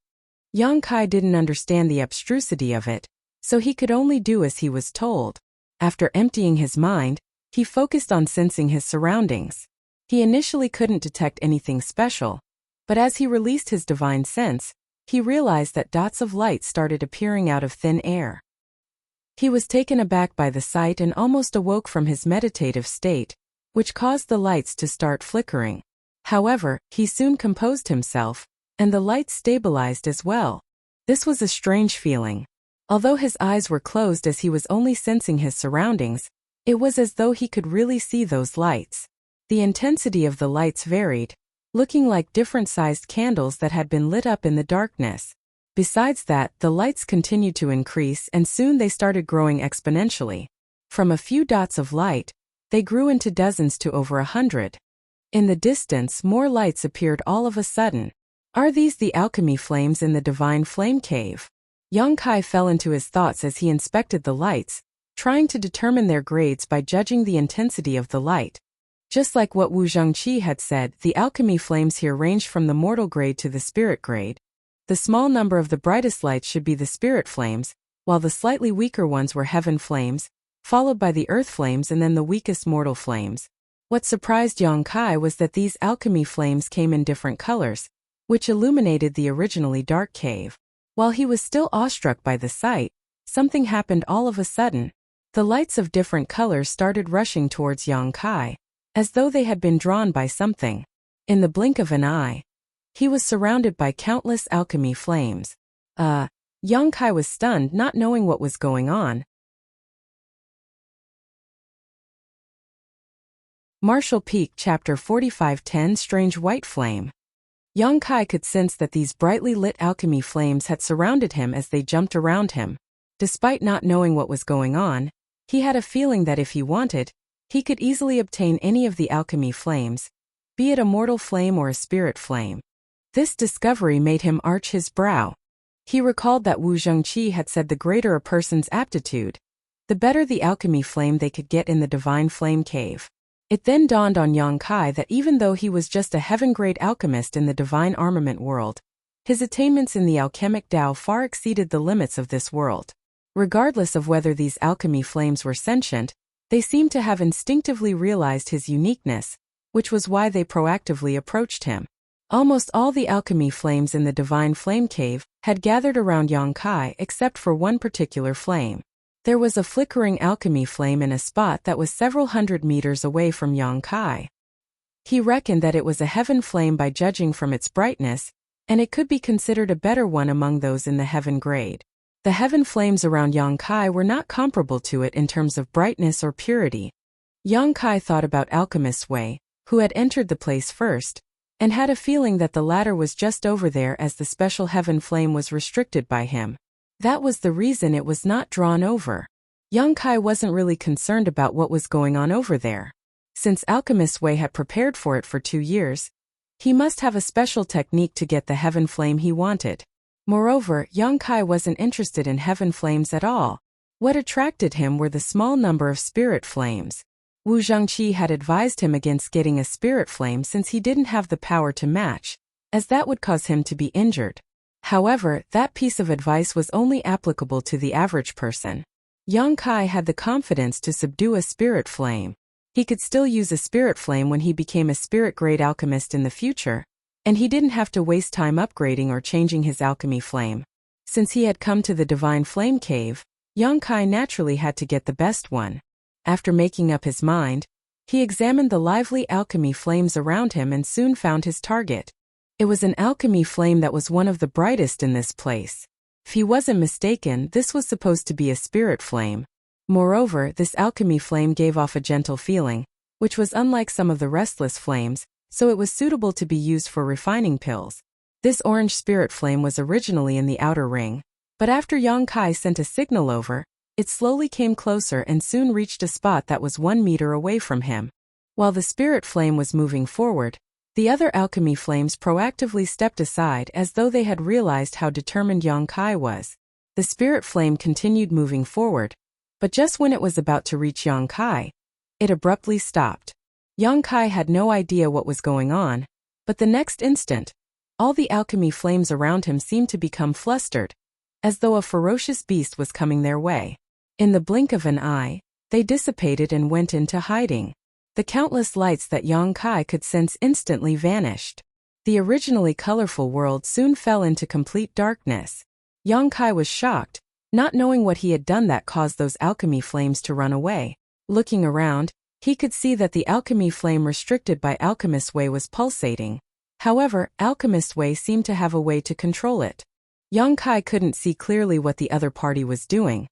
Yang Kai didn't understand the abstrusity of it, so he could only do as he was told. After emptying his mind, he focused on sensing his surroundings. He initially couldn't detect anything special, but as he released his divine sense, he realized that dots of light started appearing out of thin air. He was taken aback by the sight and almost awoke from his meditative state, which caused the lights to start flickering. However, he soon composed himself, and the lights stabilized as well. This was a strange feeling. Although his eyes were closed as he was only sensing his surroundings, it was as though he could really see those lights. The intensity of the lights varied, looking like different-sized candles that had been lit up in the darkness. Besides that, the lights continued to increase and soon they started growing exponentially. From a few dots of light, they grew into dozens to over 100. In the distance, more lights appeared all of a sudden. Are these the alchemy flames in the divine flame cave? Yang Kai fell into his thoughts as he inspected the lights, trying to determine their grades by judging the intensity of the light. Just like what Wu Zhengqi had said, the alchemy flames here ranged from the mortal grade to the spirit grade. The small number of the brightest lights should be the spirit flames, while the slightly weaker ones were heaven flames, followed by the earth flames and then the weakest mortal flames. What surprised Yang Kai was that these alchemy flames came in different colors, which illuminated the originally dark cave. While he was still awestruck by the sight, something happened all of a sudden. The lights of different colors started rushing towards Yang Kai, as though they had been drawn by something. In the blink of an eye, he was surrounded by countless alchemy flames. Yang Kai was stunned, not knowing what was going on. Martial Peak Chapter 45:10 Strange White Flame. Yang Kai could sense that these brightly lit alchemy flames had surrounded him as they jumped around him. Despite not knowing what was going on, he had a feeling that if he wanted, he could easily obtain any of the alchemy flames, be it a mortal flame or a spirit flame. This discovery made him arch his brow. He recalled that Wu Zhengqi had said the greater a person's aptitude, the better the alchemy flame they could get in the divine flame cave. It then dawned on Yang Kai that even though he was just a heaven-grade alchemist in the divine armament world, his attainments in the alchemic Tao far exceeded the limits of this world. Regardless of whether these alchemy flames were sentient, they seemed to have instinctively realized his uniqueness, which was why they proactively approached him. Almost all the alchemy flames in the divine flame cave had gathered around Yang Kai except for one particular flame. There was a flickering alchemy flame in a spot that was several hundred meters away from Yang Kai. He reckoned that it was a heaven flame by judging from its brightness, and it could be considered a better one among those in the heaven grade. The heaven flames around Yang Kai were not comparable to it in terms of brightness or purity. Yang Kai thought about Alchemist Wei, who had entered the place first, and had a feeling that the latter was just over there as the special heaven flame was restricted by him. That was the reason it was not drawn over. Yang Kai wasn't really concerned about what was going on over there. Since Alchemist Wei had prepared for it for 2 years, he must have a special technique to get the heaven flame he wanted. Moreover, Yang Kai wasn't interested in heaven flames at all. What attracted him were the small number of spirit flames. Wu Zhengqi had advised him against getting a spirit flame since he didn't have the power to match, as that would cause him to be injured. However, that piece of advice was only applicable to the average person. Yang Kai had the confidence to subdue a spirit flame. He could still use a spirit flame when he became a spirit-grade alchemist in the future, and he didn't have to waste time upgrading or changing his alchemy flame. Since he had come to the divine flame cave, Yang Kai naturally had to get the best one. After making up his mind, he examined the lively alchemy flames around him and soon found his target. It was an alchemy flame that was one of the brightest in this place. If he wasn't mistaken, this was supposed to be a spirit flame. Moreover, this alchemy flame gave off a gentle feeling, which was unlike some of the restless flames, so it was suitable to be used for refining pills. This orange spirit flame was originally in the outer ring, but after Yang Kai sent a signal over, it slowly came closer and soon reached a spot that was 1 meter away from him. While the spirit flame was moving forward, the other alchemy flames proactively stepped aside as though they had realized how determined Yang Kai was. The spirit flame continued moving forward, but just when it was about to reach Yang Kai, it abruptly stopped. Yang Kai had no idea what was going on, but the next instant, All the alchemy flames around him seemed to become flustered, as though a ferocious beast was coming their way. In the blink of an eye, they dissipated and went into hiding. The countless lights that Yang Kai could sense instantly vanished. The originally colorful world soon fell into complete darkness. Yang Kai was shocked, not knowing what he had done that caused those alchemy flames to run away. Looking around, he could see that the alchemy flame restricted by Alchemist's Way was pulsating. However, Alchemist's Way seemed to have a way to control it. Yang Kai couldn't see clearly what the other party was doing,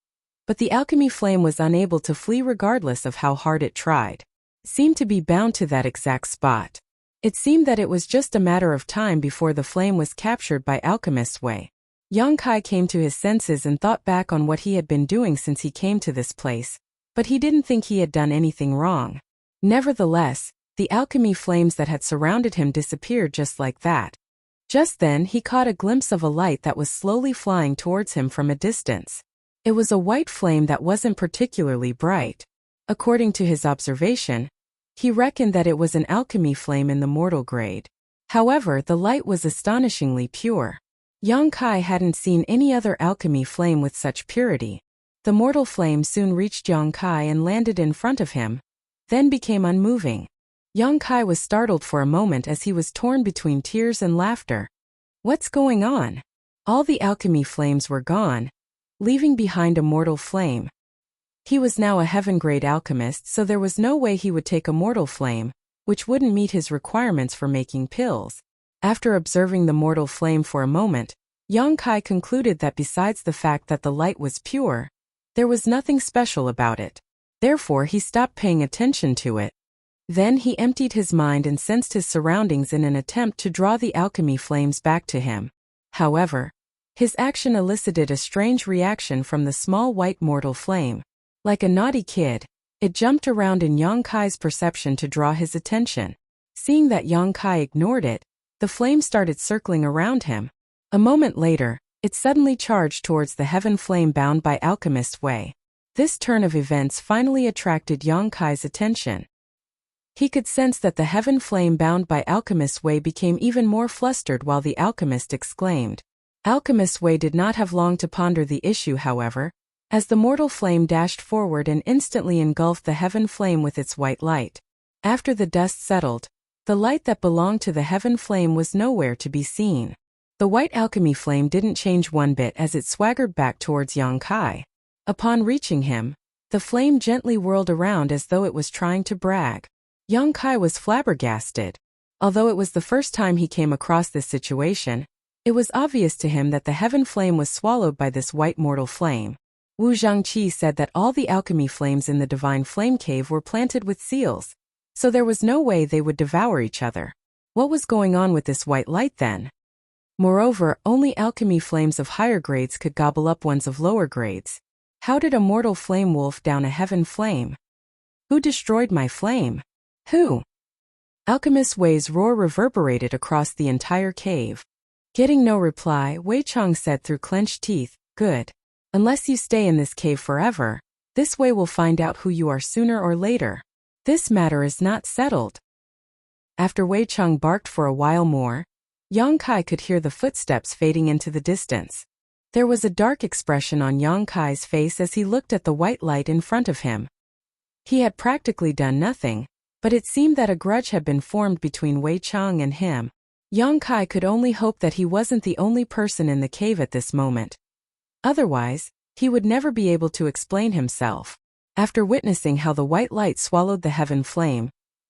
but the alchemy flame was unable to flee regardless of how hard it tried. It seemed to be bound to that exact spot. It seemed that it was just a matter of time before the flame was captured by Alchemist's Way. Yang Kai came to his senses and thought back on what he had been doing since he came to this place, but he didn't think he had done anything wrong. Nevertheless, the alchemy flames that had surrounded him disappeared just like that. Just then he caught a glimpse of a light that was slowly flying towards him from a distance. It was a white flame that wasn't particularly bright. According to his observation, he reckoned that it was an alchemy flame in the mortal grade. However, the light was astonishingly pure. Yang Kai hadn't seen any other alchemy flame with such purity. The mortal flame soon reached Yang Kai and landed in front of him, then became unmoving. Yang Kai was startled for a moment as he was torn between tears and laughter. What's going on? All the alchemy flames were gone, leaving behind a mortal flame. He was now a heaven-grade alchemist, so there was no way he would take a mortal flame, which wouldn't meet his requirements for making pills. After observing the mortal flame for a moment, Yang Kai concluded that besides the fact that the light was pure, there was nothing special about it. Therefore, he stopped paying attention to it. Then he emptied his mind and sensed his surroundings in an attempt to draw the alchemy flames back to him. However, his action elicited a strange reaction from the small white mortal flame. Like a naughty kid, it jumped around in Yang Kai's perception to draw his attention. Seeing that Yang Kai ignored it, the flame started circling around him. A moment later, it suddenly charged towards the heaven flame bound by Alchemist's Way. This turn of events finally attracted Yang Kai's attention. He could sense that the heaven flame bound by Alchemist's Way became even more flustered while the alchemist exclaimed. Alchemist's Way did not have long to ponder the issue, however, as the mortal flame dashed forward and instantly engulfed the heaven flame with its white light. After the dust settled, the light that belonged to the heaven flame was nowhere to be seen. The white alchemy flame didn't change one bit as it swaggered back towards Yang Kai. Upon reaching him, the flame gently whirled around as though it was trying to brag. Yang Kai was flabbergasted. Although it was the first time he came across this situation, it was obvious to him that the heaven flame was swallowed by this white mortal flame. Wu Zhangqi said that all the alchemy flames in the Divine Flame Cave were planted with seals, so there was no way they would devour each other. What was going on with this white light then? Moreover, only alchemy flames of higher grades could gobble up ones of lower grades. How did a mortal flame wolf down a heaven flame? Who destroyed my flame? Who? Alchemist's Way's roar reverberated across the entire cave. Getting no reply, Wei Chang said through clenched teeth, "Good. Unless you stay in this cave forever, this way will find out who you are sooner or later. This matter is not settled." After Wei Chang barked for a while more, Yang Kai could hear the footsteps fading into the distance. There was a dark expression on Yang Kai's face as he looked at the white light in front of him. He had practically done nothing, but it seemed that a grudge had been formed between Wei Chang and him. Yang Kai could only hope that he wasn't the only person in the cave at this moment. Otherwise, he would never be able to explain himself. After witnessing how the white light swallowed the heaven flame,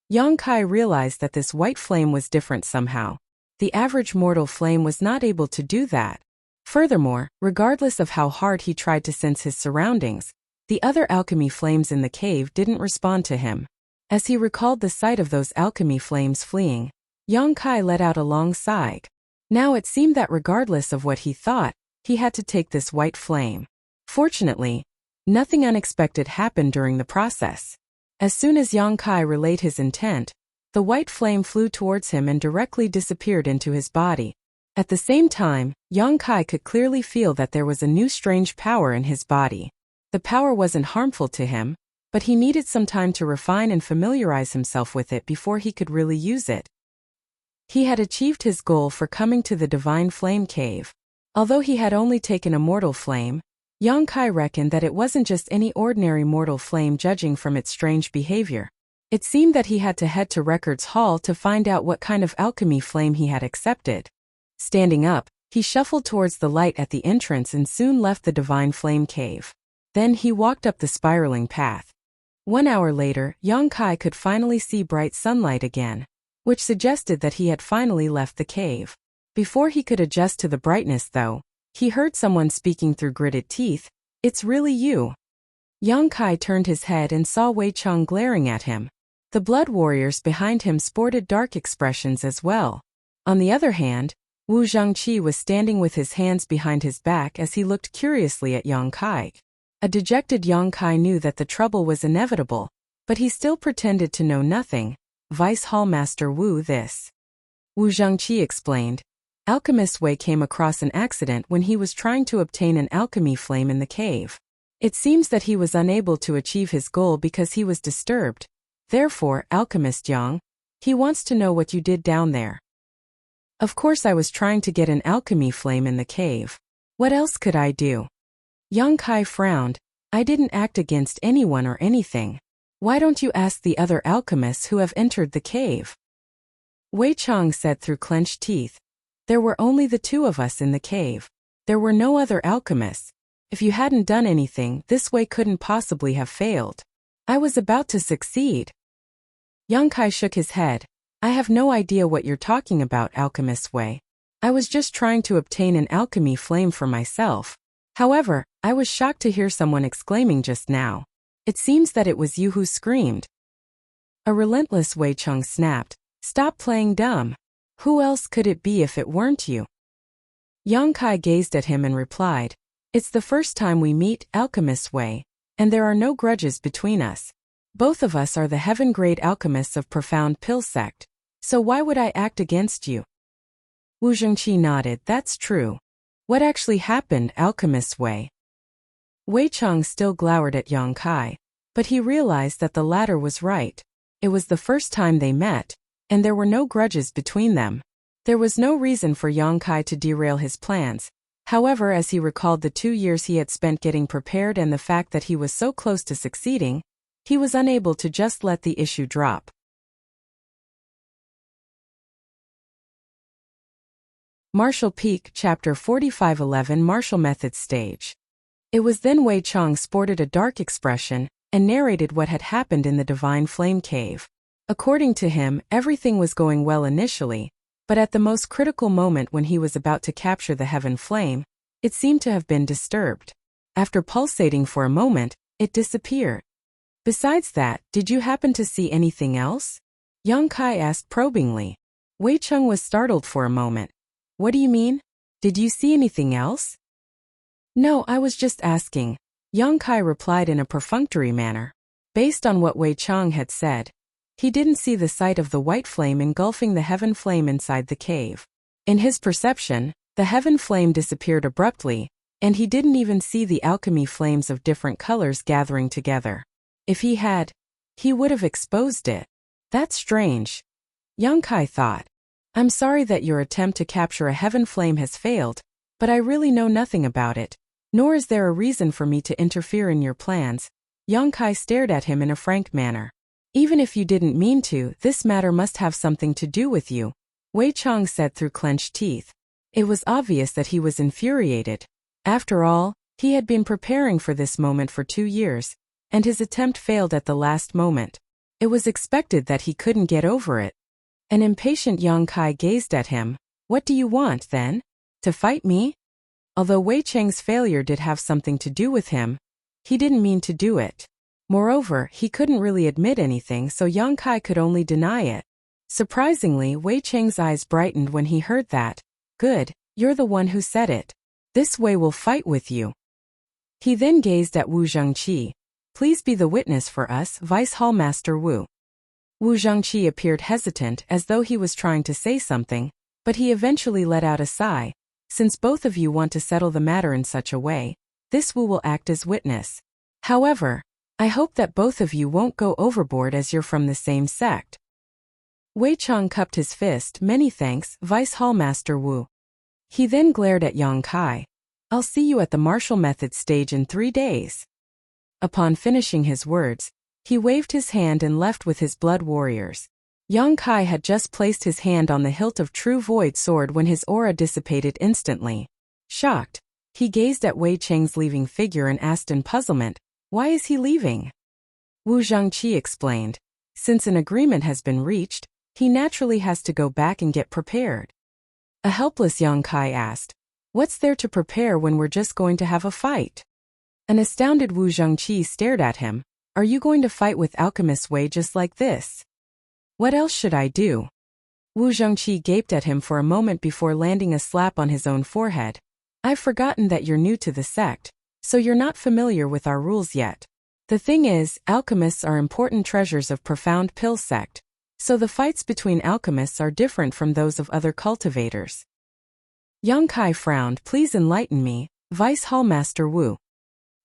Yang Kai realized that this white flame was different somehow. The average mortal flame was not able to do that. Furthermore, regardless of how hard he tried to sense his surroundings, the other alchemy flames in the cave didn't respond to him. As he recalled the sight of those alchemy flames fleeing, Yang Kai let out a long sigh. Now it seemed that regardless of what he thought, he had to take this white flame. Fortunately, nothing unexpected happened during the process. As soon as Yang Kai relayed his intent, the white flame flew towards him and directly disappeared into his body. At the same time, Yang Kai could clearly feel that there was a new strange power in his body. The power wasn't harmful to him, but he needed some time to refine and familiarize himself with it before he could really use it. He had achieved his goal for coming to the divine flame cave. Although he had only taken a mortal flame, Yang Kai reckoned that it wasn't just any ordinary mortal flame judging from its strange behavior. It seemed that he had to head to Records Hall to find out what kind of alchemy flame he had accepted. Standing up, he shuffled towards the light at the entrance and soon left the divine flame cave. Then he walked up the spiraling path. 1 hour later, Yang Kai could finally see bright sunlight again, which suggested that he had finally left the cave. Before he could adjust to the brightness though, he heard someone speaking through gritted teeth, "It's really you." Yang Kai turned his head and saw Wei Cheng glaring at him. The blood warriors behind him sported dark expressions as well. On the other hand, Wu Zhangqi was standing with his hands behind his back as he looked curiously at Yang Kai. A dejected Yang Kai knew that the trouble was inevitable, but he still pretended to know nothing. "Vice Hallmaster Wu this." Wu Zhangqi explained. "Alchemist Wei came across an accident when he was trying to obtain an alchemy flame in the cave. It seems that he was unable to achieve his goal because he was disturbed. Therefore, Alchemist Yang, he wants to know what you did down there." "Of course I was trying to get an alchemy flame in the cave. What else could I do?" Yang Kai frowned. "I didn't act against anyone or anything. Why don't you ask the other alchemists who have entered the cave?" Wei Cheng said through clenched teeth. "There were only the two of us in the cave. There were no other alchemists. If you hadn't done anything, this Wei couldn't possibly have failed. I was about to succeed." Yang Kai shook his head. "I have no idea what you're talking about, Alchemist Wei. I was just trying to obtain an alchemy flame for myself. However, I was shocked to hear someone exclaiming just now. It seems that it was you who screamed." A relentless Wei Cheng snapped. "Stop playing dumb. Who else could it be if it weren't you?" Yang Kai gazed at him and replied, "It's the first time we meet, Alchemist Wei, and there are no grudges between us. Both of us are the heaven-grade alchemists of Profound Pill Sect, so why would I act against you?" Wu Zhengqi nodded. "That's true. What actually happened, Alchemist Wei?" Wei Cheng still glowered at Yang Kai, but he realized that the latter was right. It was the first time they met, and there were no grudges between them. There was no reason for Yang Kai to derail his plans. However, as he recalled the 2 years he had spent getting prepared and the fact that he was so close to succeeding, he was unable to just let the issue drop. Martial Peak Chapter 4511 Martial Methods Stage. It was then Wei Cheng sported a dark expression and narrated what had happened in the Divine Flame Cave. According to him, everything was going well initially, but at the most critical moment when he was about to capture the Heaven Flame, it seemed to have been disturbed. After pulsating for a moment, it disappeared. "Besides that, did you happen to see anything else?" Yang Kai asked probingly. Wei Cheng was startled for a moment. "What do you mean? Did you see anything else?" "No, I was just asking," Yang Kai replied in a perfunctory manner. Based on what Wei Cheng had said, he didn't see the sight of the white flame engulfing the heaven flame inside the cave. In his perception, the heaven flame disappeared abruptly, and he didn't even see the alchemy flames of different colors gathering together. If he had, he would have exposed it. That's strange, Yang Kai thought. "I'm sorry that your attempt to capture a heaven flame has failed, but I really know nothing about it. Nor is there a reason for me to interfere in your plans." Yang Kai stared at him in a frank manner. "Even if you didn't mean to, this matter must have something to do with you," Wei Cheng said through clenched teeth. It was obvious that he was infuriated. After all, he had been preparing for this moment for 2 years, and his attempt failed at the last moment. It was expected that he couldn't get over it. An impatient Yang Kai gazed at him. "What do you want, then? To fight me?" Although Wei Cheng's failure did have something to do with him, he didn't mean to do it. Moreover, he couldn't really admit anything, so Yang Kai could only deny it. Surprisingly, Wei Cheng's eyes brightened when he heard that. "Good, you're the one who said it. This Wei will fight with you." He then gazed at Wu Zhangqi. "Please be the witness for us, Vice Hallmaster Wu." Wu Zhangqi appeared hesitant as though he was trying to say something, but he eventually let out a sigh. "Since both of you want to settle the matter in such a way, this Wu will act as witness. However, I hope that both of you won't go overboard as you're from the same sect." Wei Chang cupped his fist. Many thanks, Vice Hallmaster Wu. He then glared at Yang Kai. I'll see you at the martial method stage in 3 days. Upon finishing his words, he waved his hand and left with his blood warriors. Yang Kai had just placed his hand on the hilt of True Void sword when his aura dissipated instantly. Shocked, he gazed at Wei Chang's leaving figure and asked in puzzlement, why is he leaving? Wu Zhangqi explained, since an agreement has been reached, he naturally has to go back and get prepared. A helpless Yang Kai asked, what's there to prepare when we're just going to have a fight? An astounded Wu Zhangqi stared at him. Are you going to fight with Alchemist Wei just like this? What else should I do? Wu Zhangqi gaped at him for a moment before landing a slap on his own forehead. I've forgotten that you're new to the sect, so you're not familiar with our rules yet. The thing is, alchemists are important treasures of Profound Pill sect, so the fights between alchemists are different from those of other cultivators. Yang Kai frowned. Please enlighten me, Vice Hallmaster Wu.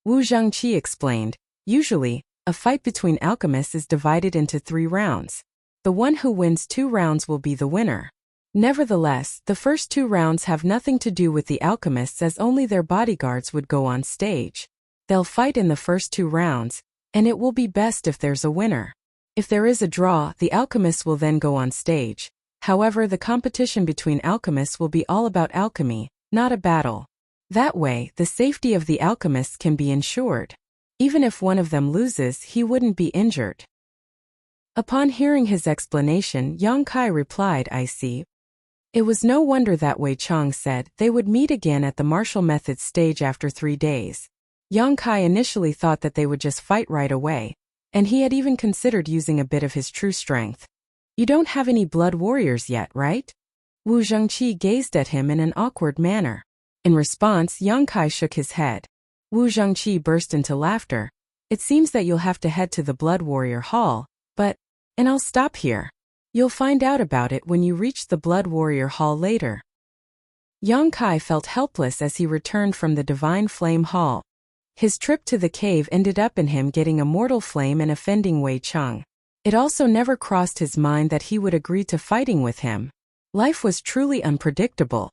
Wu Zhangqi explained, usually, a fight between alchemists is divided into 3 rounds. The one who wins 2 rounds will be the winner. Nevertheless, the first 2 rounds have nothing to do with the alchemists as only their bodyguards would go on stage. They'll fight in the first 2 rounds, and it will be best if there's a winner. If there is a draw, the alchemists will then go on stage. However, the competition between alchemists will be all about alchemy, not a battle. That way, the safety of the alchemists can be ensured. Even if one of them loses, he wouldn't be injured. Upon hearing his explanation, Yang Kai replied, I see. It was no wonder that Wei Chang said they would meet again at the martial methods stage after 3 days. Yang Kai initially thought that they would just fight right away, and he had even considered using a bit of his true strength. You don't have any blood warriors yet, right? Wu Zhangqi gazed at him in an awkward manner. In response, Yang Kai shook his head. Wu Zhangqi burst into laughter. It seems that you'll have to head to the Blood Warrior Hall, and I'll stop here. You'll find out about it when you reach the Blood Warrior Hall later. Yang Kai felt helpless as he returned from the Divine Flame Hall. His trip to the cave ended up in him getting a mortal flame and offending Wei Chang. It also never crossed his mind that he would agree to fighting with him. Life was truly unpredictable.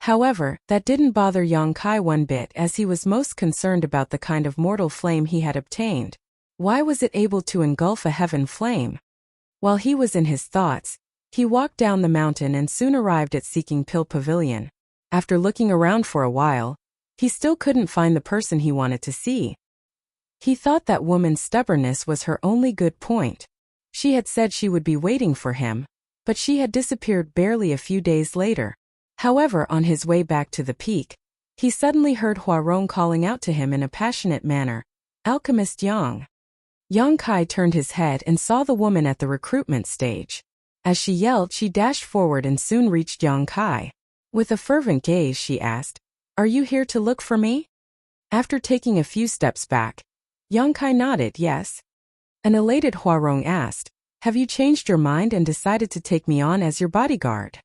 However, that didn't bother Yang Kai one bit as he was most concerned about the kind of mortal flame he had obtained. Why was it able to engulf a heaven flame? While he was in his thoughts, he walked down the mountain and soon arrived at Seeking Pill Pavilion. After looking around for a while, he still couldn't find the person he wanted to see. He thought that woman's stubbornness was her only good point. She had said she would be waiting for him, but she had disappeared barely a few days later. However, on his way back to the peak, he suddenly heard Huarong calling out to him in a passionate manner, Alchemist Yang. Yang Kai turned his head and saw the woman at the recruitment stage. As she yelled, she dashed forward and soon reached Yang Kai. With a fervent gaze, she asked, Are you here to look for me? After taking a few steps back, Yang Kai nodded yes. An elated Huarong asked, Have you changed your mind and decided to take me on as your bodyguard?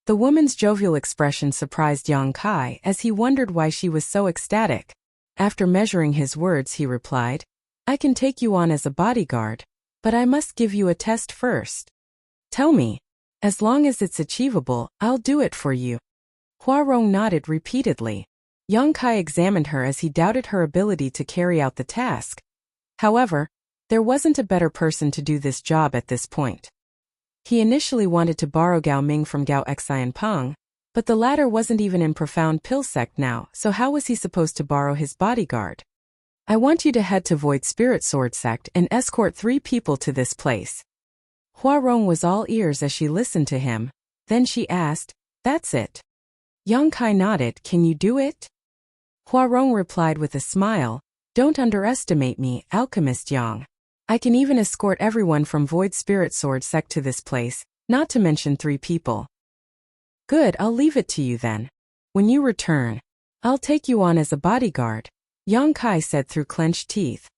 The woman's jovial expression surprised Yang Kai as he wondered why she was so ecstatic. After measuring his words, he replied, I can take you on as a bodyguard, but I must give you a test first. Tell me. As long as it's achievable, I'll do it for you. Huarong nodded repeatedly. Yang Kai examined her as he doubted her ability to carry out the task. However, there wasn't a better person to do this job at this point. He initially wanted to borrow Gao Ming from Gao Xianpeng, but the latter wasn't even in Profound Pill sect now, so how was he supposed to borrow his bodyguard? I want you to head to Void Spirit Sword sect and escort 3 people to this place. Huarong was all ears as she listened to him. Then she asked, That's it? Yang Kai nodded. Can you do it? Huarong replied with a smile, Don't underestimate me, Alchemist Yang. I can even escort everyone from Void Spirit Sword sect to this place, not to mention 3 people. Good, I'll leave it to you then. When you return, I'll take you on as a bodyguard, Yang Kai said through clenched teeth.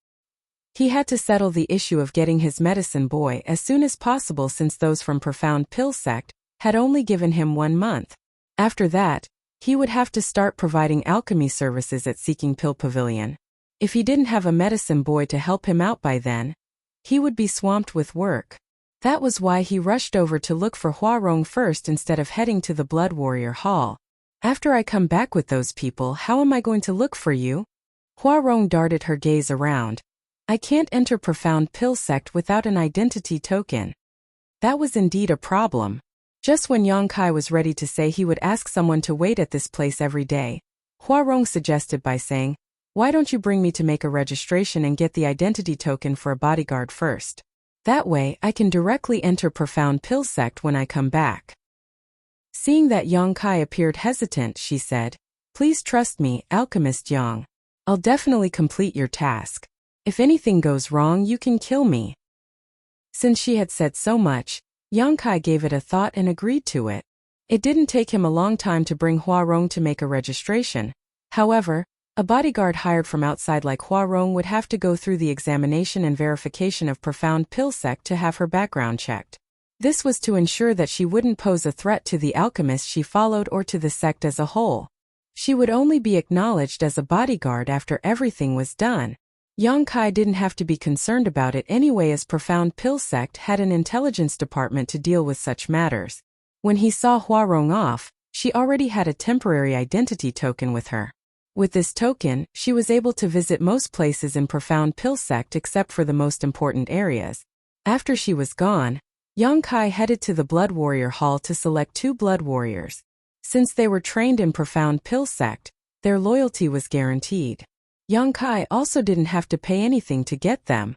He had to settle the issue of getting his medicine boy as soon as possible since those from Profound Pill sect had only given him 1 month. After that, he would have to start providing alchemy services at Seeking Pill Pavilion. If he didn't have a medicine boy to help him out by then, he would be swamped with work. That was why he rushed over to look for Soaring first instead of heading to the Blood Warrior Hall. After I come back with those people, how am I going to look for you? Soaring darted her gaze around. I can't enter Profound Pill Sect without an identity token. That was indeed a problem. Just when Yang Kai was ready to say he would ask someone to wait at this place every day, Soaring suggested by saying, why don't you bring me to make a registration and get the identity token for a bodyguard first? That way, I can directly enter Profound Pill Sect when I come back. Seeing that Yang Kai appeared hesitant, she said, please trust me, Alchemist Yang. I'll definitely complete your task. If anything goes wrong, you can kill me. Since she had said so much, Yang Kai gave it a thought and agreed to it. It didn't take him a long time to bring Soaring to make a registration. However, a bodyguard hired from outside like Soaring would have to go through the examination and verification of Profound Pill Sect to have her background checked. This was to ensure that she wouldn't pose a threat to the alchemist she followed or to the sect as a whole. She would only be acknowledged as a bodyguard after everything was done. Yang Kai didn't have to be concerned about it anyway, as Profound Pill Sect had an intelligence department to deal with such matters. When he saw Soaring off, she already had a temporary identity token with her. With this token, she was able to visit most places in Profound Pill Sect except for the most important areas. After she was gone, Yang Kai headed to the Blood Warrior Hall to select 2 Blood Warriors. Since they were trained in Profound Pill Sect, their loyalty was guaranteed. Yang Kai also didn't have to pay anything to get them.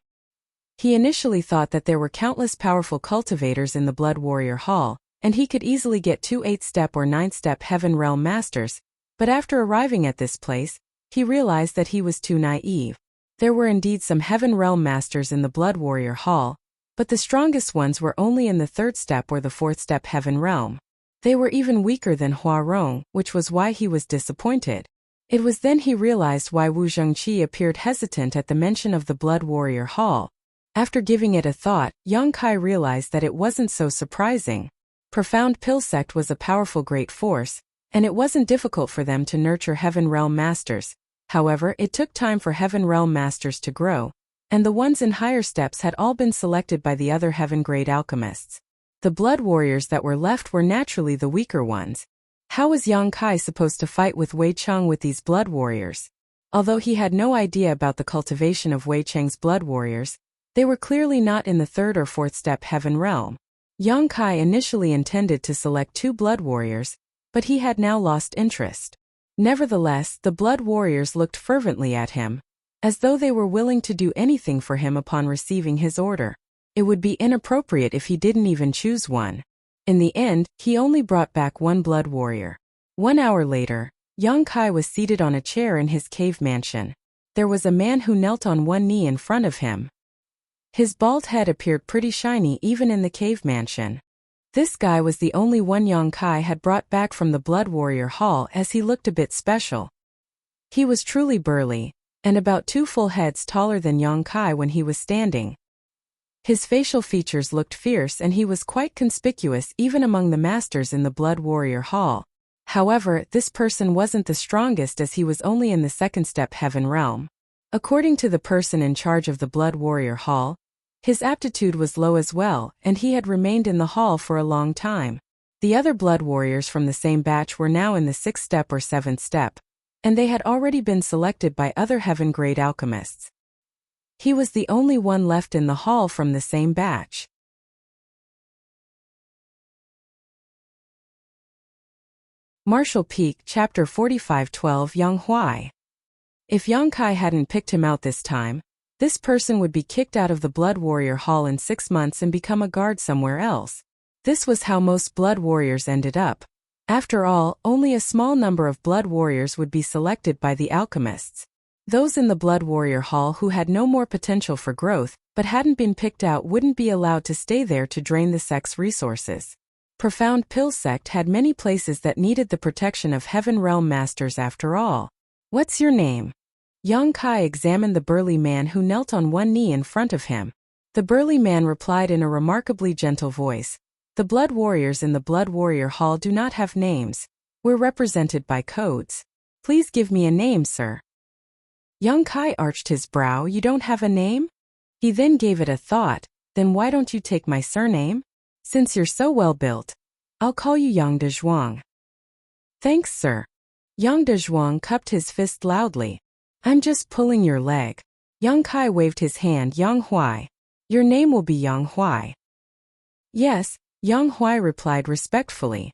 He initially thought that there were countless powerful cultivators in the Blood Warrior Hall, and he could easily get 2 8-step or 9-step Heaven Realm Masters, but after arriving at this place, he realized that he was too naive. There were indeed some Heaven Realm Masters in the Blood Warrior Hall, but the strongest ones were only in the 3rd step or the 4th step Heaven Realm. They were even weaker than Soaring, which was why he was disappointed. It was then he realized why Wu Zhengqi appeared hesitant at the mention of the Blood Warrior Hall. After giving it a thought, Yang Kai realized that it wasn't so surprising. Profound Pill Sect was a powerful great force, and it wasn't difficult for them to nurture Heaven Realm Masters. However, it took time for Heaven Realm Masters to grow, and the ones in higher steps had all been selected by the other Heaven Grade alchemists. The Blood Warriors that were left were naturally the weaker ones. How was Yang Kai supposed to fight with Wei Cheng with these Blood Warriors? Although he had no idea about the cultivation of Wei Cheng's Blood Warriors, they were clearly not in the 3rd or 4th step Heaven Realm. Yang Kai initially intended to select 2 Blood Warriors, but he had now lost interest. Nevertheless, the Blood Warriors looked fervently at him, as though they were willing to do anything for him upon receiving his order. It would be inappropriate if he didn't even choose one. In the end, he only brought back 1 Blood Warrior. 1 hour later, Yang Kai was seated on a chair in his cave mansion. There was a man who knelt on one knee in front of him. His bald head appeared pretty shiny even in the cave mansion. This guy was the only one Yang Kai had brought back from the Blood Warrior Hall, as he looked a bit special. He was truly burly, and about 2 full heads taller than Yang Kai when he was standing. His facial features looked fierce, and he was quite conspicuous even among the masters in the Blood Warrior Hall. However, this person wasn't the strongest, as he was only in the 2nd step Heaven Realm. According to the person in charge of the Blood Warrior Hall, his aptitude was low as well, and he had remained in the hall for a long time. The other Blood Warriors from the same batch were now in the 6th step or 7th step, and they had already been selected by other Heaven Grade alchemists. He was the only one left in the hall from the same batch. Martial Peak Chapter 45:12 Yang Huai. If Yang Kai hadn't picked him out this time, this person would be kicked out of the Blood Warrior Hall in 6 months and become a guard somewhere else. This was how most Blood Warriors ended up. After all, only a small number of Blood Warriors would be selected by the alchemists. Those in the Blood Warrior Hall who had no more potential for growth, but hadn't been picked out, wouldn't be allowed to stay there to drain the sect's resources. Profound Pill Sect had many places that needed the protection of Heaven Realm Masters after all. What's your name? Yang Kai examined the burly man who knelt on one knee in front of him. The burly man replied in a remarkably gentle voice, "The Blood Warriors in the Blood Warrior Hall do not have names. We're represented by codes. Please give me a name, sir." Yang Kai arched his brow. "You don't have a name?" He then gave it a thought. Then why don't you take my surname? Since you're so well built, I'll call you Yang de Zhuang. Thanks, sir. Yang de Zhuang cupped his fist loudly. I'm just pulling your leg. Yang Kai waved his hand. Yang Huai. Your name will be Yang Huai. Yes, Yang Huai replied respectfully.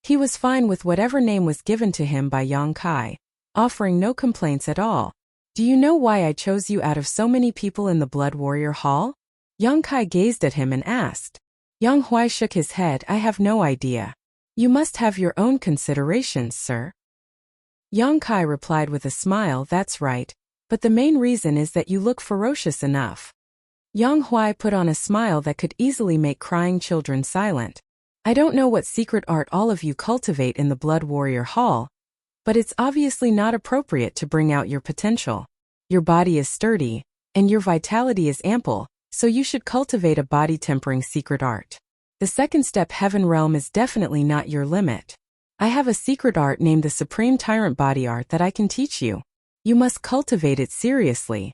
He was fine with whatever name was given to him by Yang Kai, offering no complaints at all. Do you know why I chose you out of so many people in the Blood Warrior Hall? Yang Kai gazed at him and asked. Yang Huai shook his head. I have no idea. You must have your own considerations, sir. Yang Kai replied with a smile. That's right, but the main reason is that you look ferocious enough. Yang Huai put on a smile that could easily make crying children silent. I don't know what secret art all of you cultivate in the Blood Warrior Hall, but it's obviously not appropriate to bring out your potential. Your body is sturdy, and your vitality is ample, so you should cultivate a body-tempering secret art. The second step, Heaven Realm, is definitely not your limit. I have a secret art named the Supreme Tyrant Body Art that I can teach you. You must cultivate it seriously.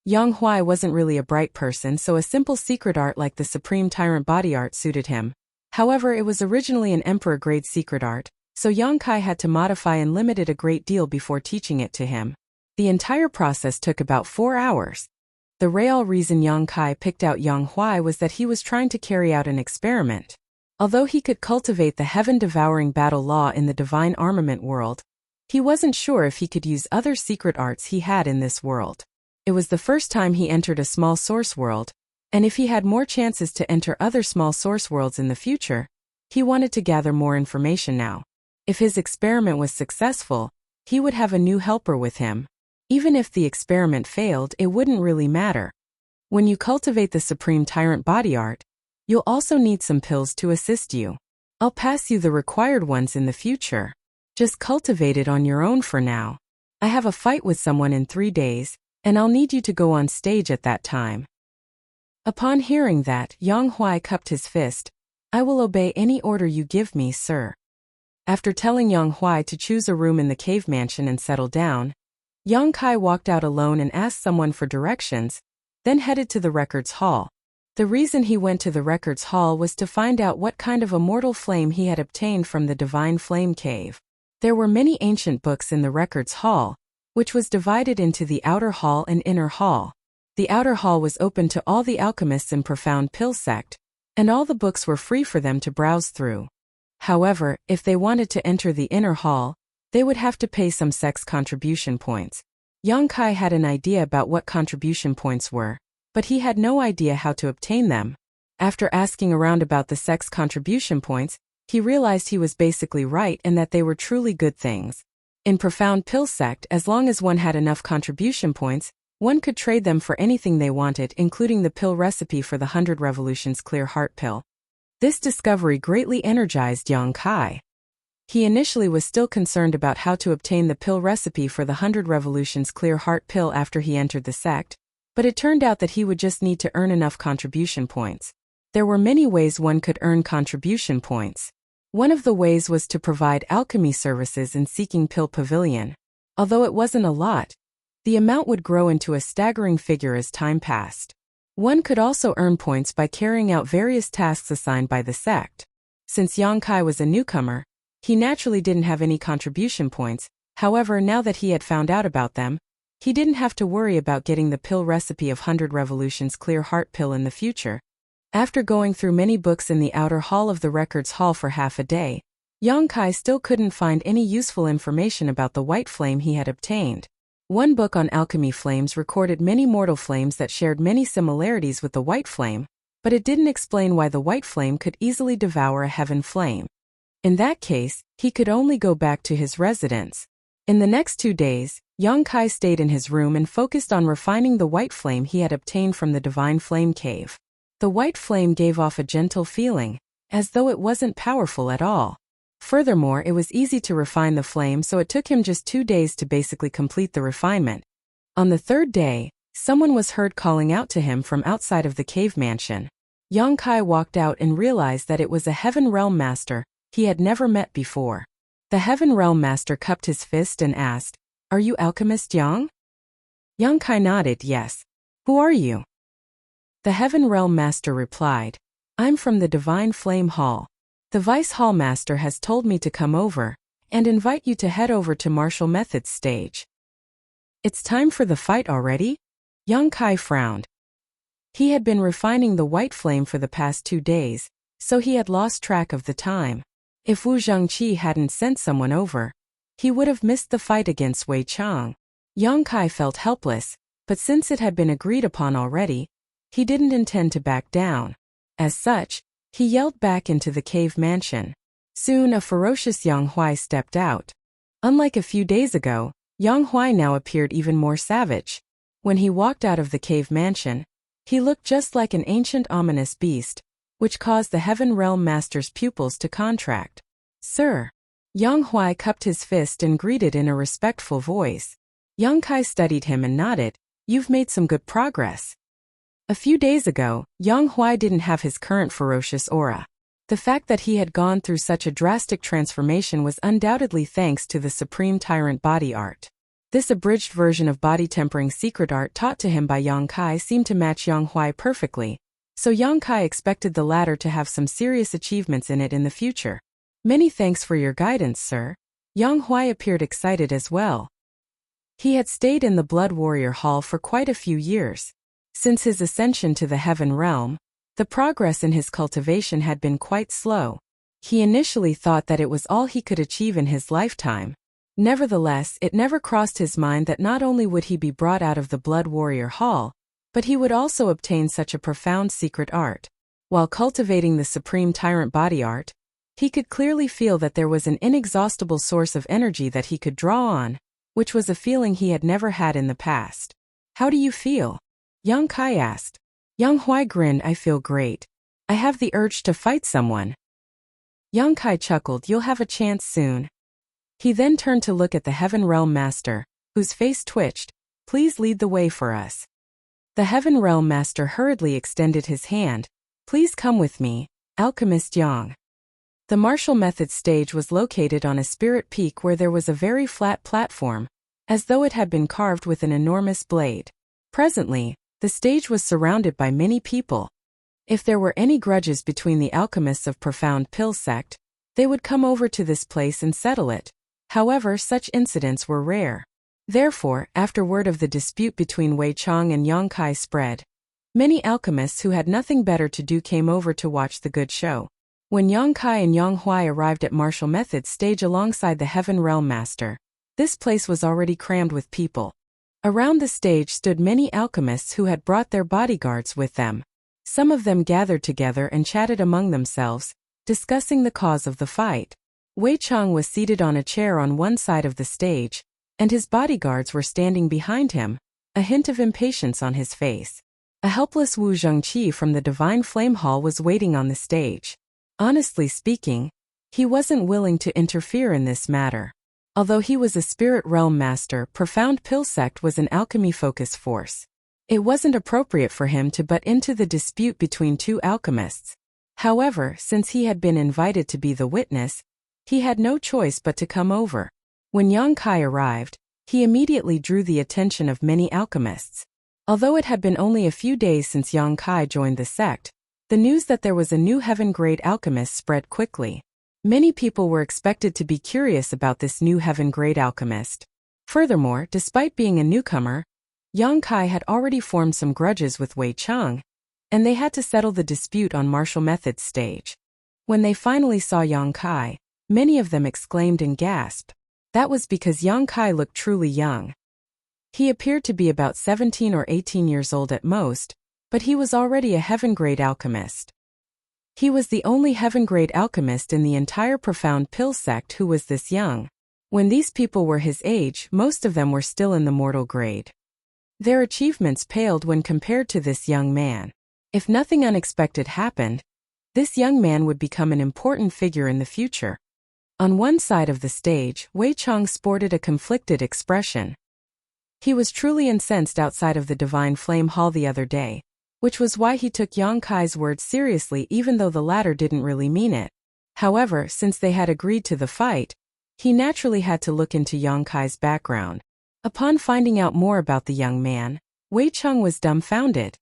Yang Huai wasn't really a bright person, so a simple secret art like the Supreme Tyrant Body Art suited him. However, it was originally an emperor-grade secret art, so Yang Kai had to modify and limit it a great deal before teaching it to him. The entire process took about 4 hours. The real reason Yang Kai picked out Yang Huai was that he was trying to carry out an experiment. Although he could cultivate the heaven-devouring battle law in the divine armament world, he wasn't sure if he could use other secret arts he had in this world. It was the first time he entered a small source world, and if he had more chances to enter other small source worlds in the future, he wanted to gather more information now. If his experiment was successful, he would have a new helper with him. Even if the experiment failed, it wouldn't really matter. When you cultivate the Supreme Tyrant Body Art, you'll also need some pills to assist you. I'll pass you the required ones in the future. Just cultivate it on your own for now. I have a fight with someone in 3 days, and I'll need you to go on stage at that time. Upon hearing that, Yang Huai cupped his fist. I will obey any order you give me, sir. After telling Yang Huai to choose a room in the cave mansion and settle down, Yang Kai walked out alone and asked someone for directions, then headed to the records hall. The reason he went to the records hall was to find out what kind of immortal flame he had obtained from the divine flame cave. There were many ancient books in the records hall, which was divided into the outer hall and inner hall. The outer hall was open to all the alchemists in Profound Pill sect, and all the books were free for them to browse through. However, if they wanted to enter the inner hall, they would have to pay some sex contribution points. Yang Kai had an idea about what contribution points were, but he had no idea how to obtain them. After asking around about the sex contribution points, he realized he was basically right and that they were truly good things. In Profound Pill sect, as long as one had enough contribution points, one could trade them for anything they wanted, including the pill recipe for the 100 Revolutions Clear Heart Pill. This discovery greatly energized Yang Kai. He initially was still concerned about how to obtain the pill recipe for the 100 Revolutions Clear Heart Pill after he entered the sect, but it turned out that he would just need to earn enough contribution points. There were many ways one could earn contribution points. One of the ways was to provide alchemy services in Seeking Pill Pavilion. Although it wasn't a lot, the amount would grow into a staggering figure as time passed. One could also earn points by carrying out various tasks assigned by the sect. Since Yang Kai was a newcomer, he naturally didn't have any contribution points. However, now that he had found out about them, he didn't have to worry about getting the pill recipe of 100 Revolutions Clear Heart Pill in the future. After going through many books in the outer hall of the records hall for half a day, Yang Kai still couldn't find any useful information about the white flame he had obtained. One book on alchemy flames recorded many mortal flames that shared many similarities with the white flame, but it didn't explain why the white flame could easily devour a heaven flame. In that case, he could only go back to his residence. In the next 2 days, Yang Kai stayed in his room and focused on refining the white flame he had obtained from the divine flame cave. The white flame gave off a gentle feeling, as though it wasn't powerful at all. Furthermore, it was easy to refine the flame, so it took him just 2 days to basically complete the refinement. On the 3rd day, someone was heard calling out to him from outside of the cave mansion. Yang Kai walked out and realized that it was a Heaven Realm Master he had never met before. The Heaven Realm Master cupped his fist and asked, "Are you Alchemist Yang?" Yang Kai nodded, "Yes. Who are you?" The Heaven Realm Master replied, I'm from the Divine Flame Hall. The Vice Hall Master has told me to come over and invite you to head over to martial methods stage. It's time for the fight already? Yang Kai frowned. He had been refining the white flame for the past 2 days, so he had lost track of the time. If Wu Zhengqi hadn't sent someone over, he would have missed the fight against Wei Chang. Yang Kai felt helpless, but since it had been agreed upon already, he didn't intend to back down. As such, he yelled back into the cave mansion. Soon a ferocious Yang Huai stepped out. Unlike a few days ago, Yang Huai now appeared even more savage. When he walked out of the cave mansion, he looked just like an ancient ominous beast, which caused the Heaven Realm Master's pupils to contract. Sir. Yang Huai cupped his fist and greeted in a respectful voice. Yang Kai studied him and nodded. You've made some good progress. A few days ago, Yang Huai didn't have his current ferocious aura. The fact that he had gone through such a drastic transformation was undoubtedly thanks to the Supreme Tyrant Body Art. This abridged version of body tempering secret art taught to him by Yang Kai seemed to match Yang Huai perfectly, so Yang Kai expected the latter to have some serious achievements in it in the future. Many thanks for your guidance, sir. Yang Huai appeared excited as well. He had stayed in the Blood Warrior Hall for quite a few years. Since his ascension to the Heaven Realm, the progress in his cultivation had been quite slow. He initially thought that it was all he could achieve in his lifetime. Nevertheless, it never crossed his mind that not only would he be brought out of the Blood Warrior Hall, but he would also obtain such a profound secret art. While cultivating the Supreme Tyrant Body Art, he could clearly feel that there was an inexhaustible source of energy that he could draw on, which was a feeling he had never had in the past. How do you feel? Yang Kai asked. Yang Huai grinned. I feel great. I have the urge to fight someone. Yang Kai chuckled. You'll have a chance soon. He then turned to look at the Heaven Realm Master, whose face twitched. Please lead the way for us. The Heaven Realm Master hurriedly extended his hand. Please come with me, Alchemist Yang. The martial methods stage was located on a spirit peak where there was a very flat platform, as though it had been carved with an enormous blade. Presently, the stage was surrounded by many people. If there were any grudges between the alchemists of Profound Pill Sect, they would come over to this place and settle it. However, such incidents were rare. Therefore, after word of the dispute between Wei Chang and Yang Kai spread, many alchemists who had nothing better to do came over to watch the good show. When Yang Kai and Yang Huai arrived at martial methods stage alongside the Heaven Realm Master, this place was already crammed with people. Around the stage stood many alchemists who had brought their bodyguards with them. Some of them gathered together and chatted among themselves, discussing the cause of the fight. Wei Chang was seated on a chair on one side of the stage, and his bodyguards were standing behind him, a hint of impatience on his face. A helpless Wu Zhengqi from the Divine Flame Hall was waiting on the stage. Honestly speaking, he wasn't willing to interfere in this matter. Although he was a spirit realm master, Profound Pill Sect was an alchemy-focused force. It wasn't appropriate for him to butt into the dispute between two alchemists. However, since he had been invited to be the witness, he had no choice but to come over. When Yang Kai arrived, he immediately drew the attention of many alchemists. Although it had been only a few days since Yang Kai joined the sect, the news that there was a new heaven-grade alchemist spread quickly. Many people were expected to be curious about this new heaven-grade alchemist. Furthermore, despite being a newcomer, Yang Kai had already formed some grudges with Wei Chang, and they had to settle the dispute on martial methods stage. When they finally saw Yang Kai, many of them exclaimed and gasped. That was because Yang Kai looked truly young. He appeared to be about 17 or 18 years old at most, but he was already a heaven-grade alchemist. He was the only heaven-grade alchemist in the entire Profound Pill Sect who was this young. When these people were his age, most of them were still in the mortal grade. Their achievements paled when compared to this young man. If nothing unexpected happened, this young man would become an important figure in the future. On one side of the stage, Wei Chang sported a conflicted expression. He was truly incensed outside of the Divine Flame Hall the other day, which was why he took Yang Kai's words seriously even though the latter didn't really mean it. However, since they had agreed to the fight, he naturally had to look into Yang Kai's background. Upon finding out more about the young man, Wei Chang was dumbfounded.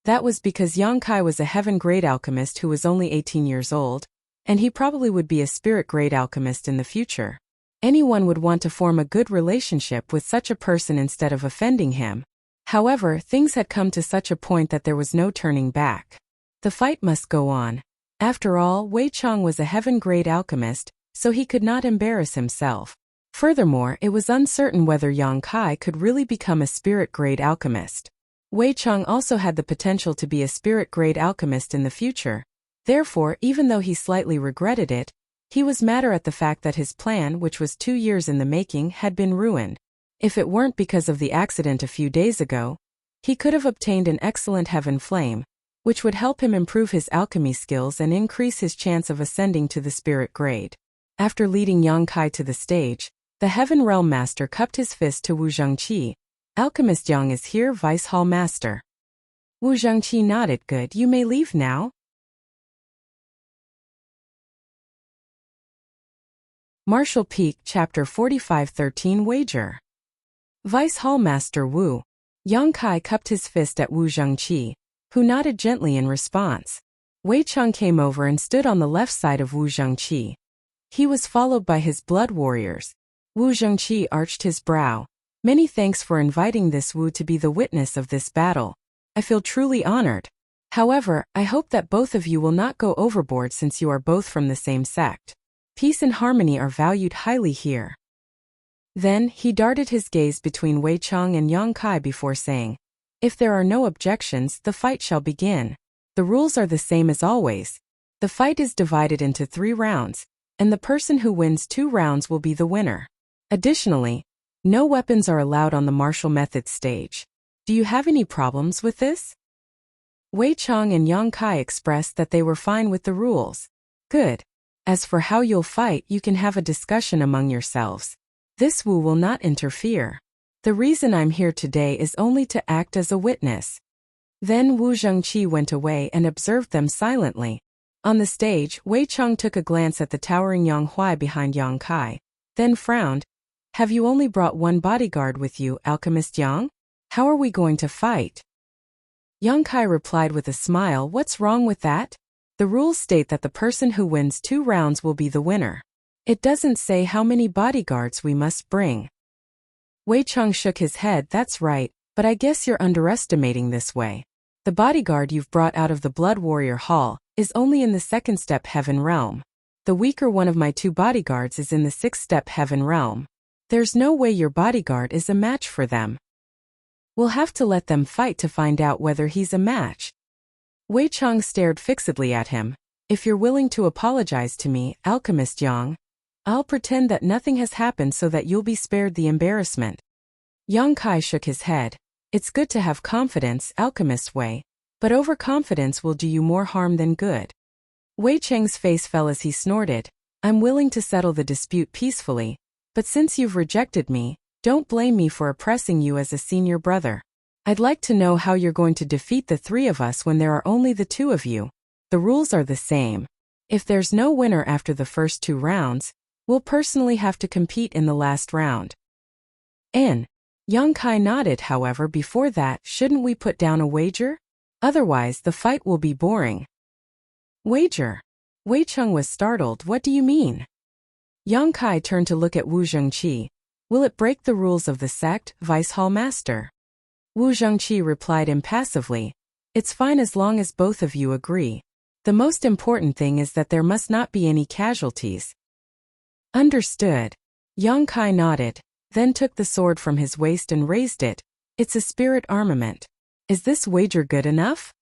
That was because Yang Kai was a heaven-grade alchemist who was only 18 years old, and he probably would be a spirit-grade alchemist in the future. Anyone would want to form a good relationship with such a person instead of offending him. However, things had come to such a point that there was no turning back. The fight must go on. After all, Wei Chang was a heaven-grade alchemist, so he could not embarrass himself. Furthermore, it was uncertain whether Yang Kai could really become a spirit-grade alchemist. Wei Chang also had the potential to be a spirit-grade alchemist in the future. Therefore, even though he slightly regretted it, he was madder at the fact that his plan, which was 2 years in the making, had been ruined. If it weren't because of the accident a few days ago, he could have obtained an excellent heaven flame, which would help him improve his alchemy skills and increase his chance of ascending to the spirit grade. After leading Yang Kai to the stage, the Heaven Realm Master cupped his fist to Wu Zhengqi. Alchemist Yang is here, Vice Hall Master. Wu Zhengqi nodded. Good, you may leave now. Martial Peak Chapter 45-13 Wager. Vice Hall Master Wu. Yang Kai cupped his fist at Wu Zhengqi, who nodded gently in response. Wei Chang came over and stood on the left side of Wu Zhengqi. He was followed by his blood warriors. Wu Zhengqi arched his brow. Many thanks for inviting this Wu to be the witness of this battle. I feel truly honored. However, I hope that both of you will not go overboard since you are both from the same sect. Peace and harmony are valued highly here. Then, he darted his gaze between Wei Chang and Yang Kai before saying, if there are no objections, the fight shall begin. The rules are the same as always. The fight is divided into 3 rounds, and the person who wins 2 rounds will be the winner. Additionally, no weapons are allowed on the martial method stage. Do you have any problems with this? Wei Chang and Yang Kai expressed that they were fine with the rules. Good. As for how you'll fight, you can have a discussion among yourselves. This Wu will not interfere. The reason I'm here today is only to act as a witness. Then Wu Zhengqi went away and observed them silently. On the stage, Wei Chang took a glance at the towering Yang Huai behind Yang Kai, then frowned. Have you only brought 1 bodyguard with you, Alchemist Yang? How are we going to fight? Yang Kai replied with a smile, what's wrong with that? The rules state that the person who wins 2 rounds will be the winner. It doesn't say how many bodyguards we must bring. Wei Chang shook his head. That's right, but I guess you're underestimating this way. The bodyguard you've brought out of the Blood Warrior Hall is only in the 2nd step Heaven Realm. The weaker one of my 2 bodyguards is in the 6th step Heaven Realm. There's no way your bodyguard is a match for them. We'll have to let them fight to find out whether he's a match. Wei Chang stared fixedly at him. If you're willing to apologize to me, Alchemist Yang, I'll pretend that nothing has happened so that you'll be spared the embarrassment. Yang Kai shook his head. It's good to have confidence, Alchemist Wei, but overconfidence will do you more harm than good. Wei Chang's face fell as he snorted. I'm willing to settle the dispute peacefully, but since you've rejected me, don't blame me for oppressing you as a senior brother. I'd like to know how you're going to defeat the 3 of us when there are only the 2 of you. The rules are the same. If there's no winner after the first 2 rounds, we'll personally have to compete in the last round. Yang Kai nodded. However, before that, shouldn't we put down a wager? Otherwise, the fight will be boring. Wager? Wei Chang was startled. What do you mean? Yang Kai turned to look at Wu Zhengqi. Will it break the rules of the sect, Vice Hall Master? Wu Zhengqi replied impassively. It's fine as long as both of you agree. The most important thing is that there must not be any casualties. Understood. Yang Kai nodded, then took the sword from his waist and raised it. It's a spirit armament. Is this wager good enough?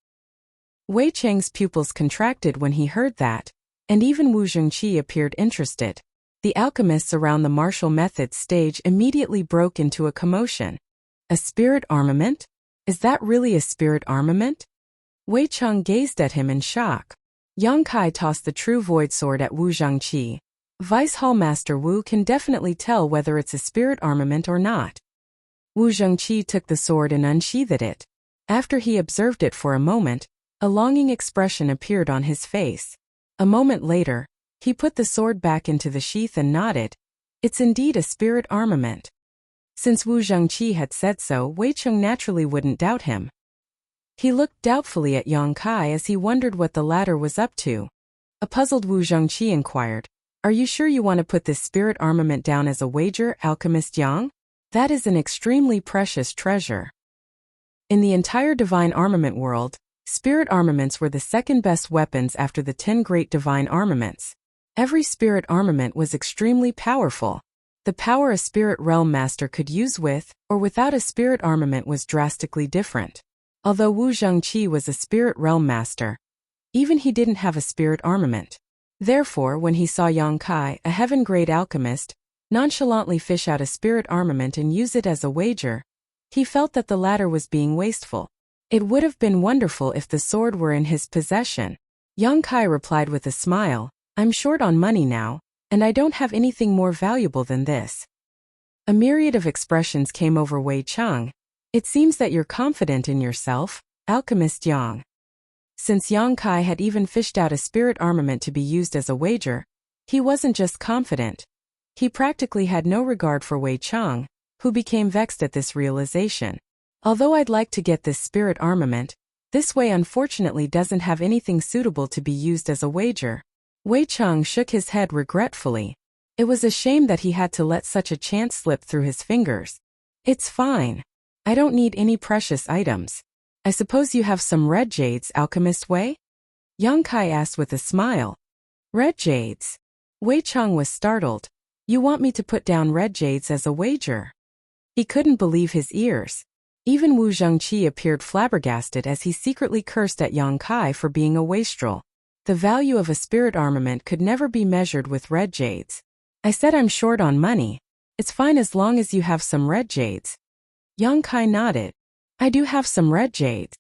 Wei Chang's pupils contracted when he heard that, and even Wu Zhengqi appeared interested. The alchemists around the martial method stage immediately broke into a commotion. A spirit armament? Is that really a spirit armament? Wei Chang gazed at him in shock. Yang Kai tossed the true void sword at Wu Zhengqi. Vice Hall Master Wu can definitely tell whether it's a spirit armament or not. Wu Zhengqi took the sword and unsheathed it. After he observed it for a moment, a longing expression appeared on his face. A moment later, he put the sword back into the sheath and nodded. It's indeed a spirit armament. Since Wu Zhengqi had said so, Wei Chang naturally wouldn't doubt him. He looked doubtfully at Yang Kai as he wondered what the latter was up to. A puzzled Wu Zhengqi inquired, "Are you sure you want to put this spirit armament down as a wager, Alchemist Yang? That is an extremely precious treasure." In the entire divine armament world, spirit armaments were the second best weapons after the 10 great divine armaments. Every spirit armament was extremely powerful. The power a spirit realm master could use with or without a spirit armament was drastically different. Although Wu Zhengqi was a spirit realm master, even he didn't have a spirit armament. Therefore, when he saw Yang Kai, a heaven-grade alchemist, nonchalantly fish out a spirit armament and use it as a wager, he felt that the latter was being wasteful. It would have been wonderful if the sword were in his possession. Yang Kai replied with a smile, "I'm short on money now, and I don't have anything more valuable than this." A myriad of expressions came over Wei Cheng. "It seems that you're confident in yourself, Alchemist Yang." Since Yang Kai had even fished out a spirit armament to be used as a wager, he wasn't just confident. He practically had no regard for Wei Cheng, who became vexed at this realization. "Although I'd like to get this spirit armament, this Wei unfortunately doesn't have anything suitable to be used as a wager." Wei Cheng shook his head regretfully. It was a shame that he had to let such a chance slip through his fingers. "It's fine. I don't need any precious items. I suppose you have some red jades, Alchemist Wei?" Yang Kai asked with a smile. "Red jades?" Wei Cheng was startled. "You want me to put down red jades as a wager?" He couldn't believe his ears. Even Wu Zhengqi appeared flabbergasted as he secretly cursed at Yang Kai for being a wastrel. The value of a spirit armament could never be measured with red jades. "I said I'm short on money. It's fine as long as you have some red jades." Yang Kai nodded. "I do have some red jades."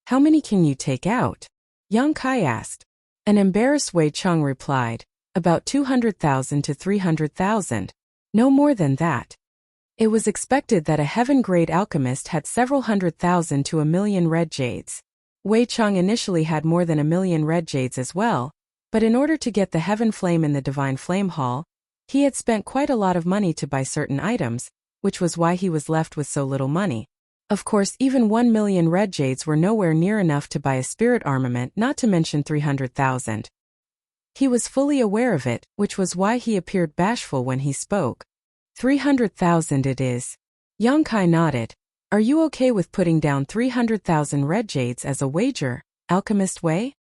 "How many can you take out?" Yang Kai asked. An embarrassed Wei Cheng replied, "About 200,000 to 300,000. No more than that." It was expected that a heaven-grade alchemist had several 100,000 to 1,000,000 red jades. Wei Cheng initially had more than 1,000,000 red jades as well, but in order to get the heaven flame in the divine flame hall, he had spent quite a lot of money to buy certain items, which was why he was left with so little money. Of course, even 1,000,000 red jades were nowhere near enough to buy a spirit armament, not to mention 300,000. He was fully aware of it, which was why he appeared bashful when he spoke. 300,000 it is. Yang Kai nodded. "Are you okay with putting down 300,000 red jades as a wager, Alchemist Wei?"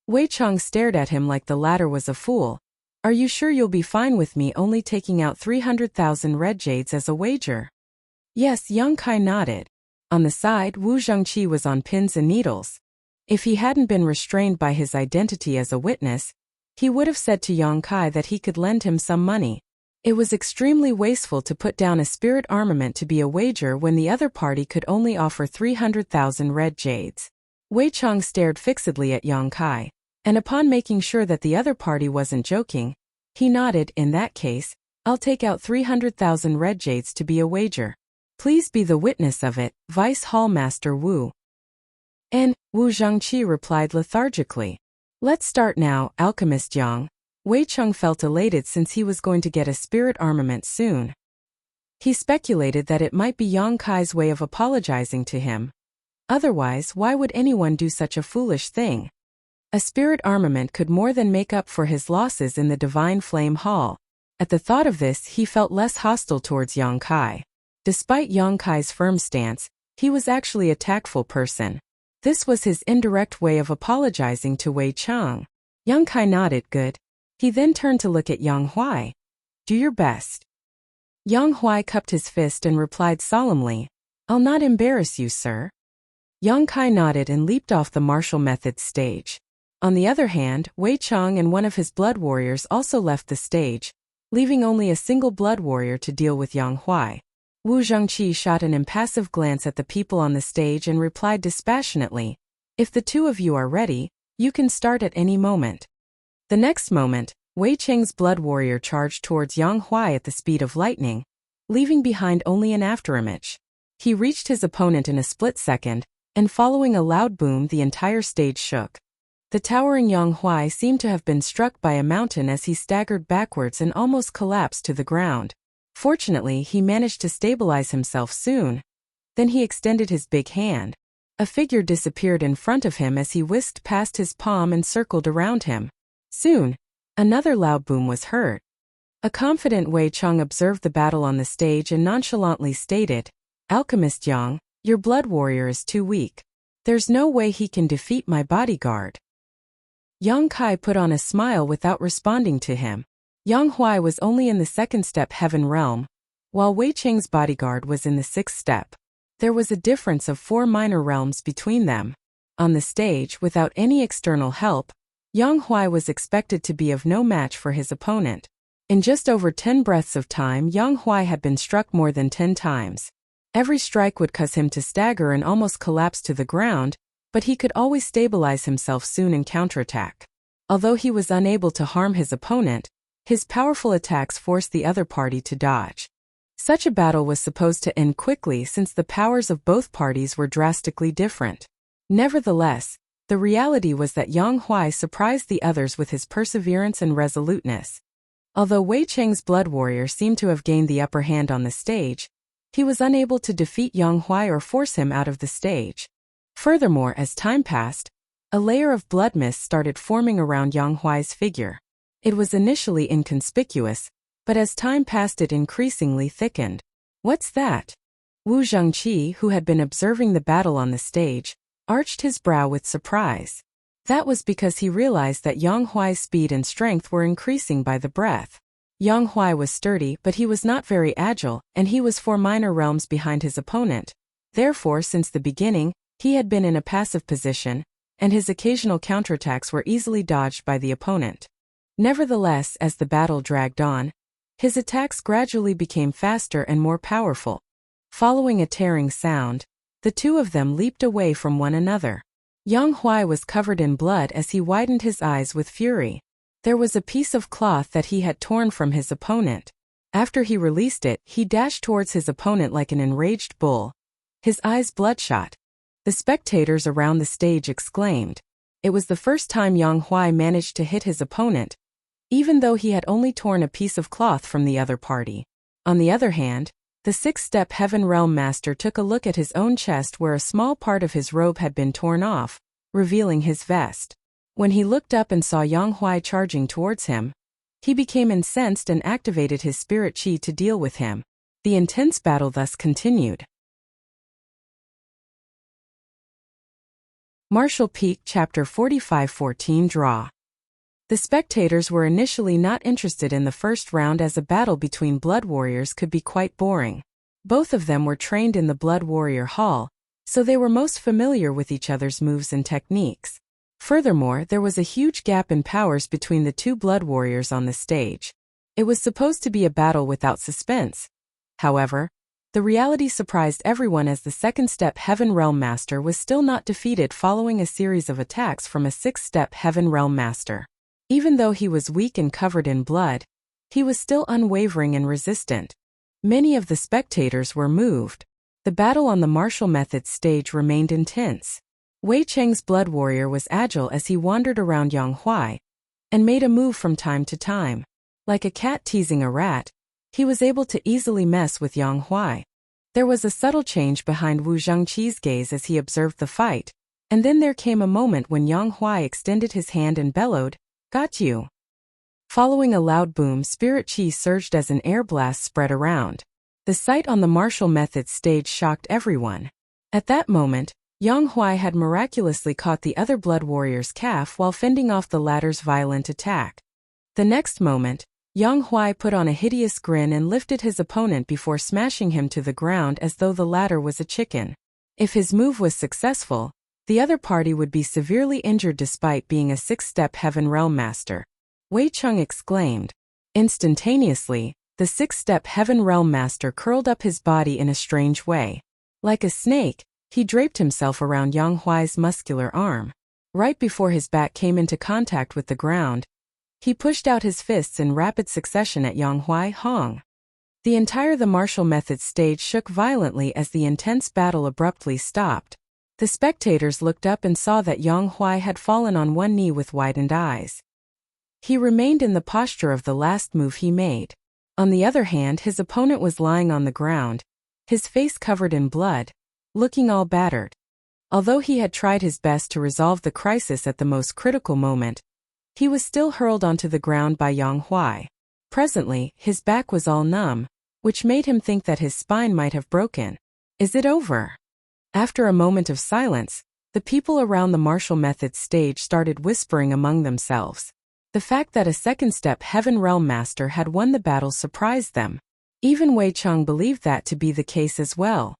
Wei Cheng stared at him like the latter was a fool. "Are you sure you'll be fine with me only taking out 300,000 red jades as a wager?" Yes, Yang Kai nodded. On the side, Wu Zhengqi was on pins and needles. If he hadn't been restrained by his identity as a witness, he would have said to Yang Kai that he could lend him some money. It was extremely wasteful to put down a spirit armament to be a wager when the other party could only offer 300,000 red jades. Wei Cheng stared fixedly at Yang Kai, and upon making sure that the other party wasn't joking, he nodded. "In that case, I'll take out 300,000 red jades to be a wager. Please be the witness of it, Vice Hall Master Wu." "And," Wu Zhengqi replied lethargically. "Let's start now, Alchemist Yang." Wei Cheng felt elated since he was going to get a spirit armament soon. He speculated that it might be Yang Kai's way of apologizing to him. Otherwise, why would anyone do such a foolish thing? A spirit armament could more than make up for his losses in the Divine Flame Hall. At the thought of this, he felt less hostile towards Yang Kai. Despite Yang Kai's firm stance, he was actually a tactful person. This was his indirect way of apologizing to Wei Cheng. Yang Kai nodded good. He then turned to look at Yang Huai. "Do your best." Yang Huai cupped his fist and replied solemnly, "I'll not embarrass you, sir." Yang Kai nodded and leaped off the martial methods stage. On the other hand, Wei Cheng and one of his blood warriors also left the stage, leaving only a single blood warrior to deal with Yang Huai. Wu Zhengqi shot an impassive glance at the people on the stage and replied dispassionately, "If the two of you are ready, you can start at any moment." The next moment, Wei Cheng's blood warrior charged towards Yang Huai at the speed of lightning, leaving behind only an afterimage. He reached his opponent in a split second, and following a loud boom, the entire stage shook. The towering Yang Huai seemed to have been struck by a mountain as he staggered backwards and almost collapsed to the ground. Fortunately, he managed to stabilize himself soon. Then he extended his big hand. A figure disappeared in front of him as he whisked past his palm and circled around him. Soon, another loud boom was heard. A confident Wei Cheng observed the battle on the stage and nonchalantly stated, "Alchemist Yang, your blood warrior is too weak. There's no way he can defeat my bodyguard." Yang Kai put on a smile without responding to him. Yang Huai was only in the second step heaven realm, while Wei Cheng's bodyguard was in the sixth step. There was a difference of 4 minor realms between them. On the stage, without any external help, Yang Huai was expected to be of no match for his opponent. In just over 10 breaths of time, Yang Huai had been struck more than 10 times. Every strike would cause him to stagger and almost collapse to the ground, but he could always stabilize himself soon and counterattack. Although he was unable to harm his opponent, his powerful attacks forced the other party to dodge. Such a battle was supposed to end quickly since the powers of both parties were drastically different. Nevertheless, the reality was that Yang Huai surprised the others with his perseverance and resoluteness. Although Wei Cheng's blood warrior seemed to have gained the upper hand on the stage, he was unable to defeat Yang Huai or force him out of the stage. Furthermore, as time passed, a layer of blood mist started forming around Yang Huai's figure. It was initially inconspicuous, but as time passed it increasingly thickened. "What's that?" Wu Zhengqi, who had been observing the battle on the stage, arched his brow with surprise. That was because he realized that Yang Huai's speed and strength were increasing by the breath. Yang Huai was sturdy, but he was not very agile, and he was 4 minor realms behind his opponent. Therefore, since the beginning, he had been in a passive position, and his occasional counterattacks were easily dodged by the opponent. Nevertheless, as the battle dragged on, his attacks gradually became faster and more powerful. Following a tearing sound, the two of them leaped away from one another. Yang Huai was covered in blood as he widened his eyes with fury. There was a piece of cloth that he had torn from his opponent. After he released it, he dashed towards his opponent like an enraged bull, his eyes bloodshot. The spectators around the stage exclaimed. It was the first time Yang Huai managed to hit his opponent, even though he had only torn a piece of cloth from the other party. On the other hand, the sixth-step Heaven Realm Master took a look at his own chest where a small part of his robe had been torn off, revealing his vest. When he looked up and saw Yang Huai charging towards him, he became incensed and activated his spirit chi to deal with him. The intense battle thus continued. Martial Peak Chapter 45-14 Draw. The spectators were initially not interested in the first round as a battle between blood warriors could be quite boring. Both of them were trained in the Blood Warrior Hall, so they were most familiar with each other's moves and techniques. Furthermore, there was a huge gap in powers between the two blood warriors on the stage. It was supposed to be a battle without suspense. However, the reality surprised everyone as the second-step Heaven Realm Master was still not defeated following a series of attacks from a sixth-step Heaven Realm Master. Even though he was weak and covered in blood, he was still unwavering and resistant. Many of the spectators were moved. The battle on the martial methods stage remained intense. Wei Cheng's blood warrior was agile as he wandered around Yang Huai, and made a move from time to time. Like a cat teasing a rat, he was able to easily mess with Yang Huai. There was a subtle change behind Wu Zhengqi's gaze as he observed the fight, and then there came a moment when Yang Huai extended his hand and bellowed, "Got you." Following a loud boom, spirit chi surged as an air blast spread around. The sight on the martial methods stage shocked everyone. At that moment, Yang Huai had miraculously caught the other blood warrior's calf while fending off the latter's violent attack. The next moment, Yang Huai put on a hideous grin and lifted his opponent before smashing him to the ground as though the latter was a chicken. If his move was successful, the other party would be severely injured despite being a sixth-step Heaven Realm Master. Wei Cheng exclaimed. Instantaneously, the sixth-step Heaven Realm Master curled up his body in a strange way. Like a snake, he draped himself around Yang Huai's muscular arm. Right before his back came into contact with the ground, he pushed out his fists in rapid succession at Yang Huai Hong. The martial methods stage shook violently as the intense battle abruptly stopped. The spectators looked up and saw that Yang Huai had fallen on one knee with widened eyes. He remained in the posture of the last move he made. On the other hand, his opponent was lying on the ground, his face covered in blood, looking all battered. Although he had tried his best to resolve the crisis at the most critical moment, he was still hurled onto the ground by Yang Huai. Presently, his back was all numb, which made him think that his spine might have broken. Is it over? After a moment of silence, the people around the martial methods stage started whispering among themselves. The fact that a second-step Heaven Realm Master had won the battle surprised them. Even Wei Cheng believed that to be the case as well.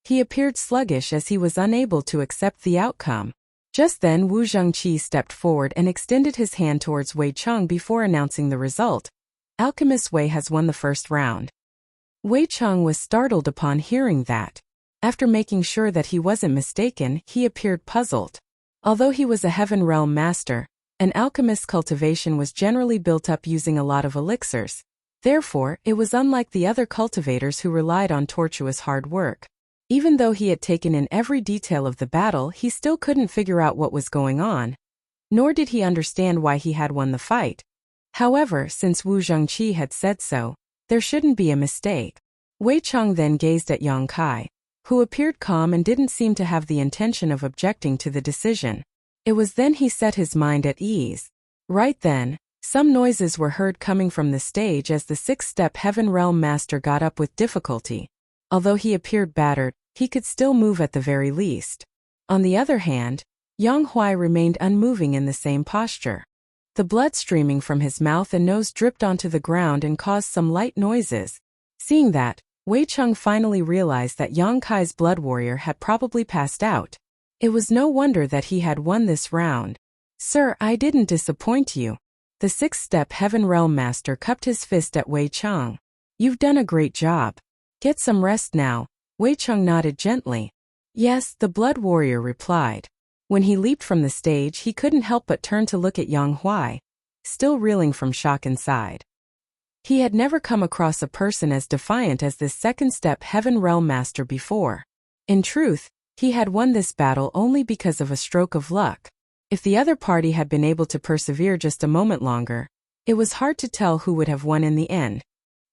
He appeared sluggish as he was unable to accept the outcome. Just then Wu Zhengqi stepped forward and extended his hand towards Wei Cheng before announcing the result. Alchemist Wei has won the first round. Wei Cheng was startled upon hearing that. After making sure that he wasn't mistaken, he appeared puzzled. Although he was a Heaven Realm Master, an alchemist's cultivation was generally built up using a lot of elixirs. Therefore, it was unlike the other cultivators who relied on tortuous hard work. Even though he had taken in every detail of the battle, he still couldn't figure out what was going on. Nor did he understand why he had won the fight. However, since Wu Zhengqi had said so, there shouldn't be a mistake. Wei Cheng then gazed at Yang Kai, who appeared calm and didn't seem to have the intention of objecting to the decision. It was then he set his mind at ease. Right then, some noises were heard coming from the stage as the sixth-step Heaven Realm Master got up with difficulty. Although he appeared battered, he could still move at the very least. On the other hand, Yang Huai remained unmoving in the same posture. The blood streaming from his mouth and nose dripped onto the ground and caused some light noises. Seeing that, Wei Cheng finally realized that Yang Kai's blood warrior had probably passed out. It was no wonder that he had won this round. Sir, I didn't disappoint you. The sixth-step Heaven Realm Master cupped his fist at Wei Cheng. You've done a great job. Get some rest now. Wei Cheng nodded gently. Yes, the blood warrior replied. When he leaped from the stage, he couldn't help but turn to look at Yang Huai, still reeling from shock inside. He had never come across a person as defiant as this second-step Heaven Realm Master before. In truth, he had won this battle only because of a stroke of luck. If the other party had been able to persevere just a moment longer, it was hard to tell who would have won in the end.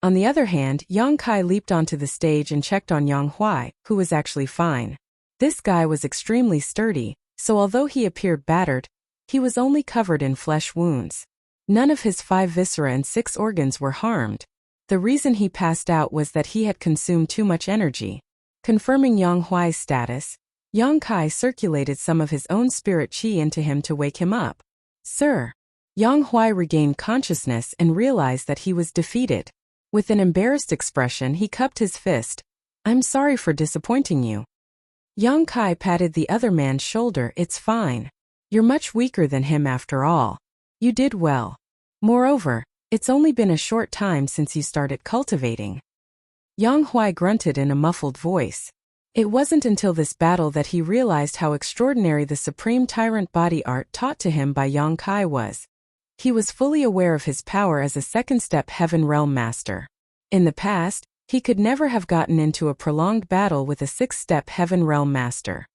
On the other hand, Yang Kai leaped onto the stage and checked on Yang Huai, who was actually fine. This guy was extremely sturdy, so although he appeared battered, he was only covered in flesh wounds. None of his 5 viscera and 6 organs were harmed. The reason he passed out was that he had consumed too much energy. Confirming Yang Huai's status, Yang Kai circulated some of his own spirit qi into him to wake him up. Sir. Yang Huai regained consciousness and realized that he was defeated. With an embarrassed expression, he cupped his fist. I'm sorry for disappointing you. Yang Kai patted the other man's shoulder. It's fine. You're much weaker than him after all. You did well. Moreover, it's only been a short time since you started cultivating. Yang Huai grunted in a muffled voice. It wasn't until this battle that he realized how extraordinary the supreme tyrant body art taught to him by Yang Kai was. He was fully aware of his power as a second-step Heaven Realm Master. In the past, he could never have gotten into a prolonged battle with a sixth-step Heaven Realm Master.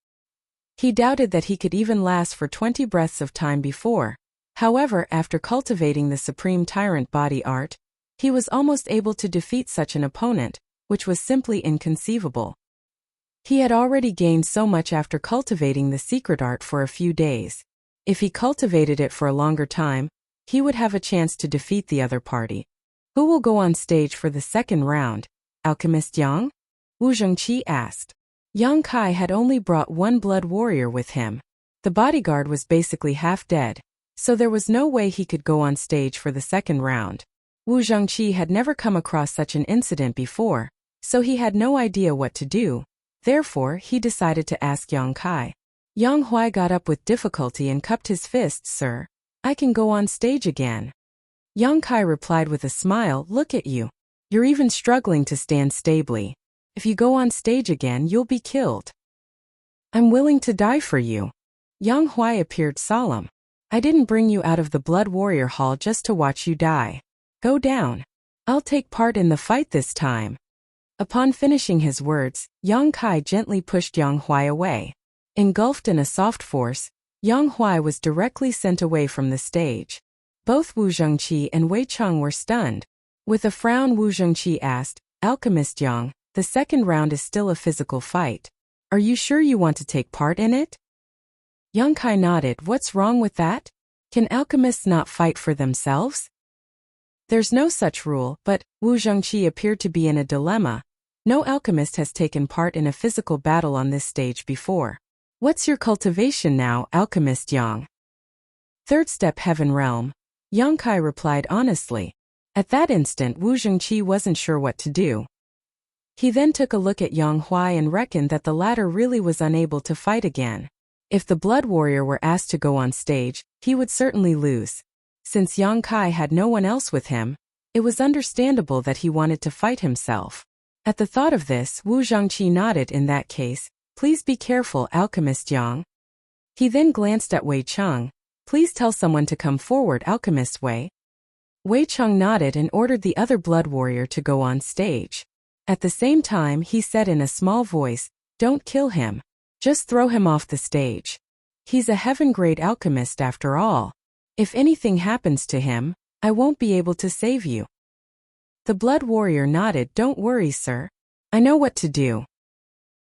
He doubted that he could even last for 20 breaths of time before. However, after cultivating the supreme tyrant body art, he was almost able to defeat such an opponent, which was simply inconceivable. He had already gained so much after cultivating the secret art for a few days. If he cultivated it for a longer time, he would have a chance to defeat the other party. Who will go on stage for the second round? Alchemist Yang? Wu Zhengqi asked. Yang Kai had only brought 1 blood warrior with him. The bodyguard was basically half dead, so there was no way he could go on stage for the second round. Wu Zhengqi had never come across such an incident before, so he had no idea what to do. Therefore, he decided to ask Yang Kai. Yang Huai got up with difficulty and cupped his fists. Sir, I can go on stage again. Yang Kai replied with a smile. Look at you. You're even struggling to stand stably. If you go on stage again, you'll be killed. I'm willing to die for you. Yang Huai appeared solemn. I didn't bring you out of the Blood Warrior Hall just to watch you die. Go down. I'll take part in the fight this time. Upon finishing his words, Yang Kai gently pushed Yang Huai away. Engulfed in a soft force, Yang Huai was directly sent away from the stage. Both Wu Zhengqi and Wei Cheng were stunned. With a frown, Wu Zhengqi asked, Alchemist Yang, the second round is still a physical fight. Are you sure you want to take part in it? Yang Kai nodded. What's wrong with that? Can alchemists not fight for themselves? There's no such rule, but Wu Zhengqi appeared to be in a dilemma. No alchemist has taken part in a physical battle on this stage before. What's your cultivation now, Alchemist Yang? Third step Heaven Realm. Yang Kai replied honestly. At that instant Wu Zhengqi wasn't sure what to do. He then took a look at Yang Huai and reckoned that the latter really was unable to fight again. If the Blood Warrior were asked to go on stage, he would certainly lose. Since Yang Kai had no one else with him, it was understandable that he wanted to fight himself. At the thought of this, Wu Zhengqi nodded. In that case, please be careful, Alchemist Yang. He then glanced at Wei Cheng. Please tell someone to come forward, Alchemist Wei. Wei Cheng nodded and ordered the other Blood Warrior to go on stage. At the same time, he said in a small voice, don't kill him. Just throw him off the stage. He's a heaven-grade alchemist after all. If anything happens to him, I won't be able to save you. The Blood Warrior nodded. Don't worry, sir. I know what to do.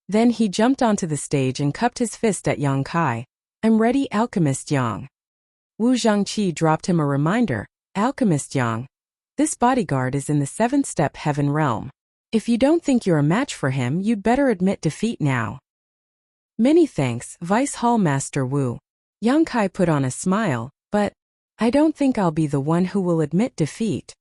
Then he jumped onto the stage and cupped his fist at Yang Kai. I'm ready, Alchemist Yang. Wu Zhengqi dropped him a reminder. Alchemist Yang. This bodyguard is in the 7th step Heaven Realm. If you don't think you're a match for him, you'd better admit defeat now. Many thanks, Vice Hall Master Wu. Yang Kai put on a smile, but I don't think I'll be the one who will admit defeat.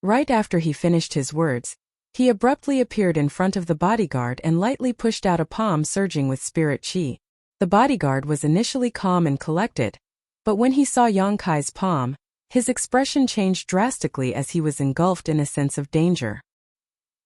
Right after he finished his words, he abruptly appeared in front of the bodyguard and lightly pushed out a palm surging with spirit chi. The bodyguard was initially calm and collected, but when he saw Yang Kai's palm, his expression changed drastically as he was engulfed in a sense of danger.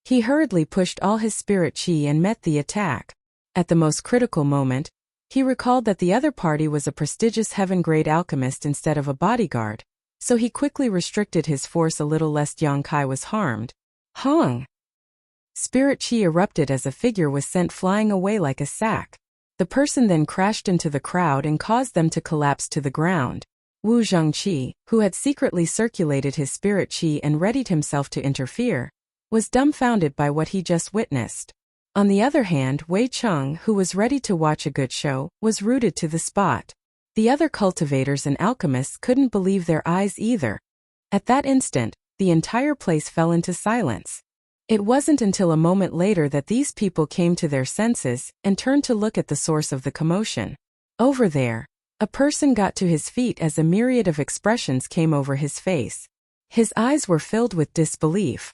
He hurriedly pushed all his spirit chi and met the attack. At the most critical moment, he recalled that the other party was a prestigious heaven-grade alchemist instead of a bodyguard, so he quickly restricted his force a little lest Yang Kai was harmed. Hong! Spirit chi erupted as a figure was sent flying away like a sack. The person then crashed into the crowd and caused them to collapse to the ground. Wu Zhengqi, who had secretly circulated his spirit chi and readied himself to interfere, was dumbfounded by what he just witnessed. On the other hand, Wei Cheng, who was ready to watch a good show, was rooted to the spot. The other cultivators and alchemists couldn't believe their eyes either. At that instant, the entire place fell into silence. It wasn't until a moment later that these people came to their senses and turned to look at the source of the commotion. Over there, a person got to his feet as a myriad of expressions came over his face. His eyes were filled with disbelief.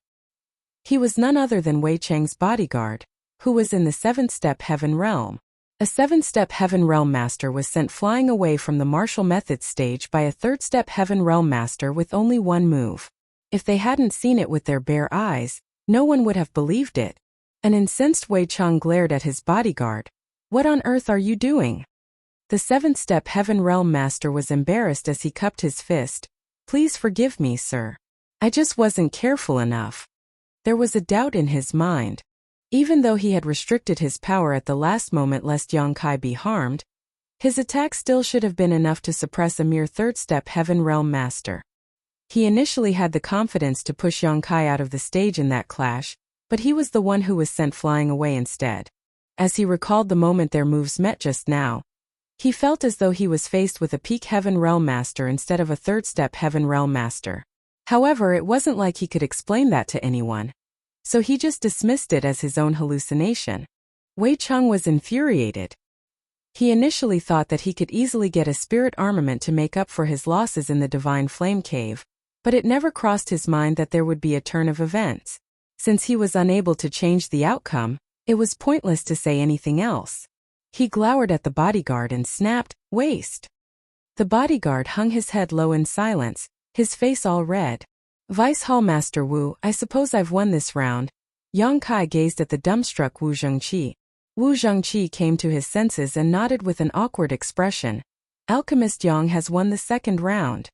He was none other than Wei Cheng's bodyguard, who was in the 7th step Heaven Realm. A 7th step Heaven Realm Master was sent flying away from the martial methods stage by a 3rd step Heaven Realm Master with only one move. If they hadn't seen it with their bare eyes, no one would have believed it. An incensed Wei Cheng glared at his bodyguard. What on earth are you doing? The 7th step Heaven Realm Master was embarrassed as he cupped his fist. Please forgive me, sir. I just wasn't careful enough. There was a doubt in his mind. Even though he had restricted his power at the last moment lest Yang Kai be harmed, his attack still should have been enough to suppress a mere 3rd step Heaven Realm Master. He initially had the confidence to push Yang Kai out of the stage in that clash, but he was the one who was sent flying away instead. As he recalled the moment their moves met just now, he felt as though he was faced with a peak Heaven Realm Master instead of a 3rd step Heaven Realm Master. However, it wasn't like he could explain that to anyone, so he just dismissed it as his own hallucination. Wei Cheng was infuriated. He initially thought that he could easily get a spirit armament to make up for his losses in the Divine Flame Cave, but it never crossed his mind that there would be a turn of events. Since he was unable to change the outcome, it was pointless to say anything else. He glowered at the bodyguard and snapped, "Waste!" The bodyguard hung his head low in silence, his face all red. Vice Hall Master Wu, I suppose I've won this round. Yang Kai gazed at the dumbstruck Wu Zhengqi. Wu Zhengqi came to his senses and nodded with an awkward expression. Alchemist Yang has won the 2nd round.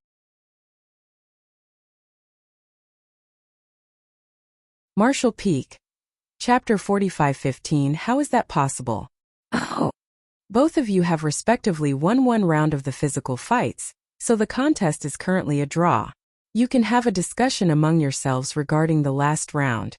Martial Peak. Chapter 45:15. How is that possible? Oh. Both of you have respectively won one round of the physical fights, so the contest is currently a draw. You can have a discussion among yourselves regarding the last round.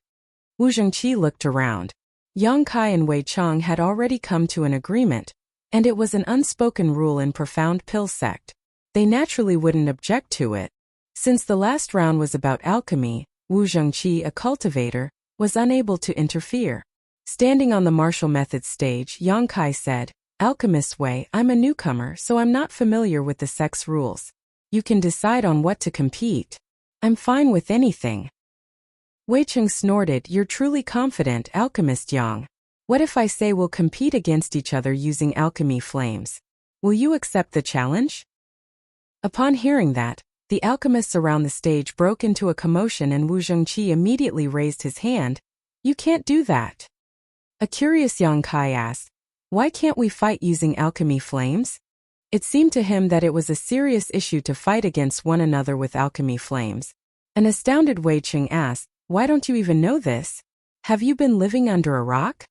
Wu Zhengqi looked around. Yang Kai and Wei Chang had already come to an agreement, and it was an unspoken rule in Profound Pill sect. They naturally wouldn't object to it. Since the last round was about alchemy, Wu Zhengqi, a cultivator, was unable to interfere. Standing on the martial methods stage, Yang Kai said, "Alchemist Wei, I'm a newcomer, so I'm not familiar with the sect's rules. You can decide on what to compete. I'm fine with anything." Wei Cheng snorted, "You're truly confident, Alchemist Yang. What if I say we'll compete against each other using alchemy flames? Will you accept the challenge?" Upon hearing that, the alchemists around the stage broke into a commotion and Wu Zhengqi immediately raised his hand. "You can't do that." A curious Yang Kai asked, "Why can't we fight using alchemy flames?" It seemed to him that it was a serious issue to fight against one another with alchemy flames. An astounded Wei Cheng asked, "Why don't you even know this? Have you been living under a rock?"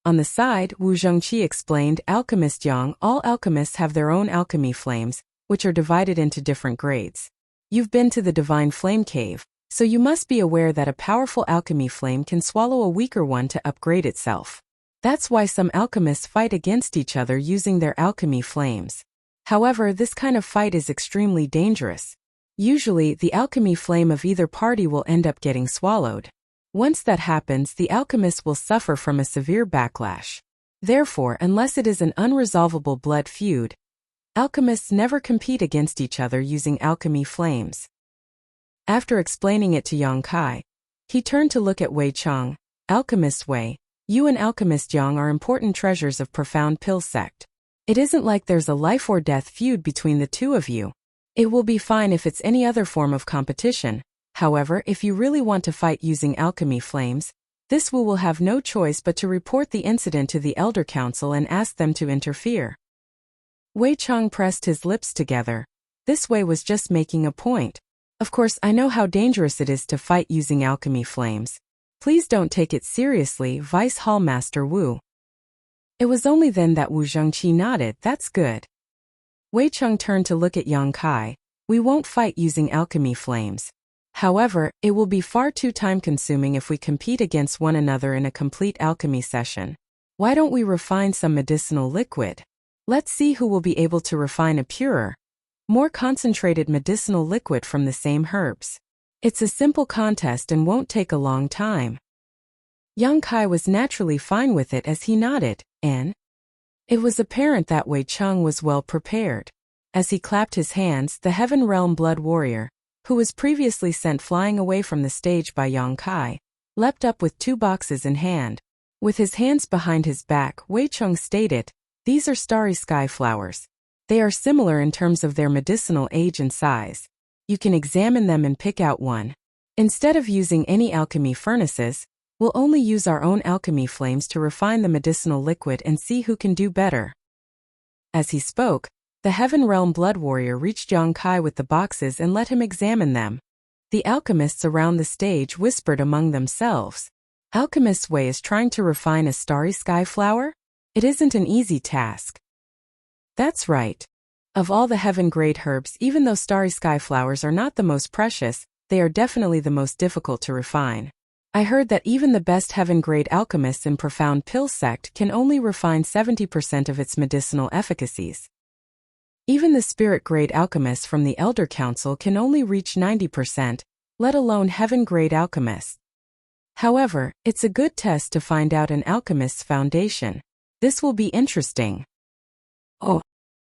On the side, Wu Zhengqi explained, "Alchemist Yang, all alchemists have their own alchemy flames, which are divided into different grades. You've been to the Divine Flame Cave, so you must be aware that a powerful alchemy flame can swallow a weaker one to upgrade itself. That's why some alchemists fight against each other using their alchemy flames. However, this kind of fight is extremely dangerous. Usually, the alchemy flame of either party will end up getting swallowed. Once that happens, the alchemist will suffer from a severe backlash. Therefore, unless it is an unresolvable blood feud, alchemists never compete against each other using alchemy flames." After explaining it to Yang Kai, he turned to look at Wei Chang. "Alchemist Wei, you and Alchemist Yang are important treasures of Profound Pill sect. It isn't like there's a life or death feud between the two of you. It will be fine if it's any other form of competition. However, if you really want to fight using alchemy flames, this Wu will have no choice but to report the incident to the Elder Council and ask them to interfere." Wei Chang pressed his lips together. This Wei was just making a point. "Of course, I know how dangerous it is to fight using alchemy flames. Please don't take it seriously, Vice Hallmaster Wu." It was only then that Wu Zhengqi nodded. "That's good." Wei Cheng turned to look at Yang Kai. "We won't fight using alchemy flames. However, it will be far too time-consuming if we compete against one another in a complete alchemy session. Why don't we refine some medicinal liquid? Let's see who will be able to refine a purer, more concentrated medicinal liquid from the same herbs. It's a simple contest and won't take a long time." Yang Kai was naturally fine with it as he nodded, and it was apparent that Wei Cheng was well prepared. As he clapped his hands, the Heaven Realm Blood Warrior, who was previously sent flying away from the stage by Yang Kai, leapt up with 2 boxes in hand. With his hands behind his back, Wei Cheng stated, "These are starry sky flowers. They are similar in terms of their medicinal age and size. You can examine them and pick out one. Instead of using any alchemy furnaces, we'll only use our own alchemy flames to refine the medicinal liquid and see who can do better." As he spoke, the Heaven Realm Blood Warrior reached Yang Kai with the boxes and let him examine them. The alchemists around the stage whispered among themselves, "Alchemist Wei is trying to refine a starry sky flower? It isn't an easy task." That's right. Of all the heaven-grade herbs, even though starry sky flowers are not the most precious, they are definitely the most difficult to refine. I heard that even the best heaven-grade alchemists in Profound Pill sect can only refine 70% of its medicinal efficacies. Even the spirit-grade alchemists from the Elder Council can only reach 90%, let alone heaven-grade alchemists. However, it's a good test to find out an alchemist's foundation. This will be interesting. Oh!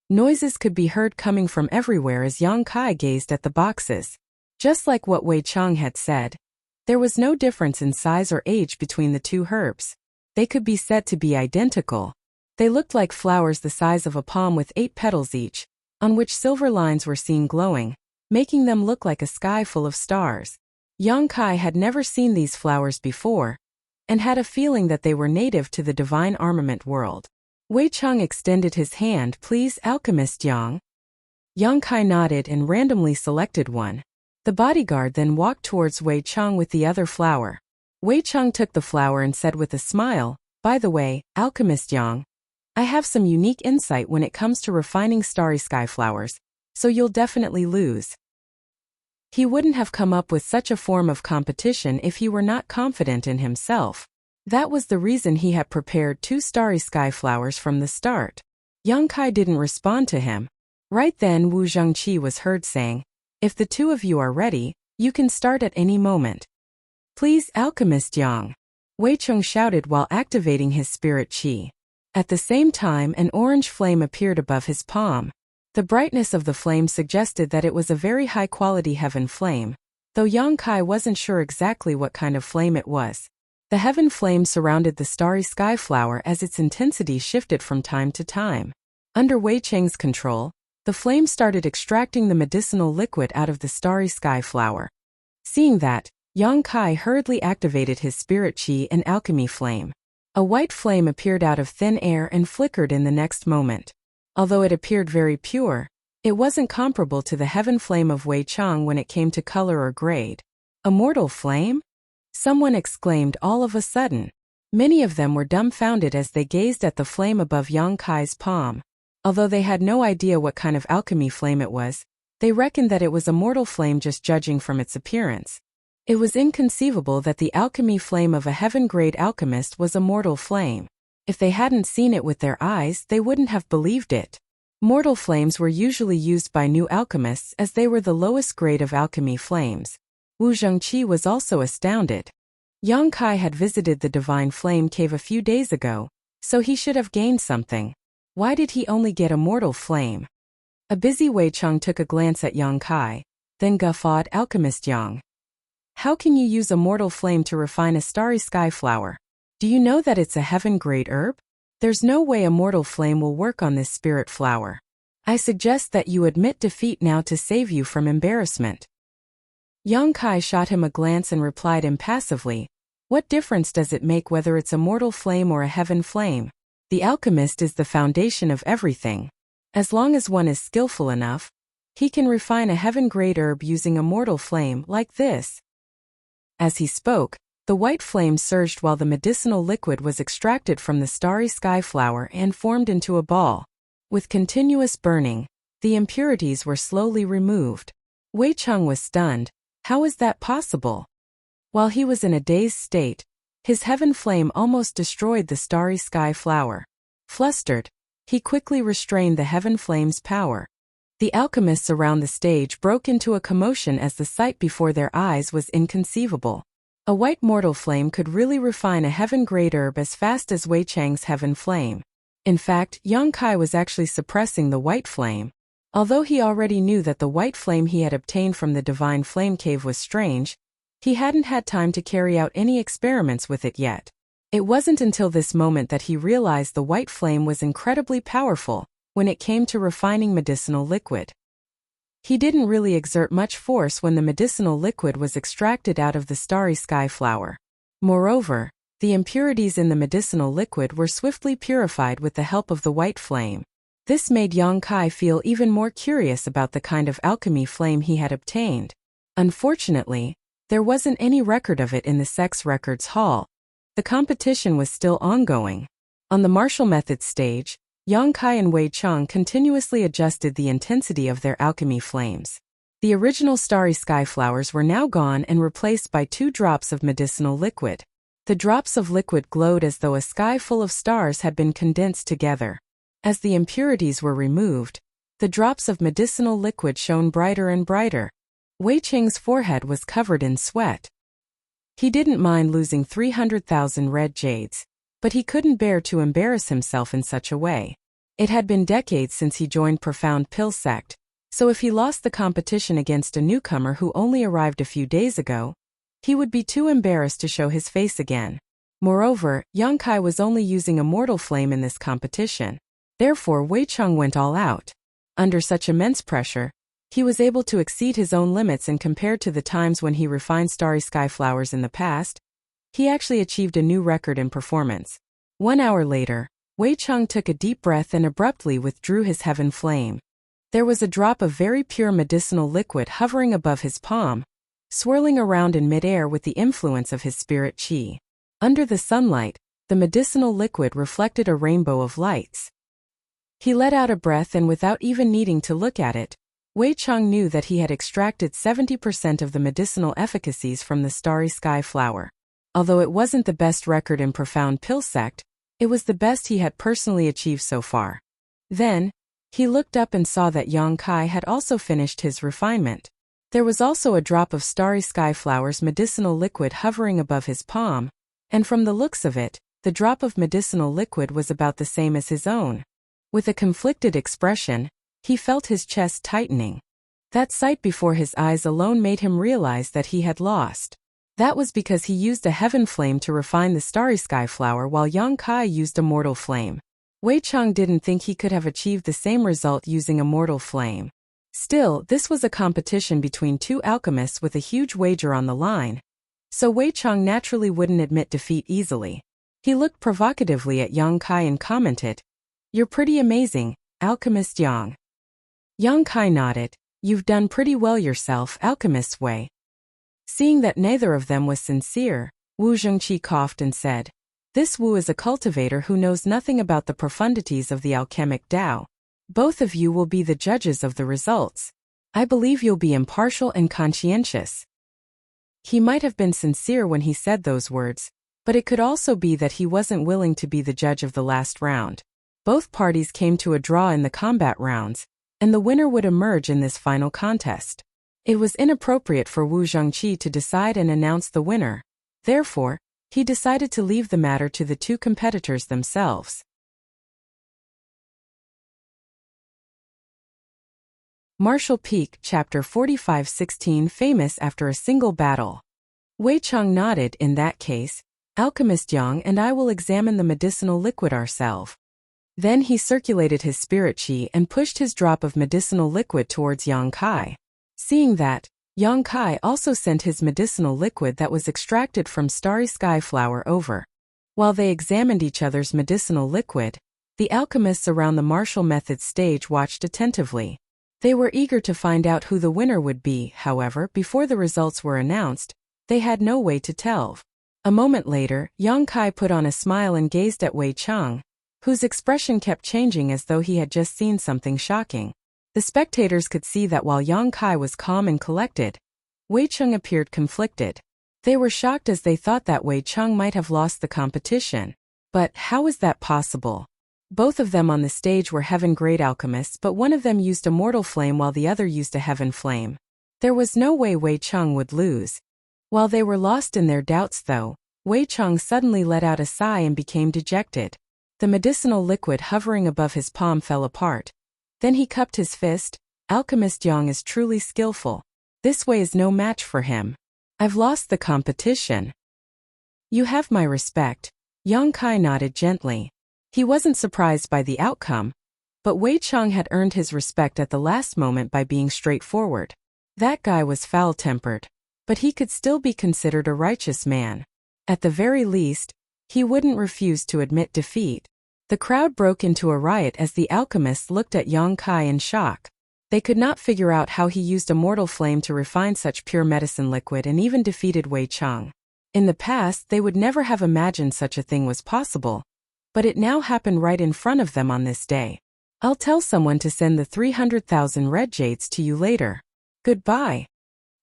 Noises could be heard coming from everywhere as Yang Kai gazed at the boxes. Just like what Wei Chang had said, there was no difference in size or age between the 2 herbs. They could be said to be identical. They looked like flowers the size of a palm with 8 petals each, on which silver lines were seen glowing, making them look like a sky full of stars. Yang Kai had never seen these flowers before, and had a feeling that they were native to the divine armament world. Wei Cheng extended his hand. "Please, Alchemist Yang." Yang Kai nodded and randomly selected one. The bodyguard then walked towards Wei Cheng with the other flower. Wei Cheng took the flower and said with a smile, "By the way, Alchemist Yang, I have some unique insight when it comes to refining starry sky flowers, so you'll definitely lose." He wouldn't have come up with such a form of competition if he were not confident in himself. That was the reason he had prepared 2 starry sky flowers from the start. Yang Kai didn't respond to him. Right then Wu Zhengqi was heard saying, "If the 2 of you are ready, you can start at any moment." "Please, Alchemist Yang," Wei Cheng shouted while activating his spirit qi. At the same time, an orange flame appeared above his palm. The brightness of the flame suggested that it was a very high-quality heaven flame, though Yang Kai wasn't sure exactly what kind of flame it was. The heaven flame surrounded the starry sky flower as its intensity shifted from time to time. Under Wei Cheng's control, the flame started extracting the medicinal liquid out of the starry sky flower. Seeing that, Yang Kai hurriedly activated his spirit qi and alchemy flame. A white flame appeared out of thin air and flickered in the next moment. Although it appeared very pure, it wasn't comparable to the heaven flame of Wei Cheng when it came to color or grade. "A mortal flame?" someone exclaimed all of a sudden. Many of them were dumbfounded as they gazed at the flame above Yang Kai's palm. Although they had no idea what kind of alchemy flame it was, they reckoned that it was a mortal flame just judging from its appearance. It was inconceivable that the alchemy flame of a heaven-grade alchemist was a mortal flame. If they hadn't seen it with their eyes, they wouldn't have believed it. Mortal flames were usually used by new alchemists as they were the lowest grade of alchemy flames. Wu Zhengqi was also astounded. Yang Kai had visited the Divine Flame Cave a few days ago, so he should have gained something. Why did he only get a mortal flame? A busy Wei Cheng took a glance at Yang Kai, then guffawed. "Alchemist Yang, how can you use a mortal flame to refine a starry sky flower? Do you know that it's a heaven-grade herb? There's no way a mortal flame will work on this spirit flower. I suggest that you admit defeat now to save you from embarrassment." Yang Kai shot him a glance and replied impassively, "What difference does it make whether it's a mortal flame or a heaven flame? The alchemist is the foundation of everything. As long as one is skillful enough, he can refine a heaven-grade herb using a mortal flame like this." As he spoke, the white flame surged while the medicinal liquid was extracted from the starry sky flower and formed into a ball. With continuous burning, the impurities were slowly removed. Wei Cheng was stunned. How is that possible? While he was in a dazed state, his heaven flame almost destroyed the starry sky flower. Flustered, he quickly restrained the heaven flame's power. The alchemists around the stage broke into a commotion as the sight before their eyes was inconceivable. A white mortal flame could really refine a heaven-grade herb as fast as Wei Cheng's heaven flame. In fact, Yang Kai was actually suppressing the white flame. Although he already knew that the white flame he had obtained from the Divine Flame Cave was strange, he hadn't had time to carry out any experiments with it yet. It wasn't until this moment that he realized the white flame was incredibly powerful when it came to refining medicinal liquid. He didn't really exert much force when the medicinal liquid was extracted out of the starry sky flower. Moreover, the impurities in the medicinal liquid were swiftly purified with the help of the white flame. This made Yang Kai feel even more curious about the kind of alchemy flame he had obtained. Unfortunately, there wasn't any record of it in the Sex Records Hall. The competition was still ongoing. On the martial methods stage, Yang Kai and Wei Cheng continuously adjusted the intensity of their alchemy flames. The original starry sky flowers were now gone and replaced by 2 drops of medicinal liquid. The drops of liquid glowed as though a sky full of stars had been condensed together. As the impurities were removed, the drops of medicinal liquid shone brighter and brighter. Wei Cheng's forehead was covered in sweat. He didn't mind losing 300,000 red jades, but he couldn't bear to embarrass himself in such a way. It had been decades since he joined Profound Pill Sect, so if he lost the competition against a newcomer who only arrived a few days ago, he would be too embarrassed to show his face again. Moreover, Yang Kai was only using a mortal flame in this competition. Therefore, Wei Cheng went all out. Under such immense pressure, he was able to exceed his own limits, and compared to the times when he refined starry sky flowers in the past, he actually achieved a new record in performance. 1 hour later, Wei Cheng took a deep breath and abruptly withdrew his heaven flame. There was a drop of very pure medicinal liquid hovering above his palm, swirling around in midair with the influence of his spirit qi. Under the sunlight, the medicinal liquid reflected a rainbow of lights. He let out a breath, and without even needing to look at it, Wei Cheng knew that he had extracted 70% of the medicinal efficacies from the starry sky flower. Although it wasn't the best record in Profound Pill Sect, it was the best he had personally achieved so far. Then, he looked up and saw that Yang Kai had also finished his refinement. There was also a drop of Starry Sky Flower's medicinal liquid hovering above his palm, and from the looks of it, the drop of medicinal liquid was about the same as his own. With a conflicted expression, he felt his chest tightening. That sight before his eyes alone made him realize that he had lost. That was because he used a heaven flame to refine the Starry Sky Flower while Yang Kai used a mortal flame. Wei Cheng didn't think he could have achieved the same result using a mortal flame. Still, this was a competition between two alchemists with a huge wager on the line, so Wei Cheng naturally wouldn't admit defeat easily. He looked provocatively at Yang Kai and commented, "You're pretty amazing, Alchemist Yang." Yang Kai nodded, "You've done pretty well yourself, Alchemist Wei." Seeing that neither of them was sincere, Wu Zhengqi coughed and said, "This Wu is a cultivator who knows nothing about the profundities of the alchemic Tao. Both of you will be the judges of the results. I believe you'll be impartial and conscientious." He might have been sincere when he said those words, but it could also be that he wasn't willing to be the judge of the last round. Both parties came to a draw in the combat rounds, and the winner would emerge in this final contest. It was inappropriate for Wu Zhengqi to decide and announce the winner. Therefore, he decided to leave the matter to the two competitors themselves. Martial Peak Chapter 45:16 Famous after a single battle. Wei Cheng nodded. "In that case, Alchemist Yang and I will examine the medicinal liquid ourselves." Then he circulated his spirit qi and pushed his drop of medicinal liquid towards Yang Kai. Seeing that, Yang Kai also sent his medicinal liquid that was extracted from Starry Sky Flower over. While they examined each other's medicinal liquid, the alchemists around the martial method stage watched attentively. They were eager to find out who the winner would be. However, before the results were announced, they had no way to tell. A moment later, Yang Kai put on a smile and gazed at Wei Cheng, whose expression kept changing as though he had just seen something shocking. The spectators could see that while Yang Kai was calm and collected, Wei Cheng appeared conflicted. They were shocked as they thought that Wei Cheng might have lost the competition. But how was that possible? Both of them on the stage were heaven-grade alchemists, but one of them used a mortal flame while the other used a heaven flame. There was no way Wei Cheng would lose. While they were lost in their doubts though, Wei Cheng suddenly let out a sigh and became dejected. The medicinal liquid hovering above his palm fell apart. Then he cupped his fist. "Alchemist Yang is truly skillful. This way is no match for him. I've lost the competition." "You have my respect." Yang Kai nodded gently. He wasn't surprised by the outcome, but Wei Cheng had earned his respect at the last moment by being straightforward. That guy was foul-tempered, but he could still be considered a righteous man. At the very least, he wouldn't refuse to admit defeat. The crowd broke into a riot as the alchemists looked at Yang Kai in shock. They could not figure out how he used a mortal flame to refine such pure medicine liquid and even defeated Wei Cheng. In the past, they would never have imagined such a thing was possible, but it now happened right in front of them on this day. "I'll tell someone to send the 300,000 red jades to you later. Goodbye."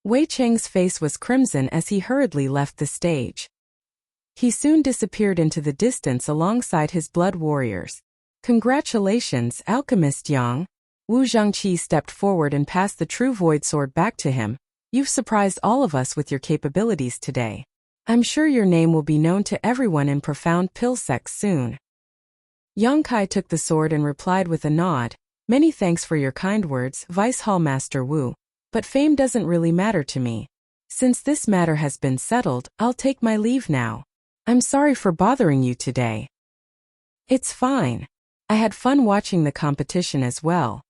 Wei Cheng's face was crimson as he hurriedly left the stage. He soon disappeared into the distance alongside his blood warriors. "Congratulations, Alchemist Yang." Wu Zhengqi stepped forward and passed the true void sword back to him. "You've surprised all of us with your capabilities today. I'm sure your name will be known to everyone in Profound Pill Sect soon." Yang Kai took the sword and replied with a nod, "Many thanks for your kind words, Vice Hall Master Wu, but fame doesn't really matter to me. Since this matter has been settled, I'll take my leave now. I'm sorry for bothering you today." "It's fine. I had fun watching the competition as well."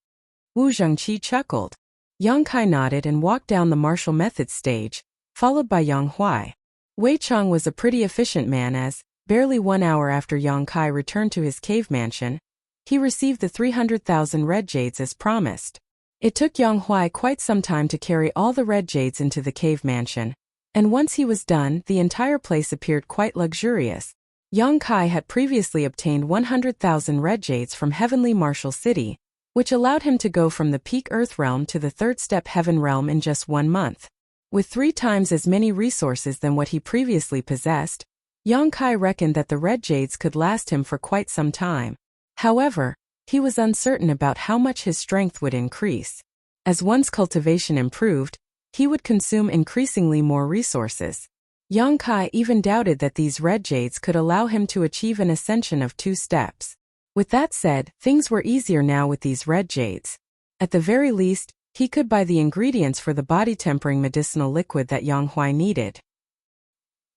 Wu Zhengqi chuckled. Yang Kai nodded and walked down the martial method stage, followed by Yang Huai. Wei Cheng was a pretty efficient man as, barely 1 hour after Yang Kai returned to his cave mansion, he received the 300,000 red jades as promised. It took Yang Huai quite some time to carry all the red jades into the cave mansion, and once he was done, the entire place appeared quite luxurious. Yang Kai had previously obtained 100,000 red jades from Heavenly Martial City, which allowed him to go from the peak Earth realm to the third step Heaven realm in just 1 month. With 3 times as many resources than what he previously possessed, Yang Kai reckoned that the red jades could last him for quite some time. However, he was uncertain about how much his strength would increase. As one's cultivation improved, he would consume increasingly more resources. Yang Kai even doubted that these red jades could allow him to achieve an ascension of 2 steps. With that said, things were easier now with these red jades. At the very least, he could buy the ingredients for the body-tempering medicinal liquid that Yang Huai needed.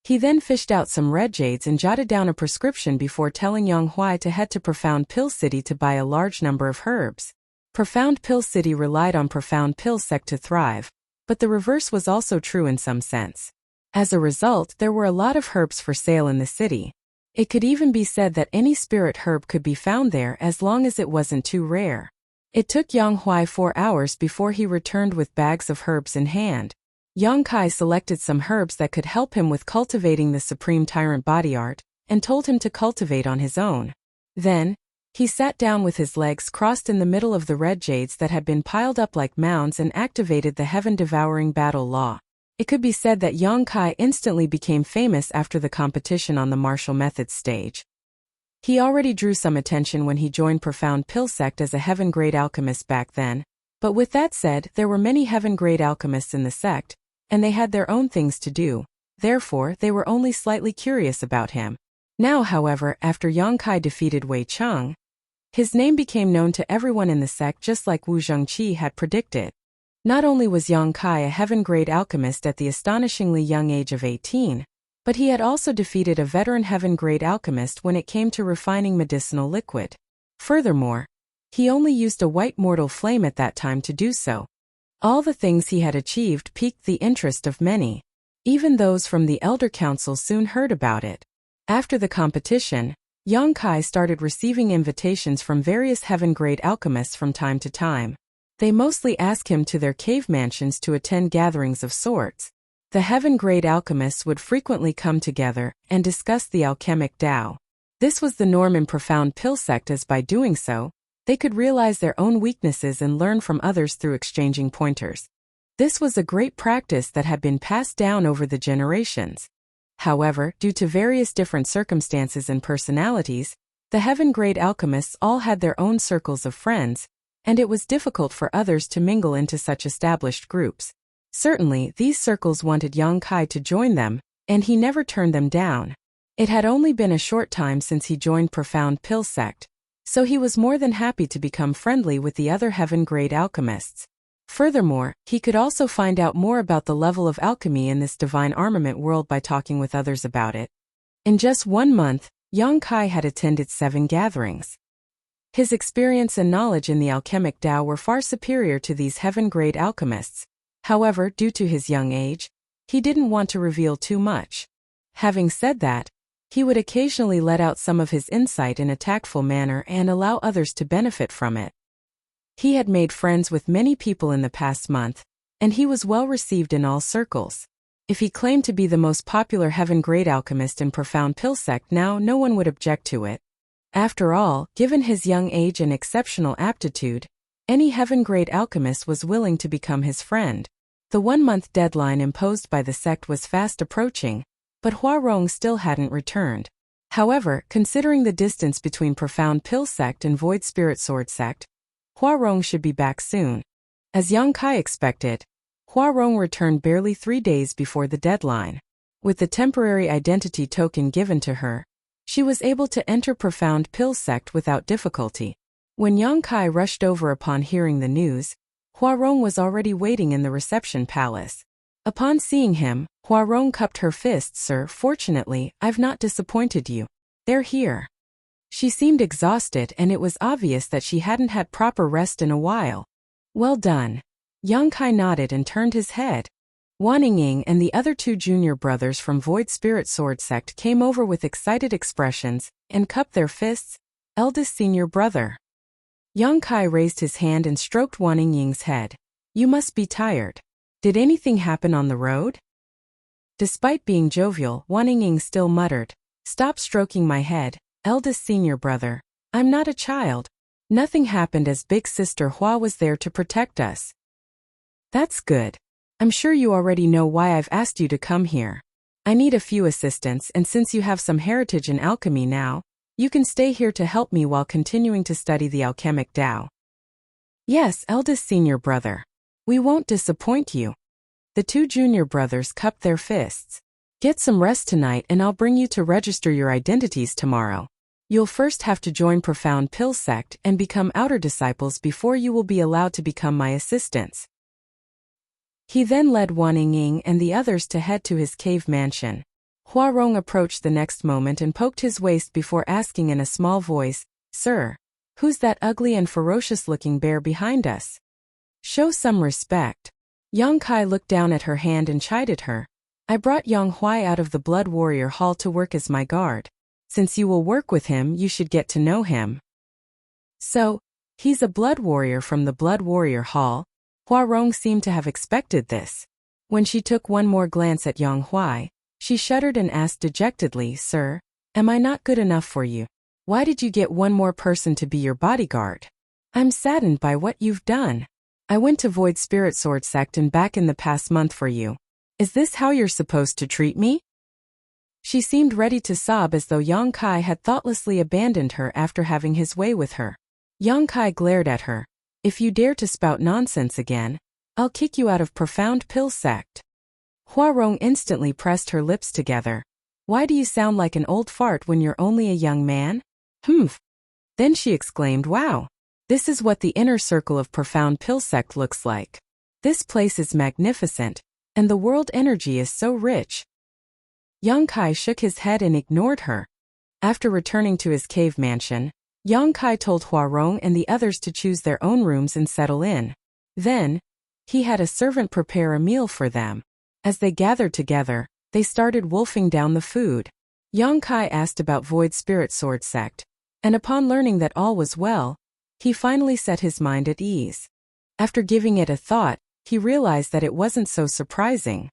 He then fished out some red jades and jotted down a prescription before telling Yang Huai to head to Profound Pill City to buy a large number of herbs. Profound Pill City relied on Profound Pill Sect to thrive, but the reverse was also true in some sense. As a result, there were a lot of herbs for sale in the city. It could even be said that any spirit herb could be found there as long as it wasn't too rare. It took Yang Huai 4 hours before he returned with bags of herbs in hand. Yang Kai selected some herbs that could help him with cultivating the Supreme Tyrant body art, and told him to cultivate on his own. Then, he sat down with his legs crossed in the middle of the red jades that had been piled up like mounds and activated the heaven-devouring battle law. It could be said that Yang Kai instantly became famous after the competition on the martial methods stage. He already drew some attention when he joined Profound Pill Sect as a heaven-grade alchemist back then, but with that said, there were many heaven-grade alchemists in the sect, and they had their own things to do, therefore they were only slightly curious about him. Now, however, after Yang Kai defeated Wei Cheng, his name became known to everyone in the sect just like Wu Zhengqi had predicted. Not only was Yang Kai a heaven-grade alchemist at the astonishingly young age of 18, but he had also defeated a veteran heaven-grade alchemist when it came to refining medicinal liquid. Furthermore, he only used a white mortal flame at that time to do so. All the things he had achieved piqued the interest of many. Even those from the Elder Council soon heard about it. After the competition, Yang Kai started receiving invitations from various heaven-grade alchemists from time to time. They mostly asked him to their cave mansions to attend gatherings of sorts. The heaven-grade alchemists would frequently come together and discuss the alchemic Tao. This was the norm in Profound Pill Sect, as by doing so, they could realize their own weaknesses and learn from others through exchanging pointers. This was a great practice that had been passed down over the generations. However, due to various different circumstances and personalities, the heaven-grade alchemists all had their own circles of friends, and it was difficult for others to mingle into such established groups. Certainly, these circles wanted Yang Kai to join them, and he never turned them down. It had only been a short time since he joined Profound Pill Sect, so he was more than happy to become friendly with the other heaven-grade alchemists. Furthermore, he could also find out more about the level of alchemy in this divine armament world by talking with others about it. In just 1 month, Yang Kai had attended 7 gatherings. His experience and knowledge in the alchemic Tao were far superior to these heaven-grade alchemists. However, due to his young age, he didn't want to reveal too much. Having said that, he would occasionally let out some of his insight in a tactful manner and allow others to benefit from it. He had made friends with many people in the past month, and he was well received in all circles. If he claimed to be the most popular heaven-grade alchemist in Profound Pill Sect now, no one would object to it. After all, given his young age and exceptional aptitude, any heaven-grade alchemist was willing to become his friend. The 1-month deadline imposed by the sect was fast approaching, but Hua Rong still hadn't returned. However, considering the distance between Profound Pill Sect and Void Spirit Sword Sect, Hua Rong should be back soon. As Yang Kai expected, Hua Rong returned barely 3 days before the deadline. With the temporary identity token given to her, she was able to enter Profound Pill Sect without difficulty. When Yang Kai rushed over upon hearing the news, Hua Rong was already waiting in the reception palace. Upon seeing him, Hua Rong cupped her fists. "Sir, fortunately, I've not disappointed you. They're here." She seemed exhausted, and it was obvious that she hadn't had proper rest in a while. "Well done." Yang Kai nodded and turned his head. Wan Yingying and the other 2 junior brothers from Void Spirit Sword Sect came over with excited expressions and cupped their fists. "Eldest senior brother." Yang Kai raised his hand and stroked Wan Yingying's head. "You must be tired. Did anything happen on the road?" Despite being jovial, Wan Yingying still muttered, "Stop stroking my head, eldest senior brother. I'm not a child. Nothing happened as big sister Hua was there to protect us." "That's good." I'm sure you already know why I've asked you to come here. I need a few assistants, and since you have some heritage in alchemy now, you can stay here to help me while continuing to study the alchemic Tao. Yes, eldest senior brother. We won't disappoint you. The two junior brothers cupped their fists. Get some rest tonight and I'll bring you to register your identities tomorrow. You'll first have to join Profound Pill Sect and become outer disciples before you will be allowed to become my assistants. He then led Wan Ying and the others to head to his cave mansion. Hua Rong approached the next moment and poked his waist before asking in a small voice, "Sir, who's that ugly and ferocious-looking bear behind us? Show some respect." Yang Kai looked down at her hand and chided her. "I brought Yang Huai out of the Blood Warrior Hall to work as my guard. Since you will work with him, you should get to know him." "So, he's a blood warrior from the Blood Warrior Hall?" Hua Rong seemed to have expected this. When she took one more glance at Yang Huai, she shuddered and asked dejectedly, "Sir, am I not good enough for you? Why did you get one more person to be your bodyguard? I'm saddened by what you've done. I went to Void Spirit Sword Sect and back in the past month for you. Is this how you're supposed to treat me?" She seemed ready to sob as though Yang Kai had thoughtlessly abandoned her after having his way with her. Yang Kai glared at her. "If you dare to spout nonsense again, I'll kick you out of Profound Pill Sect." Hua Rong instantly pressed her lips together. "Why do you sound like an old fart when you're only a young man?" "Humph." Then she exclaimed, "Wow. This is what the inner circle of Profound Pill Sect looks like. This place is magnificent, and the world energy is so rich." Yang Kai shook his head and ignored her. After returning to his cave mansion, Yang Kai told Hua Rong and the others to choose their own rooms and settle in. Then, he had a servant prepare a meal for them. As they gathered together, they started wolfing down the food. Yang Kai asked about Void Spirit Sword Sect, and upon learning that all was well, he finally set his mind at ease. After giving it a thought, he realized that it wasn't so surprising.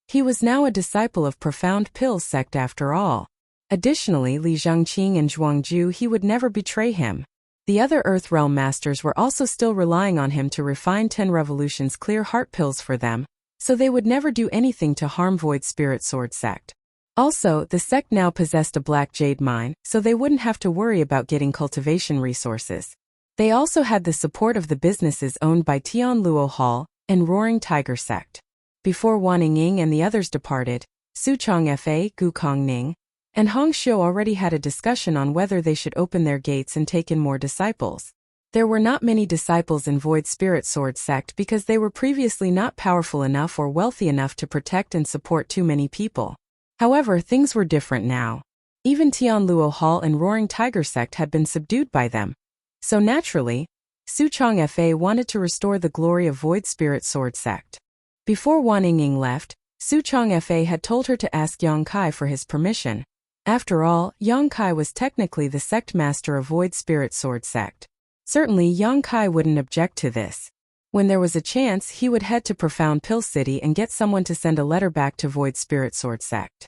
He was now a disciple of Profound Pill Sect after all. Additionally, Li Zhangqing and Zhuangju, he would never betray him. The other Earthrealm masters were also still relying on him to refine 10 Revolution's clear heart pills for them, so they would never do anything to harm Void Spirit Sword Sect. Also, the sect now possessed a black jade mine, so they wouldn't have to worry about getting cultivation resources. They also had the support of the businesses owned by Tian Luo Hall and Roaring Tiger Sect. Before Wan Ying and the others departed, Suchong Fa, Gu Kongning, and Hong Xiu already had a discussion on whether they should open their gates and take in more disciples. There were not many disciples in Void Spirit Sword Sect because they were previously not powerful enough or wealthy enough to protect and support too many people. However, things were different now. Even Tian Luo Hall and Roaring Tiger Sect had been subdued by them. So naturally, Suchong Fa wanted to restore the glory of Void Spirit Sword Sect. Before Wan Ying left, Suchong Fa had told her to ask Yang Kai for his permission. After all, Yang Kai was technically the sect master of Void Spirit Sword Sect. Certainly Yang Kai wouldn't object to this. When there was a chance, he would head to Profound Pill City and get someone to send a letter back to Void Spirit Sword Sect.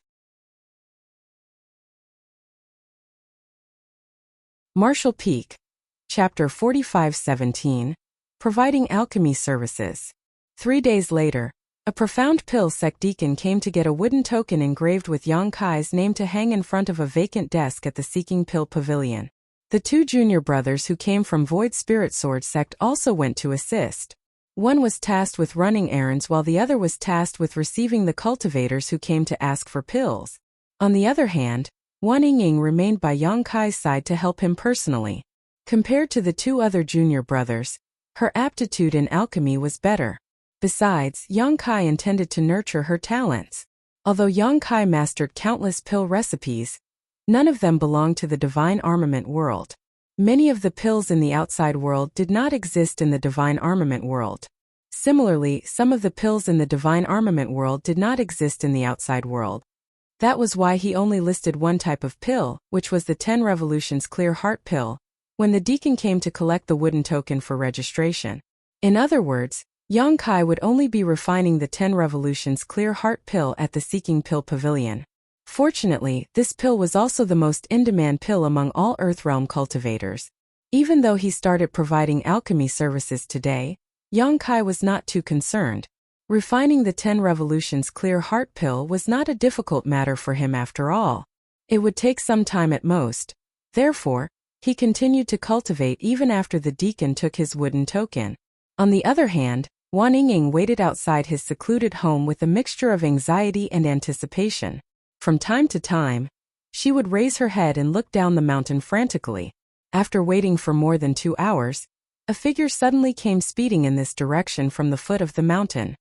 Marshall Peak. Chapter 4517. Providing Alchemy Services. 3 days later, a Profound Pill Sect deacon came to get a wooden token engraved with Yang Kai's name to hang in front of a vacant desk at the Seeking Pill Pavilion. The two junior brothers who came from Void Spirit Sword Sect also went to assist. One was tasked with running errands while the other was tasked with receiving the cultivators who came to ask for pills. On the other hand, Wan Ying remained by Yang Kai's side to help him personally. Compared to the two other junior brothers, her aptitude in alchemy was better. Besides, Yang Kai intended to nurture her talents. Although Yang Kai mastered countless pill recipes, none of them belonged to the divine armament world. Many of the pills in the outside world did not exist in the divine armament world. Similarly, some of the pills in the divine armament world did not exist in the outside world. That was why he only listed one type of pill, which was the 10 Revolutions Clear Heart pill, when the deacon came to collect the wooden token for registration. In other words, Yang Kai would only be refining the 10 Revolutions Clear Heart pill at the Seeking Pill Pavilion. Fortunately, this pill was also the most in-demand pill among all Earthrealm cultivators. Even though he started providing alchemy services today, Yang Kai was not too concerned. Refining the 10 Revolutions Clear Heart Pill was not a difficult matter for him after all. It would take some time at most. Therefore, he continued to cultivate even after the deacon took his wooden token. On the other hand, Wan Yingying waited outside his secluded home with a mixture of anxiety and anticipation. From time to time, she would raise her head and look down the mountain frantically. After waiting for more than 2 hours, a figure suddenly came speeding in this direction from the foot of the mountain.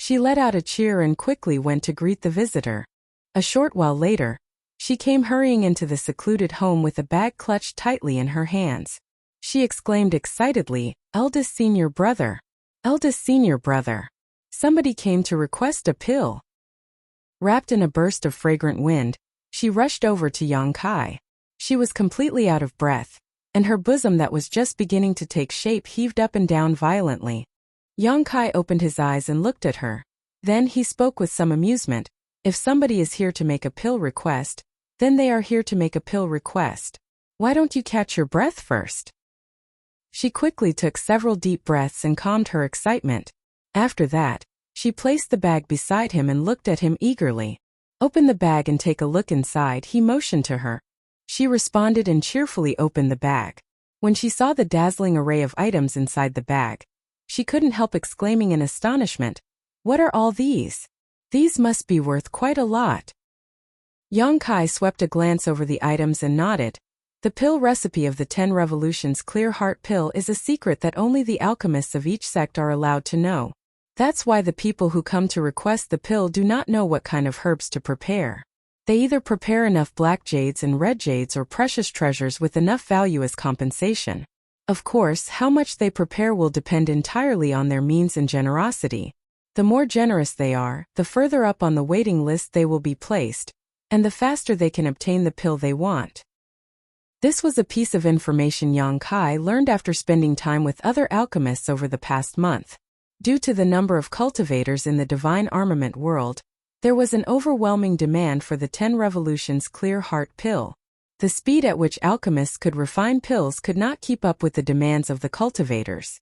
She let out a cheer and quickly went to greet the visitor. A short while later, she came hurrying into the secluded home with a bag clutched tightly in her hands. She exclaimed excitedly, "Eldest senior brother! Eldest senior brother! Somebody came to request a pill." Wrapped in a burst of fragrant wind, she rushed over to Yang Kai. She was completely out of breath, and her bosom that was just beginning to take shape heaved up and down violently. Yang Kai opened his eyes and looked at her. Then he spoke with some amusement. "If somebody is here to make a pill request, then they are here to make a pill request. Why don't you catch your breath first?" She quickly took several deep breaths and calmed her excitement. After that, she placed the bag beside him and looked at him eagerly. "Open the bag and take a look inside," he motioned to her. She responded and cheerfully opened the bag. When she saw the dazzling array of items inside the bag, she couldn't help exclaiming in astonishment, "What are all these? These must be worth quite a lot." Yang Kai swept a glance over the items and nodded. The pill recipe of the 10 Revolutions Clear Heart Pill is a secret that only the alchemists of each sect are allowed to know. That's why the people who come to request the pill do not know what kind of herbs to prepare. They either prepare enough black jades and red jades or precious treasures with enough value as compensation. Of course, how much they prepare will depend entirely on their means and generosity. The more generous they are, the further up on the waiting list they will be placed, and the faster they can obtain the pill they want. This was a piece of information Yang Kai learned after spending time with other alchemists over the past month. Due to the number of cultivators in the divine armament world, there was an overwhelming demand for the 10 Revolutions Clear Heart Pill. The speed at which alchemists could refine pills could not keep up with the demands of the cultivators.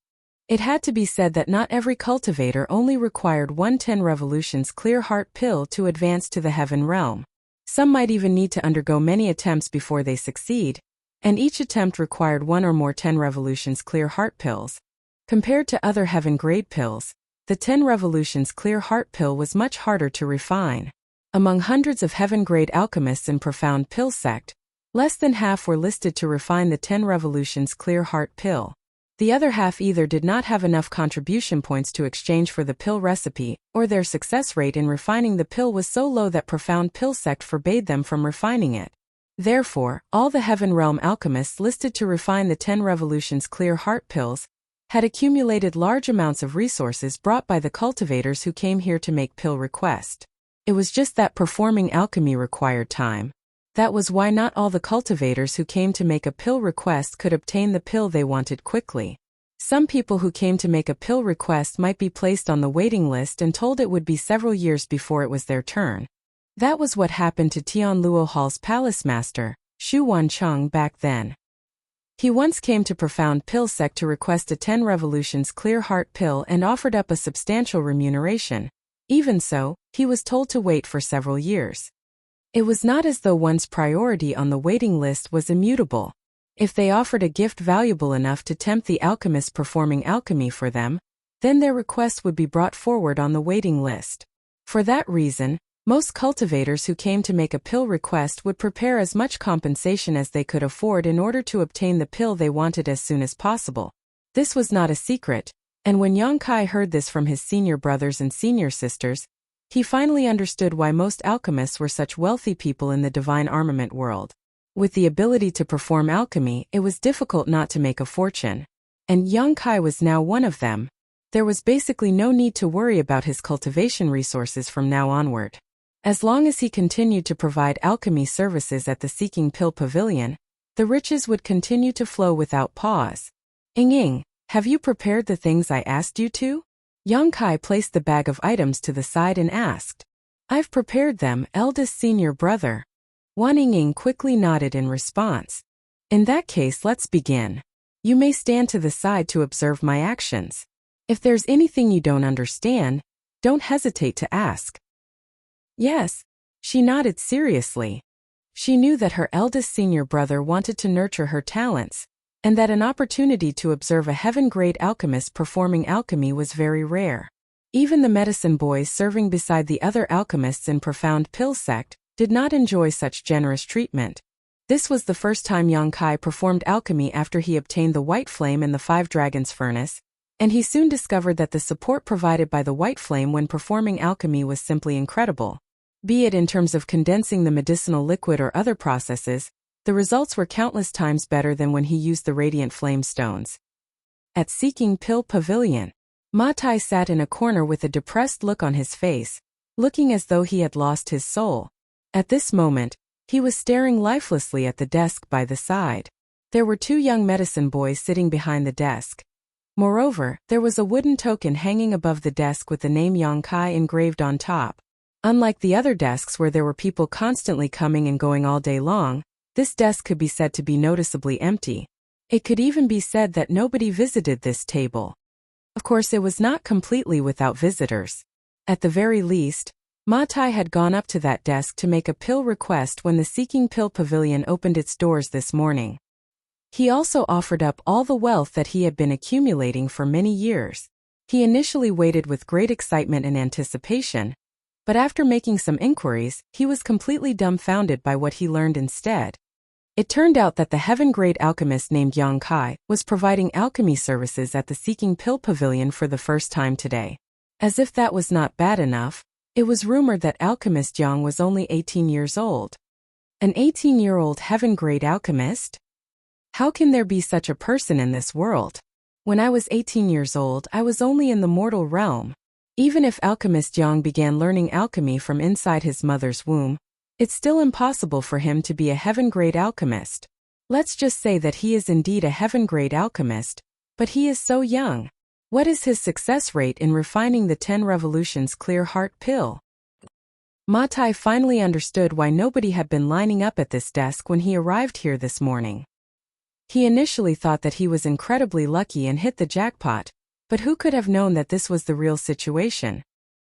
It had to be said that not every cultivator only required one 10 Revolutions Clear Heart Pill to advance to the heaven realm. Some might even need to undergo many attempts before they succeed, and each attempt required one or more 10 Revolutions Clear Heart Pills. Compared to other heaven-grade pills, the 10 Revolutions Clear Heart Pill was much harder to refine. Among hundreds of heaven-grade alchemists in Profound Pill sect, less than half were listed to refine the 10 Revolutions Clear Heart Pill. The other half either did not have enough contribution points to exchange for the pill recipe, or their success rate in refining the pill was so low that Profound Pill sect forbade them from refining it. Therefore, all the Heaven Realm alchemists listed to refine the 10 Revolutions Clear Heart Pills had accumulated large amounts of resources brought by the cultivators who came here to make pill request. It was just that performing alchemy required time. That was why not all the cultivators who came to make a pill request could obtain the pill they wanted quickly. Some people who came to make a pill request might be placed on the waiting list and told it would be several years before it was their turn. That was what happened to Tian Luo Hall's palace master, Xu Wancheng, back then. He once came to Profound Pill sect to request a 10 Revolutions Clear Heart Pill and offered up a substantial remuneration. Even so, he was told to wait for several years. It was not as though one's priority on the waiting list was immutable. If they offered a gift valuable enough to tempt the alchemist performing alchemy for them, then their request would be brought forward on the waiting list. For that reason, most cultivators who came to make a pill request would prepare as much compensation as they could afford in order to obtain the pill they wanted as soon as possible. This was not a secret, and when Yang Kai heard this from his senior brothers and senior sisters, he finally understood why most alchemists were such wealthy people in the divine armament world. With the ability to perform alchemy, it was difficult not to make a fortune. And Yang Kai was now one of them. There was basically no need to worry about his cultivation resources from now onward. As long as he continued to provide alchemy services at the Seeking Pill Pavilion, the riches would continue to flow without pause. Ying, have you prepared the things I asked you to? Yang Kai placed the bag of items to the side and asked. I've prepared them, eldest senior brother. Wan Ying quickly nodded in response. In that case, let's begin. You may stand to the side to observe my actions. If there's anything you don't understand, Don't hesitate to ask. Yes, she nodded seriously. She knew that her eldest senior brother wanted to nurture her talents, and that an opportunity to observe a heaven-grade alchemist performing alchemy was very rare. Even the medicine boys serving beside the other alchemists in Profound Pill sect did not enjoy such generous treatment. This was the first time Yang Kai performed alchemy after he obtained the White Flame in the Five Dragons Furnace, and he soon discovered that the support provided by the White Flame when performing alchemy was simply incredible. Be it in terms of condensing the medicinal liquid or other processes, the results were countless times better than when he used the Radiant Flame stones. At Seeking Pill Pavilion, Ma Tai sat in a corner with a depressed look on his face, looking as though he had lost his soul. At this moment, he was staring lifelessly at the desk by the side. There were two young medicine boys sitting behind the desk. Moreover, there was a wooden token hanging above the desk with the name Yang Kai engraved on top. Unlike the other desks where there were people constantly coming and going all day long, this desk could be said to be noticeably empty. It could even be said that nobody visited this table. Of course, it was not completely without visitors. At the very least, Ma Tai had gone up to that desk to make a pill request when the Seeking Pill Pavilion opened its doors this morning. He also offered up all the wealth that he had been accumulating for many years. He initially waited with great excitement and anticipation, but after making some inquiries, he was completely dumbfounded by what he learned instead. It turned out that the heaven-grade alchemist named Yang Kai was providing alchemy services at the Seeking Pill Pavilion for the first time today. As if that was not bad enough, it was rumored that alchemist Yang was only 18 years old. An 18-year-old heaven-grade alchemist? How can there be such a person in this world? When I was 18 years old, I was only in the mortal realm. Even if alchemist Yang began learning alchemy from inside his mother's womb, it's still impossible for him to be a heaven-grade alchemist. Let's just say that he is indeed a heaven-grade alchemist, but he is so young. What is his success rate in refining the 10 Revolutions Clear Heart Pill? Ma Tai finally understood why nobody had been lining up at this desk when he arrived here this morning. He initially thought that he was incredibly lucky and hit the jackpot, but who could have known that this was the real situation?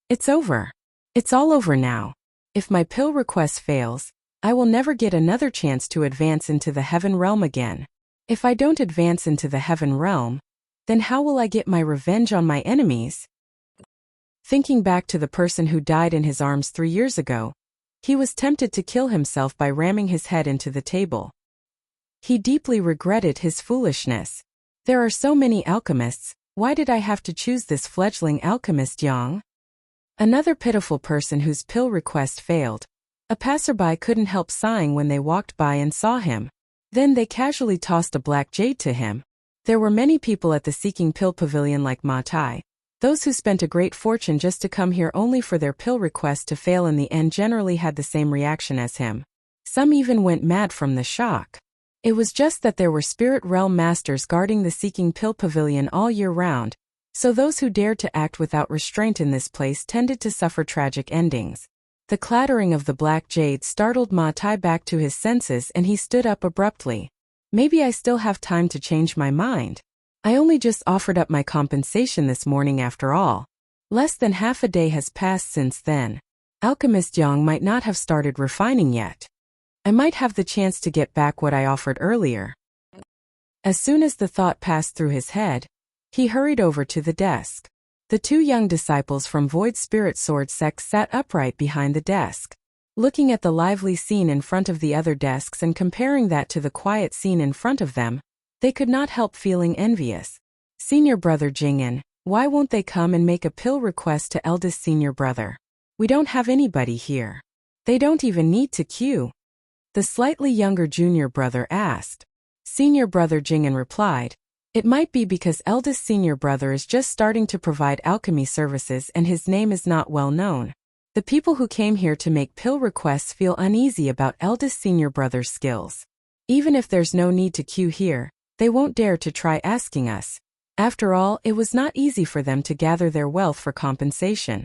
It's over. It's all over now. If my pill request fails, I will never get another chance to advance into the heaven realm again. If I don't advance into the heaven realm, then how will I get my revenge on my enemies? Thinking back to the person who died in his arms 3 years ago, he was tempted to kill himself by ramming his head into the table. He deeply regretted his foolishness. There are so many alchemists, why did I have to choose this fledgling alchemist Yang? Another pitiful person whose pill request failed. A passerby couldn't help sighing when they walked by and saw him. Then they casually tossed a black jade to him. There were many people at the Seeking Pill Pavilion like Ma Tai. Those who spent a great fortune just to come here only for their pill request to fail in the end generally had the same reaction as him. Some even went mad from the shock. It was just that there were spirit realm masters guarding the Seeking Pill Pavilion all year round, so those who dared to act without restraint in this place tended to suffer tragic endings. The clattering of the black jade startled Ma Tai back to his senses and he stood up abruptly. Maybe I still have time to change my mind. I only just offered up my compensation this morning after all. Less than half a day has passed since then. Alchemist Yang might not have started refining yet. I might have the chance to get back what I offered earlier. As soon as the thought passed through his head, he hurried over to the desk. The two young disciples from Void Spirit Sword sect sat upright behind the desk. Looking at the lively scene in front of the other desks and comparing that to the quiet scene in front of them, they could not help feeling envious. Senior brother Jing'an, why won't they come and make a pill request to eldest senior brother? We don't have anybody here. They don't even need to queue. The slightly younger junior brother asked. Senior brother Jing'an replied, it might be because eldest senior brother is just starting to provide alchemy services and his name is not well known. The people who came here to make pill requests feel uneasy about eldest senior brother's skills. Even if there's no need to queue here, they won't dare to try asking us. After all, it was not easy for them to gather their wealth for compensation.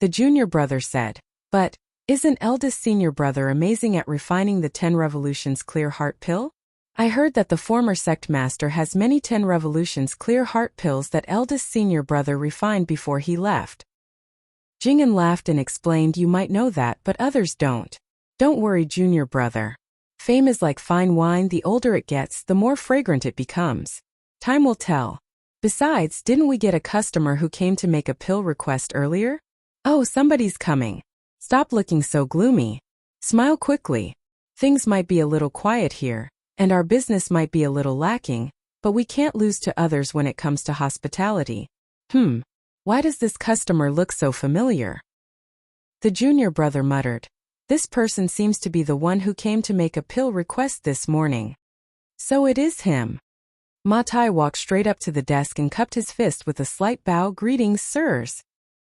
The junior brother said, but, isn't eldest senior brother amazing at refining the 10 Revolutions Clear Heart Pill? I heard that the former sect master has many 10 Revolutions Clear Heart Pills that eldest senior brother refined before he left. Jing'an laughed and explained, you might know that, but others don't. Don't worry, junior brother. Fame is like fine wine, the older it gets, the more fragrant it becomes. Time will tell. Besides, didn't we get a customer who came to make a pill request earlier? Oh, somebody's coming. Stop looking so gloomy. Smile quickly. Things might be a little quiet here, and our business might be a little lacking, but we can't lose to others when it comes to hospitality. Why does this customer look so familiar? The junior brother muttered. This person seems to be the one who came to make a pill request this morning. So it is him. Ma Tai walked straight up to the desk and cupped his fist with a slight bow. Greetings, sirs.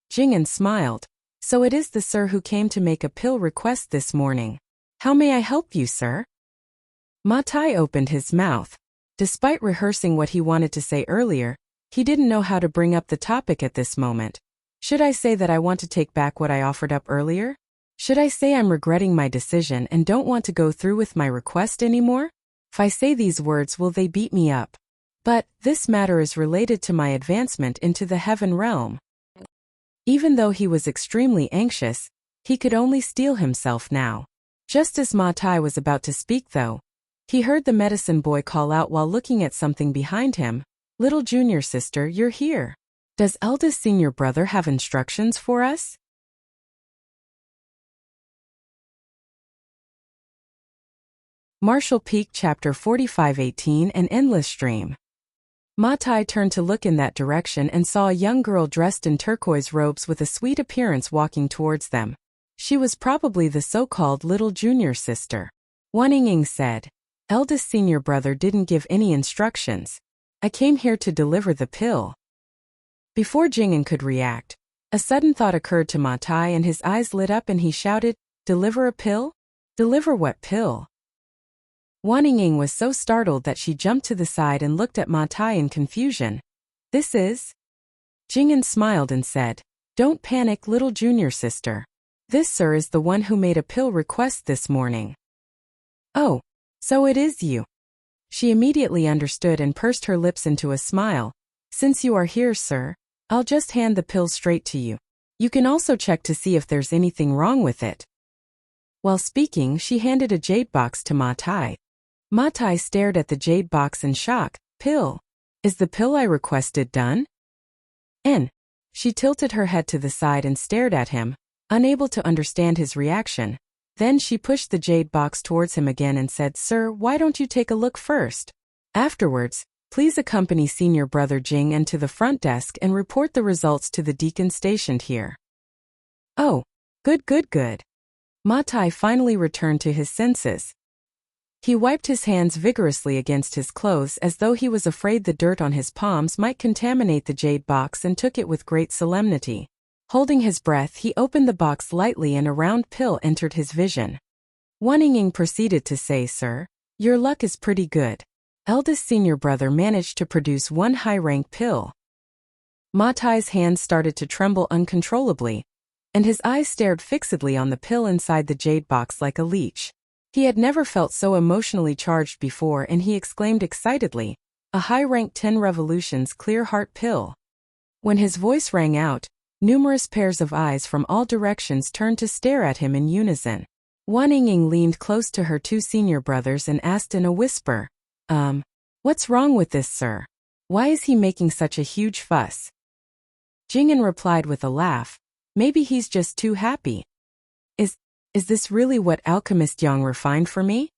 Jing'an smiled. So it is the sir who came to make a pill request this morning. How may I help you, sir? Ma Tai opened his mouth. Despite rehearsing what he wanted to say earlier, he didn't know how to bring up the topic at this moment. Should I say that I want to take back what I offered up earlier? Should I say I'm regretting my decision and don't want to go through with my request anymore? If I say these words, will they beat me up? But this matter is related to my advancement into the heaven realm. Even though he was extremely anxious, he could only steel himself now. Just as Ma Tai was about to speak though, he heard the medicine boy call out while looking at something behind him. Little junior sister, you're here. Does eldest senior brother have instructions for us? Martial Peak Chapter 45:18 An Endless Dream. Ma Tai turned to look in that direction and saw a young girl dressed in turquoise robes with a sweet appearance walking towards them. She was probably the so-called little junior sister. Wan Ying said, eldest senior brother didn't give any instructions. I came here to deliver the pill. Before Jing'an could react, a sudden thought occurred to Ma Tai and his eyes lit up and he shouted, deliver a pill? Deliver what pill? Wan Ying was so startled that she jumped to the side and looked at Ma Tai in confusion. This is? Jing'an smiled and said, don't panic, little junior sister. This sir is the one who made a pill request this morning. Oh, so it is you. She immediately understood and pursed her lips into a smile. Since you are here, sir, I'll just hand the pill straight to you. You can also check to see if there's anything wrong with it. While speaking, she handed a jade box to Ma Tai. Ma Tai stared at the jade box in shock. Pill? Is the pill I requested done? She tilted her head to the side and stared at him, unable to understand his reaction. Then she pushed the jade box towards him again and said, Sir, why don't you take a look first? Afterwards, please accompany senior brother Jing'an to the front desk and report the results to the deacon stationed here. Oh, good. Ma Tai finally returned to his senses. He wiped his hands vigorously against his clothes as though he was afraid the dirt on his palms might contaminate the jade box and took it with great solemnity. Holding his breath, he opened the box lightly and a round pill entered his vision. Wan Ying proceeded to say, Sir, your luck is pretty good. Eldest senior brother managed to produce one high-rank pill. Ma Tai's hands started to tremble uncontrollably, and his eyes stared fixedly on the pill inside the jade box like a leech. He had never felt so emotionally charged before and he exclaimed excitedly, a high-rank 10 revolutions clear heart pill. When his voice rang out, numerous pairs of eyes from all directions turned to stare at him in unison. Wan Ying leaned close to her two senior brothers and asked in a whisper, what's wrong with this, sir? Why is he making such a huge fuss? Jing'an replied with a laugh, maybe he's just too happy. Is this really what Alchemist Yang refined for me?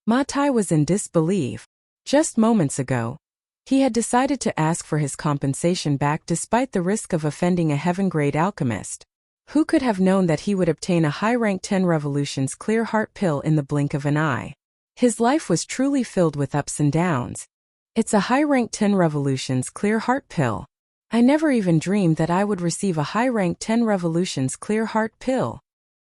Ma Tai was in disbelief. Just moments ago, he had decided to ask for his compensation back despite the risk of offending a heaven-grade alchemist. Who could have known that he would obtain a high-rank 10 revolutions clear heart pill in the blink of an eye? His life was truly filled with ups and downs. It's a high-rank 10 revolutions clear heart pill. I never even dreamed that I would receive a high-rank 10 revolutions clear heart pill.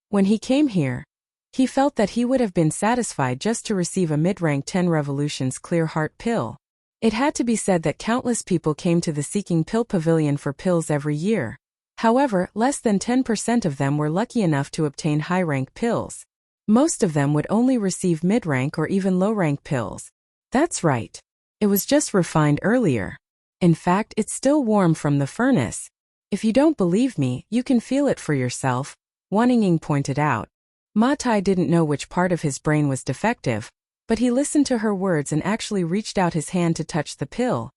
When he came here, he felt that he would have been satisfied just to receive a mid-rank 10 revolutions clear heart pill. It had to be said that countless people came to the Seeking Pill Pavilion for pills every year. However, less than 10% of them were lucky enough to obtain high-rank pills. Most of them would only receive mid-rank or even low-rank pills. That's right. It was just refined earlier. In fact, it's still warm from the furnace. If you don't believe me, you can feel it for yourself, Wan Ying pointed out. Ma Tai didn't know which part of his brain was defective, but he listened to her words and actually reached out his hand to touch the pill.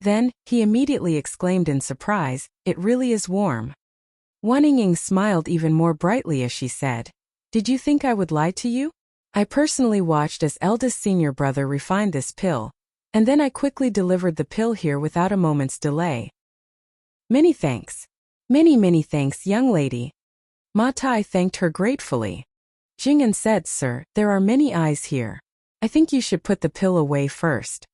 Then, he immediately exclaimed in surprise, "It really is warm." Wan Ying smiled even more brightly as she said, "Did you think I would lie to you? I personally watched as eldest senior brother refined this pill, and then I quickly delivered the pill here without a moment's delay." "Many thanks. Many thanks, young lady." Ma Tai thanked her gratefully. Jing'an said, "Sir, there are many eyes here. I think you should put the pill away first."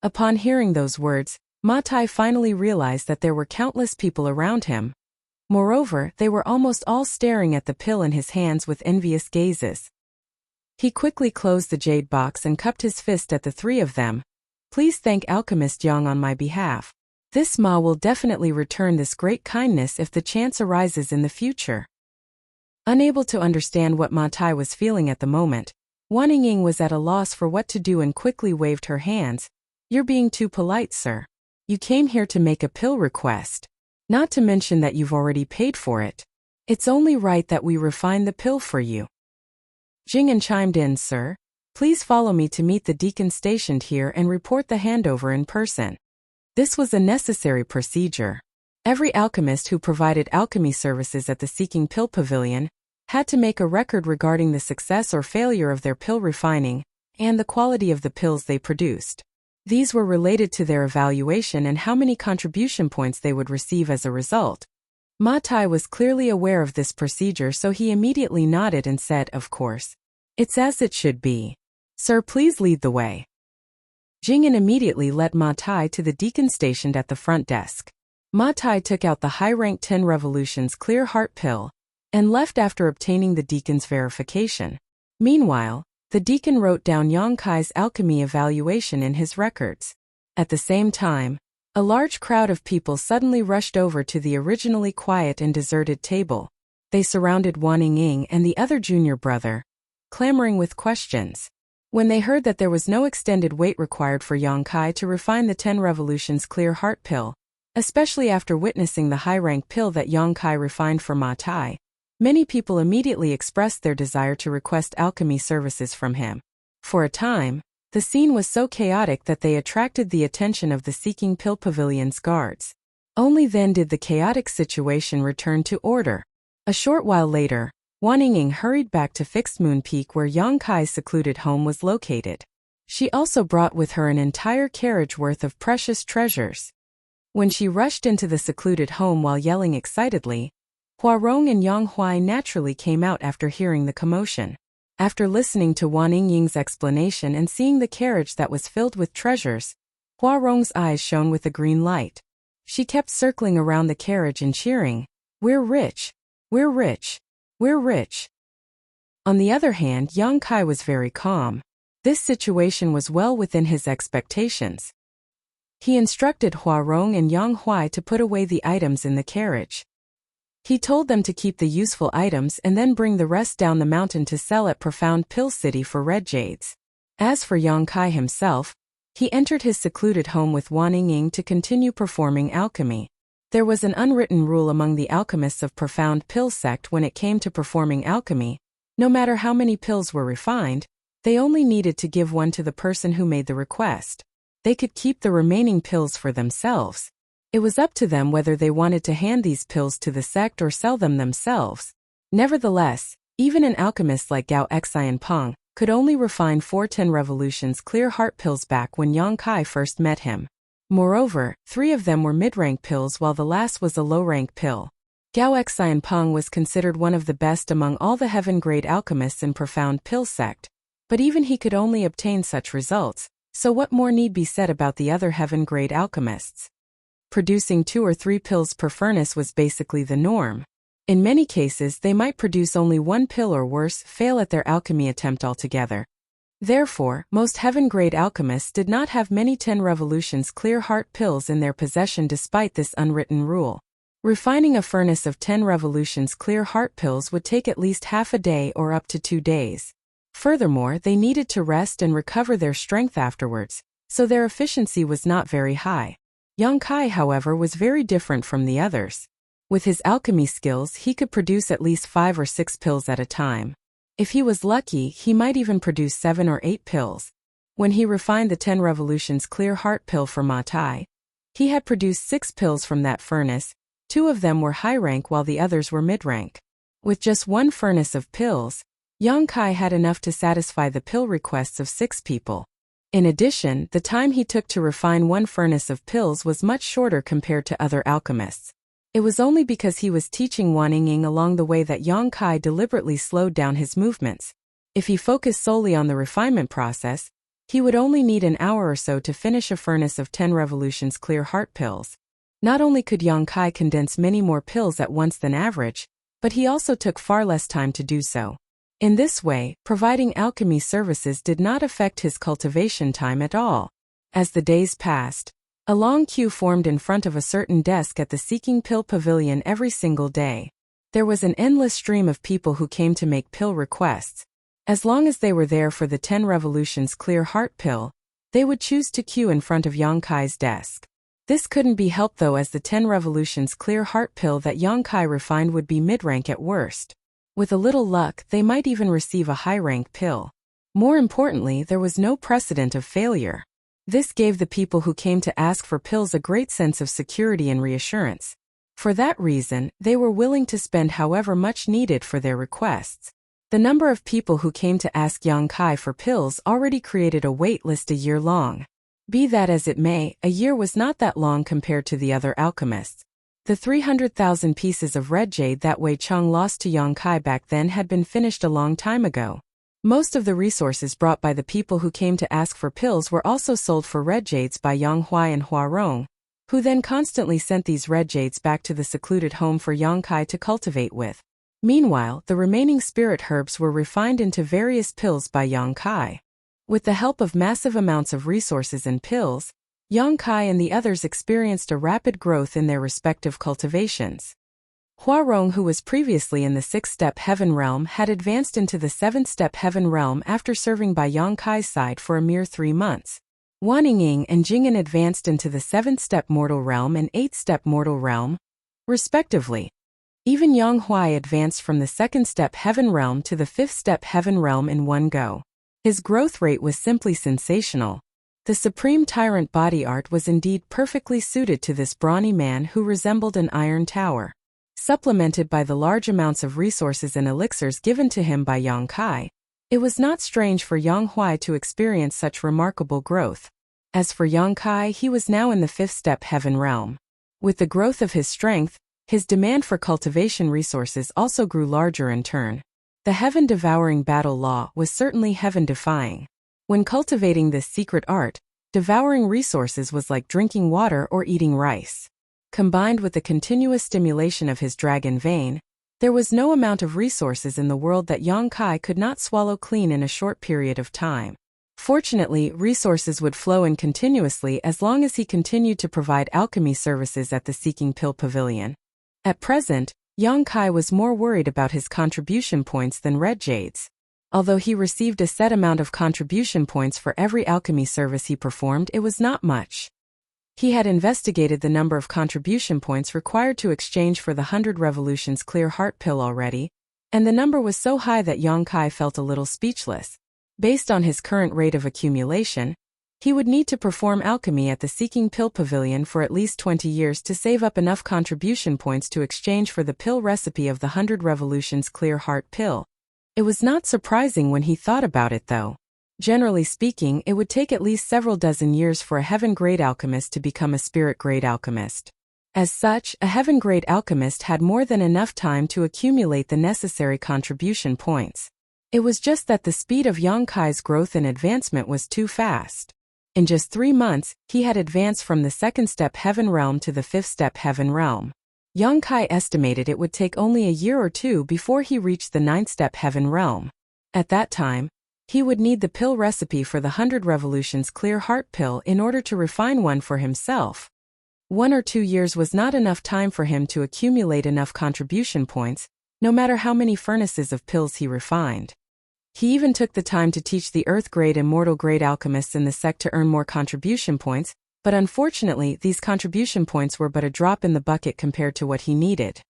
Upon hearing those words, Ma Tai finally realized that there were countless people around him. Moreover, they were almost all staring at the pill in his hands with envious gazes. He quickly closed the jade box and cupped his fist at the three of them. "Please thank Alchemist Yang on my behalf. This Ma will definitely return this great kindness if the chance arises in the future." Unable to understand what Ma Tai was feeling at the moment, Wan Ying was at a loss for what to do and quickly waved her hands. "You're being too polite, sir. You came here to make a pill request. Not to mention that you've already paid for it. It's only right that we refine the pill for you." Jing'an chimed in, "Sir, please follow me to meet the deacon stationed here and report the handover in person." This was a necessary procedure. Every alchemist who provided alchemy services at the Seeking Pill Pavilion had to make a record regarding the success or failure of their pill refining and the quality of the pills they produced. These were related to their evaluation and how many contribution points they would receive as a result. Ma Tai was clearly aware of this procedure, so he immediately nodded and said, "Of course. It's as it should be. Sir, please lead the way." Jing'an immediately led Ma Tai to the deacon stationed at the front desk. Ma Tai took out the high-rank 10 Revolutions Clear Heart pill and left after obtaining the deacon's verification. Meanwhile, the deacon wrote down Yang Kai's alchemy evaluation in his records. At the same time, a large crowd of people suddenly rushed over to the originally quiet and deserted table. They surrounded Wan Ying and the other junior brother, clamoring with questions. When they heard that there was no extended wait required for Yang Kai to refine the 10 Revolutions Clear Heart pill, especially after witnessing the high-rank pill that Yang Kai refined for Ma Tai, many people immediately expressed their desire to request alchemy services from him. For a time, the scene was so chaotic that they attracted the attention of the Seeking Pill Pavilion's guards. Only then did the chaotic situation return to order. A short while later, Wan Ying hurried back to Fixed Moon Peak where Yang Kai's secluded home was located. She also brought with her an entire carriage worth of precious treasures. When she rushed into the secluded home while yelling excitedly, Huarong and Yang Huai naturally came out after hearing the commotion. After listening to Wan Ying's explanation and seeing the carriage that was filled with treasures, Huarong's eyes shone with a green light. She kept circling around the carriage and cheering, "We're rich! We're rich! We're rich!" On the other hand, Yang Kai was very calm. This situation was well within his expectations. He instructed Huarong and Yang Huai to put away the items in the carriage. He told them to keep the useful items and then bring the rest down the mountain to sell at Profound Pill City for red jades. As for Yang Kai himself, he entered his secluded home with Wan Ying to continue performing alchemy. There was an unwritten rule among the alchemists of Profound Pill sect when it came to performing alchemy. No matter how many pills were refined, they only needed to give one to the person who made the request. They could keep the remaining pills for themselves. It was up to them whether they wanted to hand these pills to the sect or sell them themselves. Nevertheless, even an alchemist like Gao Xian Peng could only refine 410 Revolutions Clear Heart pills back when Yang Kai first met him. Moreover, 3 of them were mid-rank pills while the last was a low-rank pill. Gao Xian Peng was considered one of the best among all the heaven-grade alchemists in Profound Pill sect, but even he could only obtain such results, so what more need be said about the other heaven-grade alchemists? Producing 2 or 3 pills per furnace was basically the norm. In many cases they might produce only 1 pill or worse, fail at their alchemy attempt altogether. Therefore, most heaven-grade alchemists did not have many 10 Revolutions Clear Heart pills in their possession despite this unwritten rule. Refining a furnace of 10 Revolutions Clear Heart pills would take at least half a day or up to 2 days. Furthermore, they needed to rest and recover their strength afterwards, so their efficiency was not very high. Young Kai, however, was very different from the others. With his alchemy skills, he could produce at least 5 or 6 pills at a time. If he was lucky, he might even produce 7 or 8 pills. When he refined the 10 Revolutions Clear Heart pill for Ma Tai, he had produced 6 pills from that furnace. 2 of them were high rank while the others were mid-rank. With just 1 furnace of pills, Young Kai had enough to satisfy the pill requests of 6 people. In addition, the time he took to refine 1 furnace of pills was much shorter compared to other alchemists. It was only because he was teaching Wan Yingying along the way that Young Kai deliberately slowed down his movements. If he focused solely on the refinement process, he would only need an hour or so to finish a furnace of 10 Revolutions Clear Heart pills. Not only could Young Kai condense many more pills at once than average, but he also took far less time to do so. In this way, providing alchemy services did not affect his cultivation time at all. As the days passed, a long queue formed in front of a certain desk at the Seeking Pill Pavilion every single day. There was an endless stream of people who came to make pill requests. As long as they were there for the 10 Revolutions Clear Heart pill, they would choose to queue in front of Young Kai's desk. This couldn't be helped though, as the 10 Revolutions Clear Heart pill that Young Kai refined would be mid-rank at worst. With a little luck, they might even receive a high-rank pill. More importantly, there was no precedent of failure. This gave the people who came to ask for pills a great sense of security and reassurance. For that reason, they were willing to spend however much needed for their requests. The number of people who came to ask Young Kai for pills already created a wait list a year long. Be that as it may, a year was not that long compared to the other alchemists. The 300,000 pieces of red jade that Wei Cheng lost to Young Kai back then had been finished a long time ago. Most of the resources brought by the people who came to ask for pills were also sold for red jades by Yang Huai and Hua Rong, who then constantly sent these red jades back to the secluded home for Young Kai to cultivate with. Meanwhile, the remaining spirit herbs were refined into various pills by Young Kai. With the help of massive amounts of resources and pills, Young Kai and the others experienced a rapid growth in their respective cultivations. Hua Rong, who was previously in the 6th-step heaven realm, had advanced into the 7th-step heaven realm after serving by Young Kai's side for a mere 3 months. Wan Yingying and Jing'an advanced into the 7th-step mortal realm and 8th-step mortal realm, respectively. Even Yang Huai advanced from the 2nd-step heaven realm to the 5th-step heaven realm in one go. His growth rate was simply sensational. The Supreme Tyrant body art was indeed perfectly suited to this brawny man who resembled an iron tower. Supplemented by the large amounts of resources and elixirs given to him by Young Kai, it was not strange for Yang Huai to experience such remarkable growth. As for Young Kai, he was now in the 5th-step heaven realm. With the growth of his strength, his demand for cultivation resources also grew larger in turn. The heaven-devouring battle law was certainly heaven-defying. When cultivating this secret art, devouring resources was like drinking water or eating rice. Combined with the continuous stimulation of his dragon vein, there was no amount of resources in the world that Young Kai could not swallow clean in a short period of time. Fortunately, resources would flow in continuously as long as he continued to provide alchemy services at the Seeking Pill Pavilion. At present, Young Kai was more worried about his contribution points than red jades. Although he received a set amount of contribution points for every alchemy service he performed, it was not much. He had investigated the number of contribution points required to exchange for the 100 Revolutions Clear Heart pill already, and the number was so high that Young Kai felt a little speechless. Based on his current rate of accumulation, he would need to perform alchemy at the Seeking Pill Pavilion for at least 20 years to save up enough contribution points to exchange for the pill recipe of the 100 Revolutions Clear Heart pill. It was not surprising when he thought about it though. Generally speaking, it would take at least several dozen years for a heaven-grade alchemist to become a spirit-grade alchemist. As such, a heaven-grade alchemist had more than enough time to accumulate the necessary contribution points. It was just that the speed of Young Kai's growth and advancement was too fast. In just 3 months, he had advanced from the 2nd-step heaven realm to the 5th-step heaven realm. Young Kai estimated it would take only a year or 2 before he reached the 9th-step heaven realm. At that time, he would need the pill recipe for the 100 Revolutions Clear Heart pill in order to refine one for himself. 1 or 2 years was not enough time for him to accumulate enough contribution points, no matter how many furnaces of pills he refined. He even took the time to teach the Earth-grade and Mortal-grade alchemists in the sect to earn more contribution points, But unfortunately, these contribution points were but a drop in the bucket compared to what he needed.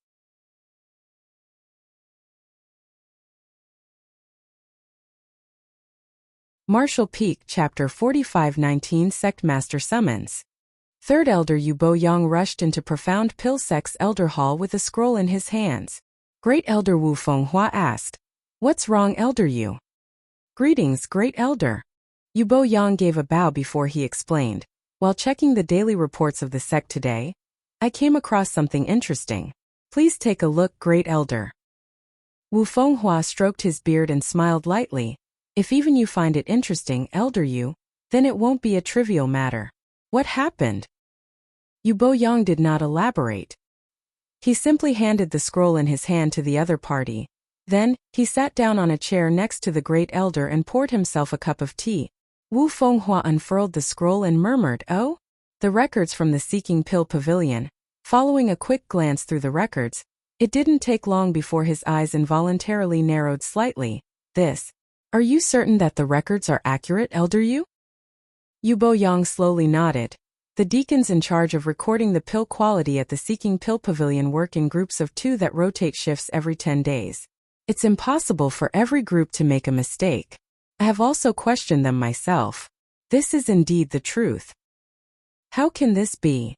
Martial Peak Chapter 45-19 Sect Master Summons. Third Elder Yu Bo-yang rushed into Profound Pill Sect's Elder Hall with a scroll in his hands. Great Elder Wu Fenghua asked, "What's wrong, Elder Yu?" "Greetings, Great Elder." Yu Bo-yang gave a bow before he explained. "While checking the daily reports of the sect today, I came across something interesting. Please take a look, Great Elder." Wu Fenghua stroked his beard and smiled lightly. "If even you find it interesting, Elder Yu, then it won't be a trivial matter. What happened?" Yu Bo-yang did not elaborate. He simply handed the scroll in his hand to the other party. Then, he sat down on a chair next to the Great Elder and poured himself a cup of tea. Wu Fenghua unfurled the scroll and murmured, "Oh?" The records from the Seeking Pill Pavilion. Following a quick glance through the records, it didn't take long before his eyes involuntarily narrowed slightly. Are you certain that the records are accurate, Elder Yu?" Yu Bo-yang slowly nodded. The deacons in charge of recording the pill quality at the Seeking Pill Pavilion work in groups of 2 that rotate shifts every 10 days. It's impossible for every group to make a mistake. I have also questioned them myself. This is indeed the truth. How can this be?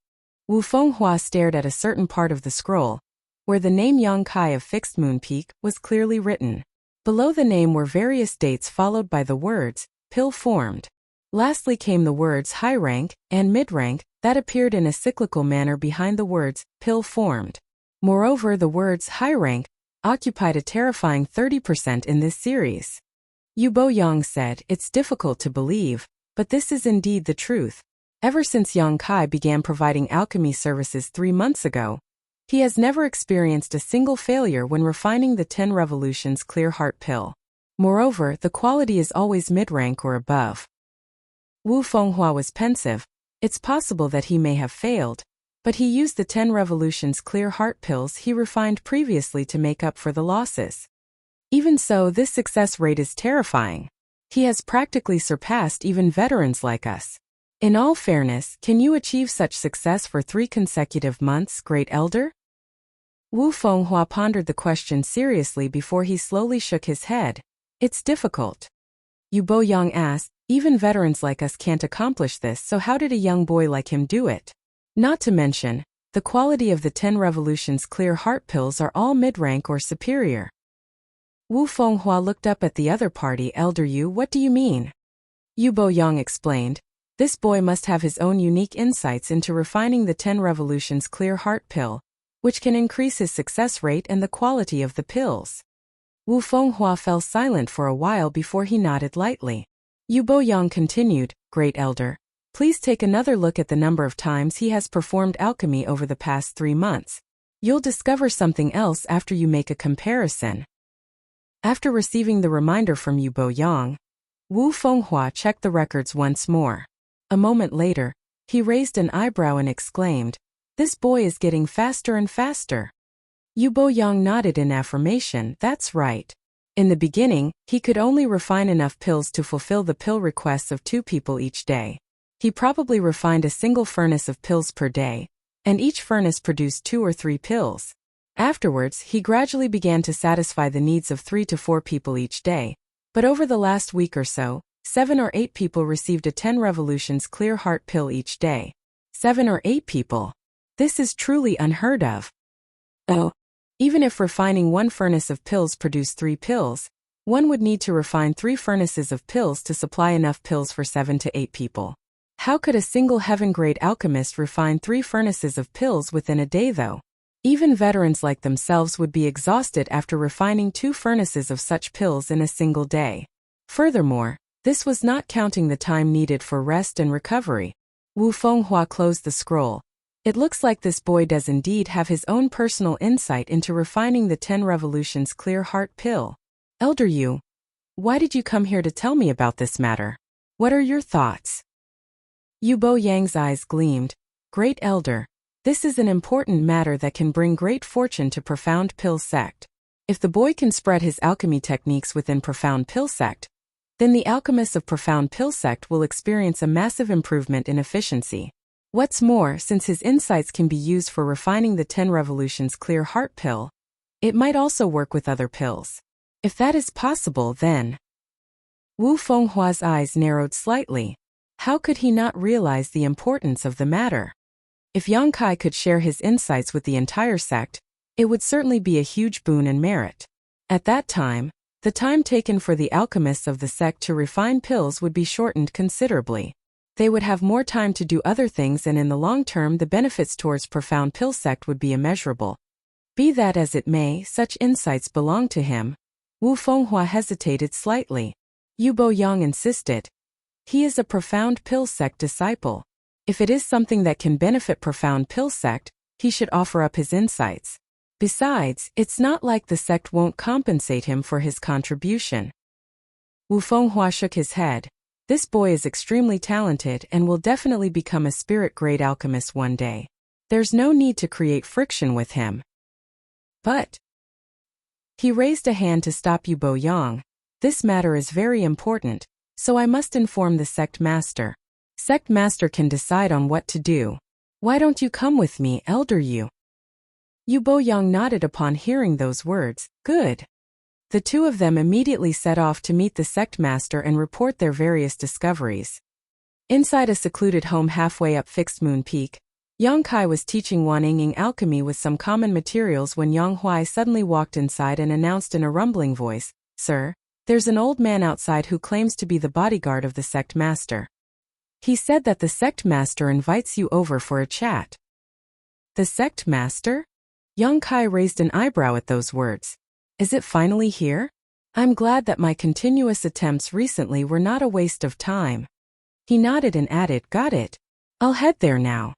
Wu Fenghua stared at a certain part of the scroll, where the name Yang Kai of Fixed Moon Peak was clearly written. Below the name were various dates followed by the words, pill formed. Lastly came the words high rank and mid rank that appeared in a cyclical manner behind the words, pill formed. Moreover, the words high rank occupied a terrifying 30% in this series. Yu Bo-yang said, "It's difficult to believe, but this is indeed the truth. Ever since Yang Kai began providing alchemy services 3 months ago, he has never experienced a single failure when refining the 10 Revolutions Clear Heart Pill. Moreover, the quality is always mid-rank or above." Wu Fenghua was pensive. It's possible that he may have failed, but he used the 10 Revolutions Clear Heart Pills he refined previously to make up for the losses. Even so, this success rate is terrifying. He has practically surpassed even veterans like us. In all fairness, can you achieve such success for 3 consecutive months, Great Elder? Wu Fenghua pondered the question seriously before he slowly shook his head. "It's difficult." Yu Bo-yang asked, "Even veterans like us can't accomplish this, so how did a young boy like him do it? Not to mention, the quality of the 10 Revolutions Clear Heart Pills are all mid-rank or superior." Wu Fenghua looked up at the other party. "Elder Yu, what do you mean?" Yu Bo-yang explained, "This boy must have his own unique insights into refining the 10 Revolutions Clear Heart Pill, which can increase his success rate and the quality of the pills." Wu Fenghua fell silent for a while before he nodded lightly. Yu Bo-yang continued, "Great Elder, please take another look at the number of times he has performed alchemy over the past 3 months. You'll discover something else after you make a comparison." After receiving the reminder from Yu Bo-yang, Wu Fenghua checked the records once more. A moment later, he raised an eyebrow and exclaimed, "This boy is getting faster and faster." Yu Bo-yang nodded in affirmation. "That's right. In the beginning, he could only refine enough pills to fulfill the pill requests of 2 people each day. He probably refined a single furnace of pills per day, and each furnace produced 2 or 3 pills. Afterwards, he gradually began to satisfy the needs of 3 to 4 people each day, but over the last week or so, 7 or 8 people received a 10 Revolutions Clear Heart Pill each day. 7 or 8 people. This is truly unheard of. Oh, even if refining 1 furnace of pills produced 3 pills, one would need to refine 3 furnaces of pills to supply enough pills for 7 to 8 people. How could a single heaven-grade alchemist refine 3 furnaces of pills within a day though? Even veterans like themselves would be exhausted after refining 2 furnaces of such pills in a single day. Furthermore, this was not counting the time needed for rest and recovery. Wu Fenghua closed the scroll. It looks like this boy does indeed have his own personal insight into refining the 10 Revolutions Clear Heart Pill. Elder Yu, why did you come here to tell me about this matter? What are your thoughts? Yu Bo-yang's eyes gleamed. Great Elder, this is an important matter that can bring great fortune to Profound Pill Sect. If the boy can spread his alchemy techniques within Profound Pill Sect, then the alchemists of Profound Pill Sect will experience a massive improvement in efficiency. What's more, since his insights can be used for refining the 10 Revolutions Clear Heart pill, it might also work with other pills. If that is possible, then… Wu Fenghua's eyes narrowed slightly. How could he not realize the importance of the matter? If Yang Kai could share his insights with the entire sect, it would certainly be a huge boon and merit. At that time, the time taken for the alchemists of the sect to refine pills would be shortened considerably. They would have more time to do other things, and in the long term the benefits towards Profound Pill sect would be immeasurable. Be that as it may, such insights belong to him. Wu Fenghua hesitated slightly. Yu Boyang insisted. He is a Profound Pill sect disciple. If it is something that can benefit Profound Pill sect, he should offer up his insights. Besides, it's not like the sect won't compensate him for his contribution. Wu Fenghua shook his head. This boy is extremely talented and will definitely become a spirit-grade alchemist one day. There's no need to create friction with him. But… He raised a hand to stop Yu Boyang. This matter is very important, so I must inform the sect master. Sect master can decide on what to do. Why don't you come with me, Elder Yu? Yu Boyang nodded upon hearing those words. Good. The two of them immediately set off to meet the sect master and report their various discoveries. Inside a secluded home halfway up Fixed Moon Peak, Yang Kai was teaching Wan Yingying alchemy with some common materials when Yang Huai suddenly walked inside and announced in a rumbling voice, "Sir, there's an old man outside who claims to be the bodyguard of the sect master. He said that the sect master invites you over for a chat." The sect master? Yang Kai raised an eyebrow at those words. Is it finally here? I'm glad that my continuous attempts recently were not a waste of time. He nodded and added, Got it. I'll head there now.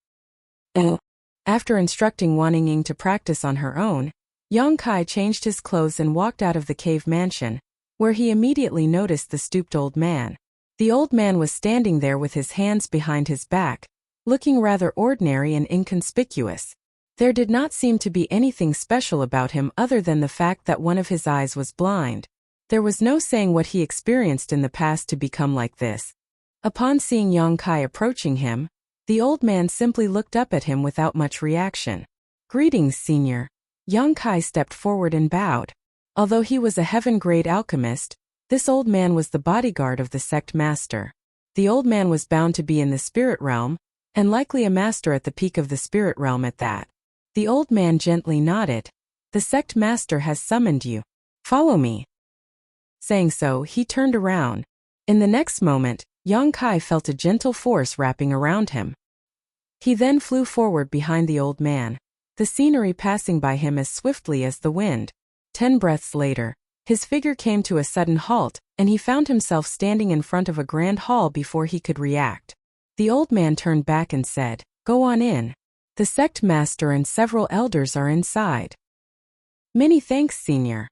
After instructing Wan Yingying to practice on her own, Yang Kai changed his clothes and walked out of the cave mansion, where he immediately noticed the stooped old man. The old man was standing there with his hands behind his back, looking rather ordinary and inconspicuous. There did not seem to be anything special about him other than the fact that one of his eyes was blind. There was no saying what he experienced in the past to become like this. Upon seeing Yang Kai approaching him, the old man simply looked up at him without much reaction. Greetings, senior. Yang Kai stepped forward and bowed. Although he was a heaven-grade alchemist, this old man was the bodyguard of the sect master. The old man was bound to be in the spirit realm, and likely a master at the peak of the spirit realm at that. The old man gently nodded. The sect master has summoned you. Follow me. Saying so, he turned around. In the next moment, Yang Kai felt a gentle force wrapping around him. He then flew forward behind the old man, the scenery passing by him as swiftly as the wind. 10 breaths later, his figure came to a sudden halt, and he found himself standing in front of a grand hall before he could react. The old man turned back and said, Go on in. The sect master and several elders are inside. Many thanks, senior.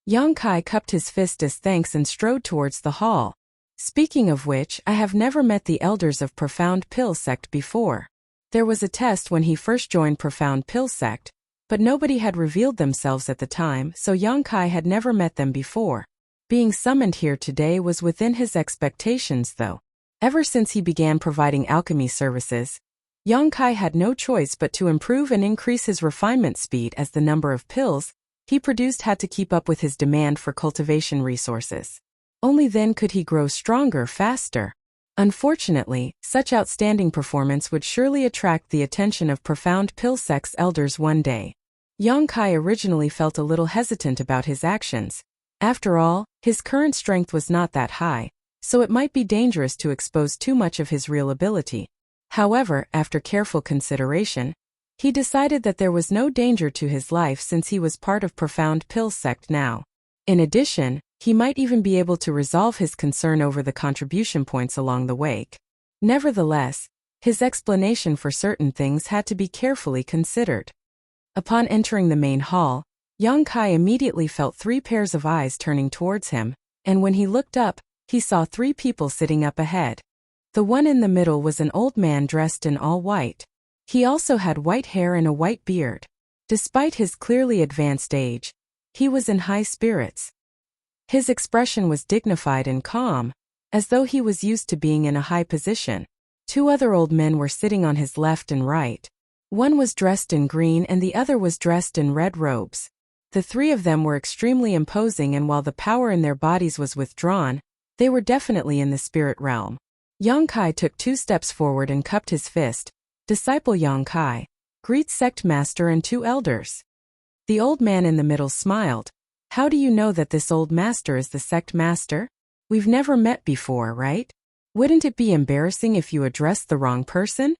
Yang Kai cupped his fist as thanks and strode towards the hall. Speaking of which, I have never met the elders of Profound Pill sect before. There was a test when he first joined Profound Pill sect, but nobody had revealed themselves at the time, so Yang Kai had never met them before. Being summoned here today was within his expectations though. Ever since he began providing alchemy services, Yang Kai had no choice but to improve and increase his refinement speed as the number of pills he produced had to keep up with his demand for cultivation resources. Only then could he grow stronger faster. Unfortunately, such outstanding performance would surely attract the attention of Profound Pill sect's elders one day. Yang Kai originally felt a little hesitant about his actions. After all, his current strength was not that high, so it might be dangerous to expose too much of his real ability. However, after careful consideration, he decided that there was no danger to his life since he was part of Profound Pill sect now. In addition, he might even be able to resolve his concern over the contribution points along the way. Nevertheless, his explanation for certain things had to be carefully considered. Upon entering the main hall, Yang Kai immediately felt 3 pairs of eyes turning towards him, and when he looked up, he saw 3 people sitting up ahead. The one in the middle was an old man dressed in all white. He also had white hair and a white beard. Despite his clearly advanced age, he was in high spirits. His expression was dignified and calm, as though he was used to being in a high position. 2 other old men were sitting on his left and right. One was dressed in green and the other was dressed in red robes. The 3 of them were extremely imposing, and while the power in their bodies was withdrawn, they were definitely in the spirit realm. Yang Kai took 2 steps forward and cupped his fist. Disciple Yang Kai, greet sect master and 2 elders. The old man in the middle smiled. How do you know that this old master is the sect master? We've never met before, right? Wouldn't it be embarrassing if you addressed the wrong person?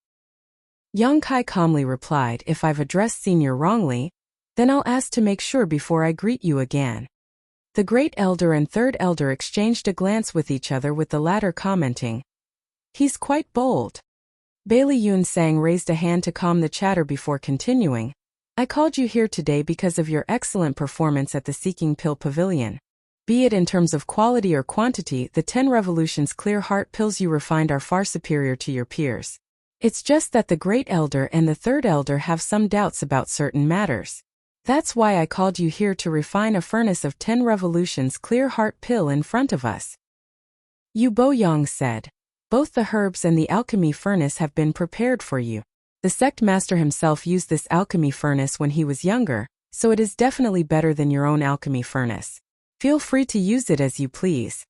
Yang Kai calmly replied, if I've addressed senior wrongly, then I'll ask to make sure before I greet you again. The great elder and 3rd elder exchanged a glance with each other, with the latter commenting, he's quite bold. Bailey Yun Sang raised a hand to calm the chatter before continuing, I called you here today because of your excellent performance at the Seeking Pill Pavilion. Be it in terms of quality or quantity, the 10 Revolutions Clear Heart pills you refined are far superior to your peers. It's just that the Great Elder and the 3rd Elder have some doubts about certain matters. That's why I called you here to refine a furnace of 10 Revolutions Clear Heart pill in front of us. Yu Bo Yang said, both the herbs and the alchemy furnace have been prepared for you. The sect master himself used this alchemy furnace when he was younger, so it is definitely better than your own alchemy furnace. Feel free to use it as you please.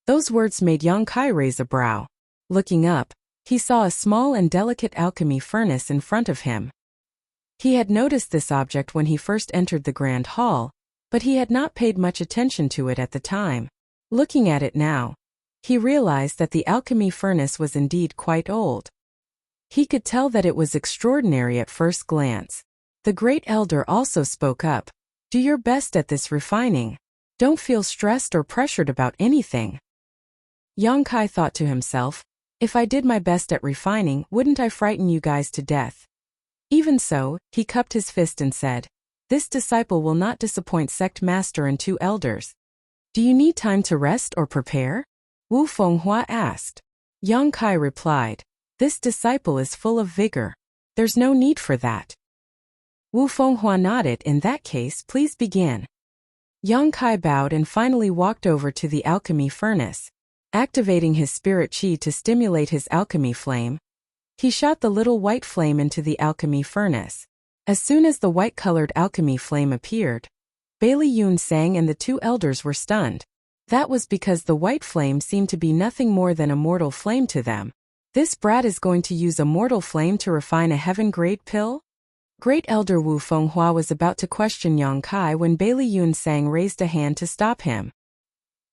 Those words made Yang Kai raise a brow. Looking up, he saw a small and delicate alchemy furnace in front of him. He had noticed this object when he first entered the Grand Hall, but he had not paid much attention to it at the time. Looking at it now, he realized that the alchemy furnace was indeed quite old. He could tell that it was extraordinary at first glance. The Great Elder also spoke up. Do your best at this refining. Don't feel stressed or pressured about anything. Yang Kai thought to himself, if I did my best at refining, wouldn't I frighten you guys to death? Even so, he cupped his fist and said, this disciple will not disappoint sect master and 2 elders. Do you need time to rest or prepare? Wu Fenghua asked. Yang Kai replied, this disciple is full of vigor. There's no need for that. Wu Fenghua nodded. In that case, please begin. Yang Kai bowed and finally walked over to the alchemy furnace. Activating his spirit chi to stimulate his alchemy flame, he shot the little white flame into the alchemy furnace. As soon as the white-colored alchemy flame appeared, Bailey Yun Sang and the 2 elders were stunned. That was because the white flame seemed to be nothing more than a mortal flame to them. This brat is going to use a mortal flame to refine a heaven-grade pill? Great Elder Wu Fenghua was about to question Yang Kai when Bailey Yun Sang raised a hand to stop him.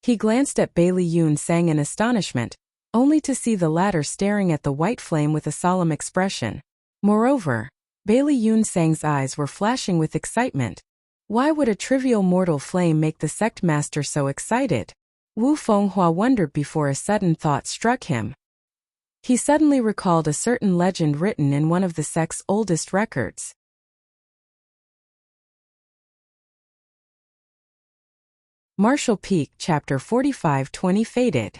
He glanced at Bailey Yun Sang in astonishment, only to see the latter staring at the white flame with a solemn expression. Moreover, Bailey Yun Sang's eyes were flashing with excitement. Why would a trivial mortal flame make the sect master so excited? Wu Fenghua wondered before a sudden thought struck him. He suddenly recalled a certain legend written in one of the sect's oldest records. Martial Peak Chapter 45-20 Faded.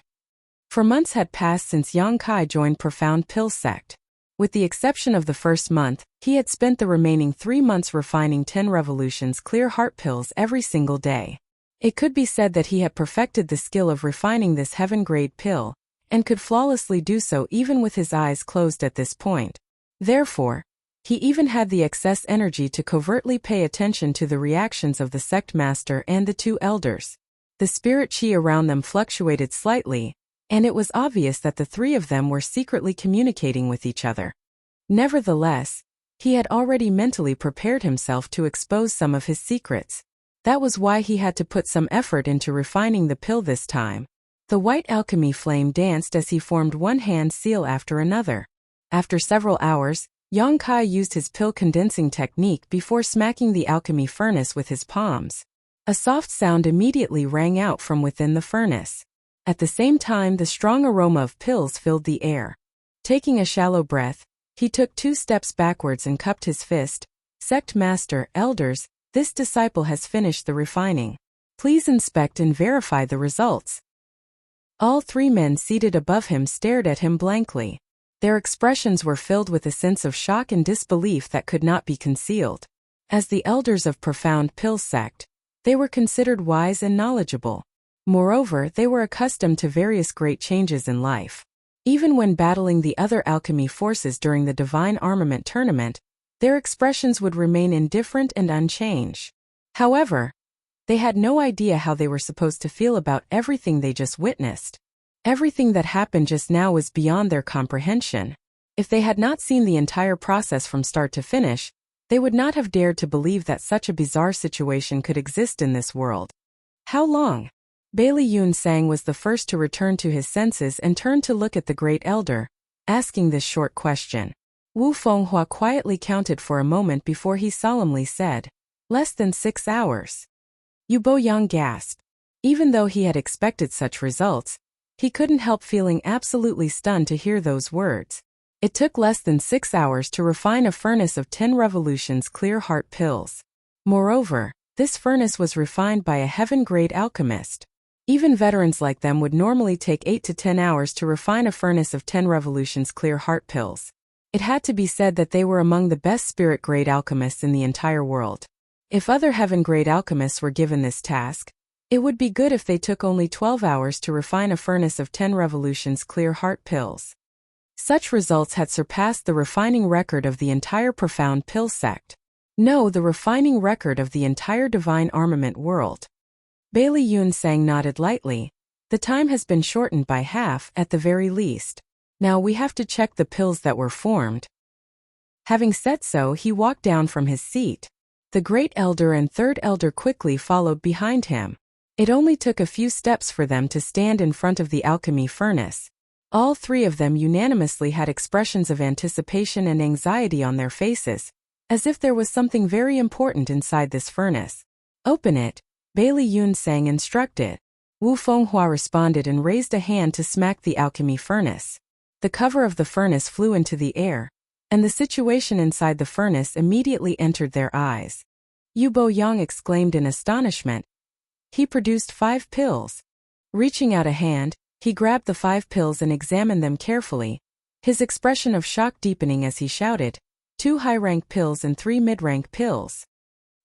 For months had passed since Yang Kai joined Profound Pill Sect. With the exception of the first month, he had spent the remaining 3 months refining 10 Revolutions Clear Heart pills every single day. It could be said that he had perfected the skill of refining this heaven-grade pill, and could flawlessly do so even with his eyes closed at this point. Therefore, he even had the excess energy to covertly pay attention to the reactions of the sect master and the 2 elders. The spirit chi around them fluctuated slightly, and it was obvious that the 3 of them were secretly communicating with each other. Nevertheless, he had already mentally prepared himself to expose some of his secrets. That was why he had to put some effort into refining the pill this time. The white alchemy flame danced as he formed one hand seal after another. After several hours, Yang Kai used his pill condensing technique before smacking the alchemy furnace with his palms. A soft sound immediately rang out from within the furnace. At the same time, the strong aroma of pills filled the air. Taking a shallow breath, he took 2 steps backwards and cupped his fist. Sect Master, Elders, this disciple has finished the refining. Please inspect and verify the results. All 3 men seated above him stared at him blankly. Their expressions were filled with a sense of shock and disbelief that could not be concealed. As the elders of Profound Pill Sect, they were considered wise and knowledgeable. Moreover, they were accustomed to various great changes in life. Even when battling the other alchemy forces during the Divine Armament tournament, their expressions would remain indifferent and unchanged. However, they had no idea how they were supposed to feel about everything they just witnessed. Everything that happened just now was beyond their comprehension. If they had not seen the entire process from start to finish, they would not have dared to believe that such a bizarre situation could exist in this world. How long? Bailey Yun Sang was the first to return to his senses and turned to look at the Great Elder, asking this short question. Wu Fenghua quietly counted for a moment before he solemnly said, "Less than 6 hours." Yu Boyang gasped. Even though he had expected such results, he couldn't help feeling absolutely stunned to hear those words. It took less than 6 hours to refine a furnace of 10 revolutions clear heart pills. Moreover, this furnace was refined by a heaven-grade alchemist. Even veterans like them would normally take 8 to 10 hours to refine a furnace of 10 revolutions clear heart pills. It had to be said that they were among the best spirit-grade alchemists in the entire world. If other heaven-grade alchemists were given this task, it would be good if they took only 12 hours to refine a furnace of 10 revolutions clear heart pills. Such results had surpassed the refining record of the entire Profound Pill sect. No, the refining record of the entire Divine Armament world. Bailey Yun Sang nodded lightly. The time has been shortened by half, at the very least. Now we have to check the pills that were formed. Having said so, he walked down from his seat. The Great Elder and Third Elder quickly followed behind him. It only took a few steps for them to stand in front of the alchemy furnace. All three of them unanimously had expressions of anticipation and anxiety on their faces, as if there was something very important inside this furnace. "Open it," Bailey Yun Sang instructed. Wu Fenghua responded and raised a hand to smack the alchemy furnace. The cover of the furnace flew into the air, and the situation inside the furnace immediately entered their eyes. Yu Boyang exclaimed in astonishment. He produced 5 pills. Reaching out a hand, he grabbed the 5 pills and examined them carefully, his expression of shock deepening as he shouted, 2 high-rank pills and 3 mid-rank pills.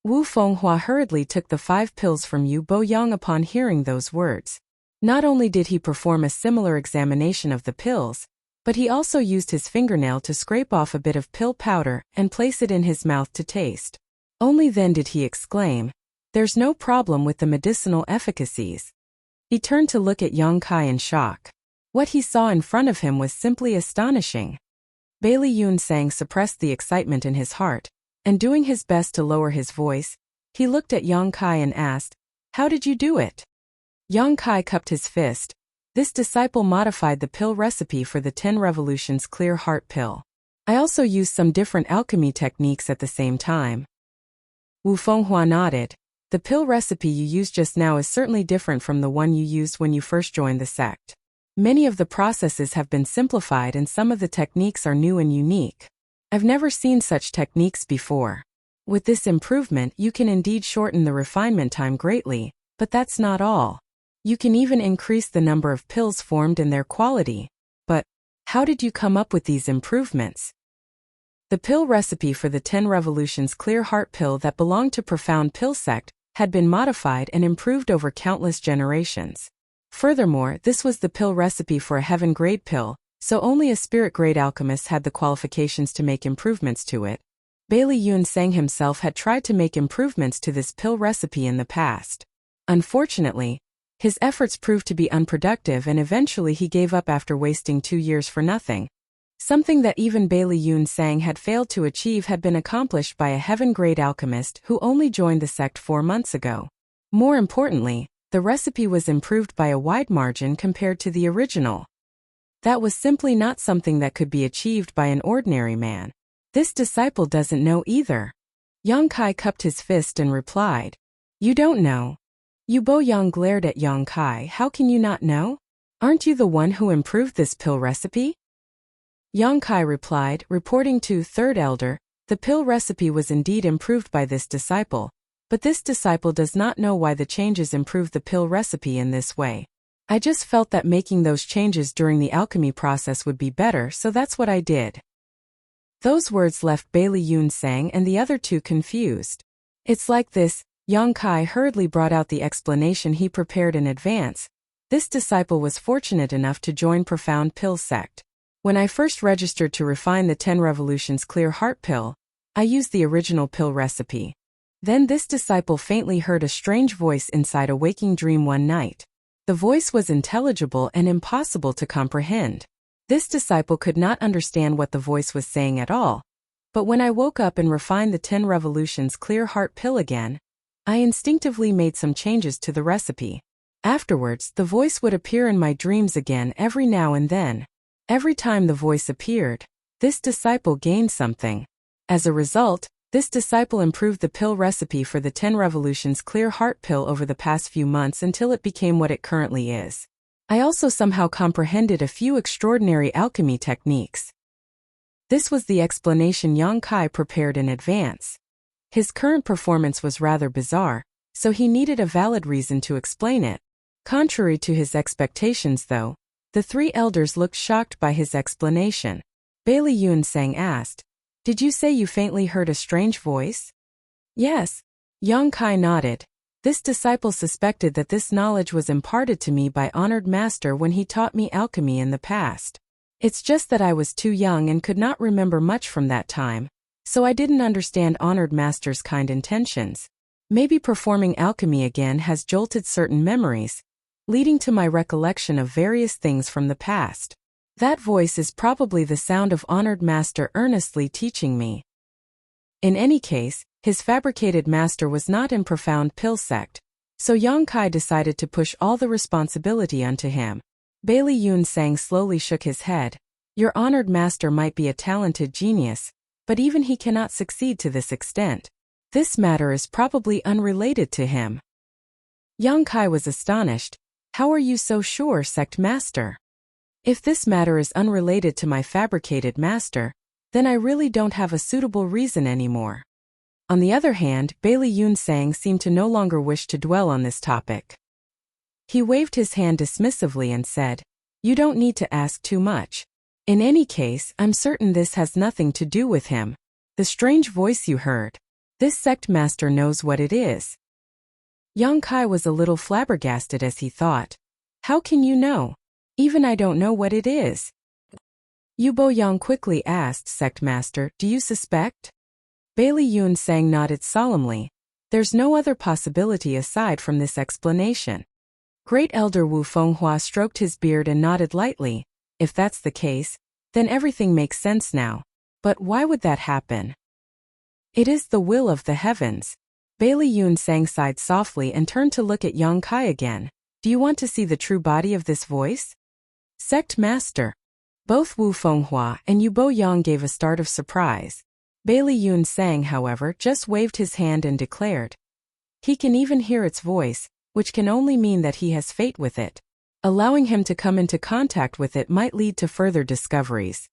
Wu Fenghua hurriedly took the 5 pills from Yu Boyang upon hearing those words. Not only did he perform a similar examination of the pills, but he also used his fingernail to scrape off a bit of pill powder and place it in his mouth to taste. Only then did he exclaim, "There's no problem with the medicinal efficacies." He turned to look at Yang Kai in shock. What he saw in front of him was simply astonishing. Bailey Yun Sang suppressed the excitement in his heart, and doing his best to lower his voice, he looked at Yang Kai and asked, "How did you do it?" Yang Kai cupped his fist. This disciple modified the pill recipe for the 10 revolutions clear heart pill. I also used some different alchemy techniques at the same time. Wu Fenghua nodded. The pill recipe you used just now is certainly different from the one you used when you first joined the sect. Many of the processes have been simplified and some of the techniques are new and unique. I've never seen such techniques before. With this improvement, you can indeed shorten the refinement time greatly, but that's not all. You can even increase the number of pills formed and their quality. But how did you come up with these improvements? The pill recipe for the 10 revolutions clear heart pill that belonged to Profound Pill sect had been modified and improved over countless generations. Furthermore, this was the pill recipe for a heaven-grade pill, so only a spirit-grade alchemist had the qualifications to make improvements to it. Bailey Yun Sang himself had tried to make improvements to this pill recipe in the past. Unfortunately, his efforts proved to be unproductive and eventually he gave up after wasting 2 years for nothing. Something that even Bailey Yun Sang had failed to achieve had been accomplished by a heaven-grade alchemist who only joined the sect 4 months ago. More importantly, the recipe was improved by a wide margin compared to the original. That was simply not something that could be achieved by an ordinary man. This disciple doesn't know either. Yang Kai cupped his fist and replied, "You don't know." Yu Boyang glared at Yang Kai. "How can you not know? Aren't you the one who improved this pill recipe?" Yang Kai replied, reporting to Third Elder, the pill recipe was indeed improved by this disciple, but this disciple does not know why the changes improved the pill recipe in this way. I just felt that making those changes during the alchemy process would be better, so that's what I did. Those words left Bailey Yun Sang and the other two confused. It's like this, Yang Kai hurriedly brought out the explanation he prepared in advance, This disciple was fortunate enough to join Profound Pill sect. When I first registered to refine the 10 Revolutions Clear Heart Pill, I used the original pill recipe. Then this disciple faintly heard a strange voice inside a waking dream one night. The voice was intelligible and impossible to comprehend. This disciple could not understand what the voice was saying at all. But when I woke up and refined the 10 Revolutions Clear Heart Pill again, I instinctively made some changes to the recipe. Afterwards, the voice would appear in my dreams again every now and then. Every time the voice appeared, this disciple gained something. As a result, this disciple improved the pill recipe for the 10 Revolutions Clear Heart Pill over the past few months until it became what it currently is. I also somehow comprehended a few extraordinary alchemy techniques. This was the explanation Yang Kai prepared in advance. His current performance was rather bizarre, so he needed a valid reason to explain it. Contrary to his expectations though, the three elders looked shocked by his explanation. Bailey Yun Sang asked, "Did you say you faintly heard a strange voice?" "Yes." Yang Kai nodded. This disciple suspected that this knowledge was imparted to me by honored master when he taught me alchemy in the past. It's just that I was too young and could not remember much from that time, so I didn't understand honored master's kind intentions. Maybe performing alchemy again has jolted certain memories, leading to my recollection of various things from the past. That voice is probably the sound of honored master earnestly teaching me. In any case, his fabricated master was not in Profound Pill sect, so Yang Kai decided to push all the responsibility onto him. Bailey Yun Sang slowly shook his head. "Your honored master might be a talented genius, but even he cannot succeed to this extent. This matter is probably unrelated to him." Yang Kai was astonished. "How are you so sure, sect master? If this matter is unrelated to my fabricated master, then I really don't have a suitable reason anymore." On the other hand, Bailey Yun Sang seemed to no longer wish to dwell on this topic. He waved his hand dismissively and said, "You don't need to ask too much. In any case, I'm certain this has nothing to do with him. The strange voice you heard. This sect master knows what it is." Yang Kai was a little flabbergasted as he thought, "How can you know? Even I don't know what it is." Yubo Yang quickly asked, "Sect master, do you suspect?" Bailey Yun Sang nodded solemnly. "There's no other possibility aside from this explanation." Great Elder Wu Fenghua stroked his beard and nodded lightly. "If that's the case, then everything makes sense now. But why would that happen?" "It is the will of the heavens." Bailey Yun Sang sighed softly and turned to look at Yang Kai again. "Do you want to see the true body of this voice?" "Sect master." Both Wu Fenghua and Yubo Yang gave a start of surprise. Bailey Yun Sang, however, just waved his hand and declared, "He can even hear its voice, which can only mean that he has fate with it. Allowing him to come into contact with it might lead to further discoveries."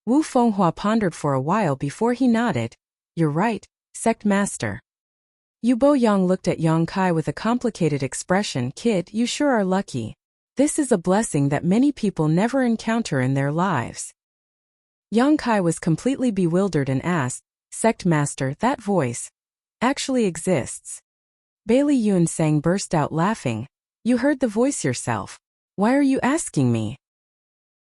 Wu Fenghua pondered for a while before he nodded. "You're right, sect master." Yubo Yang looked at Yang Kai with a complicated expression. "Kid, you sure are lucky. This is a blessing that many people never encounter in their lives." Yang Kai was completely bewildered and asked, "Sect master, that voice actually exists?" Bailey Yun Sang burst out laughing. "You heard the voice yourself. Why are you asking me?"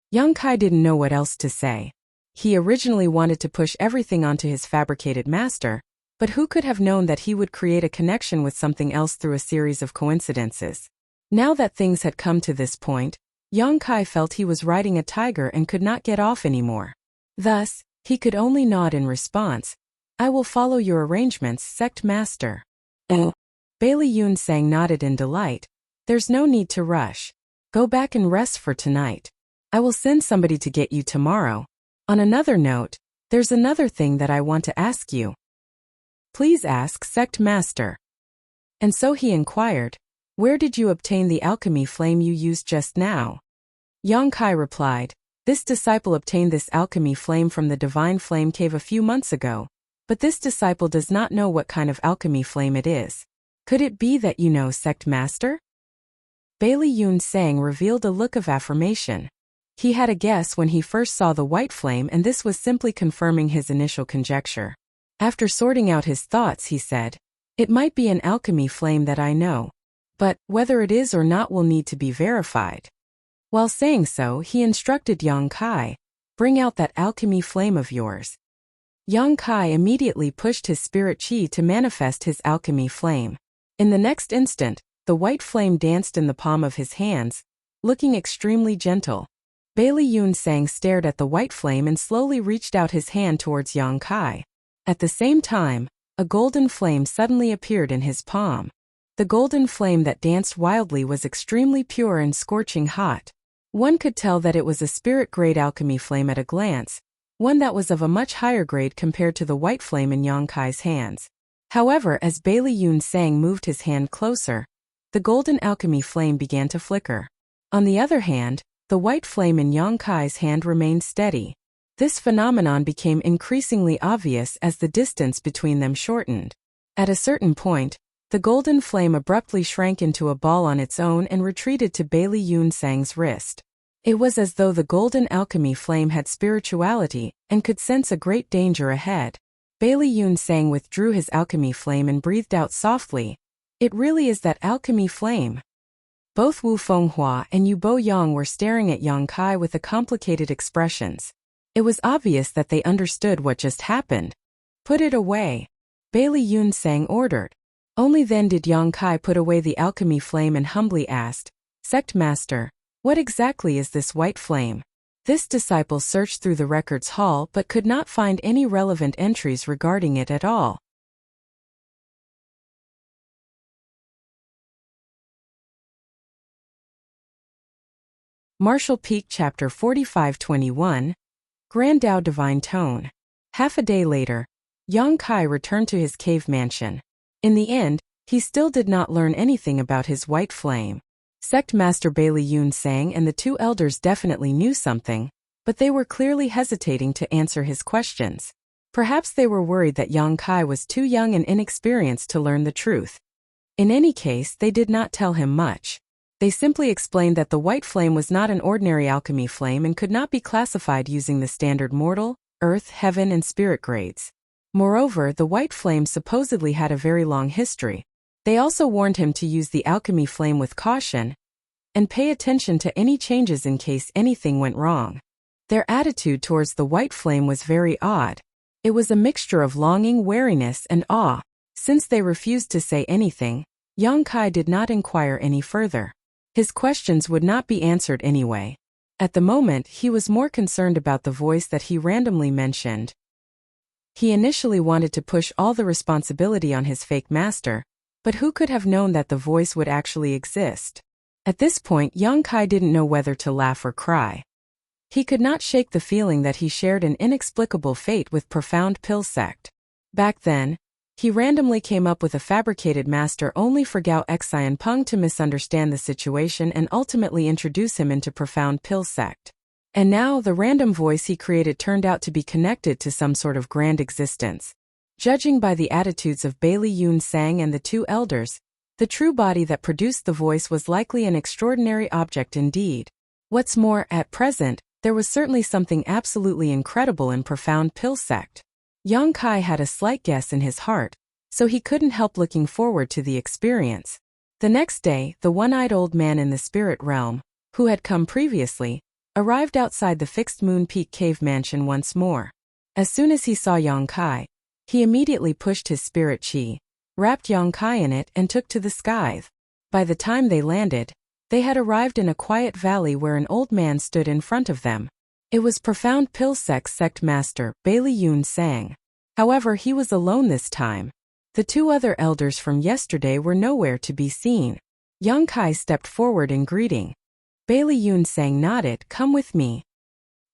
Yang Kai didn't know what else to say. He originally wanted to push everything onto his fabricated master, but who could have known that he would create a connection with something else through a series of coincidences? Now that things had come to this point, Yang Kai felt he was riding a tiger and could not get off anymore. Thus, he could only nod in response. "I will follow your arrangements, sect master." "Oh." Bailey Yun Sang nodded in delight. "There's no need to rush. Go back and rest for tonight. I will send somebody to get you tomorrow. On another note, there's another thing that I want to ask you." "Please ask, sect master." And so he inquired, "Where did you obtain the alchemy flame you used just now?" Yang Kai replied, "This disciple obtained this alchemy flame from the divine flame cave a few months ago, but this disciple does not know what kind of alchemy flame it is. Could it be that you know, sect master?" Bailey Yun Sang revealed a look of affirmation. He had a guess when he first saw the white flame, and this was simply confirming his initial conjecture. After sorting out his thoughts, he said, "It might be an alchemy flame that I know. but whether it is or not will need to be verified. While saying so, he instructed Yang Kai, "Bring out that alchemy flame of yours." Yang Kai immediately pushed his spirit chi to manifest his alchemy flame. In the next instant, the white flame danced in the palm of his hands, looking extremely gentle. Bailey Yun Sang stared at the white flame and slowly reached out his hand towards Yang Kai. At the same time, a golden flame suddenly appeared in his palm. The golden flame that danced wildly was extremely pure and scorching hot. One could tell that it was a spirit-grade alchemy flame at a glance, one that was of a much higher grade compared to the white flame in Yang Kai's hands. However, as Bailey Yun Sang moved his hand closer, the golden alchemy flame began to flicker. On the other hand, the white flame in Yang Kai's hand remained steady. This phenomenon became increasingly obvious as the distance between them shortened. At a certain point, the golden flame abruptly shrank into a ball on its own and retreated to Bailey Yun Sang's wrist. It was as though the golden alchemy flame had spirituality and could sense a great danger ahead. Bailey Yun Sang withdrew his alchemy flame and breathed out softly. "It really is that alchemy flame." Both Wu Fenghua and Yu Bo Yang were staring at Yang Kai with complicated expressions. It was obvious that they understood what just happened. "Put it away," Bailey Yun Sang ordered. Only then did Yang Kai put away the alchemy flame and humbly asked, "Sect Master, what exactly is this white flame?" This disciple searched through the records hall but could not find any relevant entries regarding it at all. Martial Peak Chapter 45-21, Grand Tao Divine Tone. Half a day later, Yang Kai returned to his cave mansion. In the end, he still did not learn anything about his white flame. Sect Master Bailey Yun Sang and the two elders definitely knew something, but they were clearly hesitating to answer his questions. Perhaps they were worried that Yang Kai was too young and inexperienced to learn the truth. In any case, they did not tell him much. They simply explained that the white flame was not an ordinary alchemy flame and could not be classified using the standard mortal, earth, heaven, and spirit grades. Moreover, the white flame supposedly had a very long history. They also warned him to use the alchemy flame with caution and pay attention to any changes in case anything went wrong. Their attitude towards the white flame was very odd. It was a mixture of longing, wariness, and awe. Since they refused to say anything, Yang Kai did not inquire any further. His questions would not be answered anyway. At the moment, he was more concerned about the voice that he randomly mentioned. He initially wanted to push all the responsibility on his fake master, but who could have known that the voice would actually exist? At this point, Yang Kai didn't know whether to laugh or cry. He could not shake the feeling that he shared an inexplicable fate with Profound Pill Sect. Back then, he randomly came up with a fabricated master only for Gao Xian Peng to misunderstand the situation and ultimately introduce him into Profound Pill Sect. And now the random voice he created turned out to be connected to some sort of grand existence. Judging by the attitudes of Bailey Yun Sang and the two elders, the true body that produced the voice was likely an extraordinary object indeed. What's more, at present, there was certainly something absolutely incredible in Profound Pill Sect. Yang Kai had a slight guess in his heart, so he couldn't help looking forward to the experience. The next day, the one-eyed old man in the spirit realm, who had come previously, arrived outside the Fixed Moon Peak Cave Mansion once more. As soon as he saw Yang Kai, he immediately pushed his spirit chi, wrapped Yang Kai in it and took to the sky. By the time they landed, they had arrived in a quiet valley where an old man stood in front of them. It was Profound Pill Sect Master, Bailey Yun Sang. However, he was alone this time. The two other elders from yesterday were nowhere to be seen. Yang Kai stepped forward in greeting. Bailey Yun Sang nodded, "Come with me."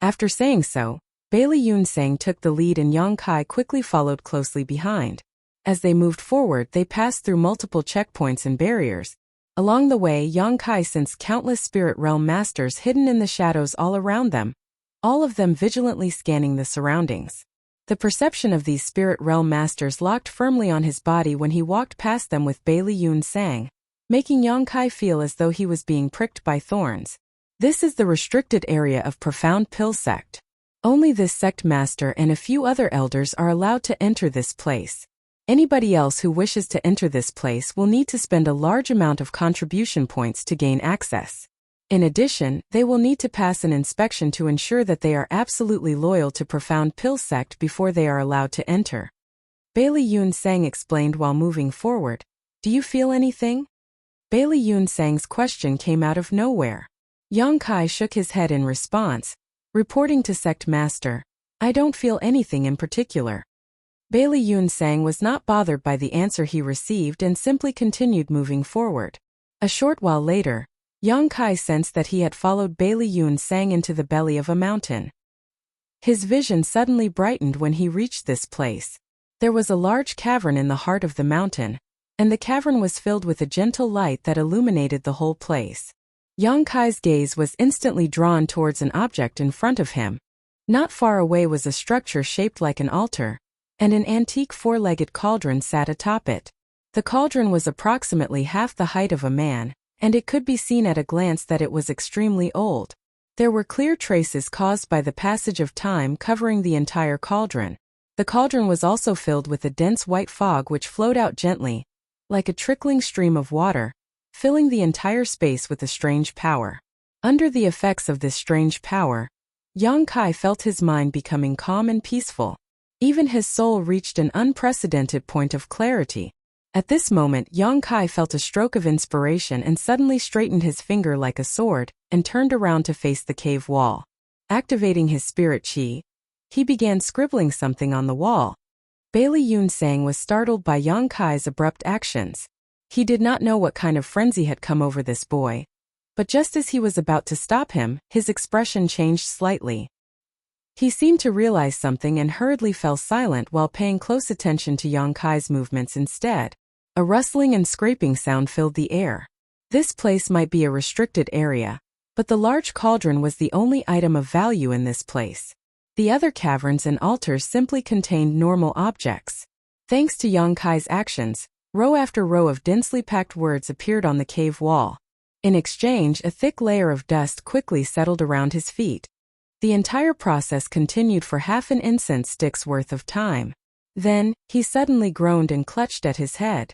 After saying so, Bailey Yun Sang took the lead and Yang Kai quickly followed closely behind. As they moved forward, they passed through multiple checkpoints and barriers. Along the way, Yang Kai sensed countless spirit realm masters hidden in the shadows all around them, all of them vigilantly scanning the surroundings. The perception of these spirit realm masters locked firmly on his body when he walked past them with Bailey Yun Sang, making Yang Kai feel as though he was being pricked by thorns. This is the restricted area of Profound Pill Sect. Only this sect master and a few other elders are allowed to enter this place. Anybody else who wishes to enter this place will need to spend a large amount of contribution points to gain access. In addition, they will need to pass an inspection to ensure that they are absolutely loyal to Profound Pill Sect before they are allowed to enter. Bailey Yun Sang explained while moving forward. Do you feel anything? Bailey Yun Sang's question came out of nowhere. Yang Kai shook his head in response, reporting to Sect Master, I don't feel anything in particular. Bailey Yun Sang was not bothered by the answer he received and simply continued moving forward. A short while later, Yang Kai sensed that he had followed Bailey Yun Sang into the belly of a mountain. His vision suddenly brightened when he reached this place. There was a large cavern in the heart of the mountain, and the cavern was filled with a gentle light that illuminated the whole place. Yang Kai's gaze was instantly drawn towards an object in front of him. Not far away was a structure shaped like an altar, and an antique four-legged cauldron sat atop it. The cauldron was approximately half the height of a man, and it could be seen at a glance that it was extremely old. There were clear traces caused by the passage of time covering the entire cauldron. The cauldron was also filled with a dense white fog which flowed out gently, like a trickling stream of water, filling the entire space with a strange power. Under the effects of this strange power, Yang Kai felt his mind becoming calm and peaceful. Even his soul reached an unprecedented point of clarity. At this moment, Yang Kai felt a stroke of inspiration and suddenly straightened his finger like a sword and turned around to face the cave wall. Activating his spirit chi, he began scribbling something on the wall. Bailey Yun Sang was startled by Yang Kai's abrupt actions. He did not know what kind of frenzy had come over this boy, but just as he was about to stop him, his expression changed slightly. He seemed to realize something and hurriedly fell silent while paying close attention to Yang Kai's movements instead. A rustling and scraping sound filled the air. This place might be a restricted area, but the large cauldron was the only item of value in this place. The other caverns and altars simply contained normal objects. Thanks to Yang Kai's actions, row after row of densely packed words appeared on the cave wall. In exchange, a thick layer of dust quickly settled around his feet. The entire process continued for half an incense stick's worth of time. Then, he suddenly groaned and clutched at his head.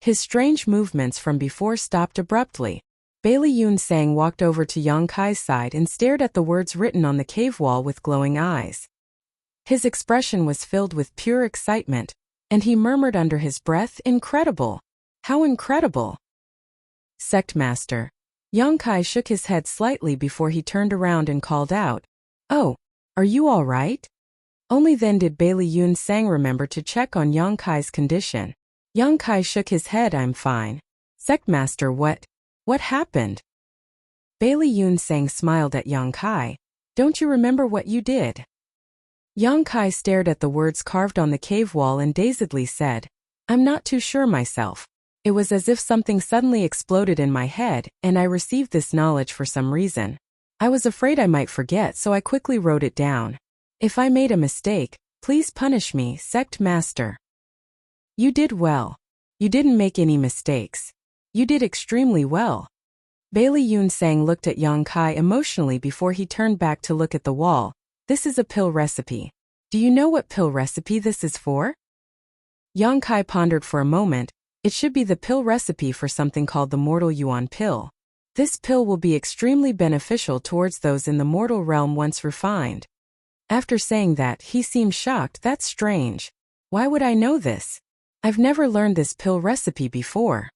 His strange movements from before stopped abruptly. Bailey Yun Sang walked over to Yang Kai's side and stared at the words written on the cave wall with glowing eyes. His expression was filled with pure excitement, and he murmured under his breath, "Incredible! How incredible!" Sect Master. Yang Kai shook his head slightly before he turned around and called out, "Oh, are you all right?" Only then did Bailey Yun Sang remember to check on Yang Kai's condition. Yang Kai shook his head. "I'm fine." "Sect Master, what happened?" Bailey Yun Sang smiled at Yang Kai. "Don't you remember what you did?" Yang Kai stared at the words carved on the cave wall and dazedly said, "I'm not too sure myself. It was as if something suddenly exploded in my head, and I received this knowledge for some reason. I was afraid I might forget, so I quickly wrote it down. If I made a mistake, please punish me, Sect Master." "You did well. You didn't make any mistakes. You did extremely well." Bailey Yun Sang looked at Yang Kai emotionally before he turned back to look at the wall. "This is a pill recipe. Do you know what pill recipe this is for?" Yang Kai pondered for a moment. It should be the pill recipe for something called the Mortal Yuan pill. This pill will be extremely beneficial towards those in the mortal realm once refined. After saying that, he seemed shocked. "That's strange. Why would I know this? I've never learned this pill recipe before."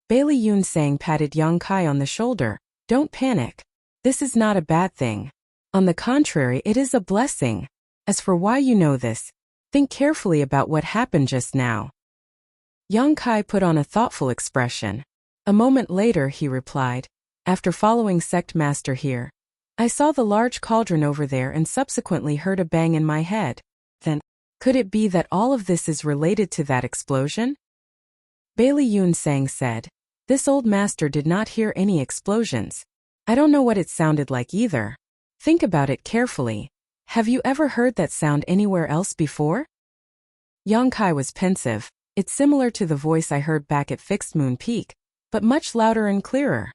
Bailey Yun Sang patted Yang Kai on the shoulder. "Don't panic. This is not a bad thing. On the contrary, it is a blessing. As for why you know this, think carefully about what happened just now." Yang Kai put on a thoughtful expression. A moment later, he replied, "After following Sect Master here, I saw the large cauldron over there and subsequently heard a bang in my head. Then, could it be that all of this is related to that explosion?" Bailey Yun Sang said, "This old master did not hear any explosions. I don't know what it sounded like either. Think about it carefully. Have you ever heard that sound anywhere else before?" Yang Kai was pensive. "It's similar to the voice I heard back at Fixed Moon Peak, but much louder and clearer."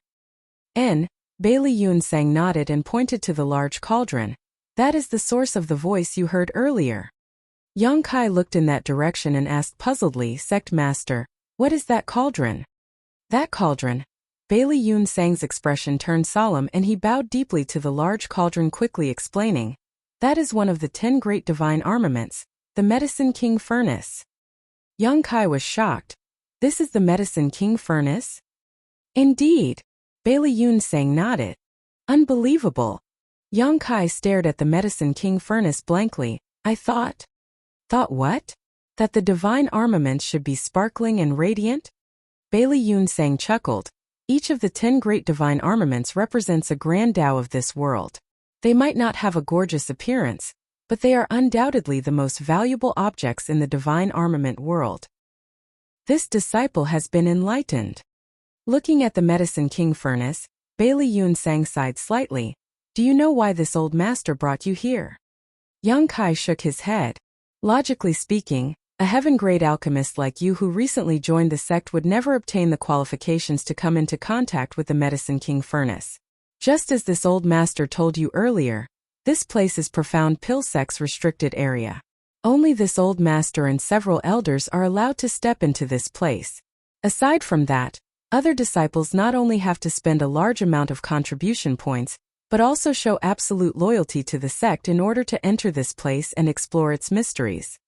Bailey Yun Sang nodded and pointed to the large cauldron. "That is the source of the voice you heard earlier." Yang Kai looked in that direction and asked puzzledly, Sect Master, what is that cauldron? That cauldron. Bailey Yun Sang's expression turned solemn and he bowed deeply to the large cauldron, quickly explaining, that is one of the 10 great divine armaments, the Medicine King Furnace. Yang Kai was shocked. This is the Medicine King Furnace? Indeed. Bailey Yun Sang nodded. Unbelievable. Yang Kai stared at the Medicine King Furnace blankly. I thought. Thought what? That the divine armaments should be sparkling and radiant? Bailey Yun Sang chuckled. Each of the 10 great divine armaments represents a grand Tao of this world. They might not have a gorgeous appearance, but they are undoubtedly the most valuable objects in the divine armament world. This disciple has been enlightened. Looking at the Medicine King Furnace, Bailey Yun Sang sighed slightly. Do you know why this old master brought you here? Yang Kai shook his head. Logically speaking, a heaven-grade alchemist like you who recently joined the sect would never obtain the qualifications to come into contact with the Medicine King Furnace. Just as this old master told you earlier, this place is Profound Pill Sect's restricted area. Only this old master and several elders are allowed to step into this place. Aside from that, other disciples not only have to spend a large amount of contribution points, but also show absolute loyalty to the sect in order to enter this place and explore its mysteries.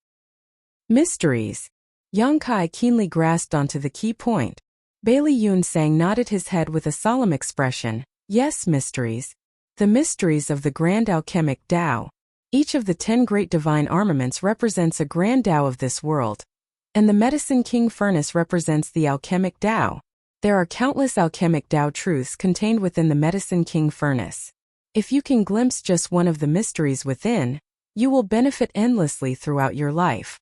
Mysteries. Yang Kai keenly grasped onto the key point. Bailey Yun Sang nodded his head with a solemn expression. Yes, mysteries. The mysteries of the Grand Alchemic Tao. Each of the 10 great divine armaments represents a grand Tao of this world, and the Medicine King Furnace represents the Alchemic Tao. There are countless alchemic Tao truths contained within the Medicine King Furnace. If you can glimpse just one of the mysteries within, you will benefit endlessly throughout your life.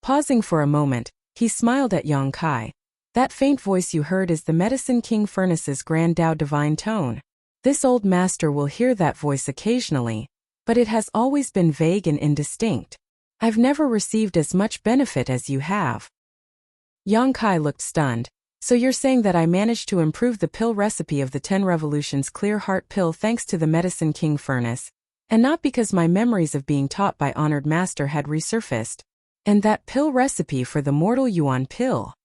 Pausing for a moment, he smiled at Yang Kai. That faint voice you heard is the Medicine King Furnace's Grand Tao divine tone. This old master will hear that voice occasionally, but it has always been vague and indistinct. I've never received as much benefit as you have. Yang Kai looked stunned. So you're saying that I managed to improve the pill recipe of the 10 Revolutions Clear Heart Pill thanks to the Medicine King Furnace, and not because my memories of being taught by honored master had resurfaced, and that pill recipe for the Mortal Yuan Pill.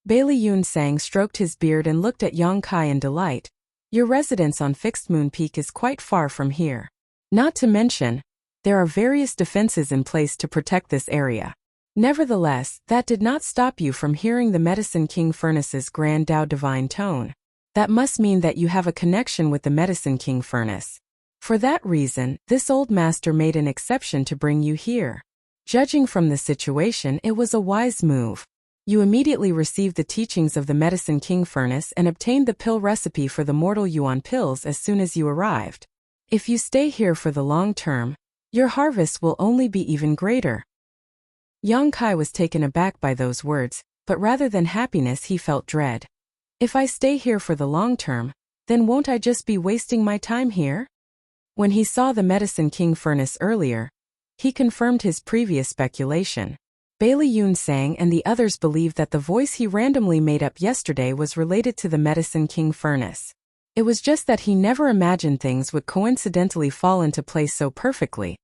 Bailey Yun Sang stroked his beard and looked at Yang Kai in delight. Your residence on Fixed Moon Peak is quite far from here. Not to mention, there are various defenses in place to protect this area. Nevertheless, that did not stop you from hearing the Medicine King Furnace's Grand Tao divine tone. That must mean that you have a connection with the Medicine King Furnace. For that reason, this old master made an exception to bring you here. Judging from the situation, it was a wise move. You immediately received the teachings of the Medicine King Furnace and obtained the pill recipe for the Mortal Yuan pills as soon as you arrived. If you stay here for the long term, your harvest will only be even greater. Yang Kai was taken aback by those words, but rather than happiness he felt dread. If I stay here for the long term, then won't I just be wasting my time here? When he saw the Medicine King Furnace earlier, he confirmed his previous speculation. Bailey Yun Sang and the others believed that the voice he randomly made up yesterday was related to the Medicine King Furnace. It was just that he never imagined things would coincidentally fall into place so perfectly.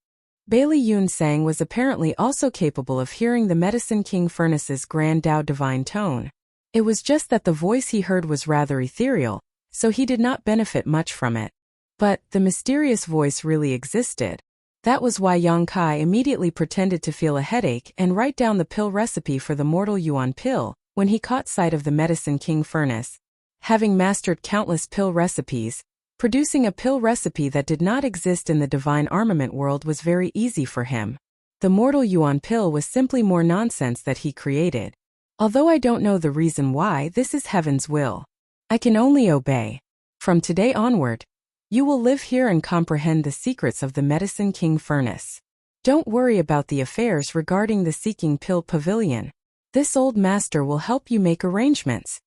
Bailey Yun Sang was apparently also capable of hearing the Medicine King Furnace's Grand Tao divine tone. It was just that the voice he heard was rather ethereal, so he did not benefit much from it. But the mysterious voice really existed. That was why Yang Kai immediately pretended to feel a headache and write down the pill recipe for the Mortal Yuan pill when he caught sight of the Medicine King Furnace. Having mastered countless pill recipes, producing a pill recipe that did not exist in the divine armament world was very easy for him. The Mortal Yuan pill was simply more nonsense that he created. Although I don't know the reason why, this is heaven's will. I can only obey. From today onward, you will live here and comprehend the secrets of the Medicine King Furnace. Don't worry about the affairs regarding the Seeking Pill Pavilion. This old master will help you make arrangements.